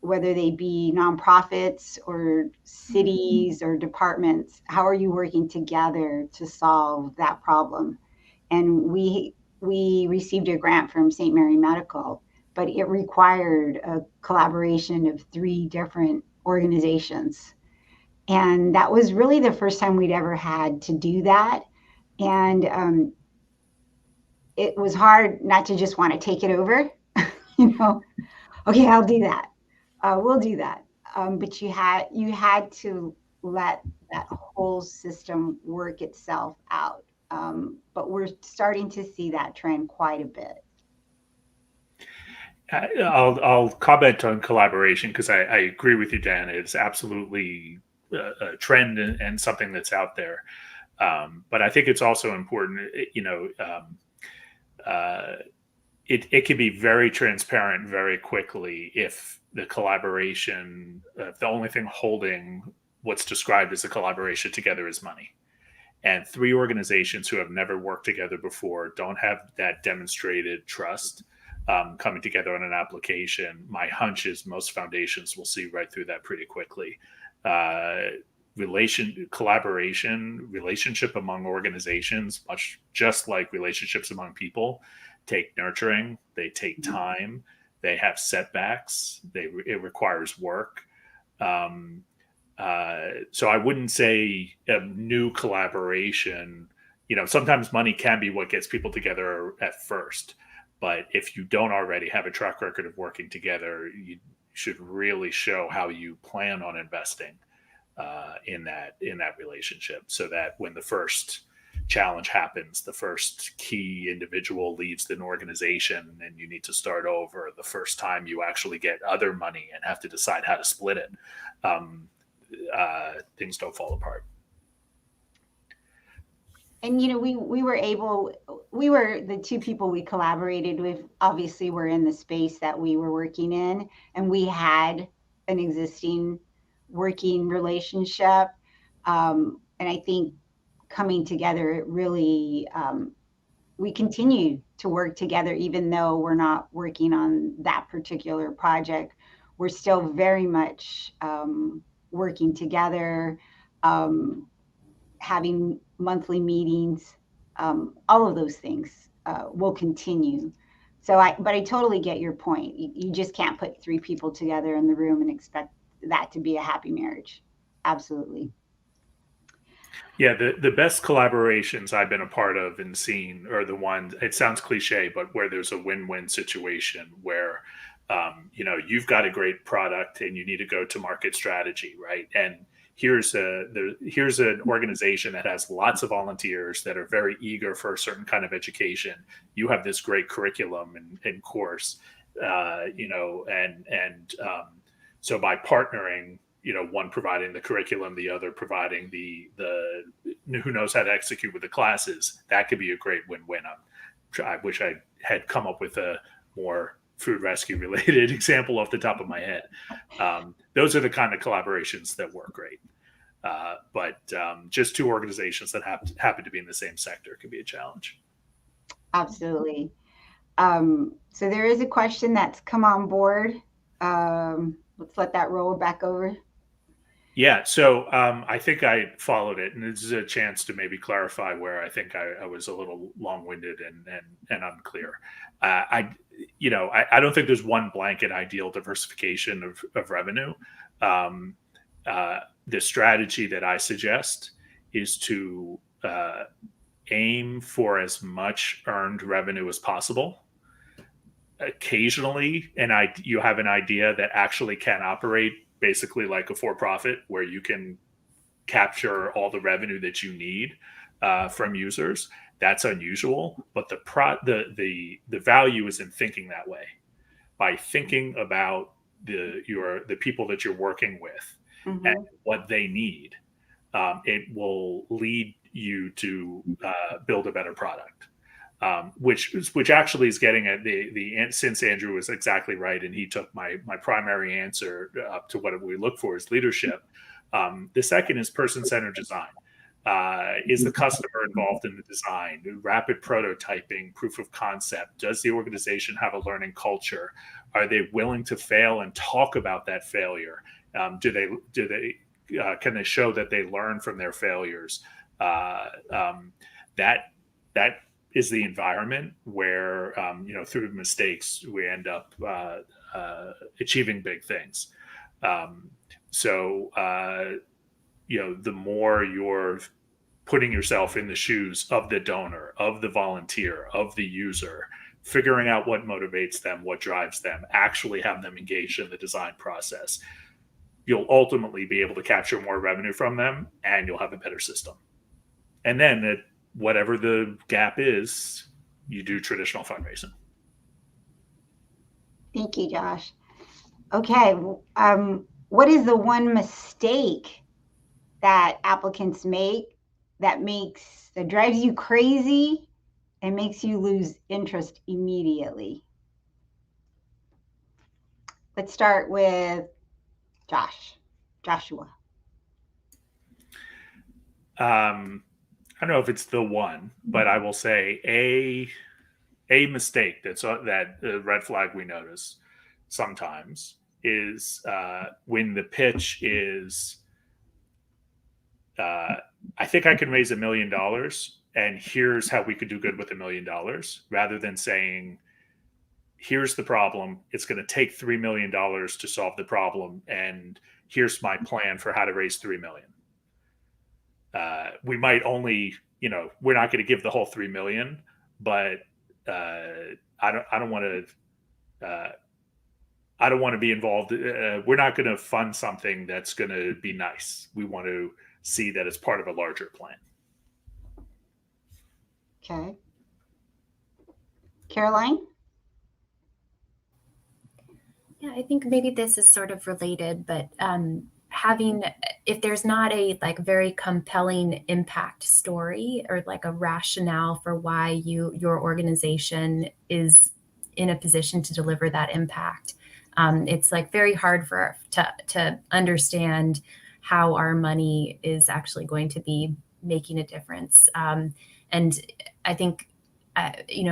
whether they be nonprofits or cities or departments? How are you working together to solve that problem? And we received a grant from St. Mary Medical, but it required a collaboration of 3 different organizations. And that was really the first time we'd ever had to do that. And it was hard not to just want to take it over, okay, I'll do that. We'll do that. But you had to let that whole system work itself out. But we're starting to see that trend quite a bit. I'll comment on collaboration because I agree with you, Dan. It's absolutely a trend and something that's out there. But I think it's also important, it can be very transparent very quickly if the collaboration, the only thing holding what's described as a collaboration together is money. And 3 organizations who have never worked together before don't have that demonstrated trust coming together on an application. My hunch is most foundations will see right through that pretty quickly. Collaboration, relationship among organizations, much just like relationships among people, take nurturing, they take time, they have setbacks, it requires work. So I wouldn't say a new collaboration, sometimes money can be what gets people together at first, but if you don't already have a track record of working together, you should really show how you plan on investing in that relationship, so that when the first challenge happens, the first key individual leaves an organization and you need to start over, the first time you actually get other money and have to decide how to split it, things don't fall apart. And we were the 2 people we collaborated with obviously were in the space that we were working in, and we had an existing working relationship. And I think coming together, it really, we continue to work together, even though we're not working on that particular project. We're still very much working together, having monthly meetings, all of those things will continue. But I totally get your point. You just can't put 3 people together in the room and expect that to be a happy marriage. Absolutely. Yeah, the best collaborations I've been a part of and seen are the ones, it sounds cliche, but where there's a win-win situation where, you've got a great product and you need to go to market strategy, right? And here's an organization that has lots of volunteers that are very eager for a certain kind of education. You have this great curriculum and course, so by partnering, one providing the curriculum, the other providing the who knows how to execute with the classes, that could be a great win-win. I wish I had come up with a more food rescue related example off the top of my head. Those are the kind of collaborations that work great. But just 2 organizations that happen to be in the same sector could be a challenge. Absolutely. So there is a question that's come on board. Let's let that roll back over. Yeah, so I think I followed it, and this is a chance to maybe clarify where I think I was a little long-winded and unclear. I don't think there's one blanket ideal diversification of revenue. The strategy that I suggest is to aim for as much earned revenue as possible. Occasionally, you have an idea that actually can operate basically like a for-profit, where you can capture all the revenue that you need from users. That's unusual, but the value is in thinking that way. By thinking about the people that you're working with and what they need, it will lead you to build a better product. Which actually is getting at since Andrew was exactly right, and he took my primary answer up to what we look for is leadership. The second is person-centered design. Is the customer involved in the design? Rapid prototyping, proof of concept? Does the organization have a learning culture? Are they willing to fail and talk about that failure? Can they show that they learn from their failures? That is the environment where through mistakes we end up achieving big things. The more you're putting yourself in the shoes of the donor, of the volunteer, of the user, figuring out what motivates them, what drives them, actually have them engaged in the design process, you'll ultimately be able to capture more revenue from them, and you'll have a better system. And then whatever the gap is, you do traditional fundraising. Thank you, Josh. Okay, what is the one mistake that applicants make that drives you crazy and makes you lose interest immediately? Let's start with Joshua. I don't know if it's the one, but I will say a mistake that red flag we notice sometimes is when the pitch is, I think I can raise $1 million, and here's how we could do good with $1 million, rather than saying, here's the problem. It's going to take $3 million to solve the problem, and here's my plan for how to raise $3 million. We might only, we're not going to give the whole $3 million, but I don't want to be involved. We're not going to fund something that's going to be nice. We want to see that it's part of a larger plan. Okay. Caroline? Yeah, I think maybe this is sort of related, but if there's not a very compelling impact story or a rationale for why your organization is in a position to deliver that impact, it's very hard to understand how our money is actually going to be making a difference. And I think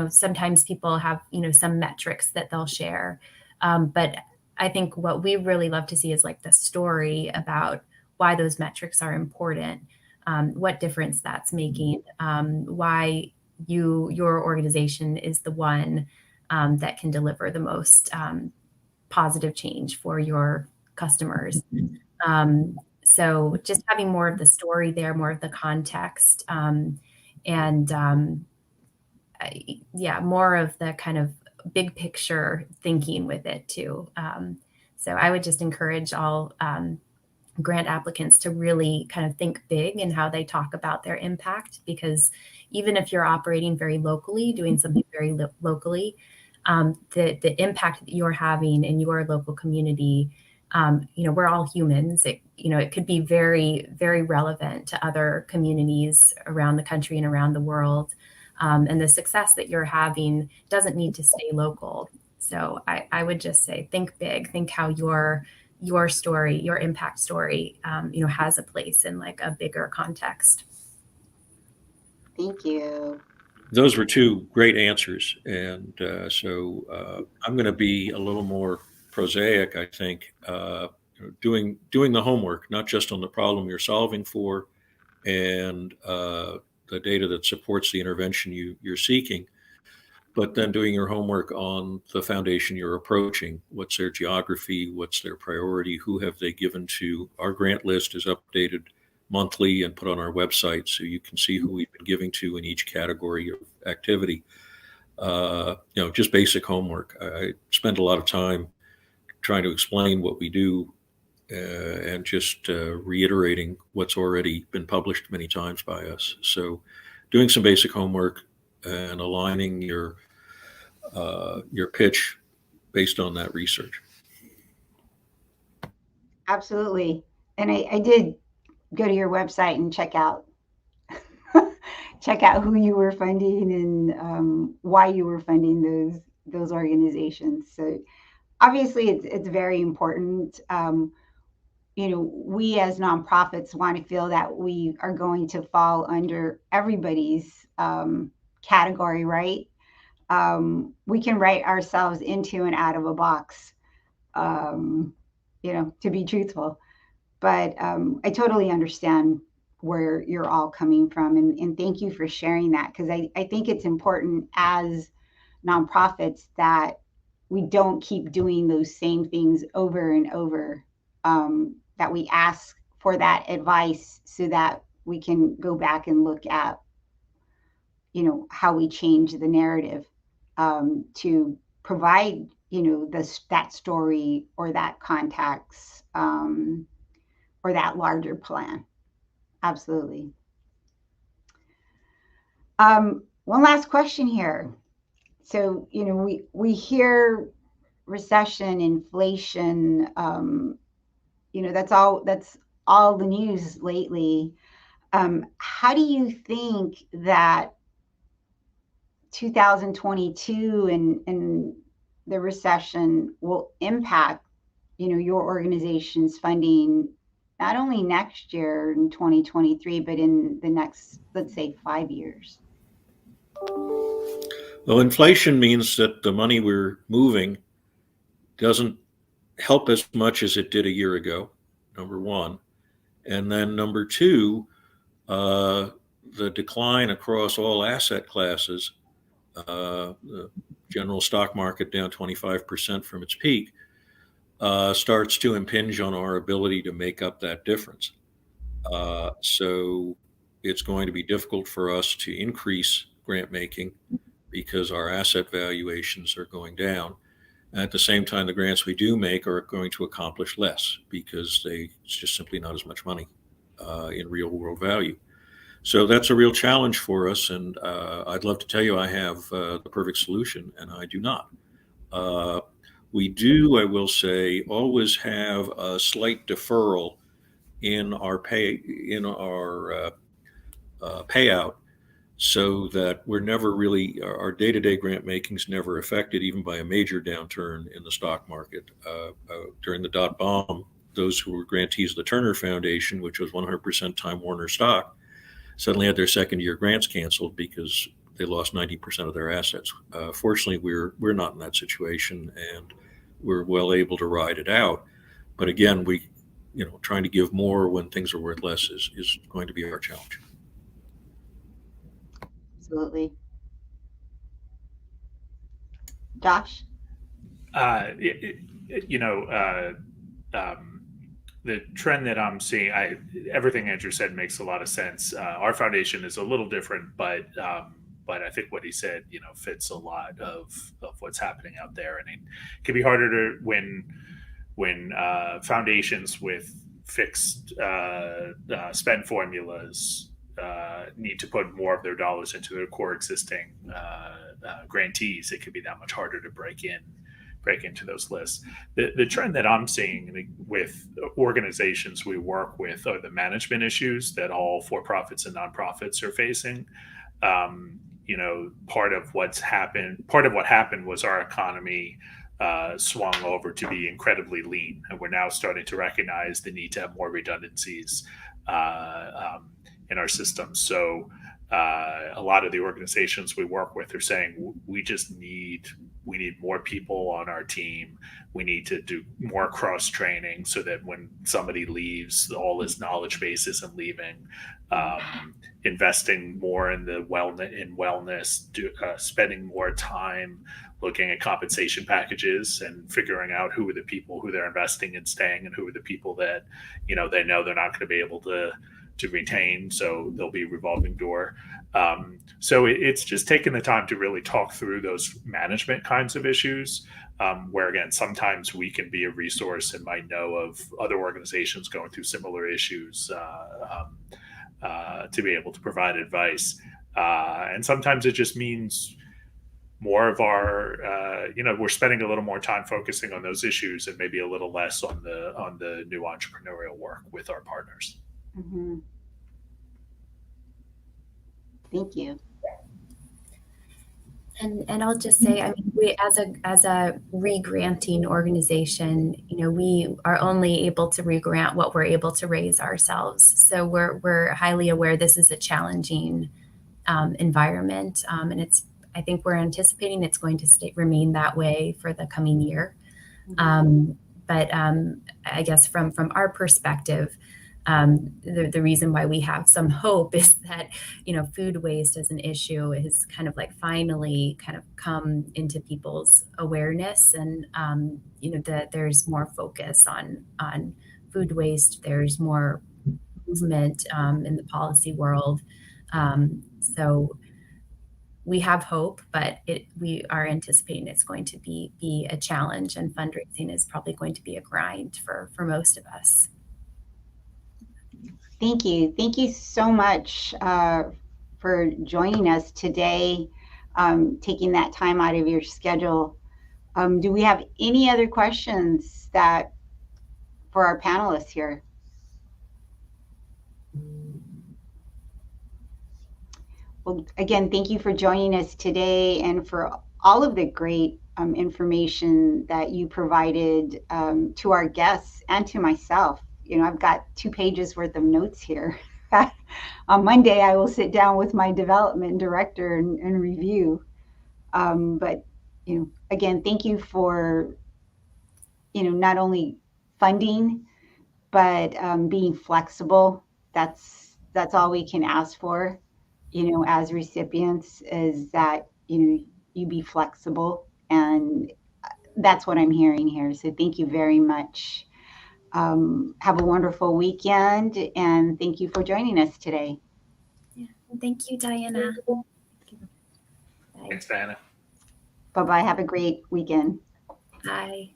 sometimes people have some metrics that they'll share, but I think what we really love to see is the story about why those metrics are important, what difference that's making, why your organization is the one that can deliver the most positive change for your customers. So just having more of the story there, more of the context, and more of the kind of big picture thinking with it too. So I would just encourage all grant applicants to really kind of think big in how they talk about their impact, because even if you're operating very locally, doing something very locally, the impact that you're having in your local community, we're all humans. It could be very, very relevant to other communities around the country and around the world. And the success that you're having doesn't need to stay local. So I would just say, think big, think how your story, your impact story, has a place in a bigger context. Thank you. Those were two great answers. And so I'm going to be a little more prosaic, I think, doing the homework, not just on the problem you're solving for and the data that supports the intervention you're seeking, but then doing your homework on the foundation you're approaching. What's their geography? What's their priority? Who have they given to? Our grant list is updated monthly and put on our website, so you can see who we've been giving to in each category of activity. Just basic homework. I spend a lot of time trying to explain what we do and just reiterating what's already been published many times by us. So doing some basic homework and aligning your pitch based on that research. Absolutely. And I did go to your website and check out who you were funding and why you were funding those organizations. So obviously it's very important. we as nonprofits want to feel that we are going to fall under everybody's category, right? We can write ourselves into and out of a box, to be truthful. But I totally understand where you're all coming from. And thank you for sharing that, because I think it's important as nonprofits that we don't keep doing those same things over and over, that we ask for that advice so that we can go back and look at, how we change the narrative to provide, that story or that context, or that larger plan. Absolutely. One last question here. So, we hear recession, inflation, that's all the news lately. How do you think that 2022 and the recession will impact, your organization's funding, not only next year in 2023, but in the next, let's say, 5 years? Well, inflation means that the money we're moving doesn't help as much as it did a year ago, number one. And then number two, the decline across all asset classes, the general stock market down 25% from its peak, starts to impinge on our ability to make up that difference. So it's going to be difficult for us to increase grant making because our asset valuations are going down. At the same time, the grants we do make are going to accomplish less because it's just simply not as much money in real world value. So that's a real challenge for us. And I'd love to tell you I have the perfect solution, and I do not. We do, I will say, always have a slight deferral in our payout, so that we're never really, our day-to-day grant making is never affected even by a major downturn in the stock market. During the dot bomb, those who were grantees of the Turner Foundation, which was 100% Time Warner stock, suddenly had their second year grants canceled because they lost 90% of their assets. Fortunately, we're not in that situation, and we're well able to ride it out. But again, trying to give more when things are worth less is going to be our challenge. Absolutely. Josh? The trend that I'm seeing, everything Andrew said makes a lot of sense. Our foundation is a little different, but I think what he said, fits a lot of what's happening out there. And it can be harder to when foundations with fixed spend formulas need to put more of their dollars into their core existing grantees. It can be that much harder to break into those lists. The trend that I'm seeing with organizations we work with are the management issues that all for-profits and nonprofits are facing. Part of what happened was our economy swung over to be incredibly lean, and we're now starting to recognize the need to have more redundancies in our systems. So a lot of the organizations we work with are saying we need more people on our team. We need to do more cross training so that when somebody leaves, all this knowledge base isn't leaving. Investing more in the wellness, spending more time looking at compensation packages and figuring out who are the people who they're investing in staying and who are the people that they know they're not going to be able to retain, so there'll be a revolving door. So it's just taking the time to really talk through those management kinds of issues, where again, sometimes we can be a resource and might know of other organizations going through similar issues to be able to provide advice. And sometimes it just means more of our, we're spending a little more time focusing on those issues and maybe a little less on the new entrepreneurial work with our partners. Mm-hmm. Thank you. And I'll just say, I mean, we as a re-granting organization, we are only able to re-grant what we're able to raise ourselves. So we're highly aware this is a challenging environment, and I think we're anticipating it's going to remain that way for the coming year. But I guess from our perspective, the reason why we have some hope is that, food waste as an issue is kind of like finally kind of come into people's awareness, and, that there's more focus on food waste. There's more movement in the policy world. So we have hope, but we are anticipating it's going to be a challenge, and fundraising is probably going to be a grind for most of us. Thank you. Thank you so much for joining us today, taking that time out of your schedule. Do we have any other questions for our panelists here? Well, again, thank you for joining us today and for all of the great information that you provided to our guests and to myself. I've got 2 pages worth of notes here. On Monday, I will sit down with my development director and review. But again, thank you for not only funding, but being flexible. That's all we can ask for, as recipients, is that you be flexible, and that's what I'm hearing here. So thank you very much. Have a wonderful weekend, and thank you for joining us today. Yeah. Thank you, Diana. Thanks, Diana. Bye-bye. Have a great weekend. Bye.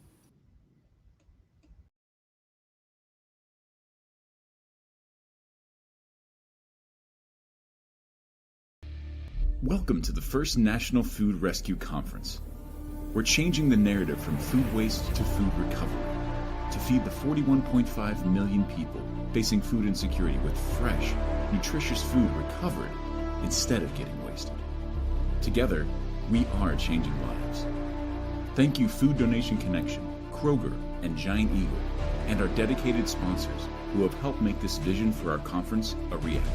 Welcome to the first National Food Rescue Conference. We're changing the narrative from food waste to food recovery to feed the 41.5 million people facing food insecurity with fresh, nutritious food recovered instead of getting wasted. Together, we are changing lives. Thank you Food Donation Connection, Kroger, and Giant Eagle, and our dedicated sponsors who have helped make this vision for our conference a reality.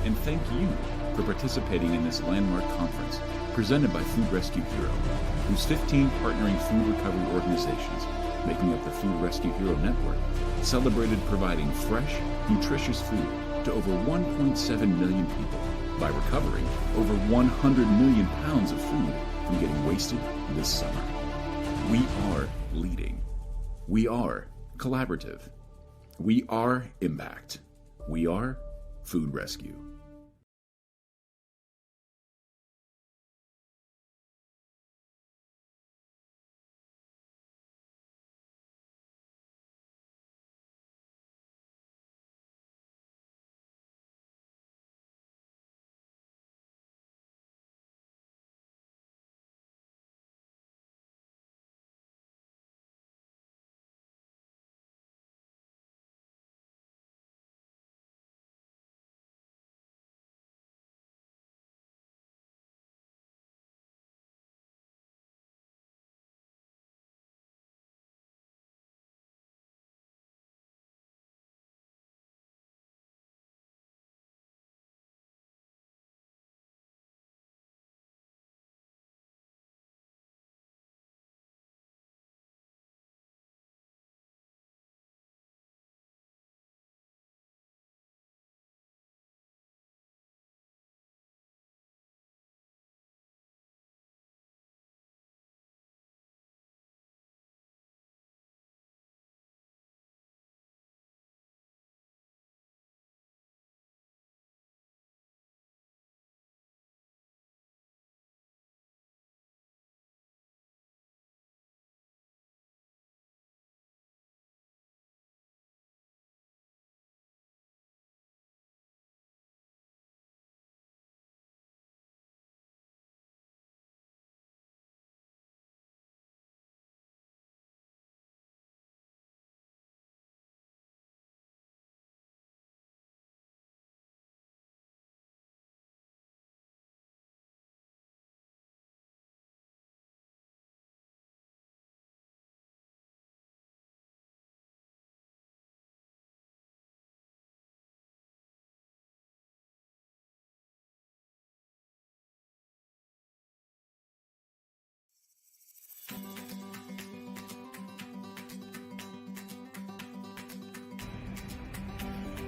And thank you for participating in this landmark conference presented by Food Rescue Hero, whose 15 partnering food recovery organizations making up the Food Rescue Hero Network celebrated providing fresh, nutritious food to over 1.7 million people by recovering over 100 million pounds of food from getting wasted this summer. We are leading. We are collaborative. We are impact. We are Food Rescue.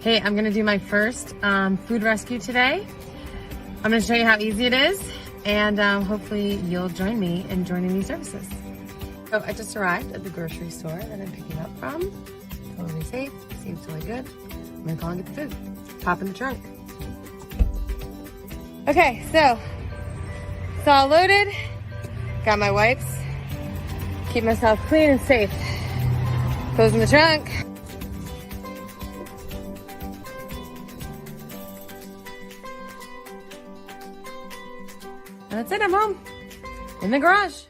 Hey, I'm gonna do my first food rescue today. I'm gonna show you how easy it is, and hopefully you'll join me in joining these services. So I just arrived at the grocery store that I'm picking up from. Totally safe, seems totally good. I'm gonna call and get the food. Pop in the trunk. Okay, so it's all loaded. Got my wipes. Keep myself clean and safe. Goes in the trunk. And that's it, I'm home. In the garage.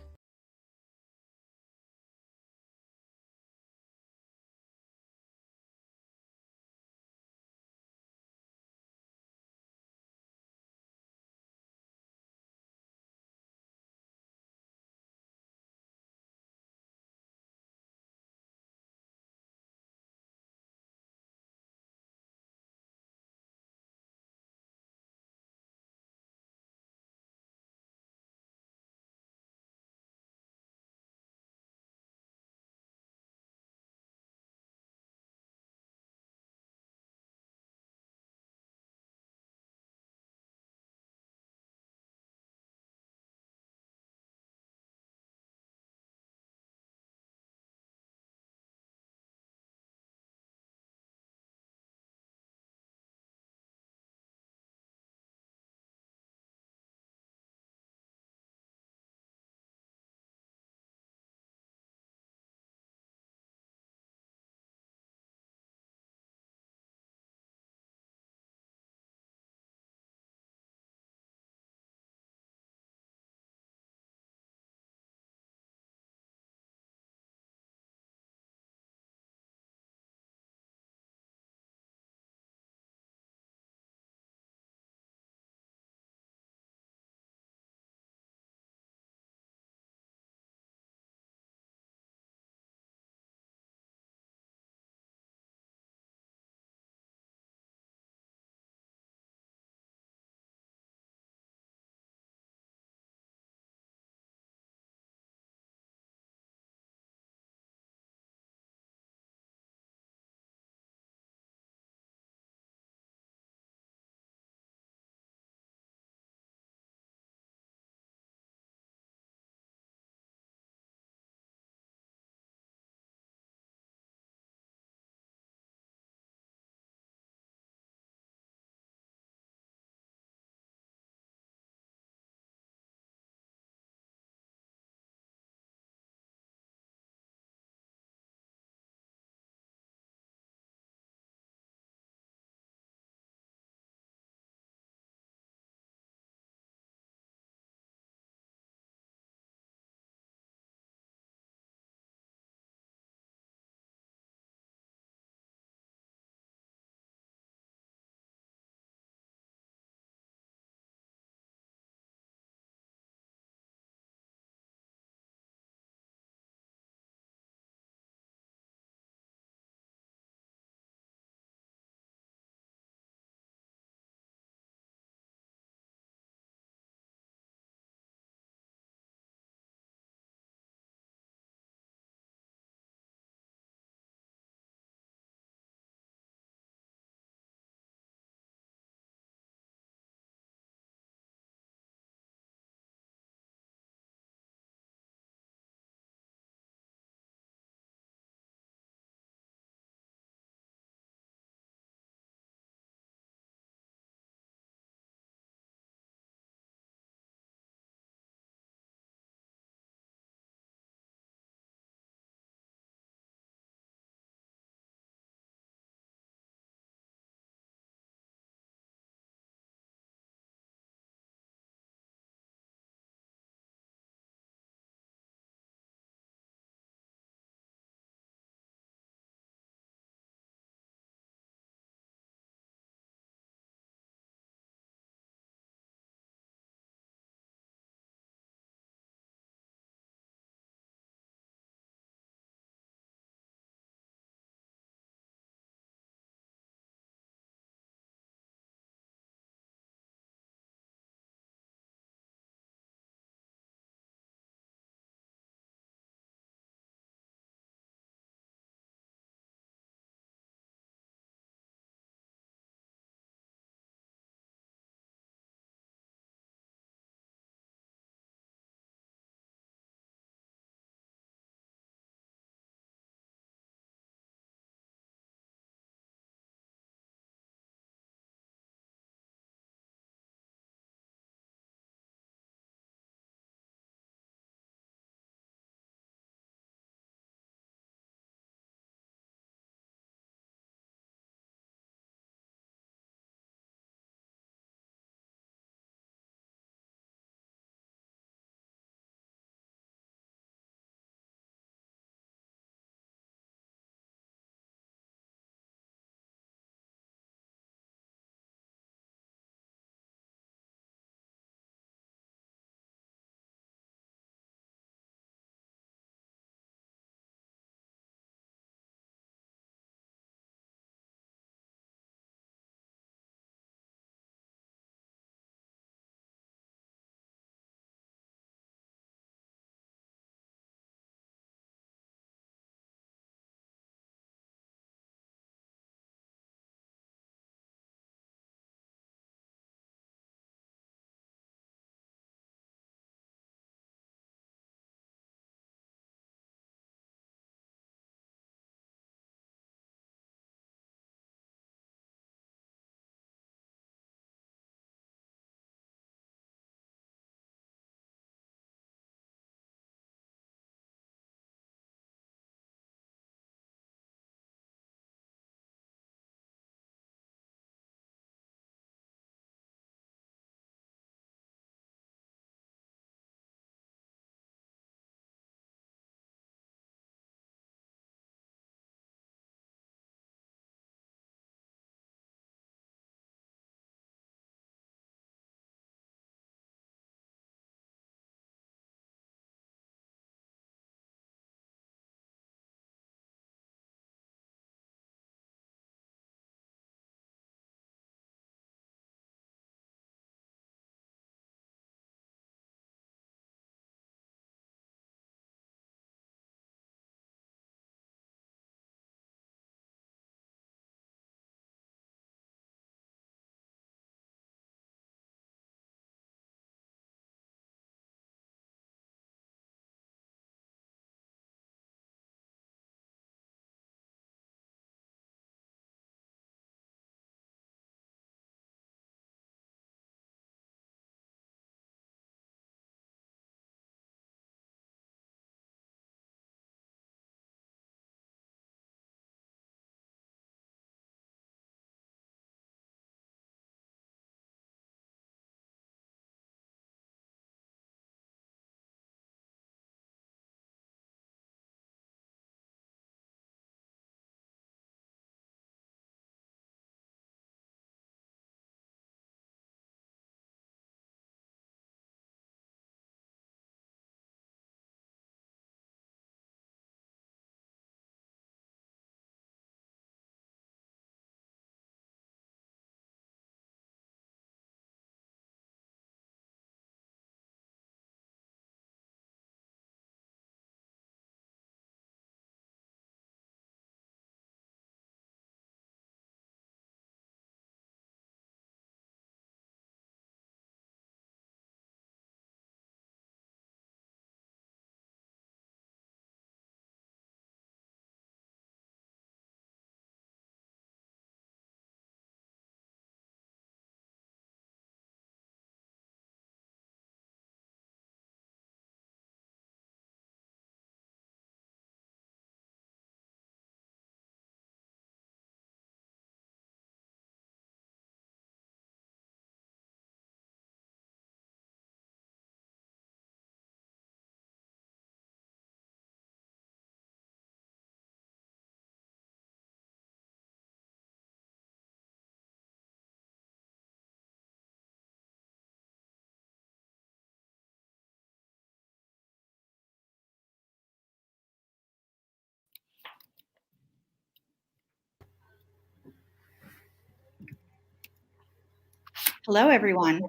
Hello, everyone.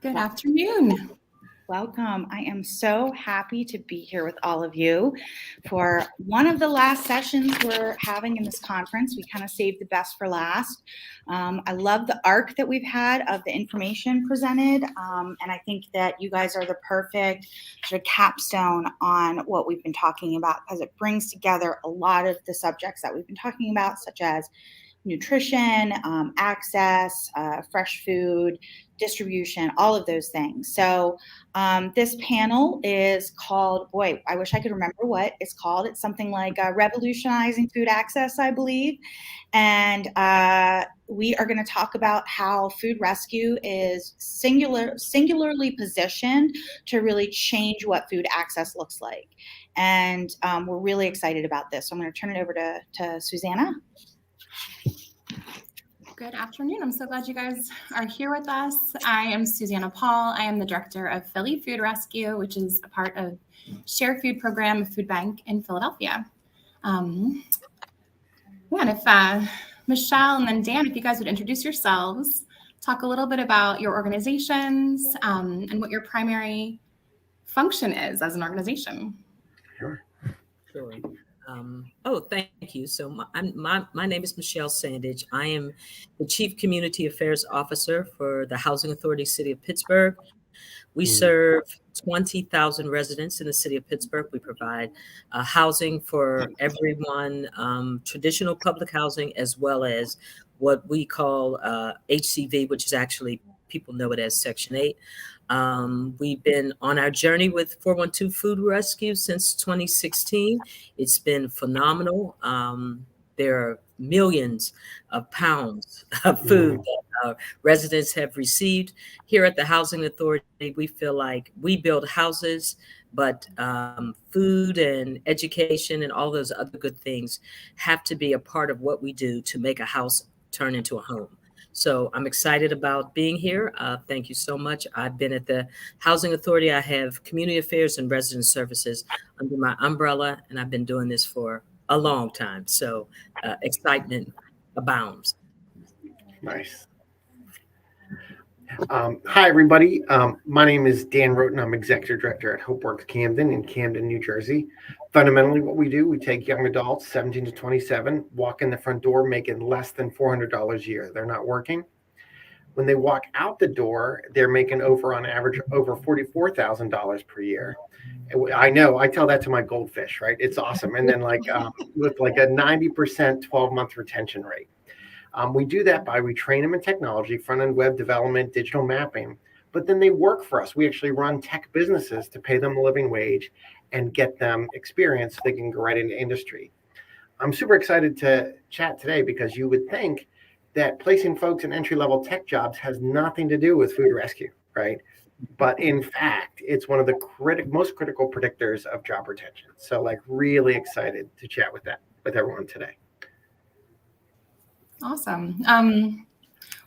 Good afternoon. Welcome. I am so happy to be here with all of you for one of the last sessions we're having in this conference. We kind of saved the best for last. I love the arc that we've had of the information presented, and I think that you guys are the perfect sort of capstone on what we've been talking about, because it brings together a lot of the subjects that we've been talking about, such as nutrition, access, fresh food, distribution, all of those things. So this panel is called, boy, I wish I could remember what it's called. It's something like Revolutionizing Food Access, I believe. And we are going to talk about how food rescue is singularly positioned to really change what food access looks like. And we're really excited about this. So I'm going to turn it over to Susanna. Good afternoon. I'm so glad you guys are here with us. I am Susanna Paul. I am the director of Philly Food Rescue, which is a part of Share Food Program Food Bank in Philadelphia. And if Michelle and then Dan, if you guys would introduce yourselves, talk a little bit about your organizations and what your primary function is as an organization. Sure. Thank you. So my name is Michelle Sandage. I am the Chief Community Affairs Officer for the Housing Authority City of Pittsburgh. We serve 20,000 residents in the city of Pittsburgh. We provide housing for everyone, traditional public housing, as well as what we call HCV, which is actually, people know it as Section 8. We've been on our journey with 412 Food Rescue since 2016. It's been phenomenal. There are millions of pounds of food that residents have received. Here at the Housing Authority, we feel like we build houses, but food and education and all those other good things have to be a part of what we do to make a house turn into a home. So I'm excited about being here. Thank you so much. I've been at the Housing Authority. I have community affairs and resident services under my umbrella, and I've been doing this for a long time. So excitement abounds. Nice. Hi, everybody. My name is Dan Roten. I'm Executive Director at HopeWorks Camden in Camden, New Jersey. Fundamentally, what we do, we take young adults, 17 to 27, walk in the front door making less than $400 a year. They're not working. When they walk out the door, they're making on average, over $44,000 per year. I know, I tell that to my goldfish, right? It's awesome. And then with like a 90% 12-month retention rate. We do that we train them in technology, front-end web development, digital mapping, but then they work for us. We actually run tech businesses to pay them a living wage and get them experience so they can go right into industry. I'm super excited to chat today because you would think that placing folks in entry-level tech jobs has nothing to do with food rescue, right? But in fact, it's one of the most critical predictors of job retention. So really excited to chat with everyone today. Awesome.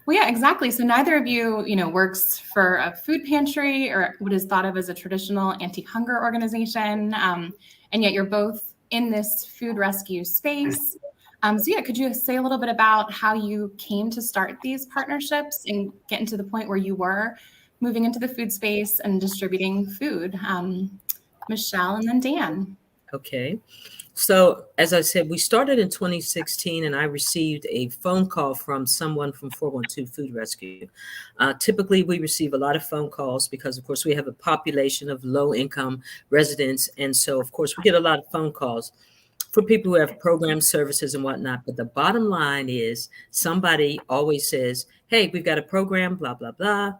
Well, yeah, exactly. So neither of you, works for a food pantry or what is thought of as a traditional anti-hunger organization. And yet you're both in this food rescue space. Could you say a little bit about how you came to start these partnerships and get into the point where you were moving into the food space and distributing food? Michelle and then Dan. Okay. So as I said, we started in 2016 and I received a phone call from someone from 412 Food Rescue. Typically, we receive a lot of phone calls because, of course, we have a population of low-income residents. And so, of course, we get a lot of phone calls for people who have program services and whatnot. But the bottom line is somebody always says, hey, we've got a program, blah, blah, blah.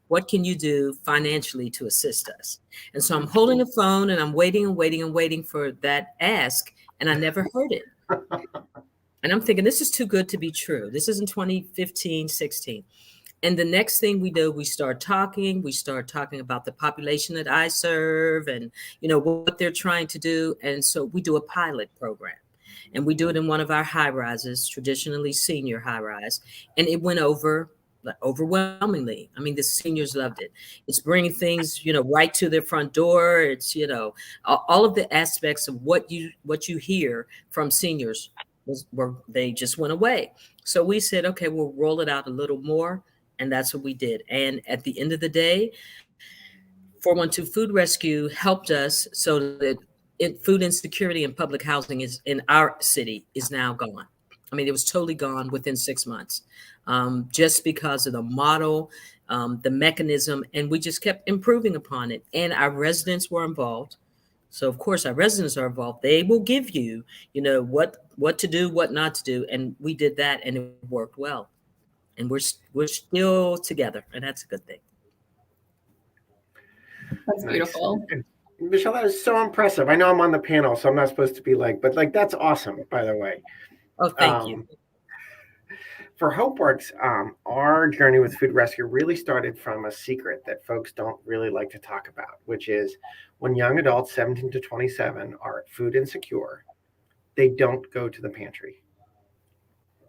What can you do financially to assist us? And so I'm holding the phone and I'm waiting for that ask, and I never heard it. And I'm thinking, this is too good to be true. This is in 2015, 16. And the next thing we do, we start talking about the population that I serve and, what they're trying to do. And so we do a pilot program. And we do it in one of our high rises, traditionally senior high rise. And it went over overwhelmingly. I mean, the seniors loved it. It's bringing things, right to their front door. It's, all of the aspects of what you hear from seniors they just went away. So we said, okay, we'll roll it out a little more. And that's what we did. And at the end of the day, 412 Food Rescue helped us so that food insecurity in public housing is in our city is now gone. I mean, it was totally gone within 6 months, just because of the model, the mechanism, and we just kept improving upon it. And our residents were involved. So of course our residents are involved. They will give you, what to do, what not to do. And we did that and it worked well. And we're still together, and that's a good thing. That's beautiful. Michelle, that is so impressive. I know I'm on the panel, so I'm not supposed to be but that's awesome, by the way. Oh, thank you. For HopeWorks, our journey with Food Rescue really started from a secret that folks don't really like to talk about, which is when young adults 17 to 27 are food insecure, they don't go to the pantry,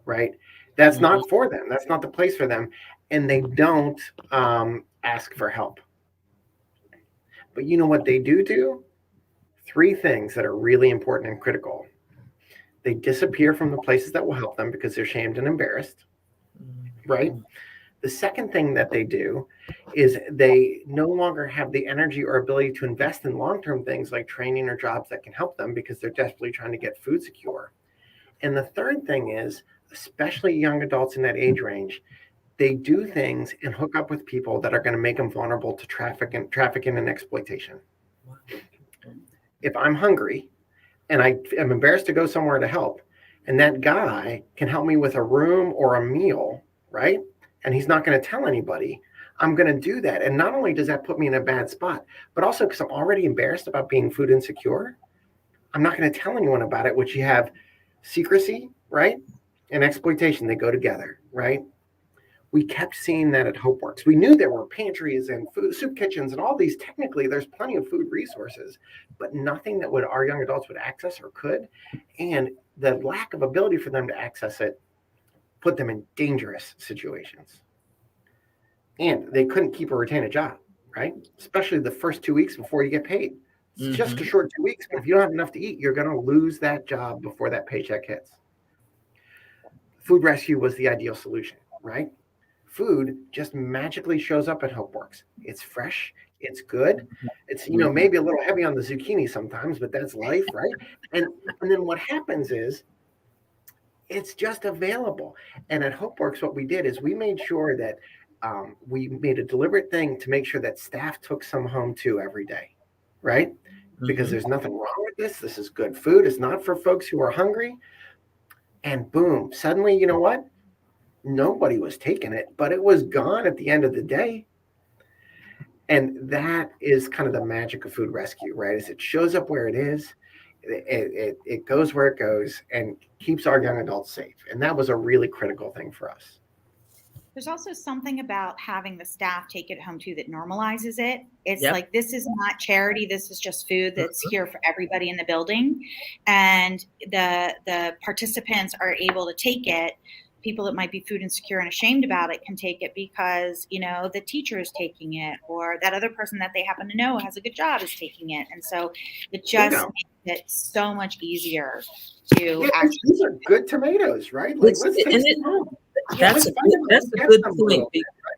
right? That's not for them. That's not the place for them. And they don't ask for help. But you know what they do? 3 things that are really important and critical. They disappear from the places that will help them because they're shamed and embarrassed, right? The second thing that they do is they no longer have the energy or ability to invest in long-term things like training or jobs that can help them because they're desperately trying to get food secure. And the third thing is, especially young adults in that age range, they do things and hook up with people that are going to make them vulnerable to trafficking and exploitation. If I'm hungry and I am embarrassed to go somewhere to help, and that guy can help me with a room or a meal, right? And he's not going to tell anybody, I'm going to do that. And not only does that put me in a bad spot, but also because I'm already embarrassed about being food insecure, I'm not going to tell anyone about it, which you have secrecy, right? And exploitation, they go together, right? We kept seeing that at HopeWorks. We knew there were pantries and soup kitchens and all these. Technically, there's plenty of food resources, but nothing that our young adults would access or could. And the lack of ability for them to access it put them in dangerous situations. And they couldn't keep or retain a job, right? Especially the first 2 weeks before you get paid. It's just a short 2 weeks, but if you don't have enough to eat, you're going to lose that job before that paycheck hits. Food Rescue was the ideal solution, right? Food just magically shows up at HopeWorks. It's fresh, it's good. It's, maybe a little heavy on the zucchini sometimes, but that's life, right? And then what happens is it's just available. And at HopeWorks, what we did is we made sure that we made a deliberate thing to make sure that staff took some home too every day, right? Because there's nothing wrong with this. This is good food. It's not for folks who are hungry. And boom, suddenly, you know what? Nobody was taking it, but it was gone at the end of the day. And that is kind of the magic of Food Rescue, right? Is it shows up where it is, it goes where it goes, and keeps our young adults safe. And that was a really critical thing for us. There's also something about having the staff take it home too that normalizes it. It's like, this is not charity. This is just food that's here for everybody in the building. And the participants are able to take it. People that might be food insecure and ashamed about it can take it because, the teacher is taking it, or that other person that they happen to know has a good job is taking it. And so it just makes it so much easier to actually. These are good tomatoes, right? That's a good point.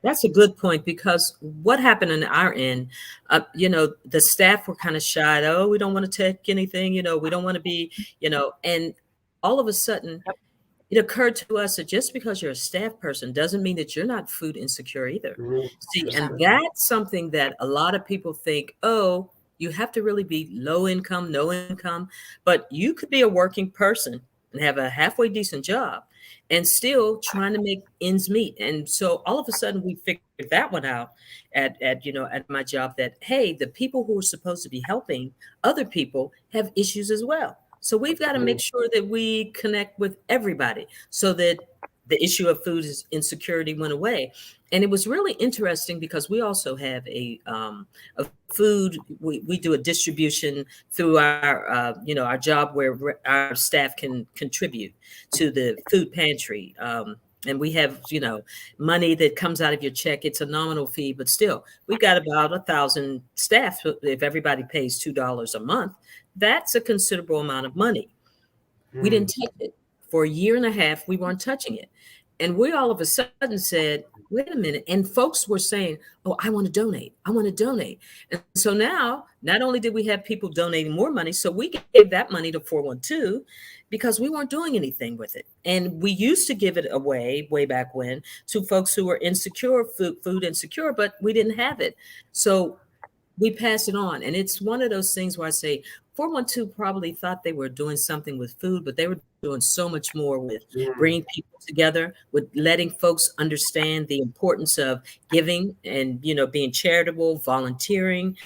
That's a good point, because what happened on our end, the staff were kind of shy. Oh, we don't want to take anything, we don't want to be, and all of a sudden it occurred to us that just because you're a staff person doesn't mean that you're not food insecure either. See, and that's something that a lot of people think, oh, you have to really be low income, no income, but you could be a working person and have a halfway decent job and still trying to make ends meet. And so all of a sudden we figured that one out at my job, that, hey, the people who are supposed to be helping other people have issues as well. So we've got to make sure that we connect with everybody so that the issue of food insecurity went away. And it was really interesting because we also have a food, we do a distribution through our job where our staff can contribute to the food pantry. And we have, money that comes out of your check. It's a nominal fee, but still, we've got about 1,000 staff. If everybody pays $2 a month, that's a considerable amount of money. We didn't touch it for a year and a half, we weren't touching it. And we all of a sudden said, wait a minute. And folks were saying, oh, I want to donate. I want to donate. And so now, not only did we have people donating more money, so we gave that money to 412 because we weren't doing anything with it. And we used to give it away way back when to folks who were insecure, food insecure, but we didn't have it. So we pass it on. And it's one of those things where I say 412 probably thought they were doing something with food, but they were doing so much more with bringing people together, with letting folks understand the importance of giving and, being charitable, volunteering,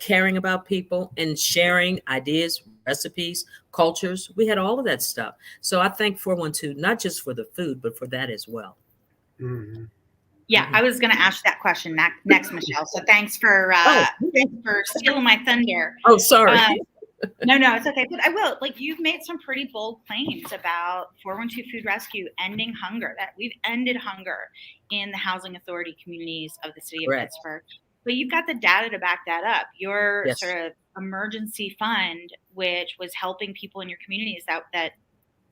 caring about people and sharing ideas, recipes, cultures. We had all of that stuff. So I thank 412, not just for the food, but for that as well. Mm-hmm. Yeah, I was going to ask that question next, Michelle. So thanks for stealing my thunder. Oh, sorry. No, it's okay. But I will. You've made some pretty bold claims about 412 Food Rescue ending hunger, that we've ended hunger in the housing authority communities of the city of Pittsburgh. But you've got the data to back that up. Your sort of emergency fund, which was helping people in your communities that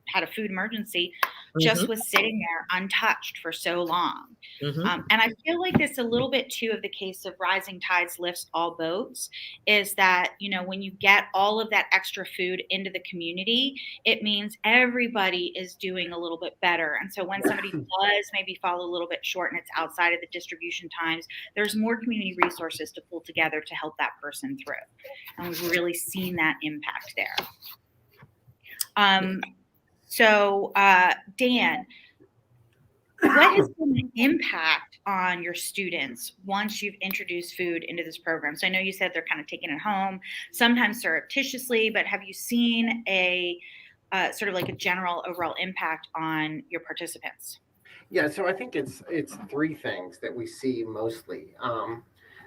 had a food emergency, just was sitting there untouched for so long. And I feel like this a little bit too of the case of rising tides lifts all boats, is that, when you get all of that extra food into the community, it means everybody is doing a little bit better. And so when somebody does maybe fall a little bit short and it's outside of the distribution times, there's more community resources to pull together to help that person through. And we've really seen that impact there. So, Dan, what has been the impact on your students once you've introduced food into this program? So I know you said they're kind of taking it home, sometimes surreptitiously, but have you seen a sort of like a general overall impact on your participants? Yeah, so I think it's three things that we see mostly.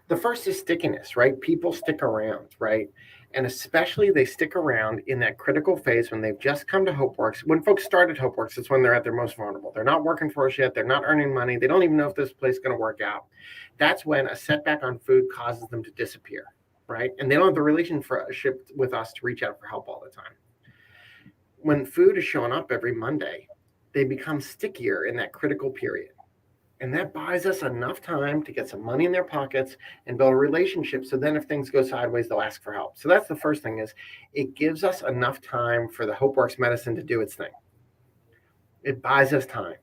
The first is stickiness, right? People stick around, right? And especially they stick around in that critical phase when they've just come to HopeWorks. When folks start at HopeWorks, it's when they're at their most vulnerable. They're not working for us yet. They're not earning money. They don't even know if this place is going to work out. That's when a setback on food causes them to disappear, right? And they don't have the relationship with us to reach out for help all the time. When food is showing up every Monday, they become stickier in that critical period. And that buys us enough time to get some money in their pockets and build a relationship. So then if things go sideways, they'll ask for help. So that's the first thing, is it gives us enough time for the HopeWorks medicine to do its thing. It buys us time,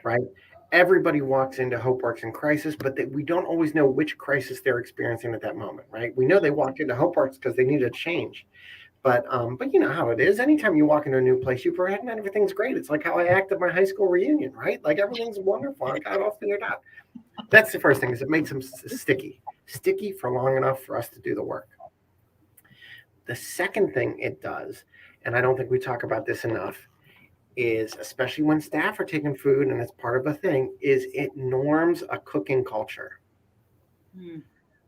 right? Everybody walks into HopeWorks in crisis, but we don't always know which crisis they're experiencing at that moment, right? We know they walked into HopeWorks because they needed a change. But you know how it is. Anytime you walk into a new place, you forget and everything's great. It's like how I act at my high school reunion, right? Like everything's wonderful. I got it all figured out. That's the first thing, is it makes them sticky for long enough for us to do the work. The second thing it does, and I don't think we talk about this enough, is especially when staff are taking food and it's part of a thing, is it norms a cooking culture.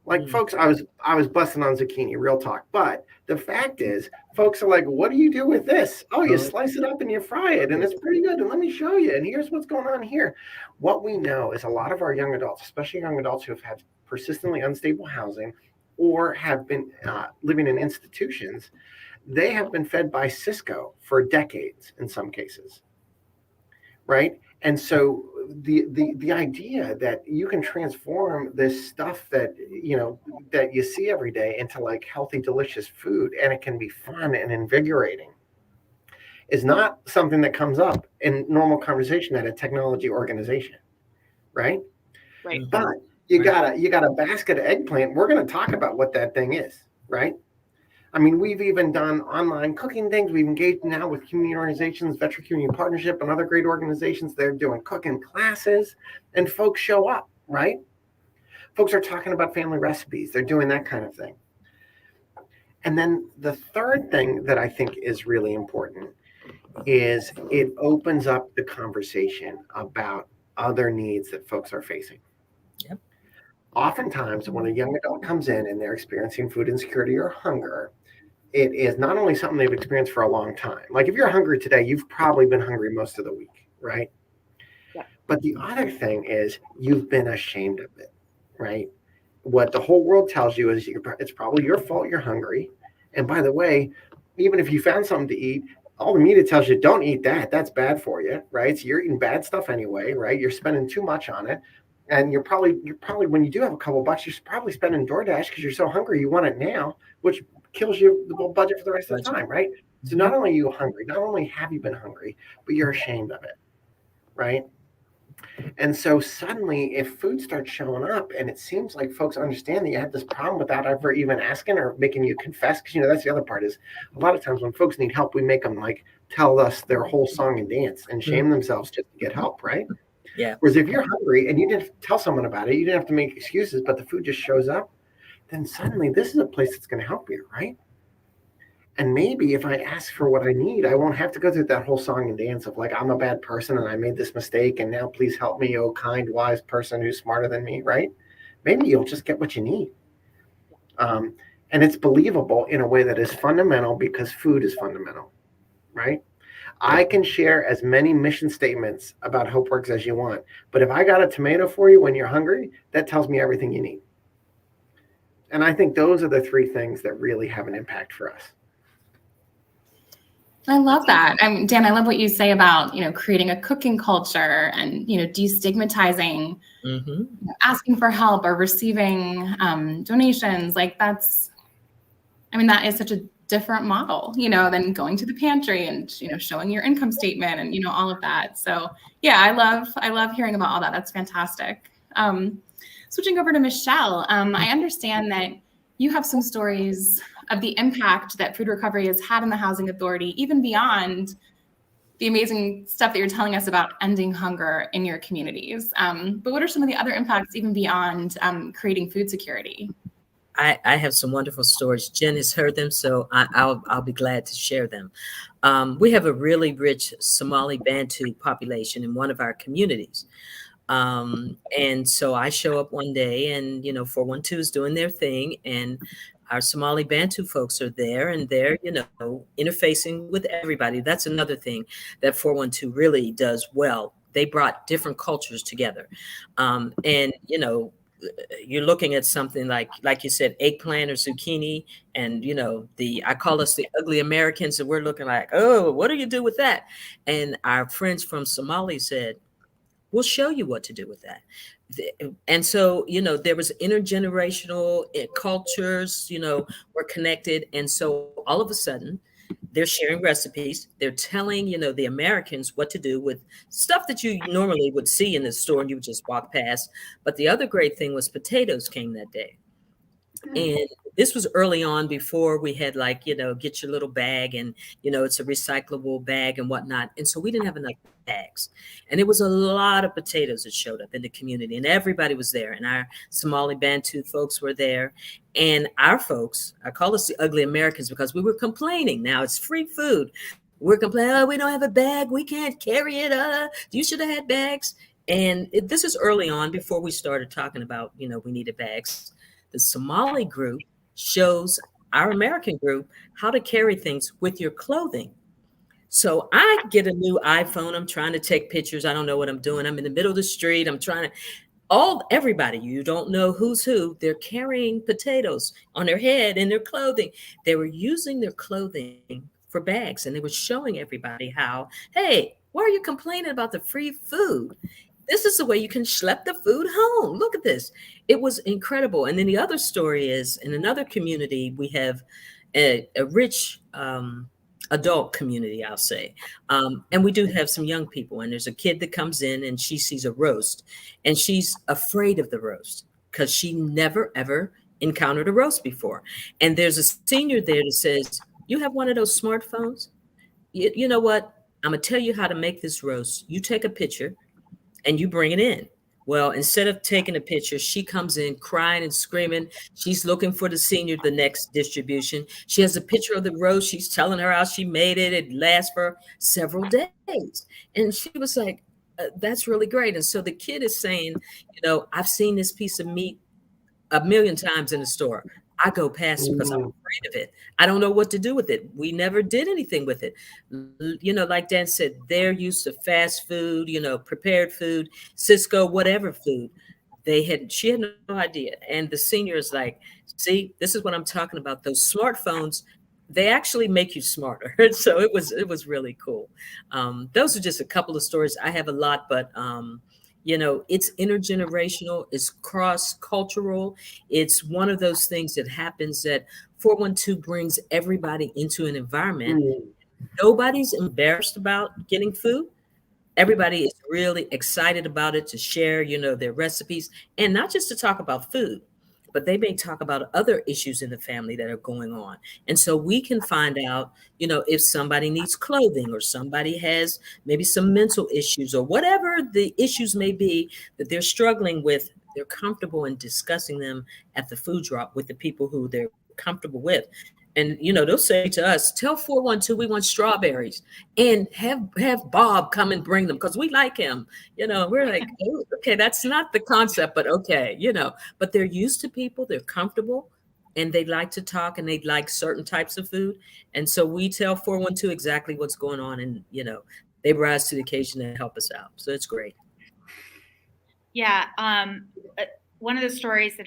Like folks, I was busting on zucchini, real talk. But the fact is, folks are like, what do you do with this? Oh, you slice it up and you fry it, and it's pretty good. And let me show you. And here's what's going on here. What we know is a lot of our young adults, especially young adults who have had persistently unstable housing or have been living in institutions, they have been fed by Cisco for decades in some cases, right? And so the idea that you can transform this stuff that you see every day into like healthy, delicious food, and it can be fun and invigorating, is not something that comes up in normal conversation at a technology organization, right? Right. But you got a basket of eggplant. We're going to talk about what that thing is, right? I mean, we've even done online cooking things. We've engaged now with community organizations, Veteran Community Partnership, and other great organizations. They're doing cooking classes, and folks show up, right? Folks are talking about family recipes. They're doing that kind of thing. And then the third thing that I think is really important is it opens up the conversation about other needs that folks are facing. Yep. Oftentimes, when a young adult comes in and they're experiencing food insecurity or hunger, it is not only something they've experienced for a long time. Like if you're hungry today, you've probably been hungry most of the week, right? Yeah. But the other thing is you've been ashamed of it, right? What the whole world tells you is it's probably your fault you're hungry. And by the way, even if you found something to eat, all the media tells you don't eat that. That's bad for you, right? So you're eating bad stuff anyway, right? You're spending too much on it. And you're probably when you do have a couple bucks, you're probably spending DoorDash because you're so hungry you want it now, which kills you the budget for the rest of the time, right? So not only are you hungry, not only have you been hungry, but you're ashamed of it, right? And so suddenly, if food starts showing up and it seems like folks understand that you have this problem without ever even asking or making you confess, because, that's the other part is a lot of times when folks need help, we make them like tell us their whole song and dance and shame themselves just to get help, right? Yeah. Whereas if you're hungry and you didn't tell someone about it, you didn't have to make excuses, but the food just shows up, then suddenly this is a place that's going to help you, right? And maybe if I ask for what I need, I won't have to go through that whole song and dance of like, I'm a bad person and I made this mistake. And now please help me, oh kind, wise person who's smarter than me, right? Maybe you'll just get what you need. And it's believable in a way that is fundamental because food is fundamental, right? I can share as many mission statements about HopeWorks as you want. But if I got a tomato for you when you're hungry, that tells me everything you need. And I think those are the three things that really have an impact for us. I love that. Dan, I love what you say about, creating a cooking culture and, destigmatizing, asking for help or receiving donations. Like that is such a different model, than going to the pantry and, showing your income statement and, all of that. So yeah, I love hearing about all that. That's fantastic. Switching over to Michelle, I understand that you have some stories of the impact that food recovery has had in the Housing Authority, even beyond the amazing stuff that you're telling us about ending hunger in your communities. But what are some of the other impacts even beyond creating food security? I have some wonderful stories. Jen has heard them, so I'll be glad to share them. We have a really rich Somali Bantu population in one of our communities. And so I show up one day and, 412 is doing their thing and our Somali Bantu folks are there and they're, interfacing with everybody. That's another thing that 412 really does well. They brought different cultures together. And, you're looking at something like you said, eggplant or zucchini and, I call us the ugly Americans and we're looking like, oh, what do you do with that? And our friends from Somalia said, we'll show you what to do with that. And so, there was intergenerational cultures, were connected. And so all of a sudden they're sharing recipes. They're telling, the Americans what to do with stuff that you normally would see in the store and you would just walk past. But the other great thing was potatoes came that day. And this was early on before we had get your little bag and, it's a recyclable bag and whatnot. And so we didn't have enough bags. And it was a lot of potatoes that showed up in the community and everybody was there. And our Somali Bantu folks were there. And our folks, I call us the ugly Americans because we were complaining. Now it's free food. We're complaining, oh, we don't have a bag. We can't carry it. You should have had bags. And this is early on before we started talking about, we needed bags. The Somali group shows our American group how to carry things with your clothing. So I get a new iPhone. I'm trying to take pictures. I don't know what I'm doing. I'm in the middle of the street. I'm trying to, everybody, you don't know who's who. They're carrying potatoes on their head in their clothing. They were using their clothing for bags and they were showing everybody how, hey, why are you complaining about the free food? This is the way you can schlep the food home. Look at this. It was incredible. And then the other story is in another community, we have a rich adult community, I'll say. And we do have some young people. And there's a kid that comes in and she sees a roast and she's afraid of the roast because she never, ever encountered a roast before. And there's a senior there that says, you have one of those smartphones? You know what? I'm going to tell you how to make this roast. You take a picture and you bring it in. Well, instead of taking a picture, she comes in crying and screaming. She's looking for the senior, the next distribution. She has a picture of the roast. She's telling her how she made it. It lasts for several days. And she was like, that's really great. And so the kid is saying, I've seen this piece of meat a million times in the store. I go past it because I'm afraid of it. I don't know what to do with it. We never did anything with it. Like Dan said, they're used to fast food, prepared food, Cisco, whatever food. She had no idea. And the senior is like, see, this is what I'm talking about. Those smartphones they actually make you smarter. So it was really cool. Those are just a couple of stories. I have a lot, but it's intergenerational, it's cross-cultural. It's one of those things that happens that 412 brings everybody into an environment. Nobody's embarrassed about getting food. Everybody is really excited about it, to share, their recipes, and not just to talk about food, but they may talk about other issues in the family that are going on. And so we can find out, if somebody needs clothing, or somebody has maybe some mental issues, or whatever the issues may be that they're struggling with. They're comfortable in discussing them at the food drop with the people who they're comfortable with. And they'll say to us, tell 412 we want strawberries, and have Bob come and bring them because we like him. We're like, oh, okay, that's not the concept, but okay, but they're used to people, they're comfortable, and they like to talk, and they like certain types of food. And so we tell 412 exactly what's going on, and they rise to the occasion and help us out. So it's great. Yeah. One of the stories that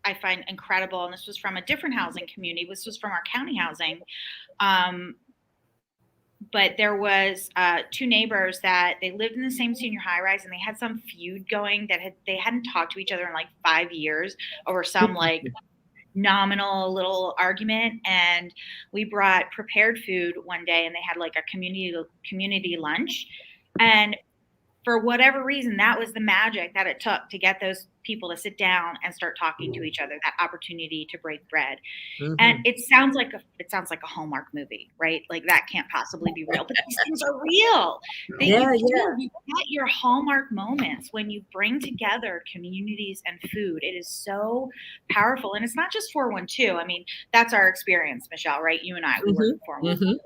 I find incredible, and this was from a different housing community. This was from our county housing. But there was two neighbors that they lived in the same senior high rise, and they had some feud going that they hadn't talked to each other in like 5 years over some like nominal little argument. And we brought prepared food one day, and they had like a community lunch. And for whatever reason, that was the magic that it took to get those people to sit down and start talking to each other, that opportunity to break bread. Mm-hmm. And it sounds like a Hallmark movie, right? Like that can't possibly be real, but these things are real. You get your Hallmark moments when you bring together communities and food. It is so powerful. And it's not just 412. I mean, that's our experience, Michelle, right? You and I, we work for 412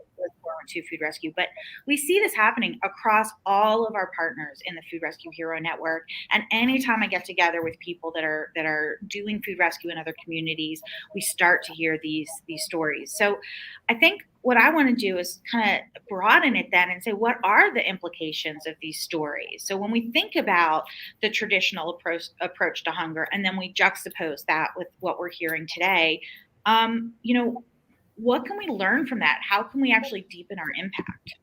Food Rescue, but we see this happening across all of our partners in the Food Rescue Hero Network. And anytime I get together with people that are doing food rescue in other communities, we start to hear these stories. So I think what I want to do is kind of broaden it then and say, what are the implications of these stories? So when we think about the traditional approach to hunger, and then we juxtapose that with what we're hearing today, what can we learn from that? How can we actually deepen our impact?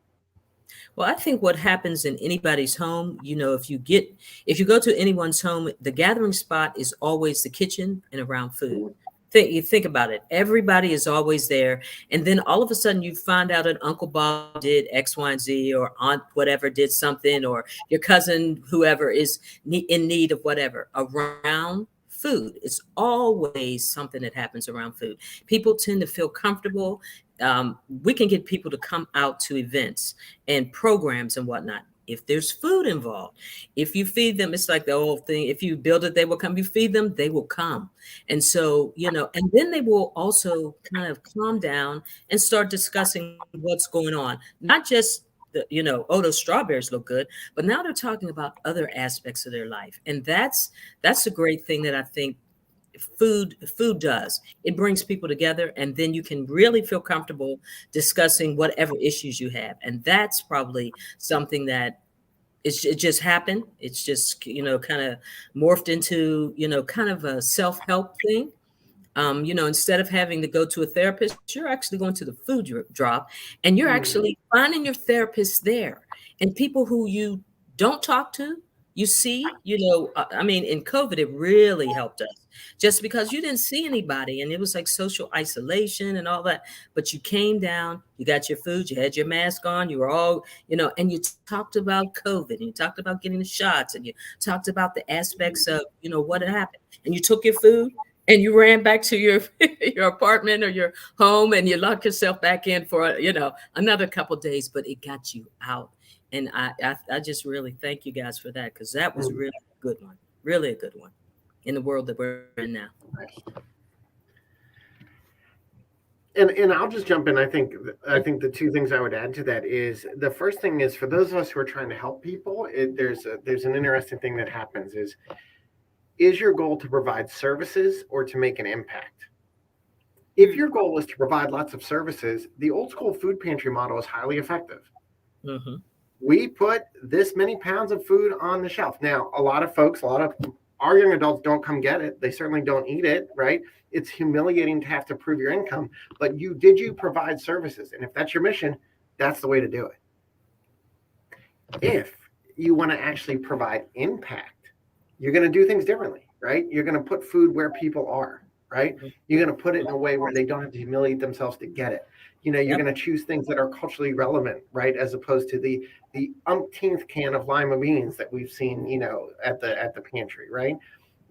Well, I think what happens in anybody's home, if you go to anyone's home, the gathering spot is always the kitchen and around food. You think about it. Everybody is always there. And then all of a sudden you find out that Uncle Bob did X, Y, and Z, or Aunt whatever did something, or your cousin, whoever is in need of whatever around food. It's always something that happens around food. People tend to feel comfortable. We can get people to come out to events and programs and whatnot if there's food involved. If you feed them, it's like the old thing. If you build it, they will come. You feed them, they will come. And so, and then they will also kind of calm down and start discussing what's going on. Not just those strawberries look good, but now they're talking about other aspects of their life. And that's a great thing that I think food does. It brings people together, and then you can really feel comfortable discussing whatever issues you have. And that's probably something that it just happened. It's just, kind of morphed into, kind of a self-help thing. Instead of having to go to a therapist, you're actually going to the food drop, and you're actually finding your therapist there. And people who you don't talk to, you see, in COVID, it really helped us just because you didn't see anybody, and it was like social isolation and all that. But you came down, you got your food, you had your mask on, you were all, and you talked about COVID, and you talked about getting the shots, and you talked about the aspects of, what had happened, and you took your food. And you ran back to your apartment or your home, and you locked yourself back in for another couple of days. But it got you out, and I just really thank you guys for that, because that was really a good one, really a good one in the world that we're in now. And I'll just jump in. I think the two things I would add to that is, the first thing is, for those of us who are trying to help people, there's an interesting thing that happens is your goal to provide services or to make an impact? If your goal is to provide lots of services, the old school food pantry model is highly effective. Mm-hmm. We put this many pounds of food on the shelf. Now, a lot of Our young adults don't come get it. They certainly don't eat it, right? It's humiliating to have to prove your income, but did you provide services? And if that's your mission, that's the way to do it. If you want to actually provide impact, you're going to do things differently, right? You're going to put food where people are, right? You're going to put it in a way where they don't have to humiliate themselves to get it. You're going to choose things that are culturally relevant, right? As opposed to the umpteenth can of lima beans that we've seen, at the pantry, right?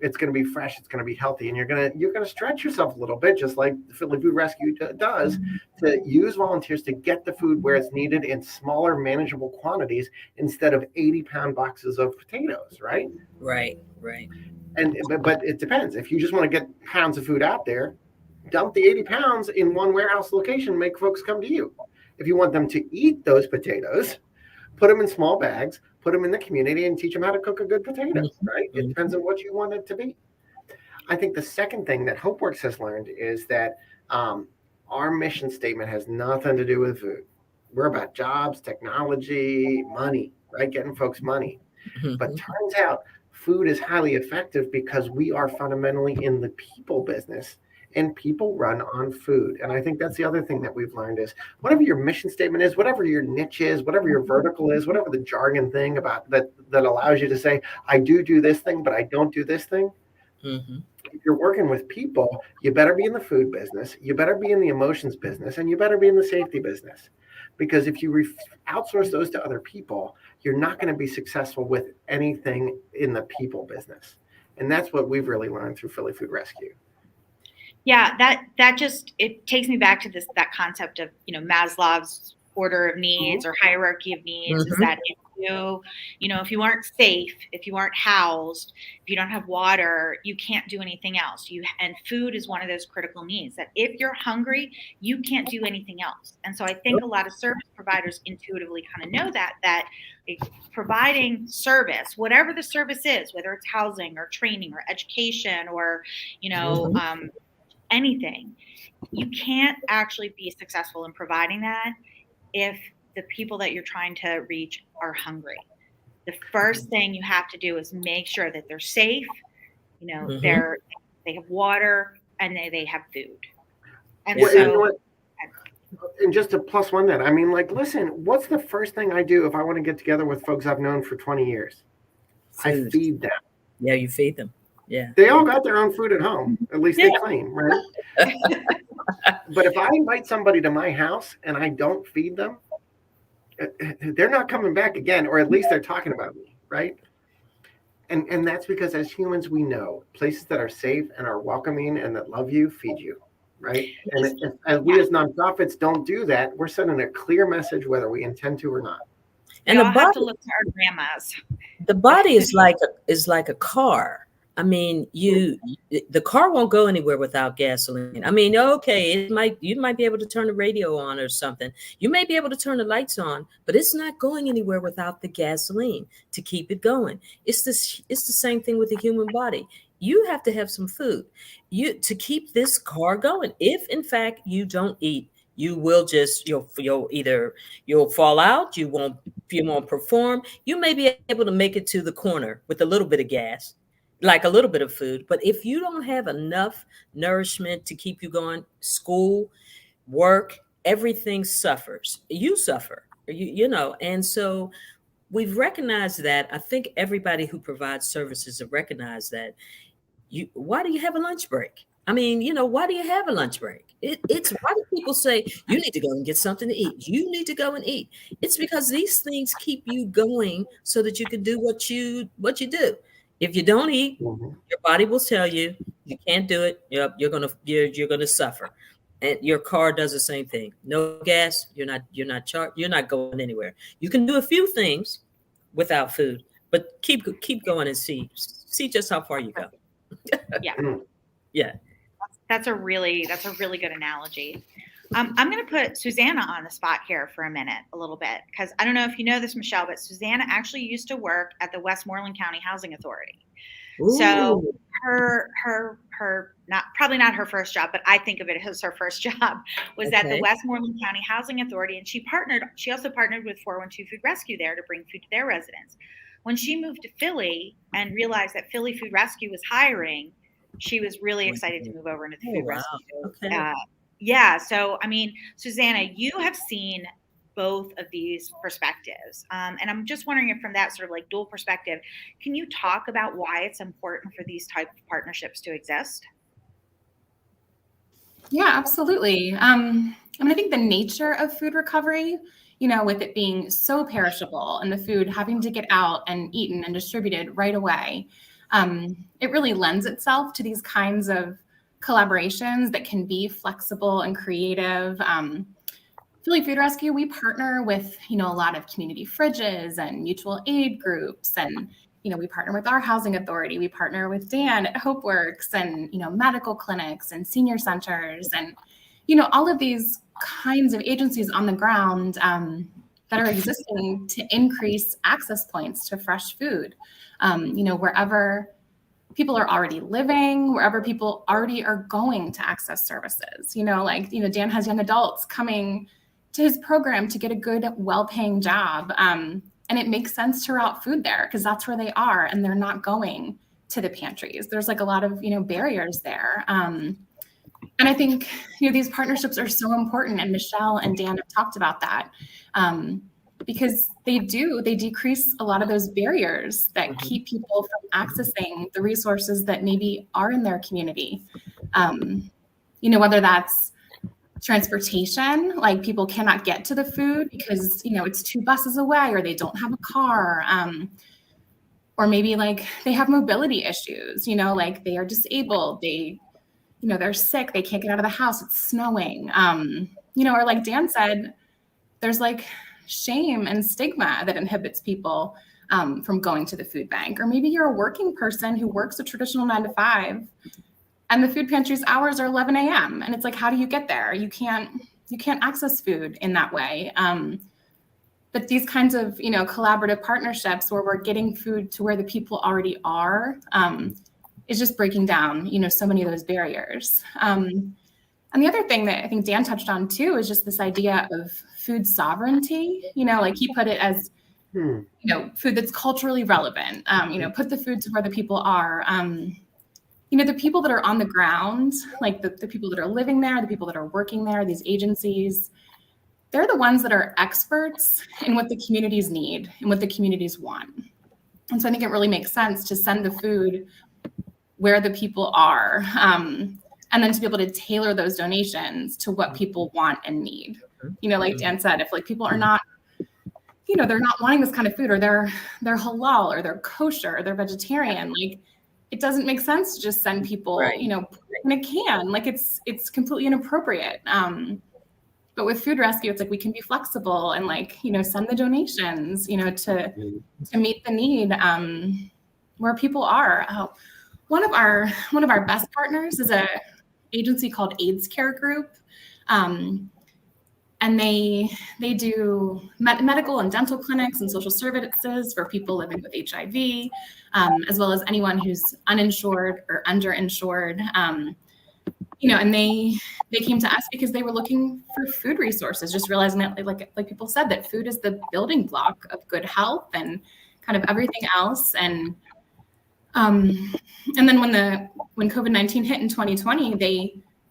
It's going to be fresh, it's going to be healthy, and you're going to stretch yourself a little bit, just like the Philly Food Rescue does, to use volunteers to get the food where it's needed in smaller, manageable quantities instead of 80-pound boxes of potatoes, right? Right. But it depends. If you just want to get pounds of food out there, dump the 80 pounds in one warehouse location, make folks come to you. If you want them to eat those potatoes, put them in small bags, put them in the community, and teach them how to cook a good potato, right? It depends on what you want it to be. I think the second thing that HopeWorks has learned is that our mission statement has nothing to do with food. We're about jobs, technology, money, right? Getting folks money. But turns out food is highly effective because we are fundamentally in the people business, and people run on food. And I think that's the other thing that we've learned is whatever your mission statement is, whatever your niche is, whatever your vertical is, whatever the jargon thing about that allows you to say, I do this thing, but I don't do this thing. If you're working with people, you better be in the food business, you better be in the emotions business, and you better be in the safety business. Because if you outsource those to other people, you're not going to be successful with anything in the people business. And that's what we've really learned through Philly Food Rescue. Yeah, that just, it takes me back to that concept of, Maslow's order of needs or hierarchy of needs, is that if if you aren't safe, if you aren't housed, if you don't have water, you can't do anything else. And food is one of those critical needs that if you're hungry, you can't do anything else. And so I think a lot of service providers intuitively kind of know that providing service, whatever the service is, whether it's housing or training or education or, anything, you can't actually be successful in providing that if the people that you're trying to reach are hungry. The first thing you have to do is make sure that they're safe, they have water, and they have food. And and just to plus one that, listen, what's the first thing I do if I want to get together with folks I've known for 20 years? I feed them. Yeah, you feed them. Yeah. They all got their own food at home. At least they claim, right? But if I invite somebody to my house and I don't feed them, they're not coming back again, or at least they're talking about me, right? And that's because as humans, we know places that are safe and are welcoming and that love you feed you, right? And if we as nonprofits don't do that, we're sending a clear message whether we intend to or not. And we all have to look to our grandmas. The body is like a car. The car won't go anywhere without gasoline. Okay, you might be able to turn the radio on or something. You may be able to turn the lights on, but it's not going anywhere without the gasoline to keep it going. It's the same thing with the human body. You have to have some food to keep this car going. If in fact you don't eat, you will you'll fall out. You won't perform. You may be able to make it to the corner with a little bit of gas, like a little bit of food. But if you don't have enough nourishment to keep you going, school, work, everything suffers. You suffer, and so we've recognized that. I think everybody who provides services have recognized that. Why do you have a lunch break? Why do you have a lunch break? It's why do people say you need to go and get something to eat? You need to go and eat. It's because these things keep you going so that you can do what you do. If you don't eat, your body will tell you you can't do it. You're gonna suffer, and your car does the same thing. No gas, you're not going anywhere. You can do a few things without food, but keep going and see just how far you go. Yeah. That's a really good analogy. I'm going to put Susanna on the spot here for a little bit, because I don't know if you know this, Michelle, but Susanna actually used to work at the Westmoreland County Housing Authority. Ooh. So her probably not her first job, but I think of it as her first job was at the Westmoreland County Housing Authority, and she also partnered with 412 Food Rescue there to bring food to their residents. When she moved to Philly and realized that Philly Food Rescue was hiring, she was really excited to move over into the food rescue. Okay. Yeah. So, I mean, Susanna, you have seen both of these perspectives. And I'm just wondering if from that sort of like dual perspective, can you talk about why it's important for these type of partnerships to exist? Yeah, absolutely. I think the nature of food recovery, with it being so perishable and the food having to get out and eaten and distributed right away, it really lends itself to these kinds of collaborations that can be flexible and creative. Philly Food Rescue, we partner with, a lot of community fridges and mutual aid groups. And, we partner with our housing authority. We partner with Dan at HopeWorks and, medical clinics and senior centers and, all of these kinds of agencies on the ground that are existing to increase access points to fresh food, wherever people are already living, wherever people already are going to access services. Dan has young adults coming to his program to get a good, well-paying job. And it makes sense to route food there because that's where they are and they're not going to the pantries. There's like a lot of, barriers there. And I think, these partnerships are so important, and Michelle and Dan have talked about that because they decrease a lot of those barriers that keep people from accessing the resources that maybe are in their community. Whether that's transportation, like people cannot get to the food because, it's 2 buses away or they don't have a car. Or maybe like they have mobility issues, like they are disabled, they're sick, they can't get out of the house, it's snowing. Or like Dan said, there's like shame and stigma that inhibits people from going to the food bank. Or maybe you're a working person who works a traditional 9 to 5 and the food pantry's hours are 11 a.m. And it's like, how do you get there? You can't access food in that way. But these kinds of, collaborative partnerships where we're getting food to where the people already are is just breaking down, so many of those barriers. And the other thing that I think Dan touched on too is just this idea of food sovereignty, like he put it as, food that's culturally relevant, put the food to where the people are. The people that are on the ground, like the people that are living there, the people that are working there, these agencies, they're the ones that are experts in what the communities need and what the communities want. And so I think it really makes sense to send the food where the people are, and then to be able to tailor those donations to what people want and need. Like Dan said, if like people are not, they're not wanting this kind of food, or they're halal, or they're kosher, or they're vegetarian, like it doesn't make sense to just send people, in a can. Like it's completely inappropriate. But with food rescue, it's like we can be flexible and like, send the donations, to meet the need where people are. One of our best partners is a agency called AIDS Care Group. And they do medical and dental clinics and social services for people living with HIV, as well as anyone who's uninsured or underinsured. And they came to us because they were looking for food resources, just realizing that, like people said, that food is the building block of good health and kind of everything else. And then when COVID-19 hit in 2020,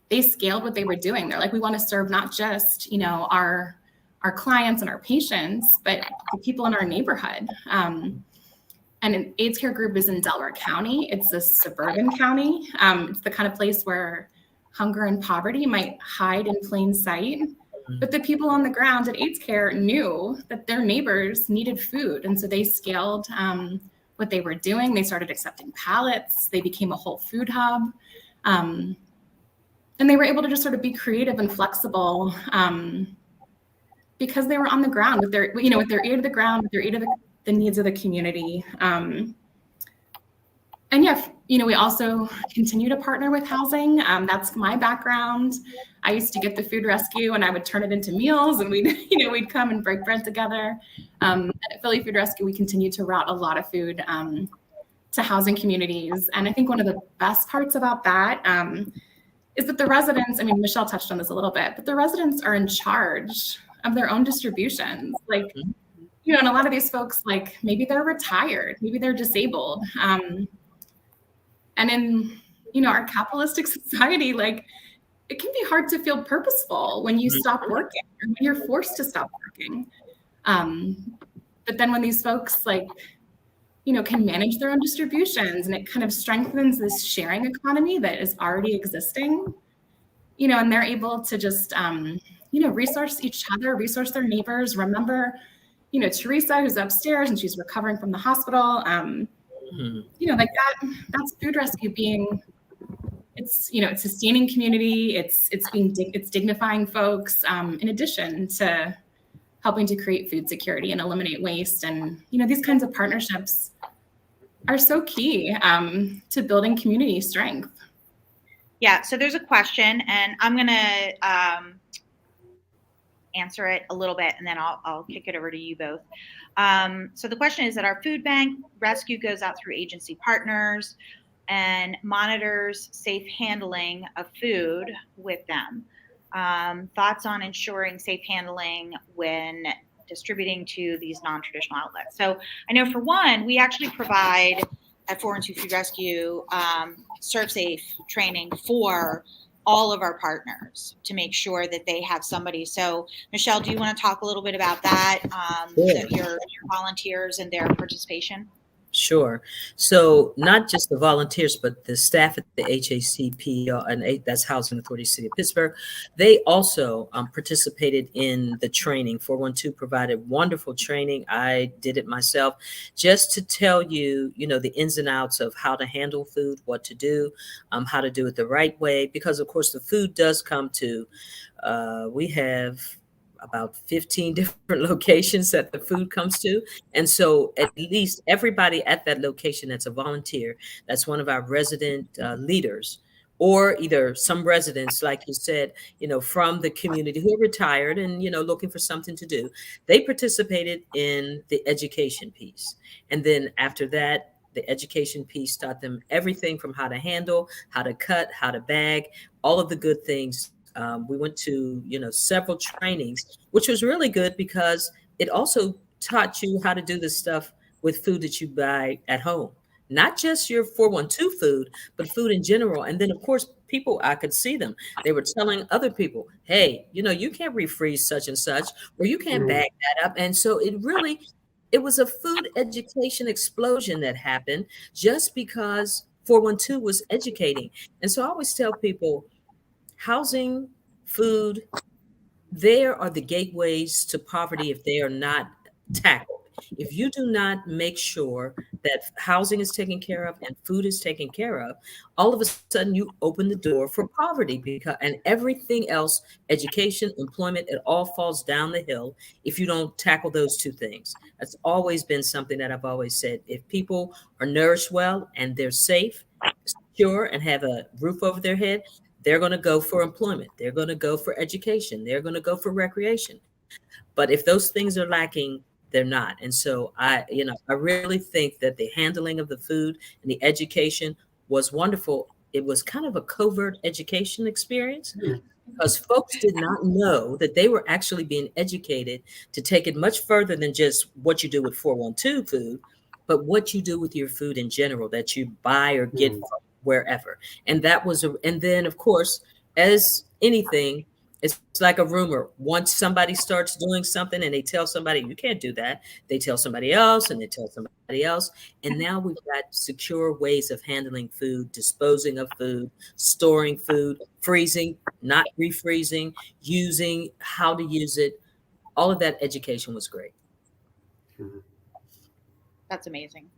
they scaled what they were doing. They're like, we want to serve not just, our clients and our patients, but the people in our neighborhood. And an AIDS Care Group is in Delaware County. It's a suburban county. It's the kind of place where hunger and poverty might hide in plain sight. But the people on the ground at AIDS Care knew that their neighbors needed food. And so they scaled what they were doing. They started accepting pallets. They became a whole food hub. And they were able to just sort of be creative and flexible because they were on the ground with their, with their ear to the ground, with their ear to the needs of the community. And yeah, we also continue to partner with housing. That's my background. I used to get the food rescue and I would turn it into meals, and we'd come and break bread together. At Philly Food Rescue, we continue to route a lot of food to housing communities. And I think one of the best parts about that is that the residents, Michelle touched on this a little bit, but the residents are in charge of their own distributions. Like, and a lot of these folks, like maybe they're retired, maybe they're disabled. And in, our capitalistic society, like it can be hard to feel purposeful when you stop working or when you're forced to stop working. But then when these folks can manage their own distributions, and it kind of strengthens this sharing economy that is already existing, and they're able to just, resource each other, resource their neighbors. Remember, Teresa, who's upstairs and she's recovering from the hospital. Like that's food rescue being, it's sustaining community. It's dignifying folks, in addition to helping to create food security and eliminate waste. And, these kinds of partnerships are so key to building community strength. Yeah, so there's a question, and I'm going to answer it a little bit, and then I'll kick it over to you both. So the question is that our food bank rescue goes out through agency partners and monitors safe handling of food with them. Thoughts on ensuring safe handling when distributing to these non-traditional outlets. So I know for one, we actually provide at 412 Food Rescue Serve Safe training for all of our partners to make sure that they have somebody. So Michelle, do you want to talk a little bit about that, your volunteers and their participation? Sure. So not just the volunteers, but the staff at the HACP, and that's Housing Authority City of Pittsburgh, they also participated in the training. 412 provided wonderful training. I did it myself just to tell you, the ins and outs of how to handle food, what to do, how to do it the right way. Because, of course, the food does come to, we have about 15 different locations that the food comes to. And so at least everybody at that location that's a volunteer, that's one of our resident leaders, or either some residents, like you said, from the community who are retired and, looking for something to do, they participated in the education piece. And then after that, the education piece taught them everything from how to handle, how to cut, how to bag, all of the good things. We went to, several trainings, which was really good because it also taught you how to do this stuff with food that you buy at home, not just your 412 food, but food in general. And then, of course, people, I could see them. They were telling other people, hey, you can't refreeze such and such, or you can't bag that up. And so it was a food education explosion that happened just because 412 was educating. And so I always tell people, housing, food, there are the gateways to poverty if they are not tackled. If you do not make sure that housing is taken care of and food is taken care of, all of a sudden you open the door for poverty, and everything else, education, employment, it all falls down the hill if you don't tackle those two things. That's always been something that I've always said. If people are nourished well and they're safe, secure, and have a roof over their head, they're going to go for employment. They're going to go for education. They're going to go for recreation. But if those things are lacking, they're not. And so I really think that the handling of the food and the education was wonderful. It was kind of a covert education experience because folks did not know that they were actually being educated to take it much further than just what you do with 412 food, but what you do with your food in general that you buy or get from wherever. And that was, and then of course, as anything, it's like a rumor. Once somebody starts doing something and they tell somebody, you can't do that, they tell somebody else and they tell somebody else. And now we've got secure ways of handling food, disposing of food, storing food, freezing, not refreezing, using, how to use it. All of that education was great. That's amazing.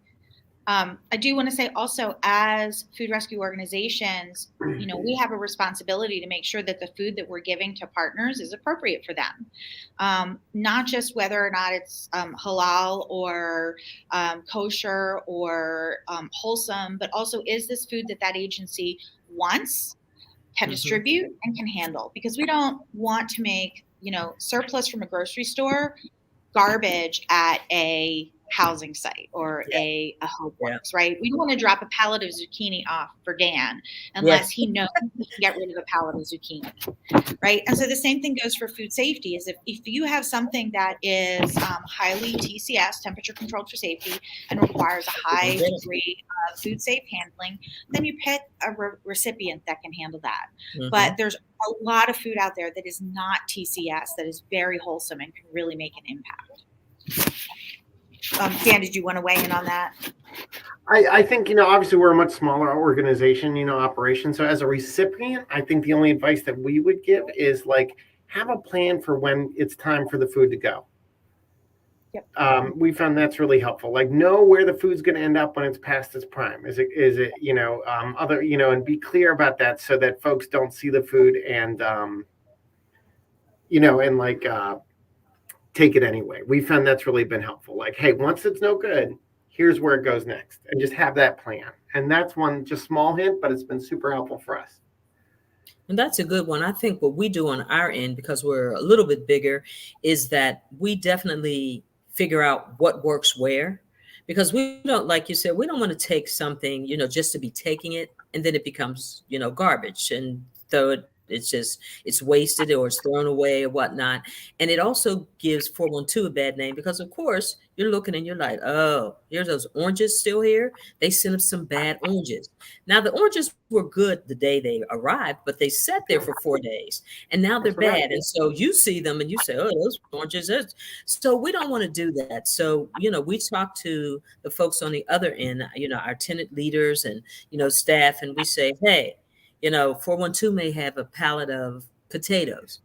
I do want to say also, as food rescue organizations, we have a responsibility to make sure that the food that we're giving to partners is appropriate for them. Not just whether or not it's halal or kosher or wholesome, but also is this food that agency wants, can distribute, and can handle? Because we don't want to make, surplus from a grocery store garbage at a housing site or a HopeWorks, right? We don't want to drop a pallet of zucchini off for Dan unless he knows he can get rid of a pallet of zucchini, right? And so the same thing goes for food safety. Is if you have something that is highly TCS, temperature controlled for safety, and requires a high degree of food safe handling, then you pick a recipient that can handle that. But there's a lot of food out there that is not TCS, that is very wholesome and can really make an impact. Dan, did you want to weigh in on that? I think, obviously we're a much smaller organization, operation. So as a recipient, I think the only advice that we would give is like, have a plan for when it's time for the food to go. Yep. We found that's really helpful. Like, know where the food's going to end up when it's past its prime. Is it, and be clear about that so that folks don't see the food and, take it anyway. We found that's really been helpful. Like, hey, once it's no good, here's where it goes next, and just have that plan. And that's one just small hint, but it's been super helpful for us. And that's a good one. I think what we do on our end, because we're a little bit bigger, is that we definitely figure out what works where, because we don't, like you said, we don't want to take something, just to be taking it, and then it becomes, garbage, and throw it. It's wasted or it's thrown away or whatnot. And it also gives 412 a bad name because, of course, you're looking and you're like, oh, here's those oranges still here. They sent us some bad oranges. Now, the oranges were good the day they arrived, but they sat there for 4 days and now they're bad. And so you see them and you say, oh, those oranges. So we don't want to do that. So, we talk to the folks on the other end, our tenant leaders and, staff, and we say, hey, 412 may have a pallet of potatoes.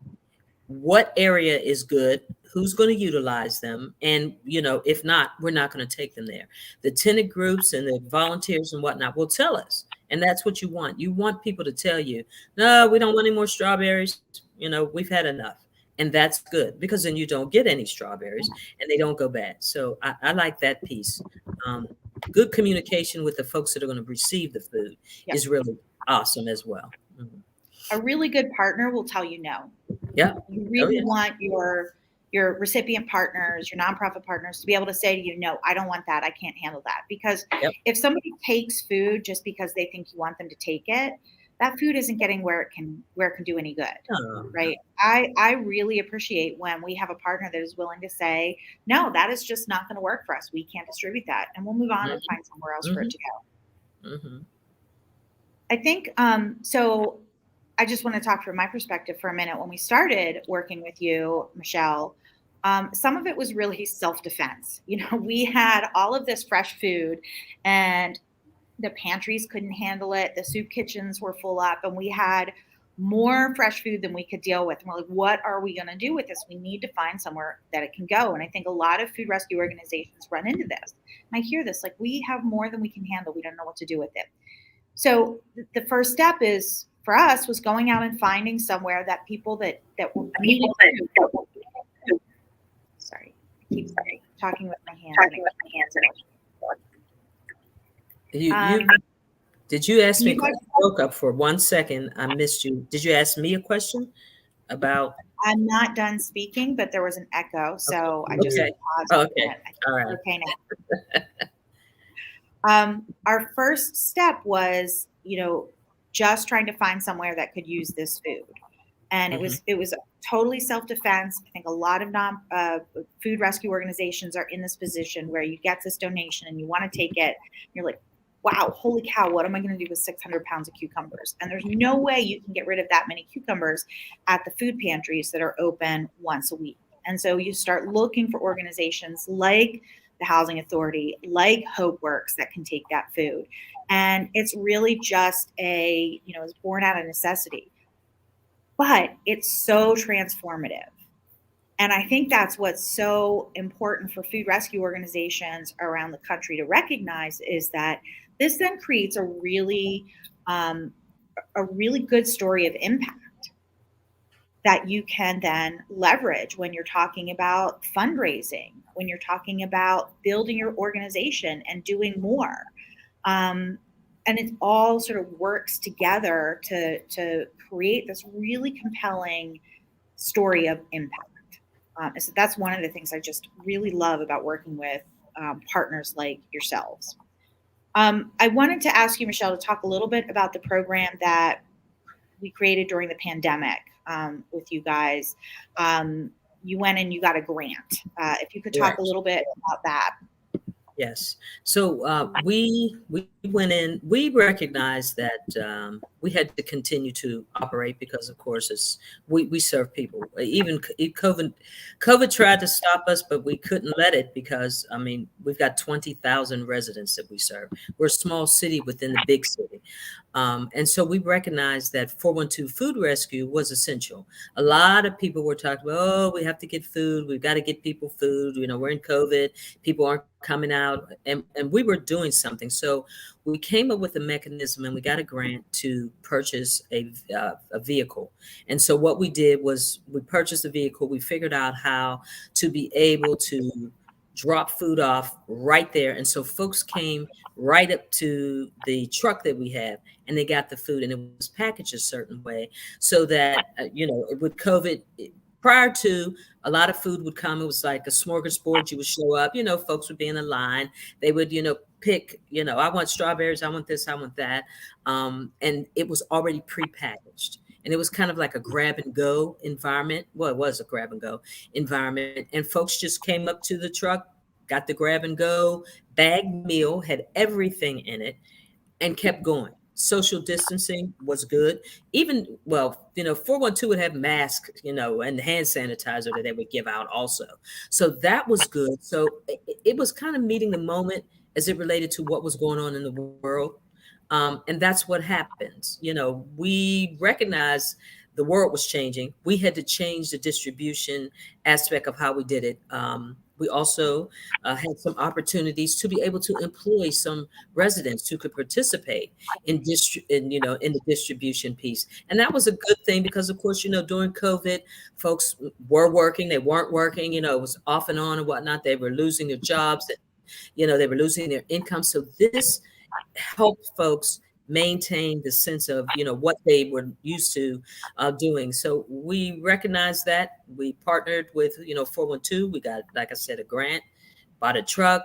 What area is good? Who's going to utilize them? And, if not, we're not going to take them there. The tenant groups and the volunteers and whatnot will tell us. And that's what you want. You want people to tell you, no, we don't want any more strawberries. We've had enough. And that's good because then you don't get any strawberries and they don't go bad. So I like that piece. Good communication with the folks that are going to receive the food is really awesome as well. A really good partner will tell you no. Yeah. You really want your recipient partners, your nonprofit partners to be able to say to you, no, I don't want that. I can't handle that. Because if somebody takes food just because they think you want them to take it, that food isn't getting where it can do any good. Right. I really appreciate when we have a partner that is willing to say, no, that is just not going to work for us. We can't distribute that. And we'll move on and find somewhere else for it to go. I think, so I just want to talk from my perspective for a minute. When we started working with you, Michelle, some of it was really self-defense. We had all of this fresh food and the pantries couldn't handle it. The soup kitchens were full up and we had more fresh food than we could deal with. And we're like, what are we going to do with this? We need to find somewhere that it can go. And I think a lot of food rescue organizations run into this. And I hear this, like, we have more than we can handle. We don't know what to do with it. So the first step is for us was going out and finding somewhere that people that were really sorry, I keep talking with my hands. Did you ask me? I broke up for 1 second. I missed you. Did you ask me a question about? I'm not done speaking, but there was an echo, so I just paused. Okay. All right. Okay. Now. Our first step was, just trying to find somewhere that could use this food, and it was totally self-defense. I think a lot of food rescue organizations are in this position where you get this donation and you want to take it. You're like, wow, holy cow, what am I going to do with 600 pounds of cucumbers? And there's no way you can get rid of that many cucumbers at the food pantries that are open once a week. And so you start looking for organizations like the Housing Authority, like HopeWorks that can take that food. And it's really just it's born out of necessity. But it's so transformative. And I think that's what's so important for food rescue organizations around the country to recognize is that this then creates a really good story of impact that you can then leverage when you're talking about fundraising, when you're talking about building your organization and doing more. And it all sort of works together to create this really compelling story of impact. So that's one of the things I just really love about working with partners like yourselves. I wanted to ask you, Michelle, to talk a little bit about the program that we created during the pandemic with you guys. You went and you got a grant. If you could talk Correct. a little bit about that. Yes. So we went in. We recognized that we had to continue to operate because, of course, we serve people. Even COVID tried to stop us, but we couldn't let it because we've got 20,000 residents that we serve. We're a small city within the big city, and so we recognized that 412 Food Rescue was essential. A lot of people were talking about, oh, we have to get food. We've got to get people food. We're in COVID. People aren't coming out, and we were doing something. So we came up with a mechanism, and we got a grant to purchase a vehicle. And so what we did was we purchased a vehicle. We figured out how to be able to drop food off right there. And so folks came right up to the truck that we have, and they got the food, and it was packaged a certain way so that, with COVID, prior to, a lot of food would come. It was like a smorgasbord. You would show up, folks would be in a line. They would, pick, I want strawberries. I want this, I want that. And it was already prepackaged. And it was kind of like a grab and go environment. Well, it was a grab and go environment. And folks just came up to the truck, got the grab and go bag meal, had everything in it, and kept going. Social distancing was good. Even, 412 would have masks, and hand sanitizer that they would give out also. So that was good. So it was kind of meeting the moment as it related to what was going on in the world. And that's what happens. We recognized the world was changing. We had to change the distribution aspect of how we did it. We also had some opportunities to be able to employ some residents who could participate in the distribution piece. And that was a good thing because, of course, during COVID, folks were working, they weren't working, it was off and on and whatnot. They were losing their jobs, they were losing their income. So this helped folks maintain the sense of what they were used to doing. So we recognized that. We partnered with 412. We got, like I said, a grant, bought a truck,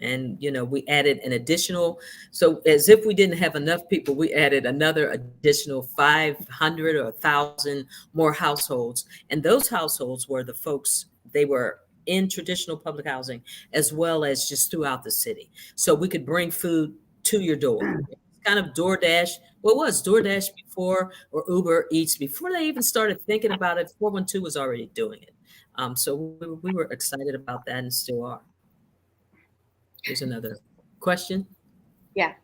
and we added an additional. So as if we didn't have enough people, we added another additional 500 or 1,000 more households. And those households were the folks, they were in traditional public housing as well as just throughout the city. So we could bring food to your door. Kind of DoorDash. Well, it was DoorDash before, or Uber Eats before they even started thinking about it. 412 was already doing it. So we were excited about that and still are. Here's another question. Yeah.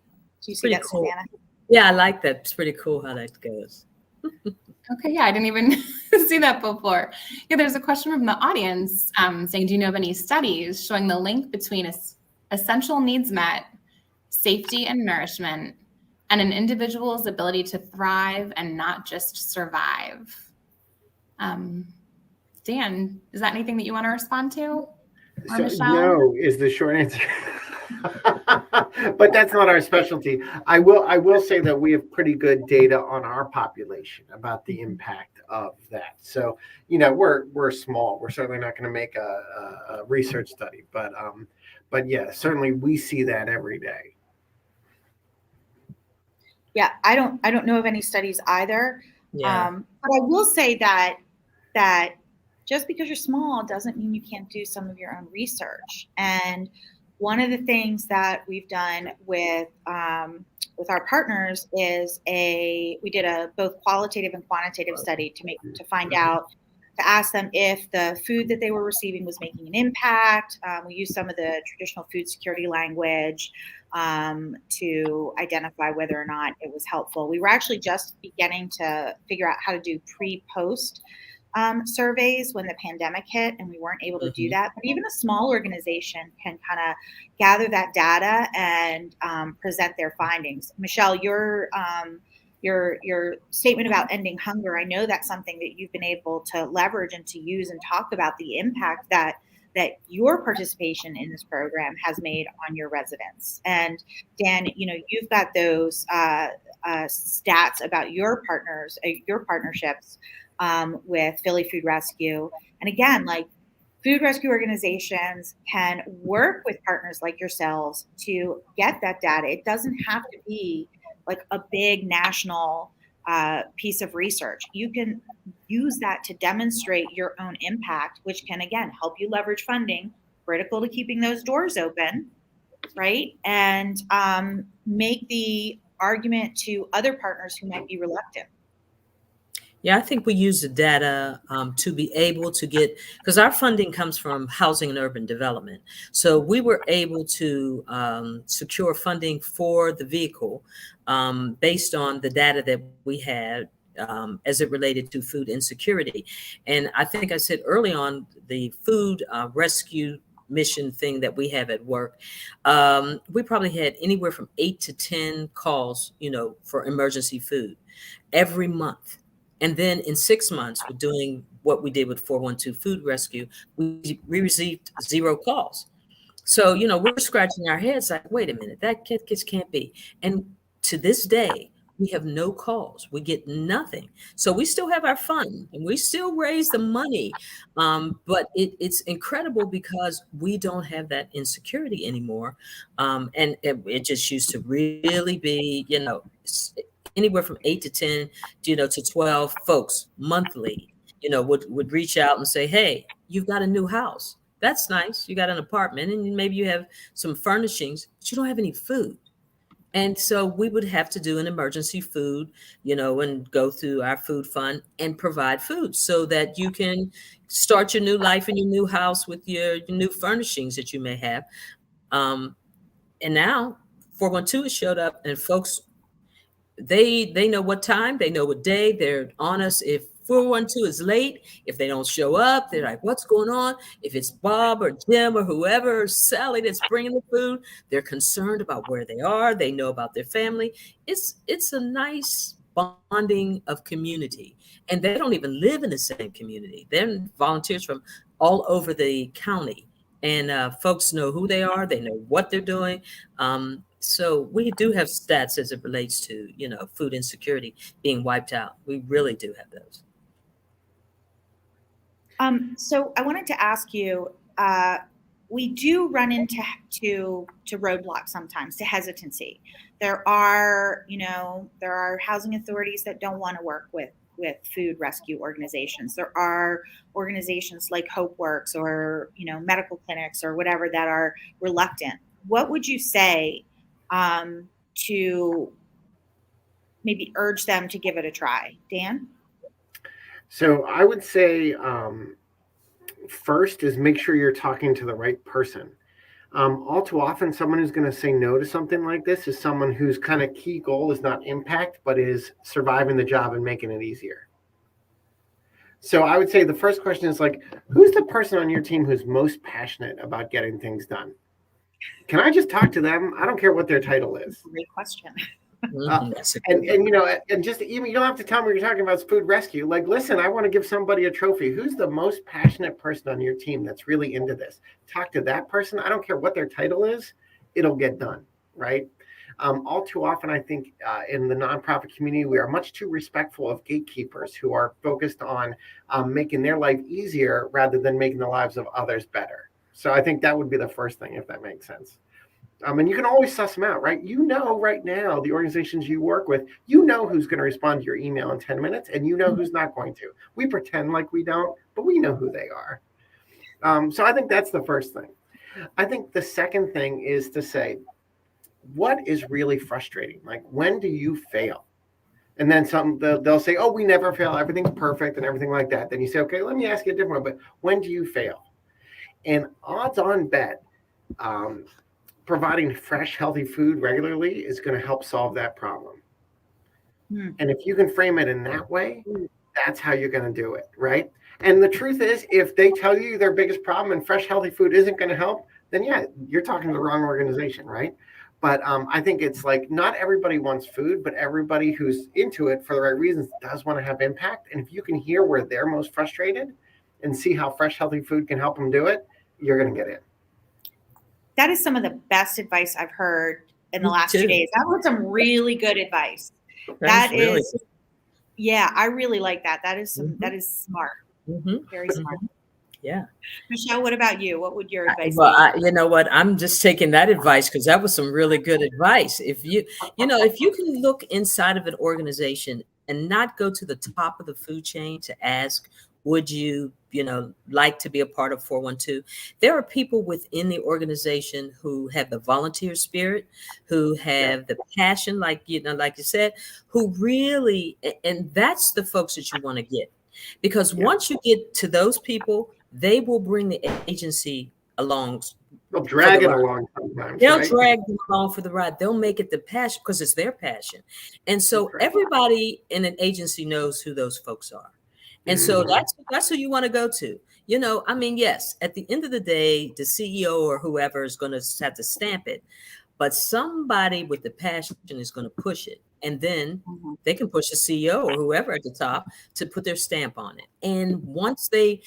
Do you see that, cool. Savannah? Yeah, I like that. It's pretty cool how that goes. Okay, yeah, I didn't even see that before. Yeah, there's a question from the audience saying, do you know of any studies showing the link between essential needs met, safety and nourishment, and an individual's ability to thrive and not just survive? Dan, is that anything that you want to respond to? Or Michelle? No, is the short answer. But that's not our specialty. I will say that we have pretty good data on our population about the impact of that. So, we're small. We're certainly not going to make a research study, but yeah, certainly we see that every day. Yeah, I don't know of any studies either. Yeah. But I will say that just because you're small doesn't mean you can't do some of your own research. And one of the things that we've done with our partners is we did a both qualitative and quantitative study to find out, to ask them if the food that they were receiving was making an impact. We used some of the traditional food security language to identify whether or not it was helpful. We were actually just beginning to figure out how to do pre-post surveys when the pandemic hit, and we weren't able to do that. But even a small organization can kind of gather that data and present their findings. Michelle, your statement about ending hunger, I know that's something that you've been able to leverage and to use and talk about the impact that your participation in this program has made on your residents. And Dan, you've got those stats about your partnerships with Philly Food Rescue. And again, food rescue organizations can work with partners like yourselves to get that data. It doesn't have to be like a big national piece of research. You can use that to demonstrate your own impact, which can, again, help you leverage funding, critical to keeping those doors open, right? And make the argument to other partners who might be reluctant. Yeah, I think we use the data to be able to get, because our funding comes from housing and urban development. So we were able to secure funding for the vehicle based on the data that we had as it related to food insecurity. And I think I said early on, the food rescue mission thing that we have at work, we probably had anywhere from 8 to 10 calls, for emergency food every month. And then in 6 months, we're doing what we did with 412 Food Rescue. We received 0 calls. So, we're scratching our heads like, wait a minute, that just can't be. And to this day, we have no calls. We get nothing. So we still have our fund and we still raise the money. But it's incredible because we don't have that insecurity anymore. And it just used to really be, anywhere from 8 to 10, to 12 folks monthly, would reach out and say, hey, you've got a new house. That's nice. You got an apartment and maybe you have some furnishings, but you don't have any food. And so we would have to do an emergency food, and go through our food fund and provide food so that you can start your new life in your new house with your new furnishings that you may have. And now 412 has showed up and folks, they know what time, they know what day, they're on us. If 412 is late, if they don't show up, they're like, what's going on? If it's Bob or Jim or whoever, Sally that's bringing the food, they're concerned about where they are. They know about their family. It's a nice bonding of community. And they don't even live in the same community. They're volunteers from all over the county. And folks know who they are. They know what they're doing. So we do have stats as it relates to, food insecurity being wiped out. We really do have those. So I wanted to ask you, we do run into roadblocks sometimes, to hesitancy. There are housing authorities that don't want to work with food rescue organizations. There are organizations like Hope Works or, medical clinics or whatever that are reluctant. What would you say to maybe urge them to give it a try? Dan? So I would say first is make sure you're talking to the right person. All too often, someone who's going to say no to something like this is someone whose kind of key goal is not impact, but is surviving the job and making it easier. So I would say the first question is who's the person on your team who's most passionate about getting things done? Can I just talk to them? I don't care what their title is. Great question. And just even, you don't have to tell me you're talking about food rescue. Listen, I want to give somebody a trophy. Who's the most passionate person on your team that's really into this? Talk to that person. I don't care what their title is. It'll get done, right? All too often, I think in the nonprofit community, we are much too respectful of gatekeepers who are focused on making their life easier rather than making the lives of others better. So I think that would be the first thing, if that makes sense. And you can always suss them out, right? Right now, the organizations you work with, who's going to respond to your email in 10 minutes, and who's not going to. We pretend like we don't, but we know who they are. So I think that's the first thing. I think the second thing is to say, what is really frustrating? When do you fail? And then they'll say, oh, we never fail. Everything's perfect and everything like that. Then you say, okay, let me ask you a different way, but when do you fail? And odds on bet, providing fresh, healthy food regularly is going to help solve that problem. And if you can frame it in that way, that's how you're going to do it, right? And the truth is, if they tell you their biggest problem and fresh, healthy food isn't going to help, then yeah, you're talking to the wrong organization, right? But I think it's not everybody wants food, but everybody who's into it for the right reasons does want to have impact. And if you can hear where they're most frustrated and see how fresh, healthy food can help them do it, you're going to get in. That is some of the best advice I've heard in the last 2 days. I've heard some really good advice. That is, yeah, I really like that. That is smart. Very smart. Yeah. Michelle, what about you? What would your advice Well, be? you know what? I'm just taking that advice because that was some really good advice. If if you can look inside of an organization and not go to the top of the food chain to ask, would you, like to be a part of 412? There are people within the organization who have the volunteer spirit, who have the passion, like you said, who really, and that's the folks that you want to get. Because once you get to those people, they will bring the agency along. They'll drag it along sometimes. They'll right? drag them along for the ride. They'll make it the passion because it's their passion. And so everybody in an agency knows who those folks are. And so that's who you want to go to. Yes, at the end of the day, the CEO or whoever is going to have to stamp it, but somebody with the passion is going to push it. And then they can push the CEO or whoever at the top to put their stamp on it. And once they've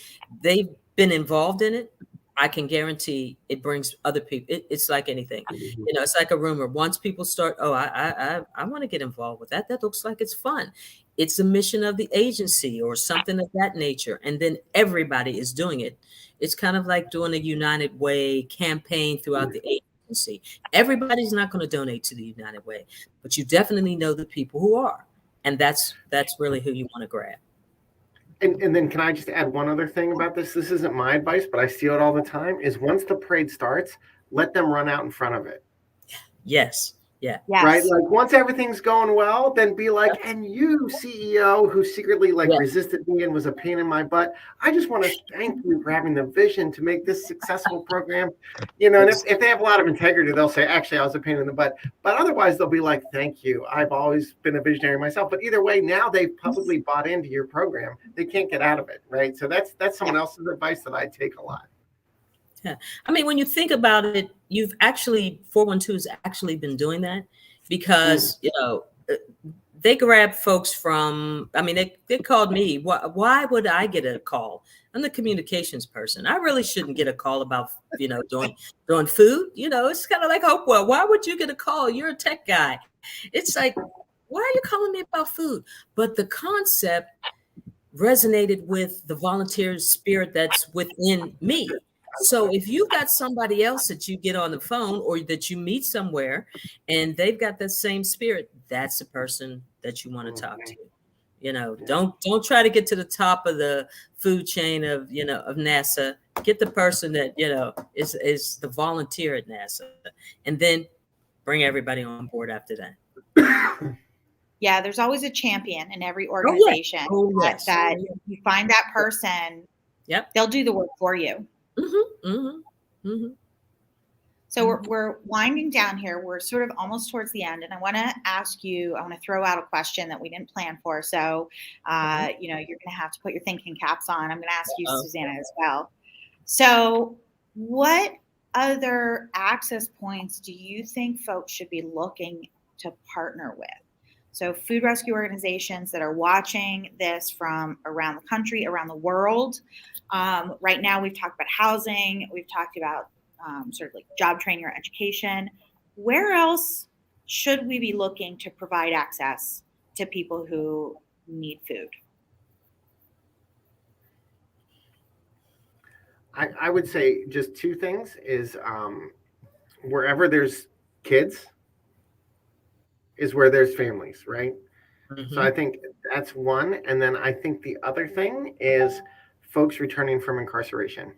been involved in it, I can guarantee it brings other people. It's like anything, it's like a rumor. Once people start, I want to get involved with that. That looks like it's fun. It's the mission of the agency or something of that nature. And then everybody is doing it. It's kind of like doing a United Way campaign throughout the agency. Everybody's not going to donate to the United Way, but you definitely know the people who are. And that's really who you want to grab. And then can I just add one other thing about this? This isn't my advice, but I see it all the time, is once the parade starts, let them run out in front of it. Yes. Yeah. Yes. Right. Like once everything's going well, then be like, and you CEO who secretly resisted me and was a pain in my butt, I just want to thank you for having the vision to make this successful program. And if they have a lot of integrity, they'll say, actually, I was a pain in the butt. But otherwise, they'll be like, thank you. I've always been a visionary myself. But either way, now they've publicly bought into your program. They can't get out of it. Right. So that's someone else's advice that I take a lot. Yeah. When you think about it, 412 has actually been doing that because, they grab folks from, they called me. Why would I get a call? I'm the communications person. I really shouldn't get a call about, doing food. It's kind of like Hopewell. Why would you get a call? You're a tech guy. It's like, why are you calling me about food? But the concept resonated with the volunteer spirit that's within me. So if you've got somebody else that you get on the phone or that you meet somewhere and they've got that same spirit, that's the person that you want to talk to. Don't try to get to the top of the food chain of NASA. Get the person that, is the volunteer at NASA and then bring everybody on board after that. Yeah, there's always a champion in every organization that you find that person. Yep. They'll do the work for you. So we're winding down here. We're sort of almost towards the end, and I want to throw out a question that we didn't plan for. So, you're going to have to put your thinking caps on. I'm going to ask you, Susanna, as well. So, what other access points do you think folks should be looking to partner with? So food rescue organizations that are watching this from around the country, around the world. Right now, we've talked about housing. We've talked about sort of like job training or education. Where else should we be looking to provide access to people who need food? I would say just two things is wherever there's kids is where there's families, right? So I think that's one. And then I think the other thing is folks returning from incarceration.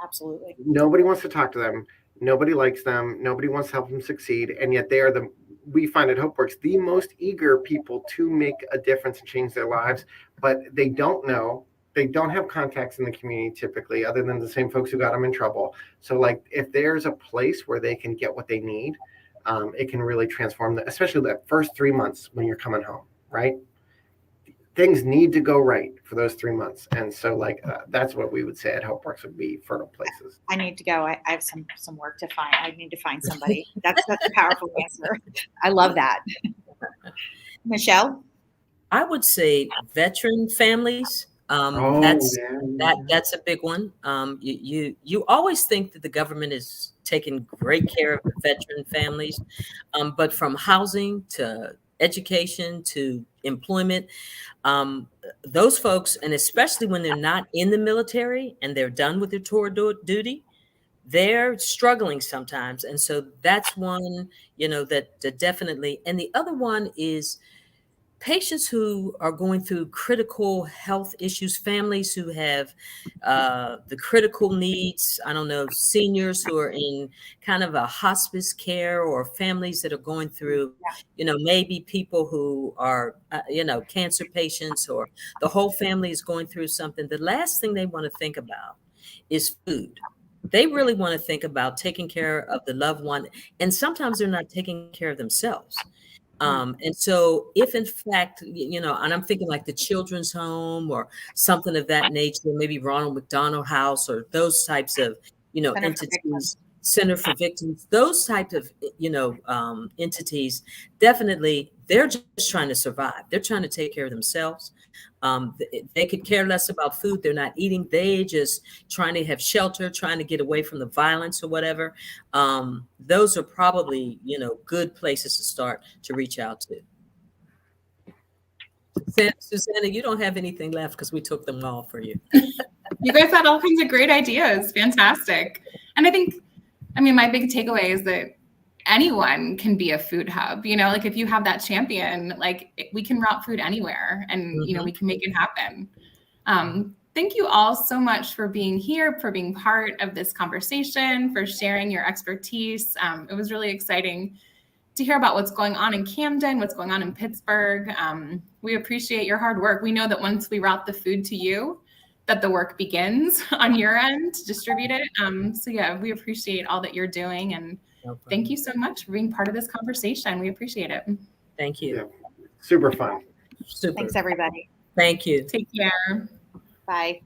Absolutely. Nobody wants to talk to them. Nobody likes them. Nobody wants to help them succeed. And yet they are we find at HopeWorks, the most eager people to make a difference and change their lives, but they don't know. They don't have contacts in the community typically, other than the same folks who got them in trouble. So if there's a place where they can get what they need, it can really transform especially that first 3 months when you're coming home, right? Things need to go right for those 3 months. And so that's what we would say at HopeWorks would be fertile places. I need to go. I have some work to find. I need to find somebody. That's a powerful answer. I love that. Michelle? I would say veteran families. That's a big one. You always think that the government is taking great care of the veteran families, but from housing to education to employment. Those folks, and especially when they're not in the military and they're done with their tour duty, they're struggling sometimes. And so that's one, that definitely. And the other one is patients who are going through critical health issues, families who have the critical needs. I don't know, seniors who are in kind of a hospice care, or families that are going through, maybe people who are, cancer patients, or the whole family is going through something. The last thing they want to think about is food. They really want to think about taking care of the loved one. And sometimes they're not taking care of themselves. And so if in fact, and I'm thinking like the Children's Home or something of that nature, maybe Ronald McDonald House or those types of, entities, Center for Victims, those types of, entities, definitely, they're just trying to survive. They're trying to take care of themselves. They could care less about food. They're not eating. They just trying to have shelter, trying to get away from the violence or whatever. Those are probably, good places to start to reach out to. Susanna, you don't have anything left because we took them all for you. You guys had all kinds of great ideas. Fantastic. And I think, my big takeaway is that anyone can be a food hub. Like if you have that champion, like we can route food anywhere, and we can make it happen. Thank you all so much for being here, for being part of this conversation, for sharing your expertise. It was really exciting to hear about what's going on in Camden, what's going on in Pittsburgh. We appreciate your hard work. We know that once we route the food to you, that the work begins on your end to distribute it. So yeah, we appreciate all that you're doing, and thank you so much for being part of this conversation. We appreciate it. Thank you. Yeah. Super fun. Super. Thanks, everybody. Thank you. Take care. Bye.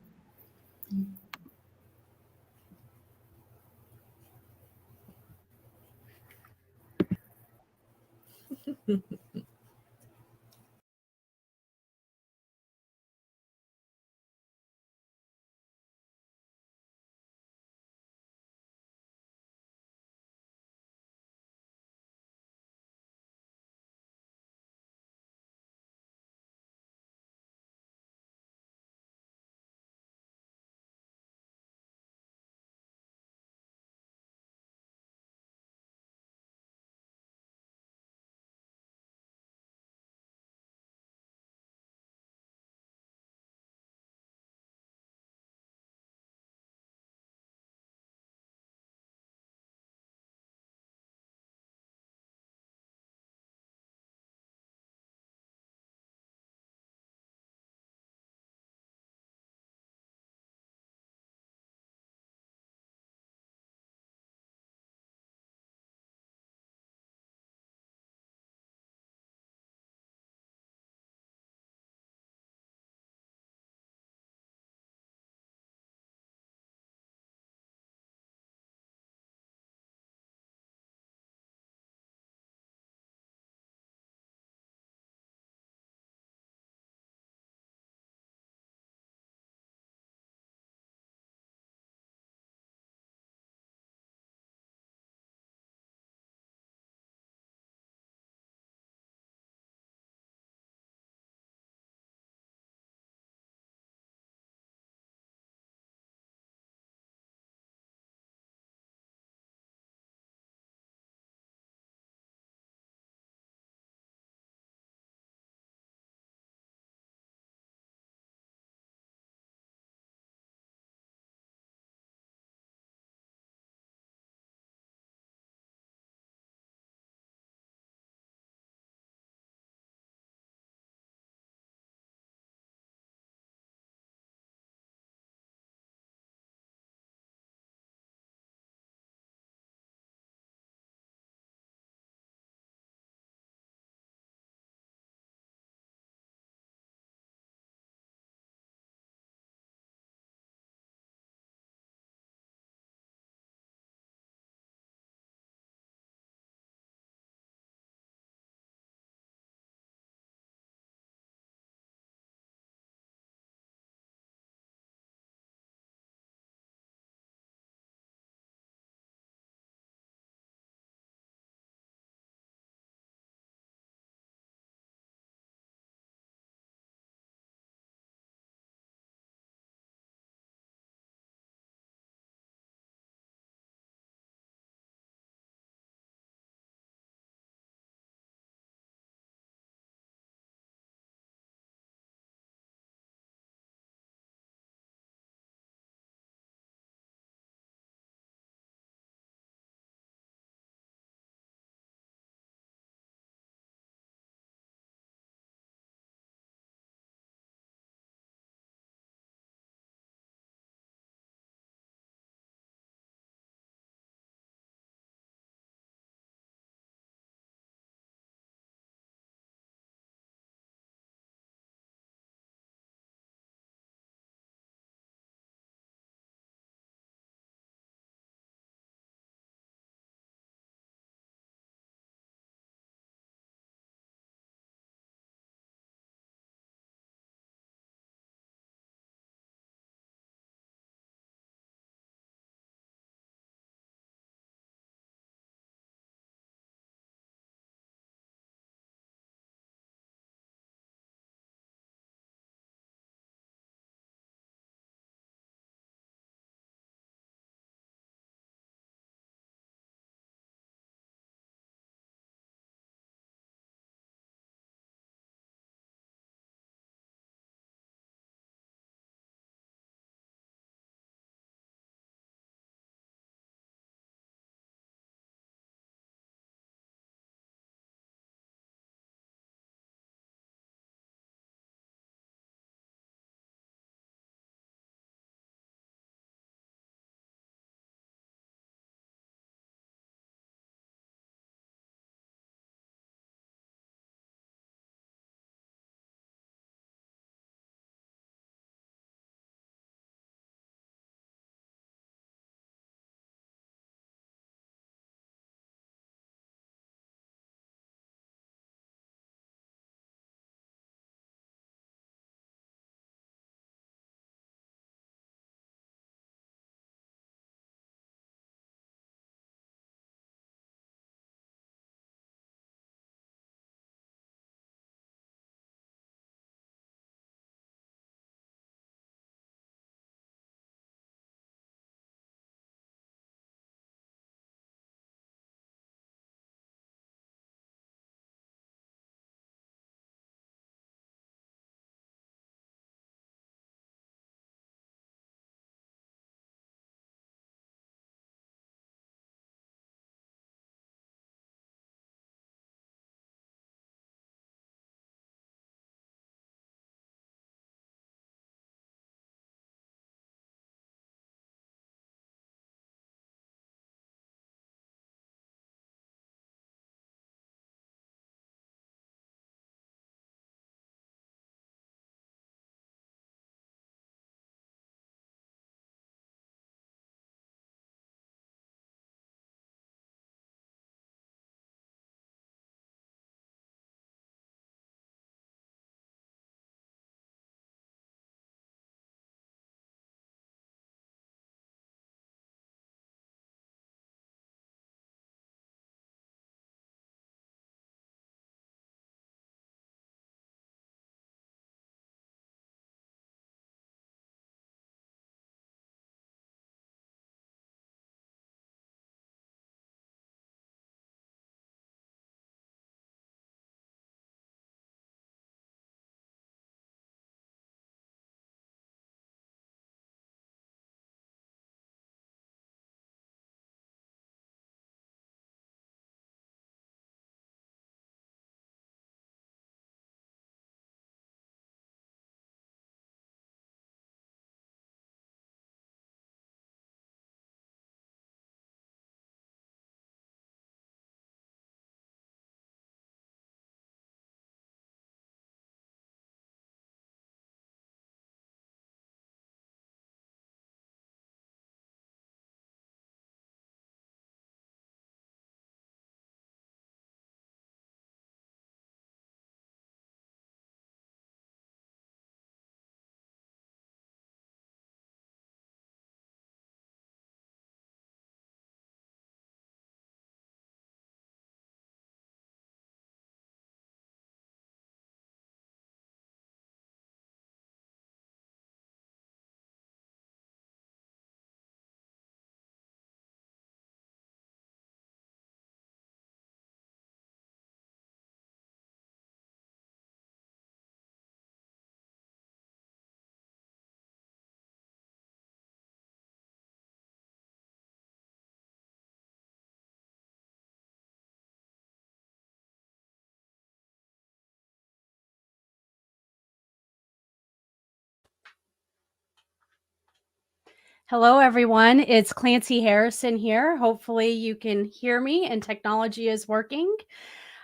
Hello, everyone. It's Clancy Harrison here. Hopefully you can hear me and technology is working.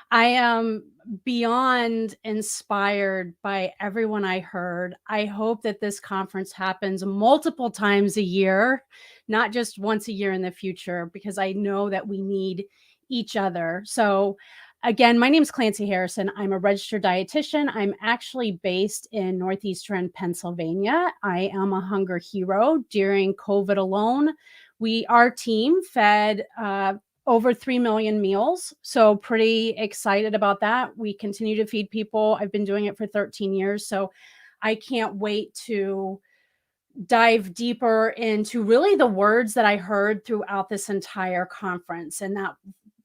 I am beyond inspired by everyone I heard. I hope that this conference happens multiple times a year, not just once a year in the future, because I know that we need each other. So again, my name is Clancy Harrison. I'm a registered dietitian. I'm actually based in Northeastern Pennsylvania. I am a hunger hero. During COVID alone, our team fed over 3 million meals. So pretty excited about that. We continue to feed people. I've been doing it for 13 years. So I can't wait to dive deeper into really the words that I heard throughout this entire conference. And that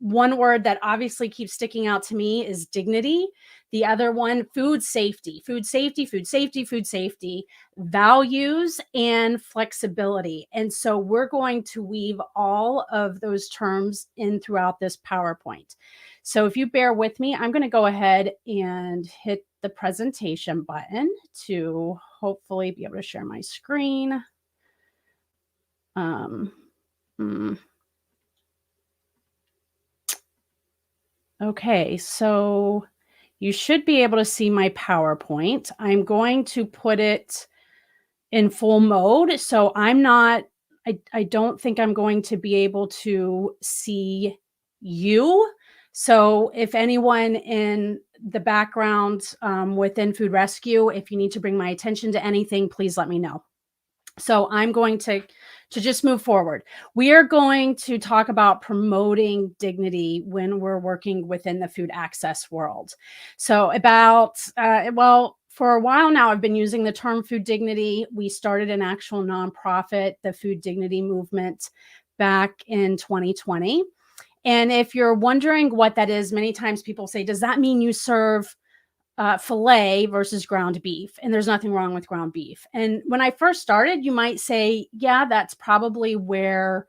one word that obviously keeps sticking out to me is dignity. The other one, food safety, food safety, food safety, food safety, values, and flexibility. And so we're going to weave all of those terms in throughout this PowerPoint. So if you bear with me, I'm going to go ahead and hit the presentation button to hopefully be able to share my screen. Okay, so you should be able to see my PowerPoint. I'm going to put it in full mode. So I don't think I'm going to be able to see you. So if anyone in the background within Food Rescue, if you need to bring my attention to anything, please let me know. So I'm going to just move forward. We are going to talk about promoting dignity when we're working within the food access world. So for a while now, I've been using the term food dignity. We started an actual nonprofit, the Food Dignity Movement, back in 2020. And if you're wondering what that is, many times people say, does that mean you serve filet versus ground beef? And there's nothing wrong with ground beef. And when I first started, you might say, yeah, that's probably where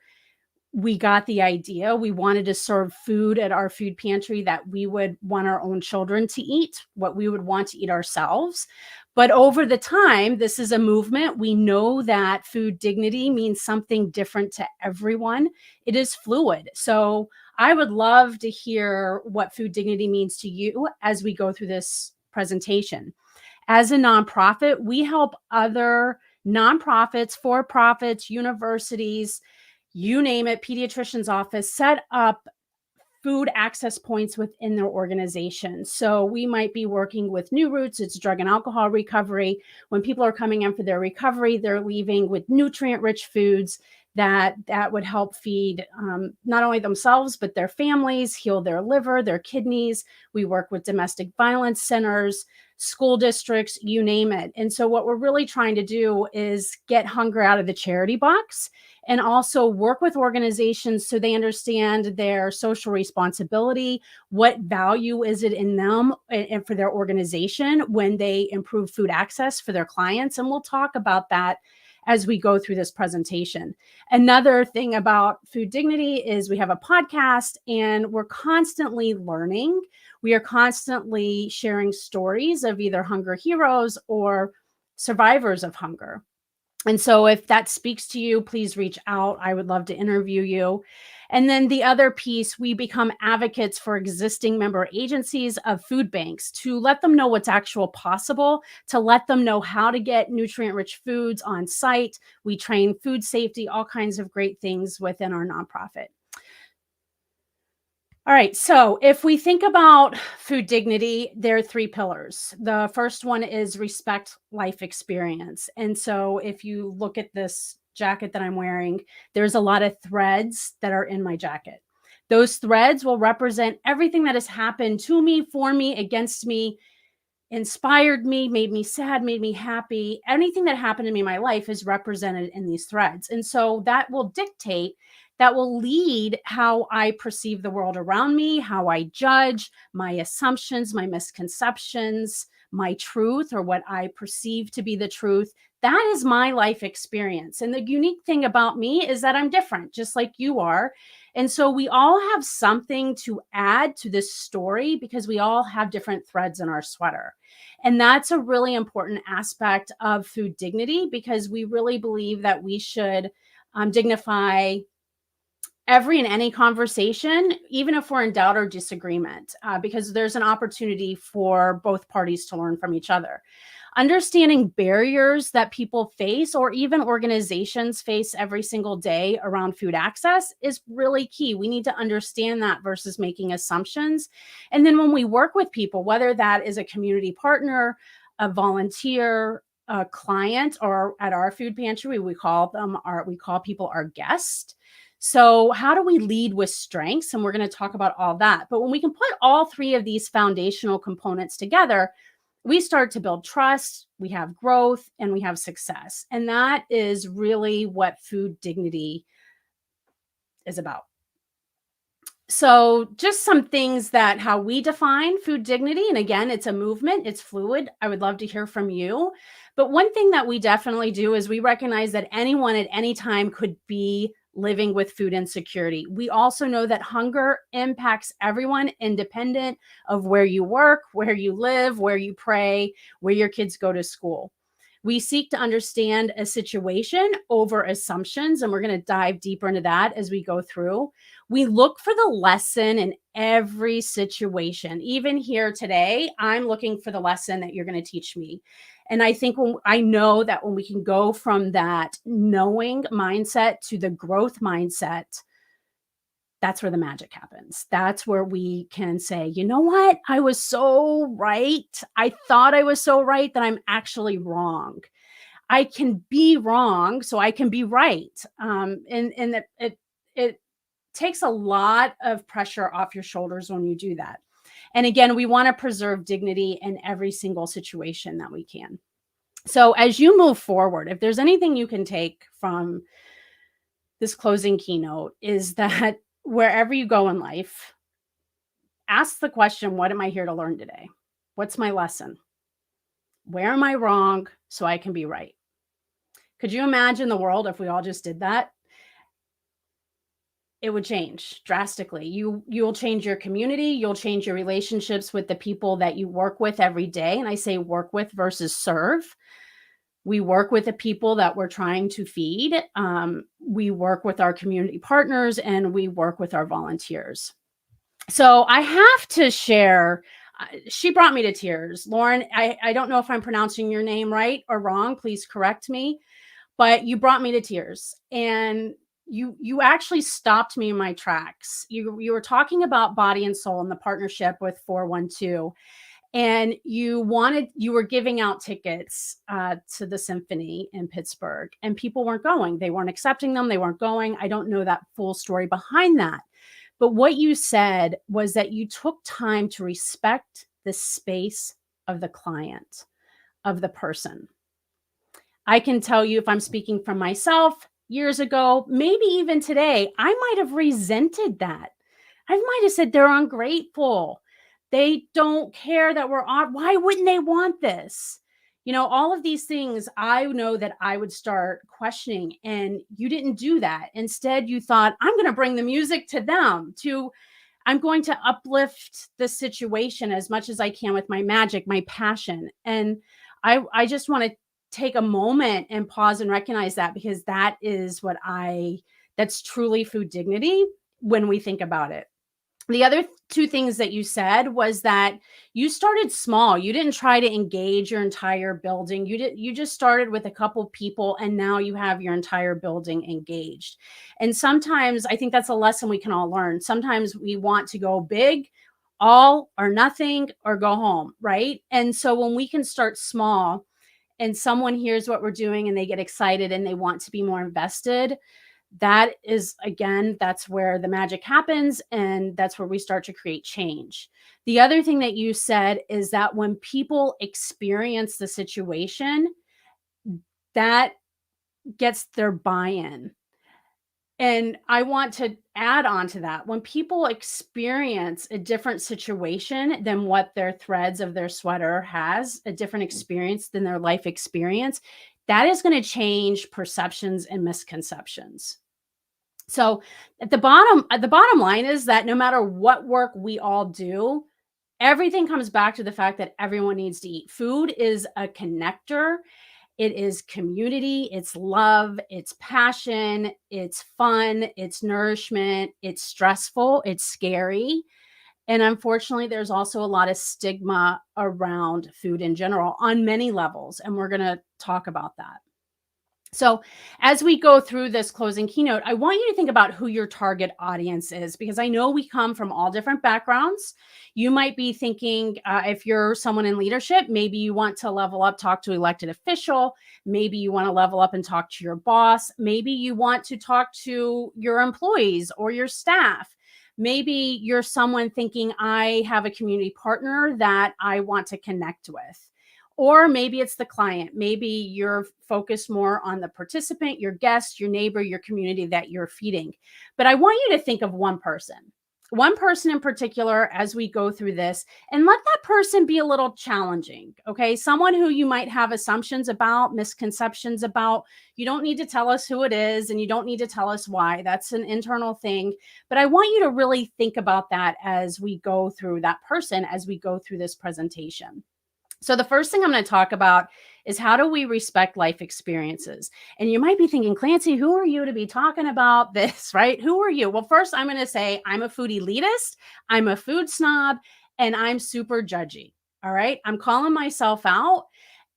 we got the idea. We wanted to serve food at our food pantry that we would want our own children to eat, what we would want to eat ourselves. But over the time, this is a movement. We know that food dignity means something different to everyone. It is fluid. So I would love to hear what food dignity means to you as we go through this presentation. As a nonprofit, we help other nonprofits, for-profits, universities, you name it, pediatrician's office, set up food access points within their organization. So we might be working with New Roots, it's drug and alcohol recovery. When people are coming in for their recovery, they're leaving with nutrient-rich foods that would help feed not only themselves, but their families, heal their liver, their kidneys. We work with domestic violence centers, school districts, you name it. And so what we're really trying to do is get hunger out of the charity box and also work with organizations so they understand their social responsibility. What value is it in them and for their organization when they improve food access for their clients? And we'll talk about that as we go through this presentation. Another thing about food dignity is we have a podcast and we're constantly learning. We are constantly sharing stories of either hunger heroes or survivors of hunger. And so if that speaks to you, please reach out. I would love to interview you. And then the other piece, we become advocates for existing member agencies of food banks to let them know what's actual possible, to let them know how to get nutrient-rich foods on site. We train food safety, all kinds of great things within our nonprofit. All right, so if we think about food dignity, there are 3 pillars. The first one is respect life experience. And so if you look at this jacket that I'm wearing, there's a lot of threads that are in my jacket. Those threads will represent everything that has happened to me, for me, against me, inspired me, made me sad, made me happy. Anything that happened to me in my life is represented in these threads. And so that will lead how I perceive the world around me, how I judge, my assumptions, my misconceptions, my truth, or what I perceive to be the truth. That is my life experience. And the unique thing about me is that I'm different, just like you are. And so we all have something to add to this story because we all have different threads in our sweater. And that's a really important aspect of food dignity, because we really believe that we should dignify every and any conversation, even if we're in doubt or disagreement, because there's an opportunity for both parties to learn from each other. Understanding barriers that people face, or even organizations face every single day around food access, is really key. We need to understand that versus making assumptions. And then when we work with people, whether that is a community partner, a volunteer, a client, or at our food pantry, we call people our guest. So how do we lead with strengths? And we're going to talk about all that. But when we can put all three of these foundational components together, we start to build trust, we have growth, and we have success. And that is really what food dignity is about. So just some things that how we define food dignity. And again, it's a movement, it's fluid. I would love to hear from you. But one thing that we definitely do is we recognize that anyone at any time could be living with food insecurity. We also know that hunger impacts everyone, independent of where you work, where you live, where you pray, where your kids go to school. We seek to understand a situation over assumptions, and we're going to dive deeper into that as we go through. We look for the lesson in every situation. Even here today, I'm looking for the lesson that you're going to teach me. And I think I know that when we can go from that knowing mindset to the growth mindset, that's where the magic happens. That's where we can say, you know what? I was so right. I thought I was so right that I'm actually wrong. I can be wrong, so I can be right. And it takes a lot of pressure off your shoulders when you do that. And again, we want to preserve dignity in every single situation that we can. So as you move forward, if there's anything you can take from this closing keynote, is that wherever you go in life, ask the question, what am I here to learn today? What's my lesson? Where am I wrong so I can be right? Could you imagine the world if we all just did that? It would change drastically. You'll change your community. You'll change your relationships with the people that you work with every day. And I say work with versus serve. We work with the people that we're trying to feed. We work with our community partners, and we work with our volunteers. So I have to share, she brought me to tears. Lauren, I don't know if I'm pronouncing your name right or wrong. Please correct me. But you brought me to tears. And you actually stopped me in my tracks. You were talking about body and soul and the partnership with 412. And you were giving out tickets to the symphony in Pittsburgh, and people weren't going. They weren't accepting them. They weren't going. I don't know that full story behind that. But what you said was that you took time to respect the space of the client, of the person. I can tell you, if I'm speaking from myself, years ago, maybe even today, I might have resented that. I might have said they're ungrateful. They don't care that we're on. Why wouldn't they want this? You know, all of these things I know that I would start questioning, and you didn't do that. Instead, you thought, I'm going to bring the music to them, I'm going to uplift the situation as much as I can with my magic, my passion. And I just want to take a moment and pause and recognize that, because that is that's truly food dignity when we think about it. The other two things that you said was that you started small. You didn't try to engage your entire building. You just started with a couple people, and now you have your entire building engaged. And sometimes I think that's a lesson we can all learn. Sometimes we want to go big, all or nothing, or go home, right? And so when we can start small and someone hears what we're doing and they get excited and they want to be more invested, that is, again, that's where the magic happens, and that's where we start to create change. The other thing that you said is that when people experience the situation, that gets their buy-in. And I want to add on to that. When people experience a different situation than what their threads of their sweater has, a different experience than their life experience, that is going to change perceptions and misconceptions. So the bottom line is that no matter what work we all do, everything comes back to the fact that everyone needs to eat. Food is a connector. It is community, it's love, it's passion, it's fun, it's nourishment, it's stressful, it's scary. And unfortunately, there's also a lot of stigma around food in general on many levels. And we're going to talk about that. So as we go through this closing keynote, I want you to think about who your target audience is, because I know we come from all different backgrounds. You might be thinking, if you're someone in leadership, maybe you want to level up, talk to elected official. Maybe you want to level up and talk to your boss. Maybe you want to talk to your employees or your staff. Maybe you're someone thinking, I have a community partner that I want to connect with. Or maybe it's the client. Maybe you're focused more on the participant, your guest, your neighbor, your community that you're feeding. But I want you to think of one person in particular as we go through this, and let that person be a little challenging. Okay. Someone who you might have assumptions about, misconceptions about. You don't need to tell us who it is, and you don't need to tell us why. That's an internal thing. But I want you to really think about that as we go through that person, as we go through this presentation. So the first thing I'm going to talk about is how do we respect life experiences? And you might be thinking, Clancy, who are you to be talking about this, right? Who are you? Well, first I'm going to say I'm a food elitist, I'm a food snob, and I'm super judgy. All right. I'm calling myself out.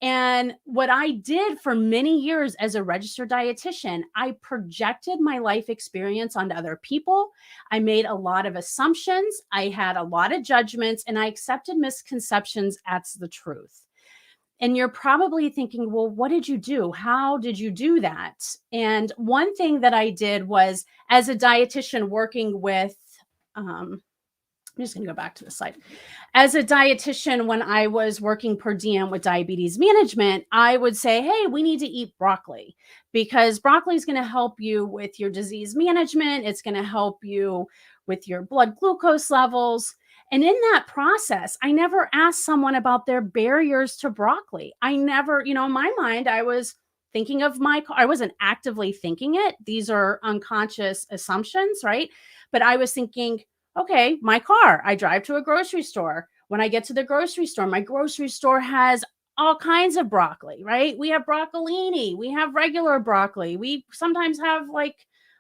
And what I did for many years as a registered dietitian, I projected my life experience onto other people. I made a lot of assumptions. I had a lot of judgments, and I accepted misconceptions as the truth. And you're probably thinking, well, what did you do? How did you do that? And one thing that I did was, as a dietitian working with, I'm just going to go back to the slide. As a dietitian, when I was working per diem with diabetes management, I would say, hey, we need to eat broccoli, because broccoli is going to help you with your disease management. It's going to help you with your blood glucose levels. And in that process, I never asked someone about their barriers to broccoli. I never, in my mind, I was thinking of I wasn't actively thinking it. These are unconscious assumptions, right? But I was thinking, okay, my car, I drive to a grocery store. When I get to the grocery store, my grocery store has all kinds of broccoli, right? We have broccolini, we have regular broccoli. We sometimes have like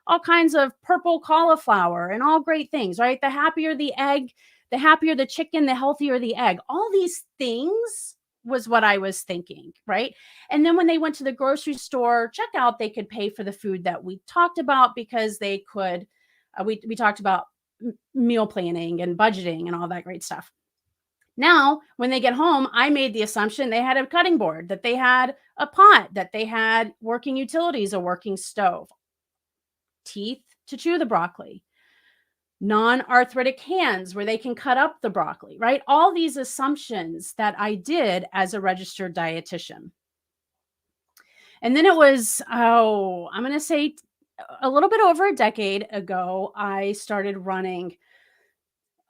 all kinds of purple cauliflower and all great things, right? The happier the egg, the happier the chicken, the healthier the egg. All these things was what I was thinking, right? And then when they went to the grocery store checkout, they could pay for the food that we talked about, because they could, we talked about meal planning and budgeting and all that great stuff. Now, when they get home, I made the assumption they had a cutting board, that they had a pot, that they had working utilities, a working stove, teeth to chew the broccoli, non-arthritic hands where they can cut up the broccoli, right? All these assumptions that I did as a registered dietitian. And then it was, I'm going to say a little bit over a decade ago, I started running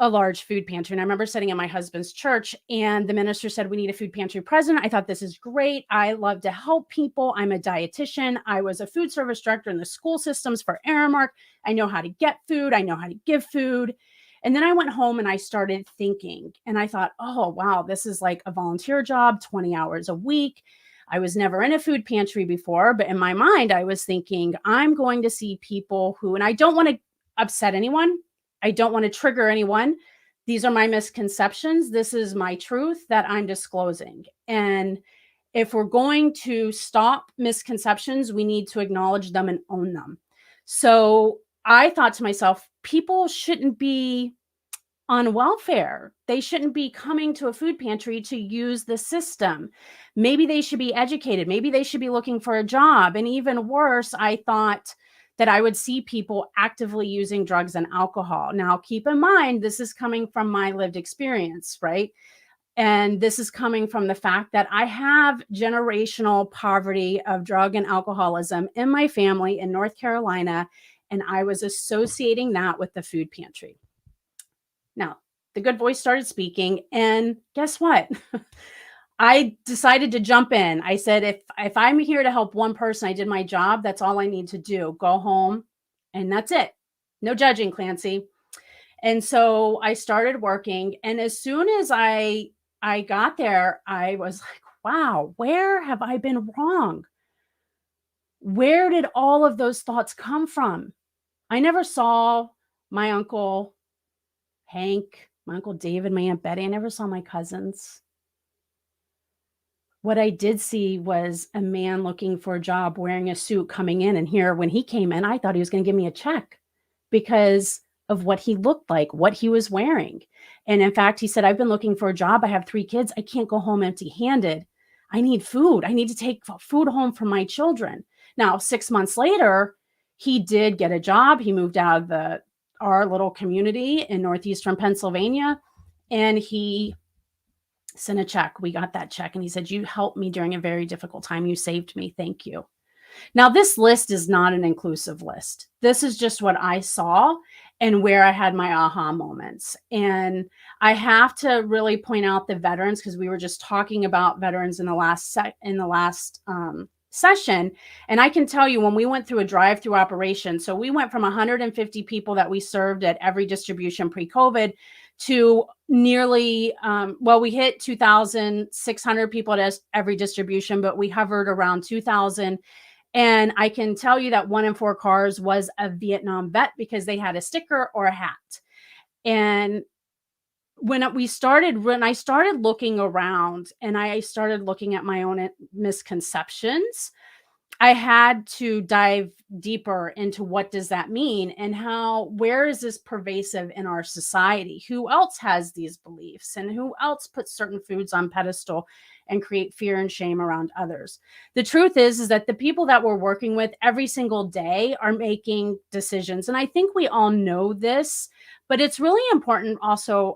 a large food pantry. And I remember sitting in my husband's church, and the minister said, we need a food pantry president. I thought, this is great. I love to help people. I'm a dietitian. I was a food service director in the school systems for Aramark. I know how to get food. I know how to give food. And then I went home and I started thinking, and I thought, oh, wow, this is like a volunteer job, 20 hours a week. I was never in a food pantry before, but in my mind, I was thinking, I'm going to see people who, and I don't want to upset anyone. I don't want to trigger anyone. These are my misconceptions. This is my truth that I'm disclosing. And if we're going to stop misconceptions, we need to acknowledge them and own them. So I thought to myself, people shouldn't be on welfare. They shouldn't be coming to a food pantry to use the system. Maybe they should be educated. Maybe they should be looking for a job. And even worse, I thought that I would see people actively using drugs and alcohol. Now, keep in mind, this is coming from my lived experience, right? And this is coming from the fact that I have generational poverty of drug and alcoholism in my family in North Carolina, and I was associating that with the food pantry. Now, the good voice started speaking, and guess what? I decided to jump in. I said, if I'm here to help one person, I did my job. That's all I need to do. Go home, and that's it. No judging, Clancy. And so I started working, and as soon as I got there, I was like, wow, where have I been wrong? Where did all of those thoughts come from? I never saw my uncle Hank, my uncle David, my aunt Betty. I never saw my cousins. What I did see was a man looking for a job wearing a suit coming in, and here when he came in, I thought he was going to give me a check because of what he looked like, what he was wearing. And in fact, he said, I've been looking for a job. I have 3 kids. I can't go home empty-handed. I need food. I need to take food home for my children. Now, 6 months later, he did get a job. He moved out of our little community in northeastern Pennsylvania, and he sent a check. We got that check, and he said, you helped me during a very difficult time. You saved me. Thank you. Now, this list is not an inclusive list. This is just what I saw and where I had my aha moments. And I have to really point out the veterans, because we were just talking about veterans in the last session. And I can tell you, when we went through a drive-through operation, so we went from 150 people that we served at every distribution pre-COVID to nearly, we hit 2,600 people at every distribution, but we hovered around 2,000. And I can tell you that 1 in 4 cars was a Vietnam vet because they had a sticker or a hat. And when I started looking around and I started looking at my own misconceptions, I had to dive deeper into what does that mean and where is this pervasive in our society? Who else has these beliefs and who else puts certain foods on pedestal and create fear and shame around others? The truth is that the people that we're working with every single day are making decisions. And I think we all know this, but it's really important also.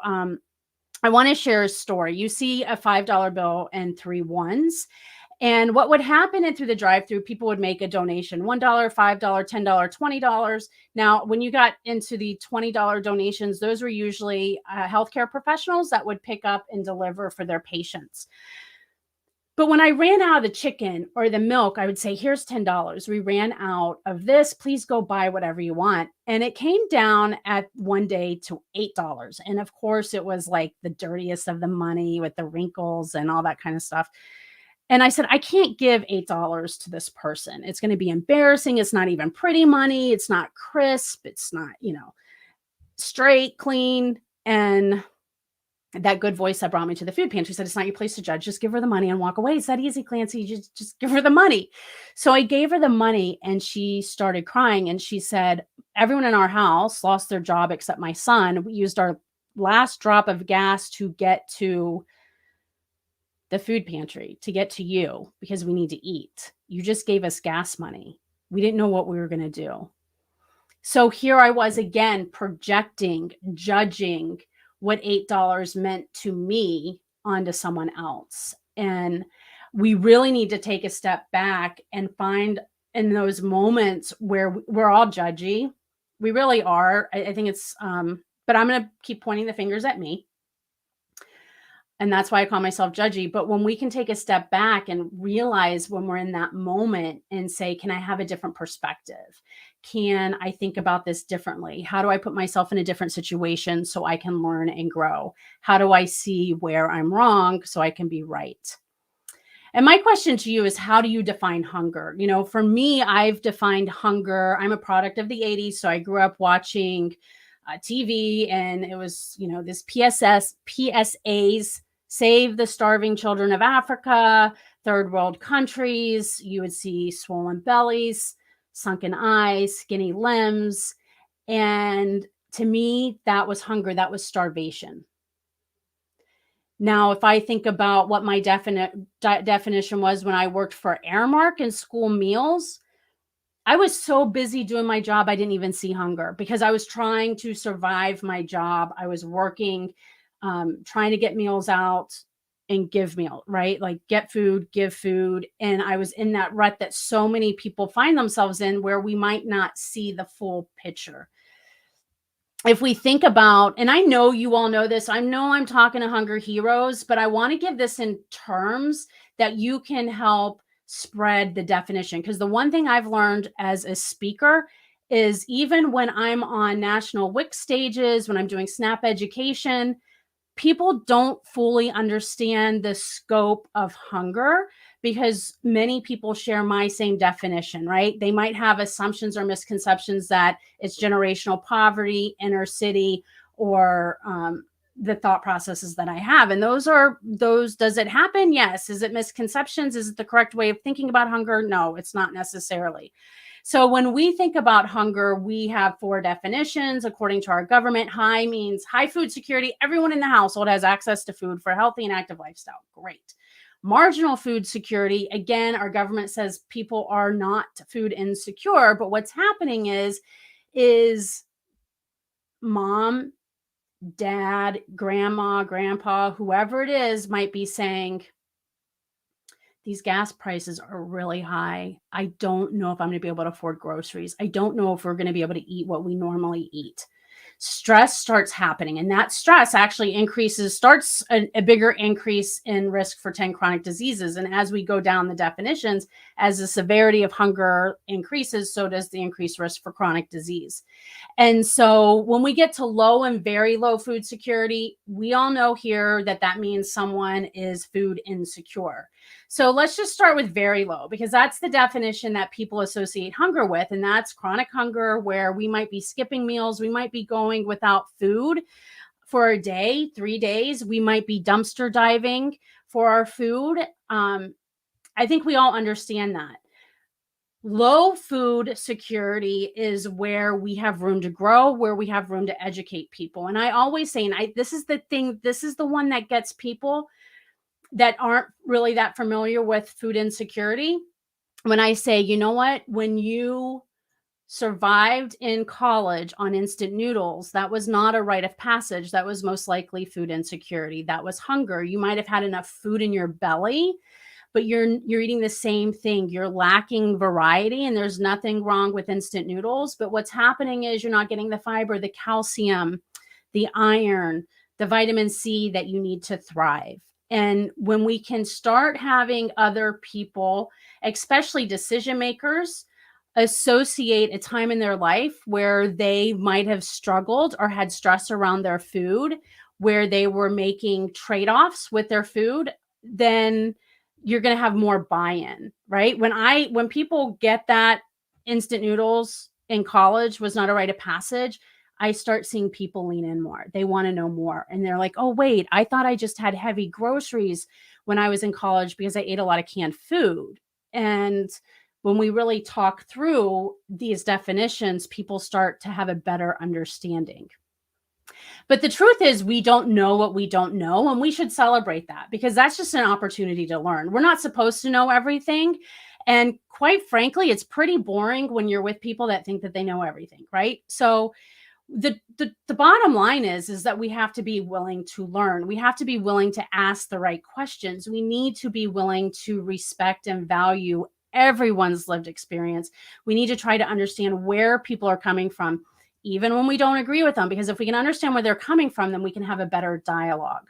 I want to share a story. You see a $5 bill and 3 ones. And what would happen through the drive-through, people would make a donation, $1, $5, $10, $20. Now, when you got into the $20 donations, those were usually healthcare professionals that would pick up and deliver for their patients. But when I ran out of the chicken or the milk, I would say, here's $10. We ran out of this. Please go buy whatever you want. And it came down at one day to $8. And of course, it was like the dirtiest of the money with the wrinkles and all that kind of stuff. And I said, I can't give $8 to this person. It's going to be embarrassing. It's not even pretty money. It's not crisp. It's not, straight, clean. And that good voice that brought me to the food pantry said, it's not your place to judge. Just give her the money and walk away. It's that easy, Clancy. Just give her the money. So I gave her the money and she started crying. And she said, everyone in our house lost their job except my son. We used our last drop of gas to get to the food pantry, to get to you, because we need to eat. You just gave us gas money. We didn't know what we were going to do. So here I was again, projecting, judging what $8 meant to me onto someone else. And we really need to take a step back and find in those moments where we're all judgy. We really are. I think it's, but I'm going to keep pointing the fingers at me. And that's why I call myself judgy. But when we can take a step back and realize when we're in that moment and say, can I have a different perspective? Can I think about this differently? How do I put myself in a different situation so I can learn and grow? How do I see where I'm wrong so I can be right? And my question to you is, how do you define hunger? For me, I've defined hunger. I'm a product of the 80s. So I grew up watching TV, and it was, this PSAs, Save the Starving Children of Africa, third world countries. You would see swollen bellies, sunken eyes, skinny limbs. And to me, that was hunger. That was starvation. Now, if I think about what my definition was when I worked for Airmark in school meals, I was so busy doing my job, I didn't even see hunger because I was trying to survive my job. I was working, trying to get meals out and give meal, right? Like get food, give food. And I was in that rut that so many people find themselves in, where we might not see the full picture. if we think about, and I know you all know this, I know I'm talking to Hunger Heroes, but I want to give this in terms that you can help spread the definition. Because the one thing I've learned as a speaker is even when I'm on national WIC stages, when I'm doing SNAP education, people don't fully understand the scope of hunger because many people share my same definition, right? They might have assumptions or misconceptions that it's generational poverty, inner city, or the thought processes that I have. And those, does it happen? Yes. Is it misconceptions? Is it the correct way of thinking about hunger? No, it's not necessarily. So when we think about hunger, we have 4 definitions according to our government. High means high food security. Everyone in the household has access to food for a healthy and active lifestyle. Great. Marginal food security. Again, our government says people are not food insecure, but what's happening is mom, dad, grandma, grandpa, whoever it is might be saying, these gas prices are really high. I don't know if I'm going to be able to afford groceries. I don't know if we're going to be able to eat what we normally eat. Stress starts happening, and that stress actually starts a bigger increase in risk for 10 chronic diseases. And as we go down the definitions, as the severity of hunger increases, so does the increased risk for chronic disease. And so when we get to low and very low food security, we all know here that that means someone is food insecure. So let's just start with very low, because that's the definition that people associate hunger with. And that's chronic hunger, where we might be skipping meals. We might be going without food for a day, 3 days. We might be dumpster diving for our food. I think we all understand that. Low food security is where we have room to grow, where we have room to educate people. And I always say, and this is the thing, this is the one that gets people that aren't really that familiar with food insecurity. When I say, you know what, when you survived in college on instant noodles, that was not a rite of passage. That was most likely food insecurity. That was hunger. You might have had enough food in your belly, but you're eating the same thing. You're lacking variety, and there's nothing wrong with instant noodles. But what's happening is you're not getting the fiber, the calcium, the iron, the vitamin C that you need to thrive. And when we can start having other people, especially decision makers, associate a time in their life where they might have struggled or had stress around their food, where they were making trade-offs with their food, then you're going to have more buy-in, right? When people get that instant noodles in college was not a rite of passage, I start seeing people lean in more. They want to know more. And they're like, oh, wait, I thought I just had heavy groceries when I was in college because I ate a lot of canned food. And when we really talk through these definitions, people start to have a better understanding. But the truth is, we don't know what we don't know, and we should celebrate that, because that's just an opportunity to learn. We're not supposed to know everything. And quite frankly, it's pretty boring when you're with people that think that they know everything, right? So the bottom line is that we have to be willing to learn. We have to be willing to ask the right questions. We need to be willing to respect and value everyone's lived experience. We need to try to understand where people are coming from, even when we don't agree with them, because if we can understand where they're coming from, then we can have a better dialogue.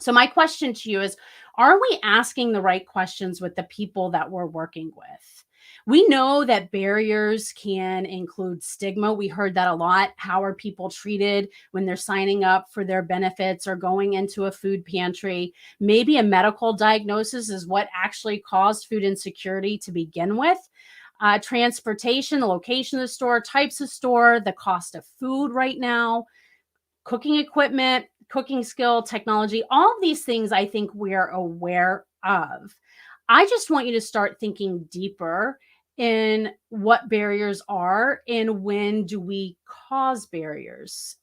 So my question to you is, are we asking the right questions with the people that we're working with? We know that barriers can include stigma. We heard that a lot. How are people treated when they're signing up for their benefits or going into a food pantry? Maybe a medical diagnosis is what actually caused food insecurity to begin with. Transportation, the location of the store, types of store, the cost of food right now, cooking equipment, cooking skill, technology, all of these things I think we're aware of. I just want you to start thinking deeper in what barriers are and when do we cause barriers.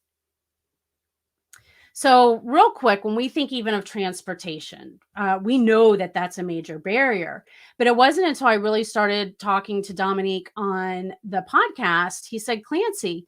So real quick, when we think even of transportation, we know that that's a major barrier. But it wasn't until I really started talking to Dominique on the podcast, he said, Clancy,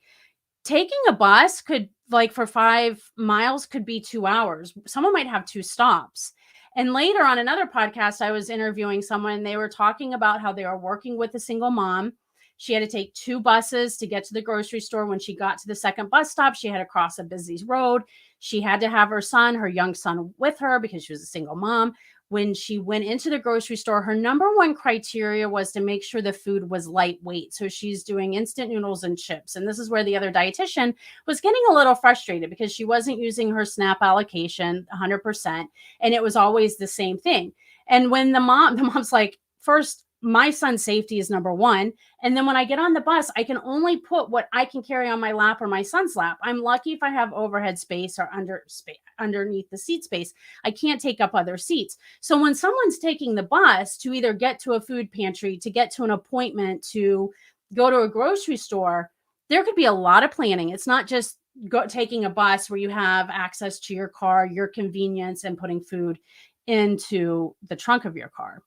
taking a bus could, like, for 5 miles could be 2 hours. Someone might have 2 stops. And later on another podcast, I was interviewing someone, and they were talking about how they are working with a single mom. She had to take 2 buses to get to the grocery store. When she got to the second bus stop, she had to cross a busy road. She had to have her young son with her because she was a single mom. When she went into the grocery store, her number one criteria was to make sure the food was lightweight. So she's doing instant noodles and chips. And this is where the other dietitian was getting a little frustrated because she wasn't using her SNAP allocation 100%. And it was always the same thing. And when the mom's like, first, my son's safety is number one. And then when I get on the bus, I can only put what I can carry on my lap or my son's lap. I'm lucky if I have overhead space or underneath the seat space. I can't take up other seats. So when someone's taking the bus to either get to a food pantry, to get to an appointment, to go to a grocery store, there could be a lot of planning. It's not just taking a bus where you have access to your car, your convenience, and putting food into the trunk of your car.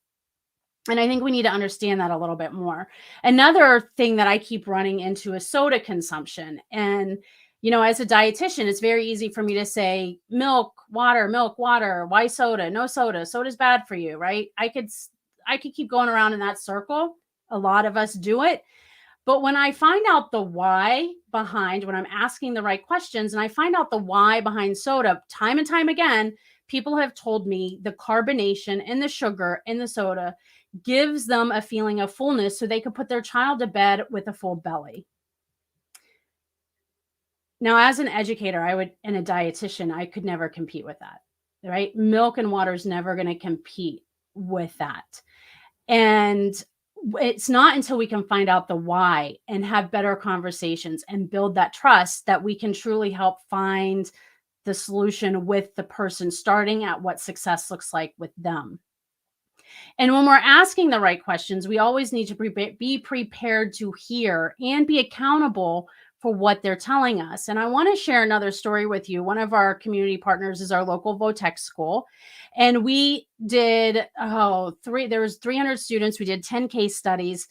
And I think we need to understand that a little bit more. Another thing that I keep running into is soda consumption. And, as a dietitian, it's very easy for me to say milk, water, why soda? No soda. Soda's bad for you, right? I could keep going around in that circle. A lot of us do it. But when I find out the why behind, when I'm asking the right questions and I find out the why behind soda, time and time again, people have told me the carbonation and the sugar in the soda gives them a feeling of fullness so they could put their child to bed with a full belly. Now, as an educator, and a dietitian, I could never compete with that, right? Milk and water is never going to compete with that. And it's not until we can find out the why and have better conversations and build that trust that we can truly help find the solution with the person, starting at what success looks like with them. And when we're asking the right questions, we always need to be prepared to hear and be accountable for what they're telling us. And I want to share another story with you. One of our community partners is our local VOTEC school. And we did, there was 300 students. We did 10 case studies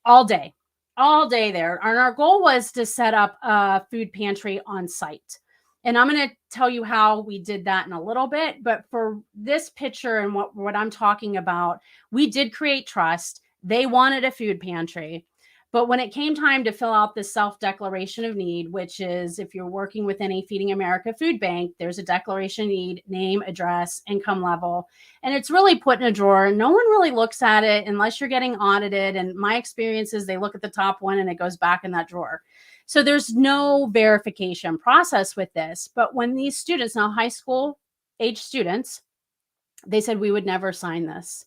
all day there. And our goal was to set up a food pantry on site. And I'm going to tell you how we did that in a little bit. But for this picture and what I'm talking about, we did create trust. They wanted a food pantry. But when it came time to fill out the self-declaration of need, which is if you're working with any Feeding America food bank, there's a declaration of need, name, address, income level. And it's really put in a drawer. No one really looks at it unless you're getting audited. And my experience is they look at the top one and it goes back in that drawer. So there's no verification process with this. But when these students, now high school age students, they said we would never sign this.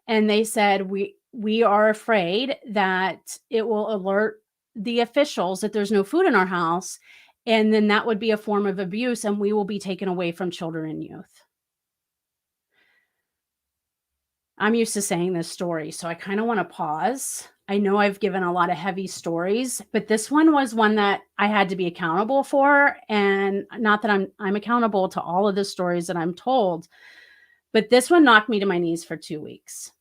And they said, we are afraid that it will alert the officials that there's no food in our house. And then that would be a form of abuse and we will be taken away from children and youth. I'm used to saying this story, so I kind of want to pause. I know I've given a lot of heavy stories, but this one was one that I had to be accountable for. And not that I'm accountable to all of the stories that I'm told, but this one knocked me to my knees for 2 weeks.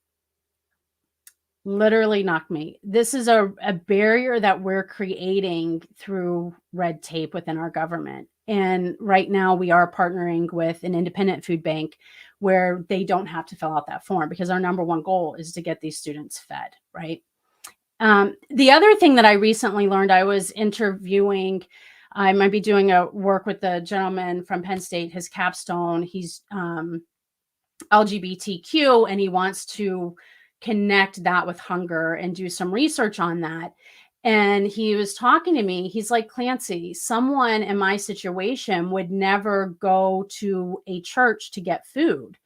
Literally knocked me. This is a barrier that we're creating through red tape within our government. And right now we are partnering with an independent food bank where they don't have to fill out that form because our number one goal is to get these students fed, right? The other thing that I recently learned, I was interviewing, I might be doing a work with the gentleman from Penn State, his capstone, he's LGBTQ, and he wants to connect that with hunger and do some research on that. And he was talking to me. He's like, Clancy, someone in my situation would never go to a church to get food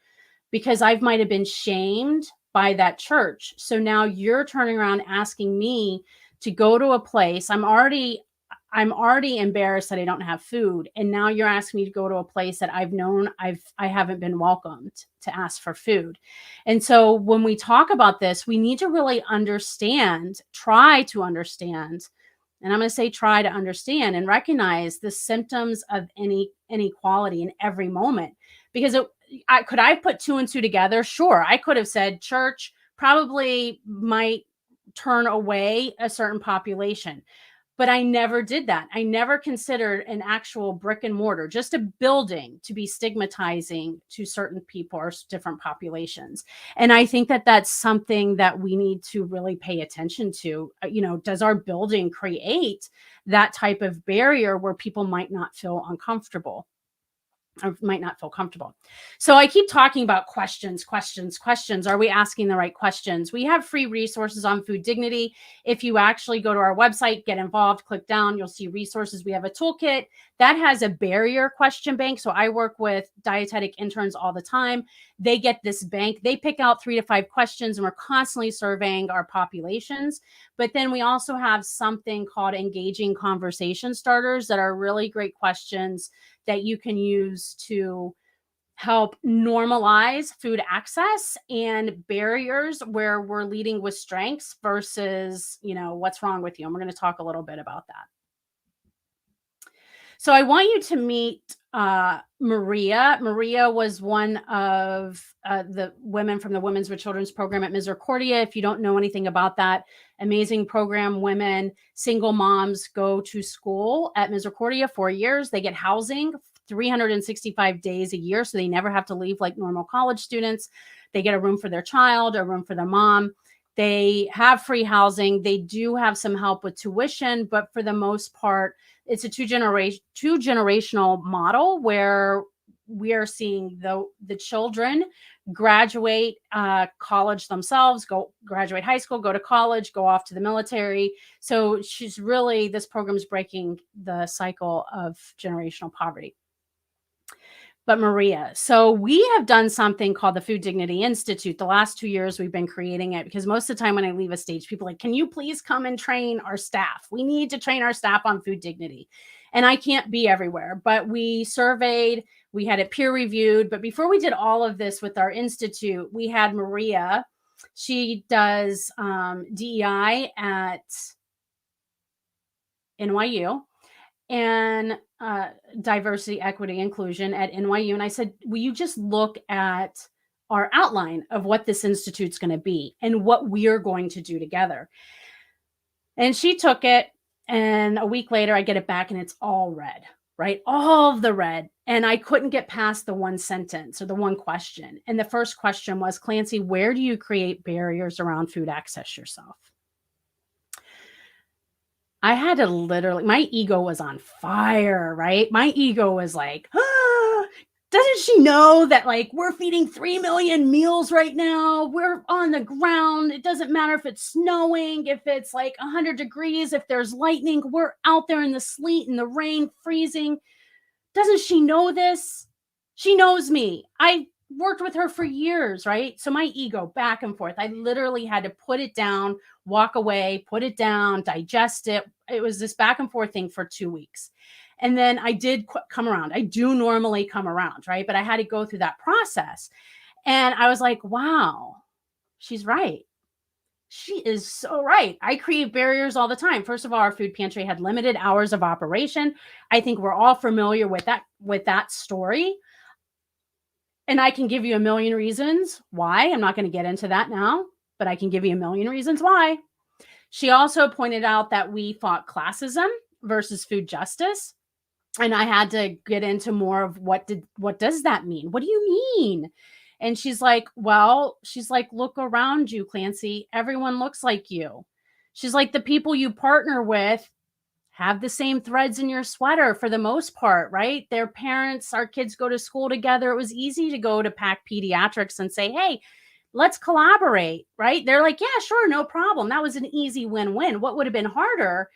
because I might have been shamed by that church. So now you're turning around asking me to go to a place. I'm already embarrassed that I don't have food. And now you're asking me to go to a place that I've known I haven't been welcomed to ask for food. And so when we talk about this, we need to really try to understand, and I'm going to say try to understand and recognize the symptoms of any inequality in every moment. Because could I put 2 and 2 together? Sure. I could have said church probably might turn away a certain population. But I never did that. I never considered an actual brick and mortar, just a building, to be stigmatizing to certain people or different populations. And I think that that's something that we need to really pay attention to. Does our building create that type of barrier where people might not feel uncomfortable? Or might not feel comfortable. So I keep talking about questions. Are we asking the right questions? We have free resources on food dignity. If you actually go to our website, get involved, click down, you'll see resources. We have a toolkit that has a barrier question bank. So I work with dietetic interns all the time. They get this bank. They pick out 3 to 5 questions, and we're constantly surveying our populations. But then we also have something called engaging conversation starters that are really great questions that you can use to help normalize food access and barriers where we're leading with strengths versus, what's wrong with you. And we're going to talk a little bit about that. So I want you to meet Maria. Maria was one of the women from the Women's with Children's program at Misericordia. If you don't know anything about that amazing program, women, single moms go to school at Misericordia 4 years. They get housing 365 days a year, so they never have to leave like normal college students. They get a room for their child, a room for their mom. They have free housing. They do have some help with tuition, but for the most part, it's a two generational model where we are seeing the children graduate college themselves, graduate high school, go to college, go off to the military. So this program is breaking the cycle of generational poverty. But Maria, so we have done something called the Food Dignity Institute. The last 2 years we've been creating it because most of the time when I leave a stage, people are like, can you please come and train our staff? We need to train our staff on food dignity. And I can't be everywhere, but we surveyed, we had it peer reviewed. But before we did all of this with our institute, we had Maria. She does DEI at NYU. And diversity, equity, inclusion at NYU. And I said, will you just look at our outline of what this institute's going to be and what we're going to do together? And she took it, and a week later I get it back and it's all red, right? All of the red. And I couldn't get past the one sentence or the one question. And the first question was, Clancy, where do you create barriers around food access yourself? I had to my ego was on fire, right? My ego was like, doesn't she know that we're feeding 3 million meals right now? We're on the ground. It doesn't matter if it's snowing, if it's 100 degrees, if there's lightning, we're out there in the sleet and the rain, freezing. Doesn't she know this? She knows me. I worked with her for years, right? So my ego back and forth. I literally had to put it down, walk away, put it down, digest it. It was this back and forth thing for 2 weeks. And then I did come around. I do normally come around, right? But I had to go through that process. And I was like, wow, she's right. She is so right. I create barriers all the time. First of all, our food pantry had limited hours of operation. I think we're all familiar with that story. And I can give you a million reasons why. I'm not going to get into that now, but I can give you a million reasons why. She also pointed out that we fought classism versus food justice. And I had to get into more of what does that mean? What do you mean? And she's like, look around you, Clancy. Everyone looks like you. She's like, the people you partner with have the same threads in your sweater for the most part, right? Their parents, our kids go to school together. It was easy to go to Pack Pediatrics and say, hey, let's collaborate, right? They're like, yeah, sure, no problem. That was an easy win-win. What would have been harder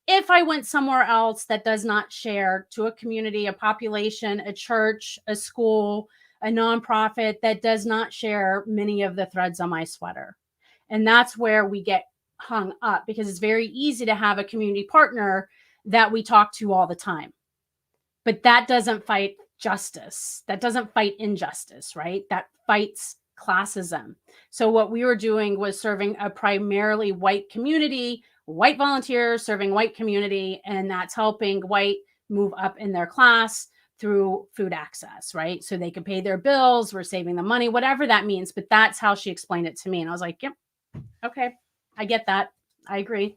if I went somewhere else that does not share to a community, a population, a church, a school, a nonprofit that does not share many of the threads on my sweater? And that's where we get hung up, because it's very easy to have a community partner that we talk to all the time. But that doesn't fight justice. That doesn't fight injustice, right? That fights classism. So what we were doing was serving a primarily white community, white volunteers serving white community, and that's helping white move up in their class through food access, right? So they could pay their bills, we're saving them money, whatever that means. But that's how she explained it to me. And I was like, yep, okay, I get that. I agree.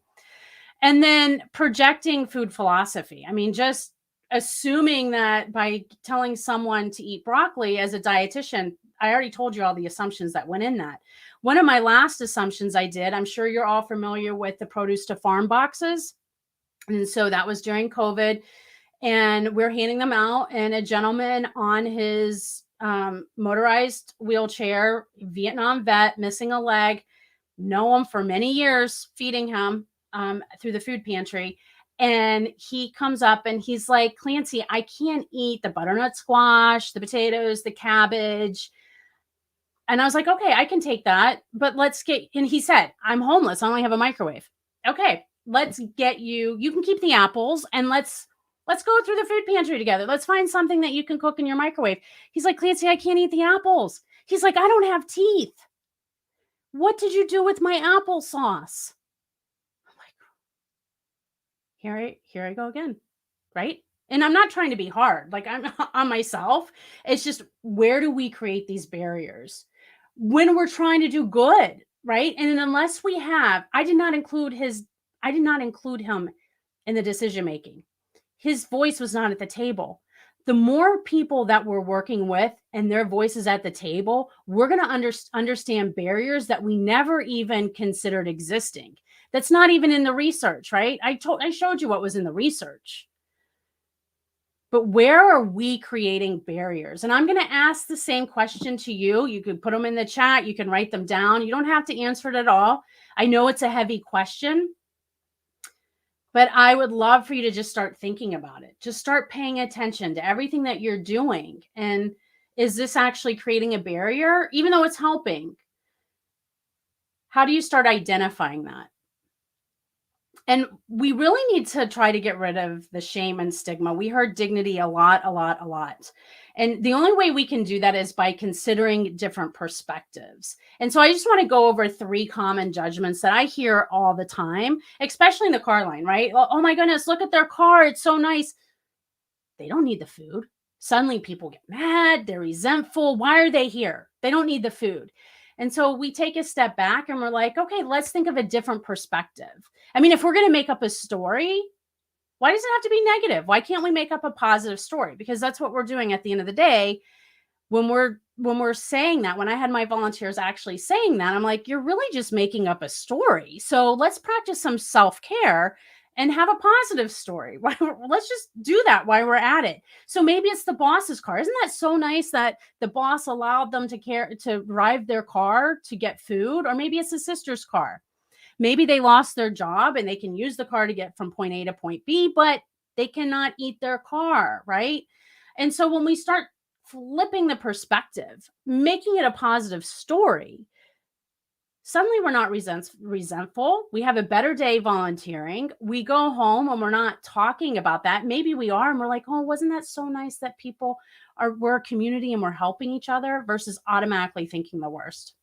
And then projecting food philosophy. I mean, just assuming that by telling someone to eat broccoli as a dietitian, I already told you all the assumptions that went in that. One of my last assumptions I did, I'm sure you're all familiar with the produce to farm boxes. And so that was during COVID, and we're handing them out, and a gentleman on his motorized wheelchair, Vietnam vet, missing a leg, know him for many years, feeding him through the food pantry. And he comes up and he's like, Clancy, I can't eat the butternut squash, the potatoes, the cabbage. And I was like, okay, I can take that, but let's get, and he said, I'm homeless. I only have a microwave. Okay, let's get you can keep the apples, and let's go through the food pantry together. Let's find something that you can cook in your microwave. He's like, Clancy, I can't eat the apples. He's like, I don't have teeth. What did you do with my applesauce? I'm like, here I go again, right? And I'm not trying to be hard. Like, I'm on myself. It's just, where do we create these barriers when we're trying to do good, right? And unless we have, I did not include him in the decision making. His voice was not at the table. The more people that we're working with and their voices at the table, we're going to understand barriers that we never even considered existing. That's not even in the research, right? I showed you what was in the research. But where are we creating barriers? And I'm going to ask the same question to you. You can put them in the chat. You can write them down. You don't have to answer it at all. I know it's a heavy question, but I would love for you to just start thinking about it. Just start paying attention to everything that you're doing. And is this actually creating a barrier, even though it's helping? How do you start identifying that? And we really need to try to get rid of the shame and stigma. We heard dignity a lot. And the only way we can do that is by considering different perspectives. And so I just want to go over 3 common judgments that I hear all the time, especially in the car line, right? Oh my goodness, look at their car. It's so nice. They don't need the food. Suddenly people get mad. They're resentful. Why are they here? They don't need the food. And so we take a step back and we're like, okay, let's think of a different perspective. I mean, if we're going to make up a story, why does it have to be negative? Why can't we make up a positive story? Because that's what we're doing at the end of the day. When we're saying that, when I had my volunteers actually saying that, I'm like, you're really just making up a story. So let's practice some self-care and have a positive story. Let's just do that while we're at it. So maybe it's the boss's car. Isn't that so nice that the boss allowed them to drive their car to get food? Or maybe it's the sister's car. Maybe they lost their job and they can use the car to get from point A to point B, but they cannot eat their car, right? And so when we start flipping the perspective, making it a positive story, suddenly we're not resentful. We have a better day volunteering. We go home and we're not talking about that. Maybe we are, and we're like, oh, wasn't that so nice that we're a community and we're helping each other, versus automatically thinking the worst.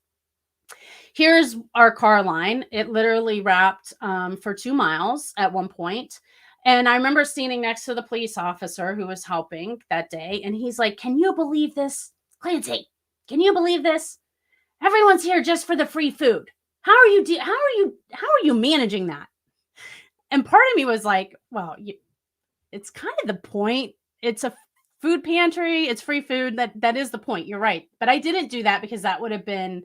Here's our car line. It literally wrapped for 2 miles at one point. And I remember standing next to the police officer who was helping that day. And he's like, can you believe this? Clancy, can you believe this? Everyone's here just for the free food. How are you managing that? And part of me was like, well, it's kind of the point. It's a food pantry. It's free food. That is the point. You're right. But I didn't do that because that would have been,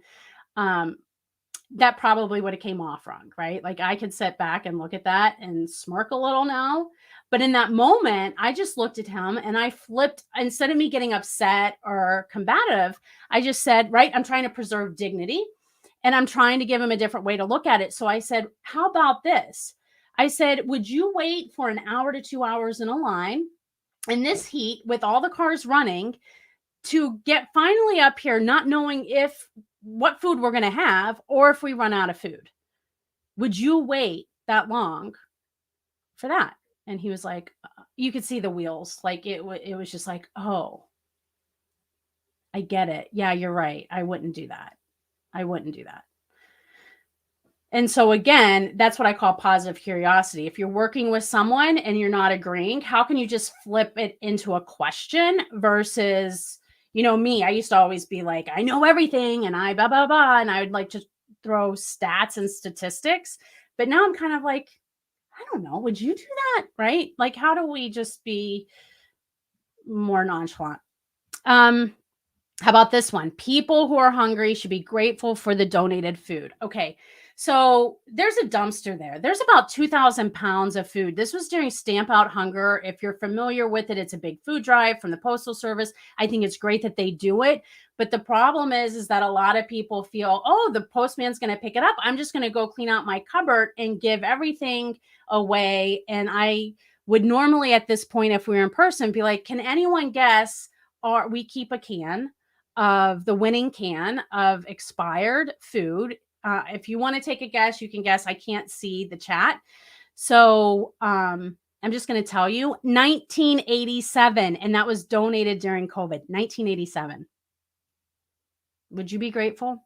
that probably would have came off wrong, right? Like, I could sit back and look at that and smirk a little now. But in that moment, I just looked at him and I flipped. Instead of me getting upset or combative, I just said, right, I'm trying to preserve dignity and I'm trying to give him a different way to look at it. So I said, how about this? I said, would you wait for 1 hour to 2 hours in a line in this heat with all the cars running to get finally up here, not knowing what food we're going to have or if we run out of food? Would you wait that long for that? And he was like, you could see the wheels. Like it was just like, oh, I get it. Yeah, you're right. I wouldn't do that. And so again, that's what I call positive curiosity. If you're working with someone and you're not agreeing, how can you just flip it into a question versus, me, I used to always be like, I know everything and I blah, blah, blah. And I would like to throw stats and statistics. But now I'm kind of like, I don't know. Would you do that? Right? Like, how do we just be more nonchalant? How about this one? People who are hungry should be grateful for the donated food. Okay. So there's a dumpster there. There's about 2,000 pounds of food. This was during Stamp Out Hunger. If you're familiar with it, it's a big food drive from the Postal Service. I think it's great that they do it. But the problem is that a lot of people feel, oh, the postman's going to pick it up. I'm just going to go clean out my cupboard and give everything away. And I would normally at this point, if we were in person, be like, can anyone guess? Or we keep a can of the winning can of expired food. If you want to take a guess, you can guess. I can't see the chat. So I'm just going to tell you 1987. And that was donated during COVID, 1987. Would you be grateful?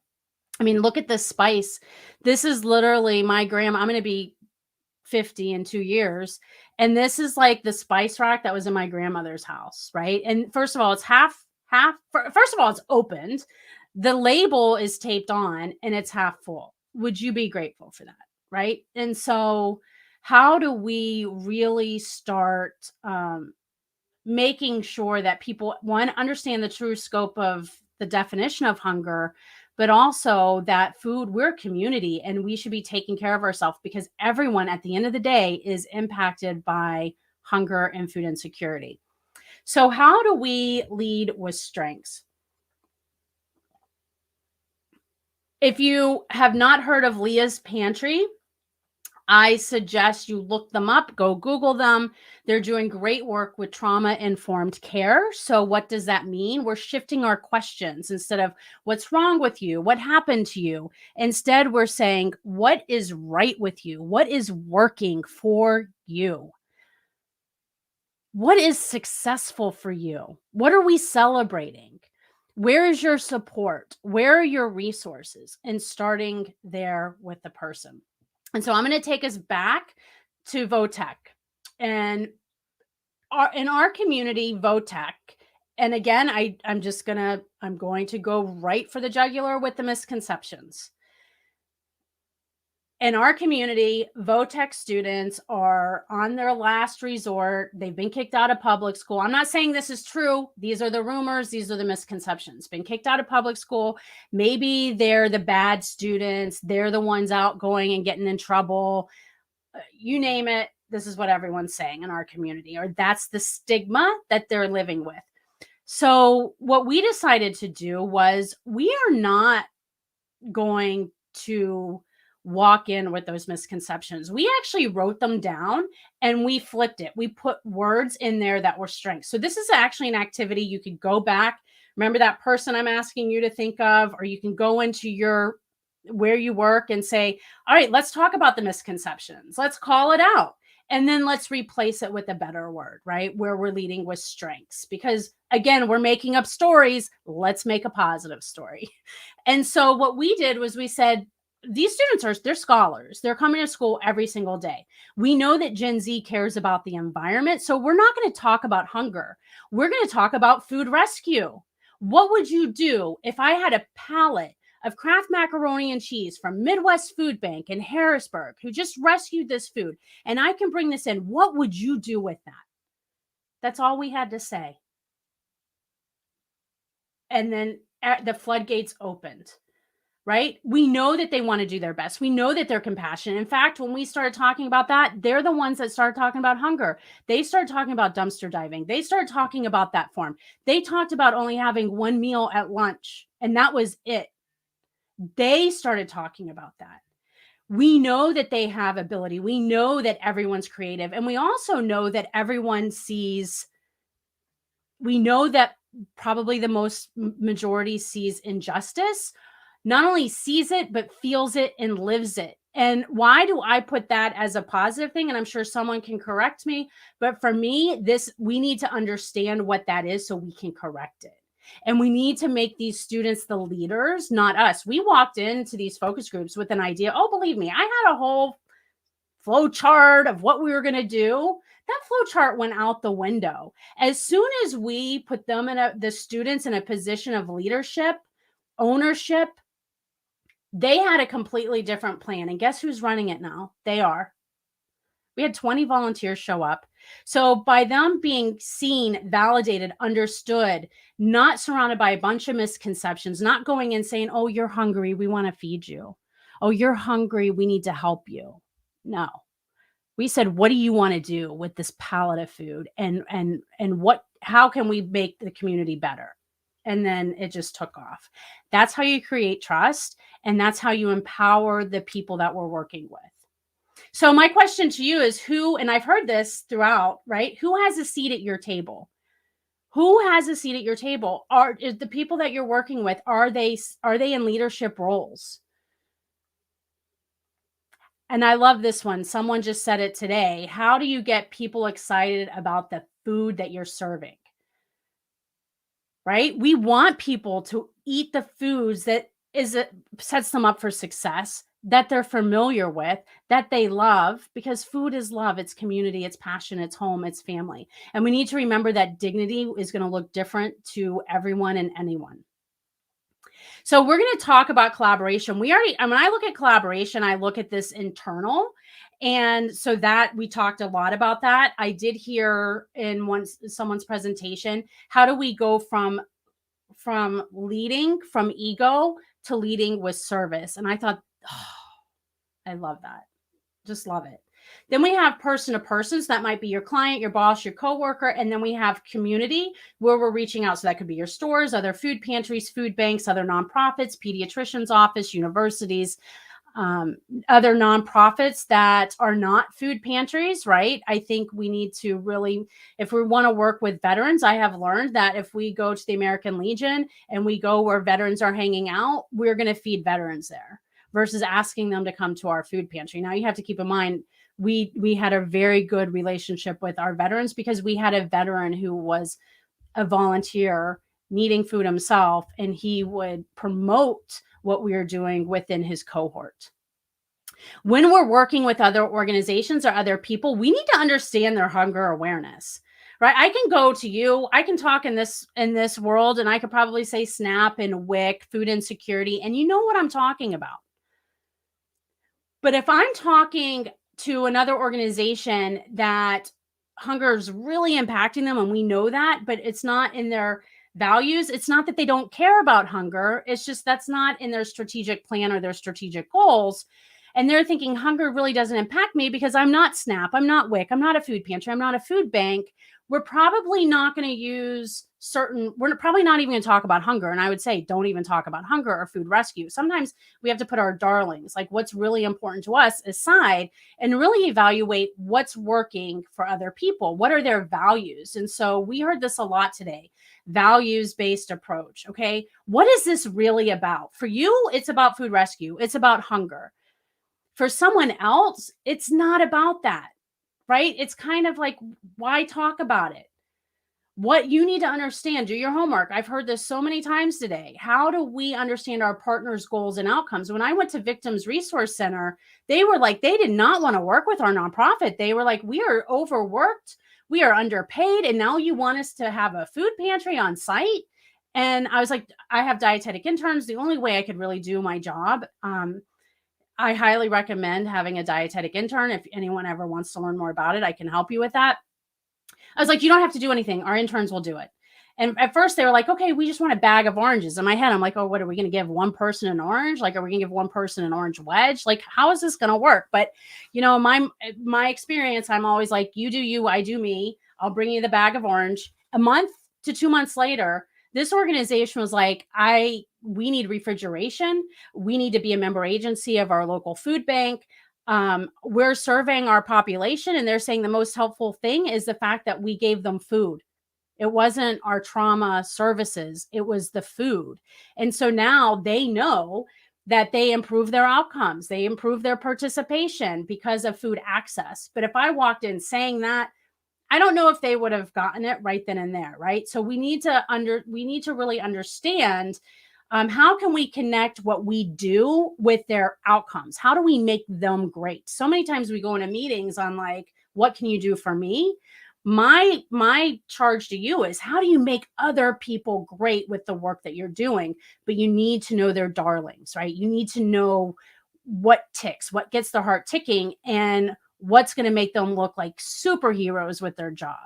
I mean, look at this spice. This is literally my grandma. I'm going to be 50 in 2 years. And this is like the spice rack that was in my grandmother's house, right? And first of all, it's first of all, it's opened. The label is taped on and it's half full. Would you be grateful for that? Right. And so how do we really start making sure that people, one, understand the true scope of the definition of hunger, but also that food, we're a community and we should be taking care of ourselves, because everyone at the end of the day is impacted by hunger and food insecurity. So how do we lead with strengths? If you have not heard of Leah's Pantry, I suggest you look them up, go Google them. They're doing great work with trauma-informed care. So what does that mean? We're shifting our questions. Instead of what's wrong with you? What happened to you? Instead, we're saying, what is right with you? What is working for you? What is successful for you? What are we celebrating? Where is your support? Where are your resources? And starting there with the person. And so I'm going to take us back to Votech. And in our community, Votech, and again, I'm going to go right for the jugular with the misconceptions. In our community, Votech students are on their last resort. They've been kicked out of public school. I'm not saying this is true. These are the rumors. These are the misconceptions. Been kicked out of public school. Maybe they're the bad students. They're the ones out going and getting in trouble. You name it. This is what everyone's saying in our community, or that's the stigma that they're living with. So what we decided to do was, we are not going to walk in with those misconceptions. We actually wrote them down and we flipped it. We put words in there that were strengths. So this is actually an activity you could go back. Remember that person I'm asking you to think of, or you can go into where you work and say, all right, let's talk about the misconceptions. Let's call it out. And then let's replace it with a better word, right? Where we're leading with strengths, because again, we're making up stories. Let's make a positive story. And so what we did was we said, these students they're scholars. They're coming to school every single day. We know that Gen Z cares about the environment. So we're not going to talk about hunger. We're going to talk about food rescue. What would you do if I had a pallet of Kraft macaroni and cheese from Midwest Food Bank in Harrisburg, who just rescued this food, and I can bring this in? What would you do with that? That's all we had to say. And then the floodgates opened. Right? We know that they want to do their best. We know that they're compassionate. In fact, when we started talking about that, they're the ones that started talking about hunger. They started talking about dumpster diving. They started talking about that form. They talked about only having one meal at lunch, and that was it. They started talking about that. We know that they have ability. We know that everyone's creative. And we also know that everyone we know that probably the most majority sees injustice. Not only sees it, but feels it and lives it. And why do I put that as a positive thing? And I'm sure someone can correct me. But for me, we need to understand what that is so we can correct it. And we need to make these students the leaders, not us. We walked into these focus groups with an idea. Oh, believe me, I had a whole flow chart of what we were going to do. That flow chart went out the window. As soon as we put them the students in a position of leadership, ownership, they had a completely different plan. And guess who's running it now? They are. We had 20 volunteers show up. So by them being seen, validated, understood, not surrounded by a bunch of misconceptions, not going and saying, oh, you're hungry, we want to feed you. Oh, you're hungry, we need to help you. No. We said, what do you want to do with this pallet of food? And how can we make the community better? And then it just took off. That's how you create trust. And that's how you empower the people that we're working with. So my question to you is and I've heard this throughout, right? Who has a seat at your table? Who has a seat at your table? Is the people that you're working with, are they in leadership roles? And I love this one. Someone just said it today. How do you get people excited about the food that you're serving? Right? We want people to eat the foods that sets them up for success, that they're familiar with, that they love, because food is love. It's community, it's passion, it's home, it's family. And we need to remember that dignity is going to look different to everyone and anyone. So we're going to talk about collaboration. When I look at collaboration, I look at this internal. And so that we talked a lot about that. I did hear in someone's presentation, how do we go from leading from ego to leading with service? And I thought, I love that. Just love it. Then we have person to person. So that might be your client, your boss, your coworker. And then we have community where we're reaching out. So that could be your stores, other food pantries, food banks, other nonprofits, pediatricians' office, universities, other nonprofits that are not food pantries, right? I think we need to really, if we want to work with veterans, I have learned that if we go to the American Legion and we go where veterans are hanging out, we're going to feed veterans there versus asking them to come to our food pantry. Now you have to keep in mind, we had a very good relationship with our veterans because we had a veteran who was a volunteer needing food himself, and he would promote what we were doing within his cohort. When we're working with other organizations or other people, we need to understand their hunger awareness, right? I can go to you, I can talk in this world, and I could probably say SNAP and WIC, food insecurity, and you know what I'm talking about. But if I'm talking to another organization that hunger is really impacting them, and we know that, but it's not in their values, it's not that they don't care about hunger, it's just that's not in their strategic plan or their strategic goals. And they're thinking hunger really doesn't impact me because I'm not SNAP, I'm not WIC, I'm not a food pantry, I'm not a food bank. We're probably not going to we're probably not even going to talk about hunger. And I would say, don't even talk about hunger or food rescue. Sometimes we have to put our darlings, like what's really important to us, aside and really evaluate what's working for other people. What are their values? And so we heard this a lot today, values-based approach. Okay. What is this really about? For you, it's about food rescue. It's about hunger. For someone else, it's not about that. Right? It's kind of like, why talk about it? What you need to understand, do your homework. I've heard this so many times today. How do we understand our partners' goals and outcomes? When I went to Victims Resource Center, they were like, they did not want to work with our nonprofit. They were like, we are overworked, we are underpaid, and now you want us to have a food pantry on site? And I was like, I have dietetic interns. The only way I could really do my job, I highly recommend having a dietetic intern. If anyone ever wants to learn more about it, I can help you with that. I was like, you don't have to do anything. Our interns will do it. And at first they were like, okay, we just want a bag of oranges. In my head, I'm like, oh, what are we going to give one person an orange? Like, are we going to give one person an orange wedge? Like, how is this going to work? But you know, my experience, I'm always like, you do you, I do me. I'll bring you the bag of orange. A month to 2 months later, this organization was like, we need refrigeration. We need to be a member agency of our local food bank. We're surveying our population, and they're saying the most helpful thing is the fact that we gave them food. It wasn't our trauma services. It was the food. And so now they know that they improve their outcomes. They improve their participation because of food access. But if I walked in saying that, I don't know if they would have gotten it right then and there, right? So we need to really understand how can we connect what we do with their outcomes? How do we make them great? So many times we go into meetings on like, what can you do for me? My charge to you is, how do you make other people great with the work that you're doing? But you need to know their darlings, right? You need to know what ticks, what gets their heart ticking, and what's going to make them look like superheroes with their job.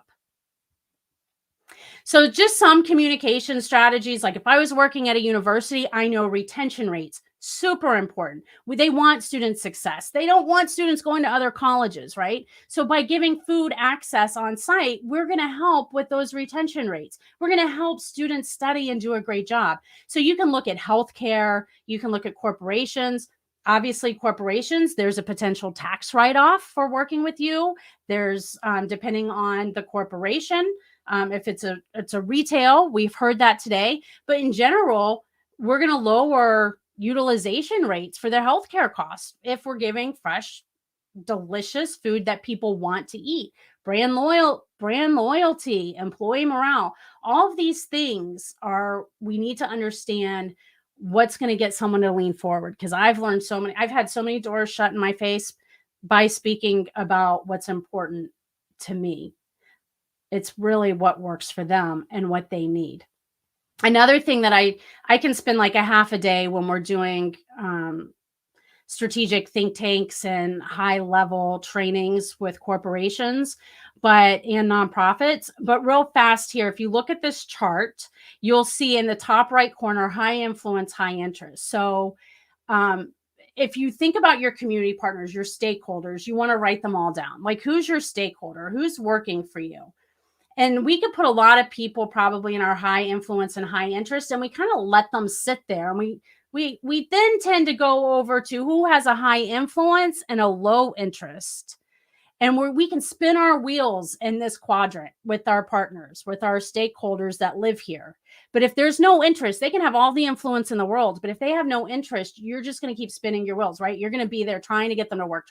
So just some communication strategies. Like if I was working at a university, I know retention rates, super important. They want student success. They don't want students going to other colleges, right? So by giving food access on site, we're going to help with those retention rates. We're going to help students study and do a great job. So you can look at healthcare, you can look at corporations. Obviously, corporations, there's a potential tax write-off for working with you. There's, depending on the corporation, if it's a retail, we've heard that today. But in general, we're going to lower utilization rates for their healthcare costs if we're giving fresh, delicious food that people want to eat. Brand loyalty, employee morale, all of these things we need to understand what's going to get someone to lean forward. Because I've had so many doors shut in my face by speaking about what's important to me. It's really what works for them and what they need. Another thing that I can spend like a half a day when we're doing strategic think tanks and high level trainings with corporations, and nonprofits. But real fast here, if you look at this chart, you'll see in the top right corner, high influence, high interest. So if you think about your community partners, your stakeholders, you want to write them all down. Like, who's your stakeholder? Who's working for you? And we could put a lot of people probably in our high influence and high interest, and we kind of let them sit there. And we then tend to go over to who has a high influence and a low interest. And we can spin our wheels in this quadrant with our partners, with our stakeholders that live here. But if there's no interest, they can have all the influence in the world. But if they have no interest, you're just going to keep spinning your wheels, right? You're going to be there trying to get them to work.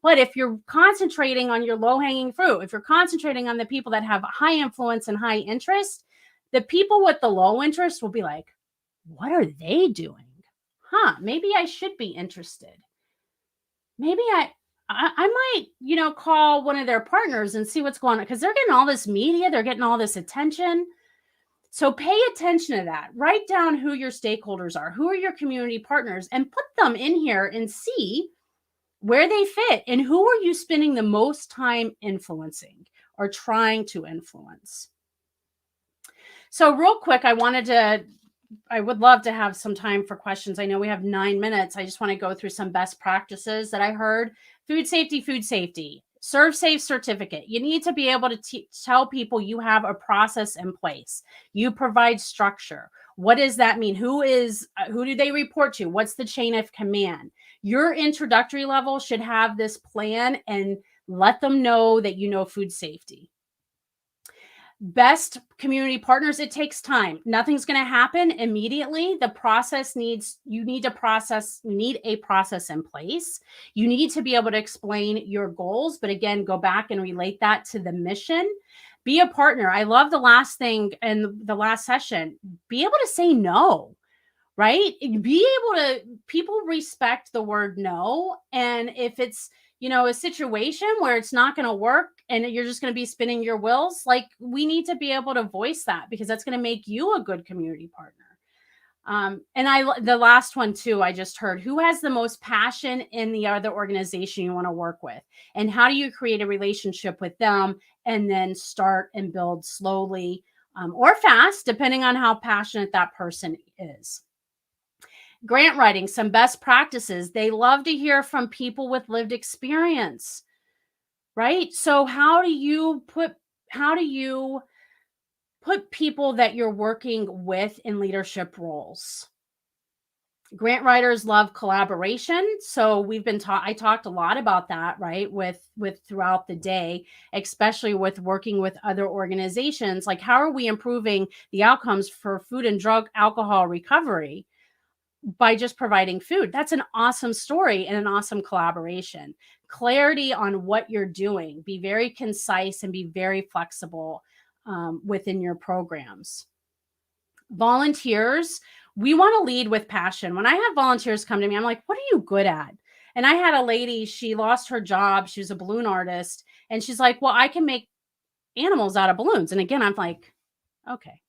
But if you're concentrating on your low-hanging fruit, if you're concentrating on the people that have high influence and high interest, the people with the low interest will be like, what are they doing? Maybe I should be interested. Maybe I might, call one of their partners and see what's going on, because they're getting all this media, they're getting all this attention. So pay attention to that. Write down who your stakeholders are, who are your community partners, and put them in here and see where they fit and who are you spending the most time influencing or trying to influence. So real quick, I would love to have some time for questions. I know we have 9 minutes. I just want to go through some best practices that I heard. Food safety, serve safe certificate. You need to be able to tell people you have a process in place. You provide structure. What does that mean? Who do they report to? What's the chain of command? Your introductory level should have this plan and let them know that you know food safety. Best community partners, it takes time. Nothing's going to happen immediately. You need a process in place. You need to be able to explain your goals, but again, go back and relate that to the mission. Be a partner. I love the last thing in the last session. Be able to say no, right? People respect the word no. And if it's, a situation where it's not going to work and you're just going to be spinning your wheels, like, we need to be able to voice that, because that's going to make you a good community partner. And the last one too, I just heard, who has the most passion in the other organization you want to work with, and how do you create a relationship with them and then start and build slowly or fast, depending on how passionate that person is. Grant writing, some best practices. They love to hear from people with lived experience, right? So how do you put people that you're working with in leadership roles? Grant writers love collaboration. So I talked a lot about that, right? With throughout the day, especially with working with other organizations. Like, how are we improving the outcomes for food and drug alcohol recovery? By just providing food. That's an awesome story and an awesome collaboration. Clarity on what you're doing. Be very concise and be very flexible within your programs. Volunteers, we want to lead with passion. When I have volunteers come to me, I'm like, what are you good at? And I had a lady, she lost her job. She was a balloon artist. And she's like, well, I can make animals out of balloons. And again, I'm like, okay.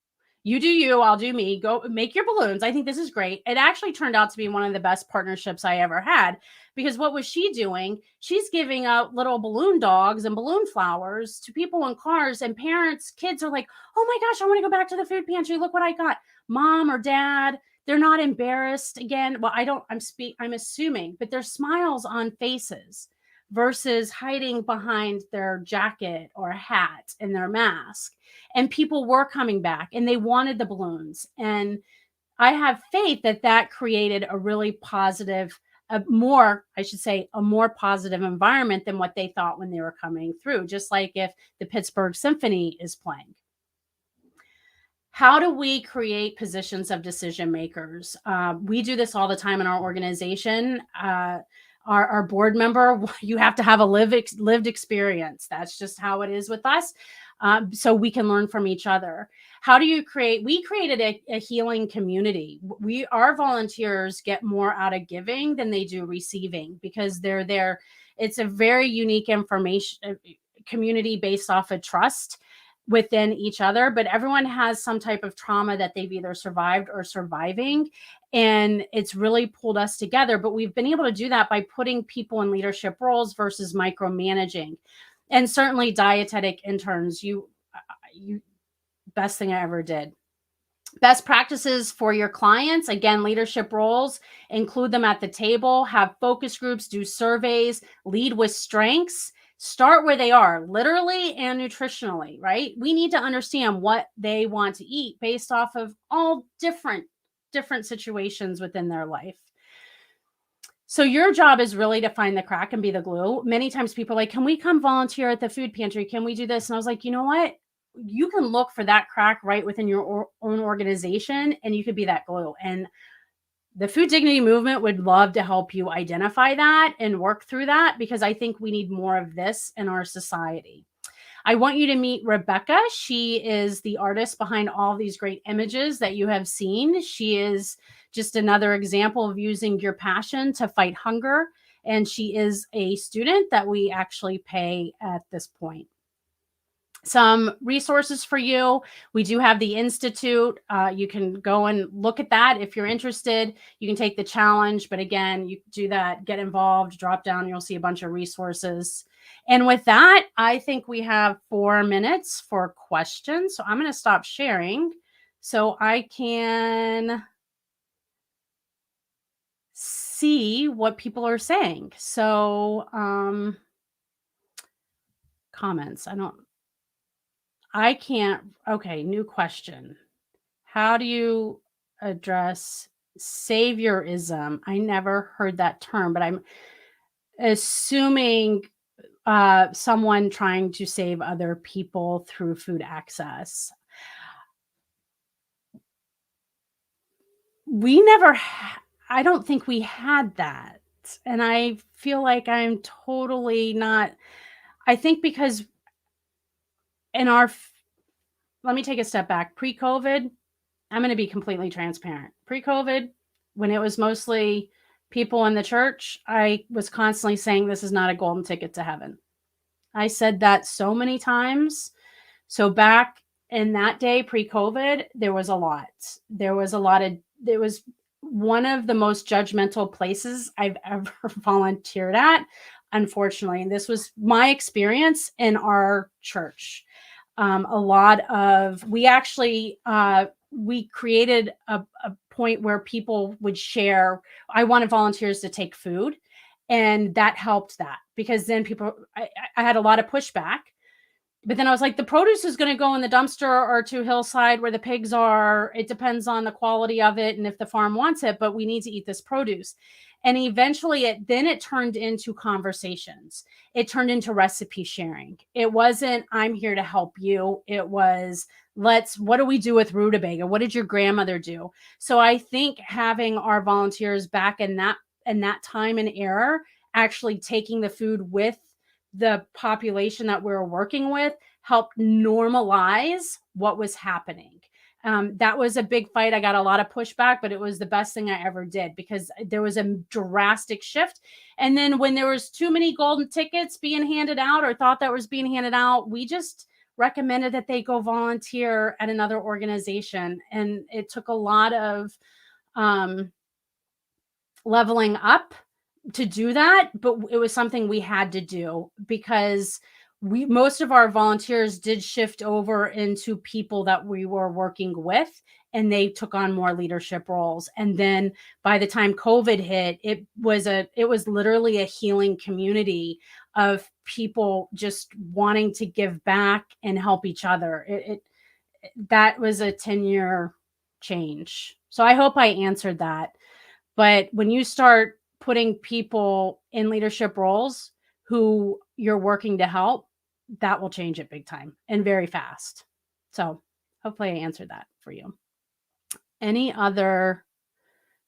You do you, I'll do me. Go make your balloons. I think this is great. It actually turned out to be one of the best partnerships I ever had, because what was she doing? She's giving out little balloon dogs and balloon flowers to people in cars, and parents, kids are like, oh my gosh, I want to go back to the food pantry. Look what I got. Mom or dad, they're not embarrassed again. Well, I'm assuming, but there's smiles on faces versus hiding behind their jacket or hat and their mask. And people were coming back and they wanted the balloons. And I have faith that that created a really positive, a more positive environment than what they thought when they were coming through. Just like if the Pittsburgh Symphony is playing. How do we create positions of decision makers? We do this all the time in our organization. Our board member, you have to have a lived experience. That's just how it is with us. So we can learn from each other. How do you create? We created a healing community. Our volunteers get more out of giving than they do receiving, because they're there. It's a very unique information community based off of trust within each other, but everyone has some type of trauma that they've either survived or surviving. And it's really pulled us together, but we've been able to do that by putting people in leadership roles versus micromanaging. And certainly dietetic interns, you best thing I ever did. Best practices for your clients, again, leadership roles, include them at the table, have focus groups, do surveys, lead with strengths. Start where they are, literally and nutritionally, right? We need to understand what they want to eat based off of all different situations within their life. So your job is really to find the crack and be the glue. Many times people are like, can we come volunteer at the food pantry? Can we do this? And I was like, you know what? You can look for that crack right within your own organization, and you could be that glue. And the food dignity movement would love to help you identify that and work through that, because I think we need more of this in our society. I want you to meet Rebecca. She is the artist behind all these great images that you have seen. She is just another example of using your passion to fight hunger. And she is a student that we actually pay at this point. Some resources for you. We do have the Institute. You can go and look at that if you're interested. You can take the challenge, but again, you do that, get involved, drop down, you'll see a bunch of resources. And with that, I think we have 4 minutes for questions. So I'm going to stop sharing so I can see what people are saying. So comments, okay, new question. How do you address saviorism? I never heard that term, but I'm assuming someone trying to save other people through food access. I don't think we had that. And I feel like I'm totally not, I think because let me take a step back. Pre-COVID, I'm going to be completely transparent. Pre-COVID, when it was mostly people in the church, I was constantly saying this is not a golden ticket to heaven. I said that so many times. So back in that day, pre-COVID, there was a lot. There was one of the most judgmental places I've ever volunteered at, unfortunately. And this was my experience in our church. We created a point where people would share. I wanted volunteers to take food, and that helped that, because then I had a lot of pushback, but then I was like, the produce is going to go in the dumpster or to Hillside where the pigs are. It depends on the quality of it and if the farm wants it, but we need to eat this produce. And eventually it turned into conversations. It turned into recipe sharing. It wasn't, I'm here to help you. It was, what do we do with rutabaga? What did your grandmother do? So I think having our volunteers back in that time and era, actually taking the food with the population that we were working with, helped normalize what was happening. That was a big fight. I got a lot of pushback, but it was the best thing I ever did, because there was a drastic shift. And then when there was too many golden tickets being handed out or thought that was being handed out, we recommended that they go volunteer at another organization. And it took a lot of leveling up to do that, but it was something we had to do because most of our volunteers did shift over into people that we were working with, and they took on more leadership roles. And then by the time COVID hit, it was literally a healing community of people just wanting to give back and help each other. That was a 10-year change. So I hope I answered that. But when you start putting people in leadership roles who you're working to help, that will change it big time and very fast. So hopefully I answered that for you. Any other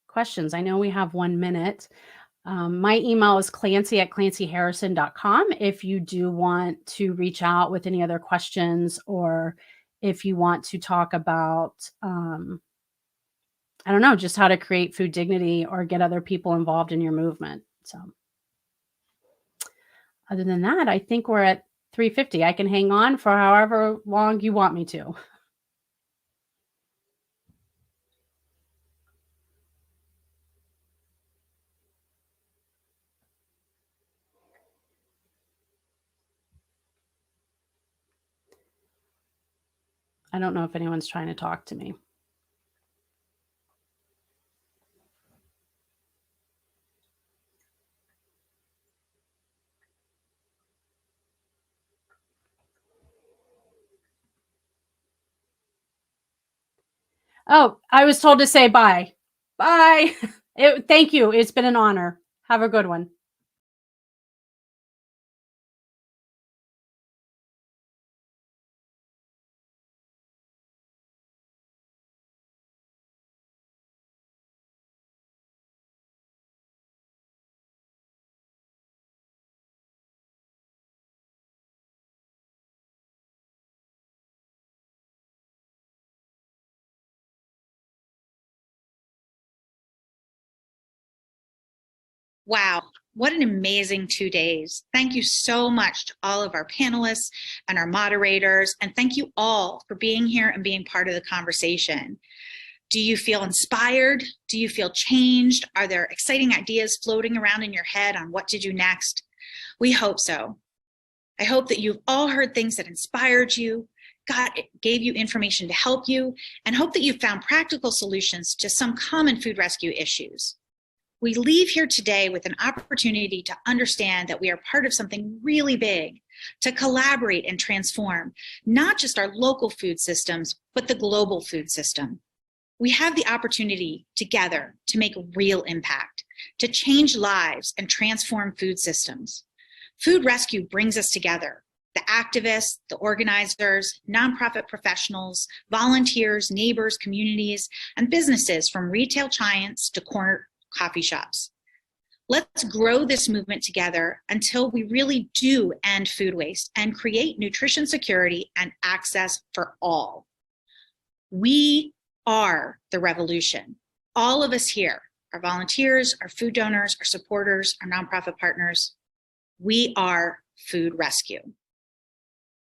questions? I know we have 1 minute. My email is clancy@clancyharrison.com if you do want to reach out with any other questions, or if you want to talk about, I don't know, just how to create food dignity or get other people involved in your movement. So other than that, I think we're at 3:50. I can hang on for however long you want me to. I don't know if anyone's trying to talk to me. Oh, I was told to say bye. Bye. Thank you. It's been an honor. Have a good one. Wow, what an amazing 2 days. Thank you so much to all of our panelists and our moderators, and thank you all for being here and being part of the conversation. Do you feel inspired? Do you feel changed? Are there exciting ideas floating around in your head on what to do next? We hope so. I hope that you've all heard things that inspired you, gave you information to help you, and hope that you found practical solutions to some common food rescue issues. We leave here today with an opportunity to understand that we are part of something really big, to collaborate and transform, not just our local food systems, but the global food system. We have the opportunity together to make a real impact, to change lives and transform food systems. Food rescue brings us together, the activists, the organizers, nonprofit professionals, volunteers, neighbors, communities, and businesses from retail giants to corner coffee shops. Let's grow this movement together until we really do end food waste and create nutrition security and access for all. We are the revolution. All of us here, our volunteers, our food donors, our supporters, our nonprofit partners, we are food rescue.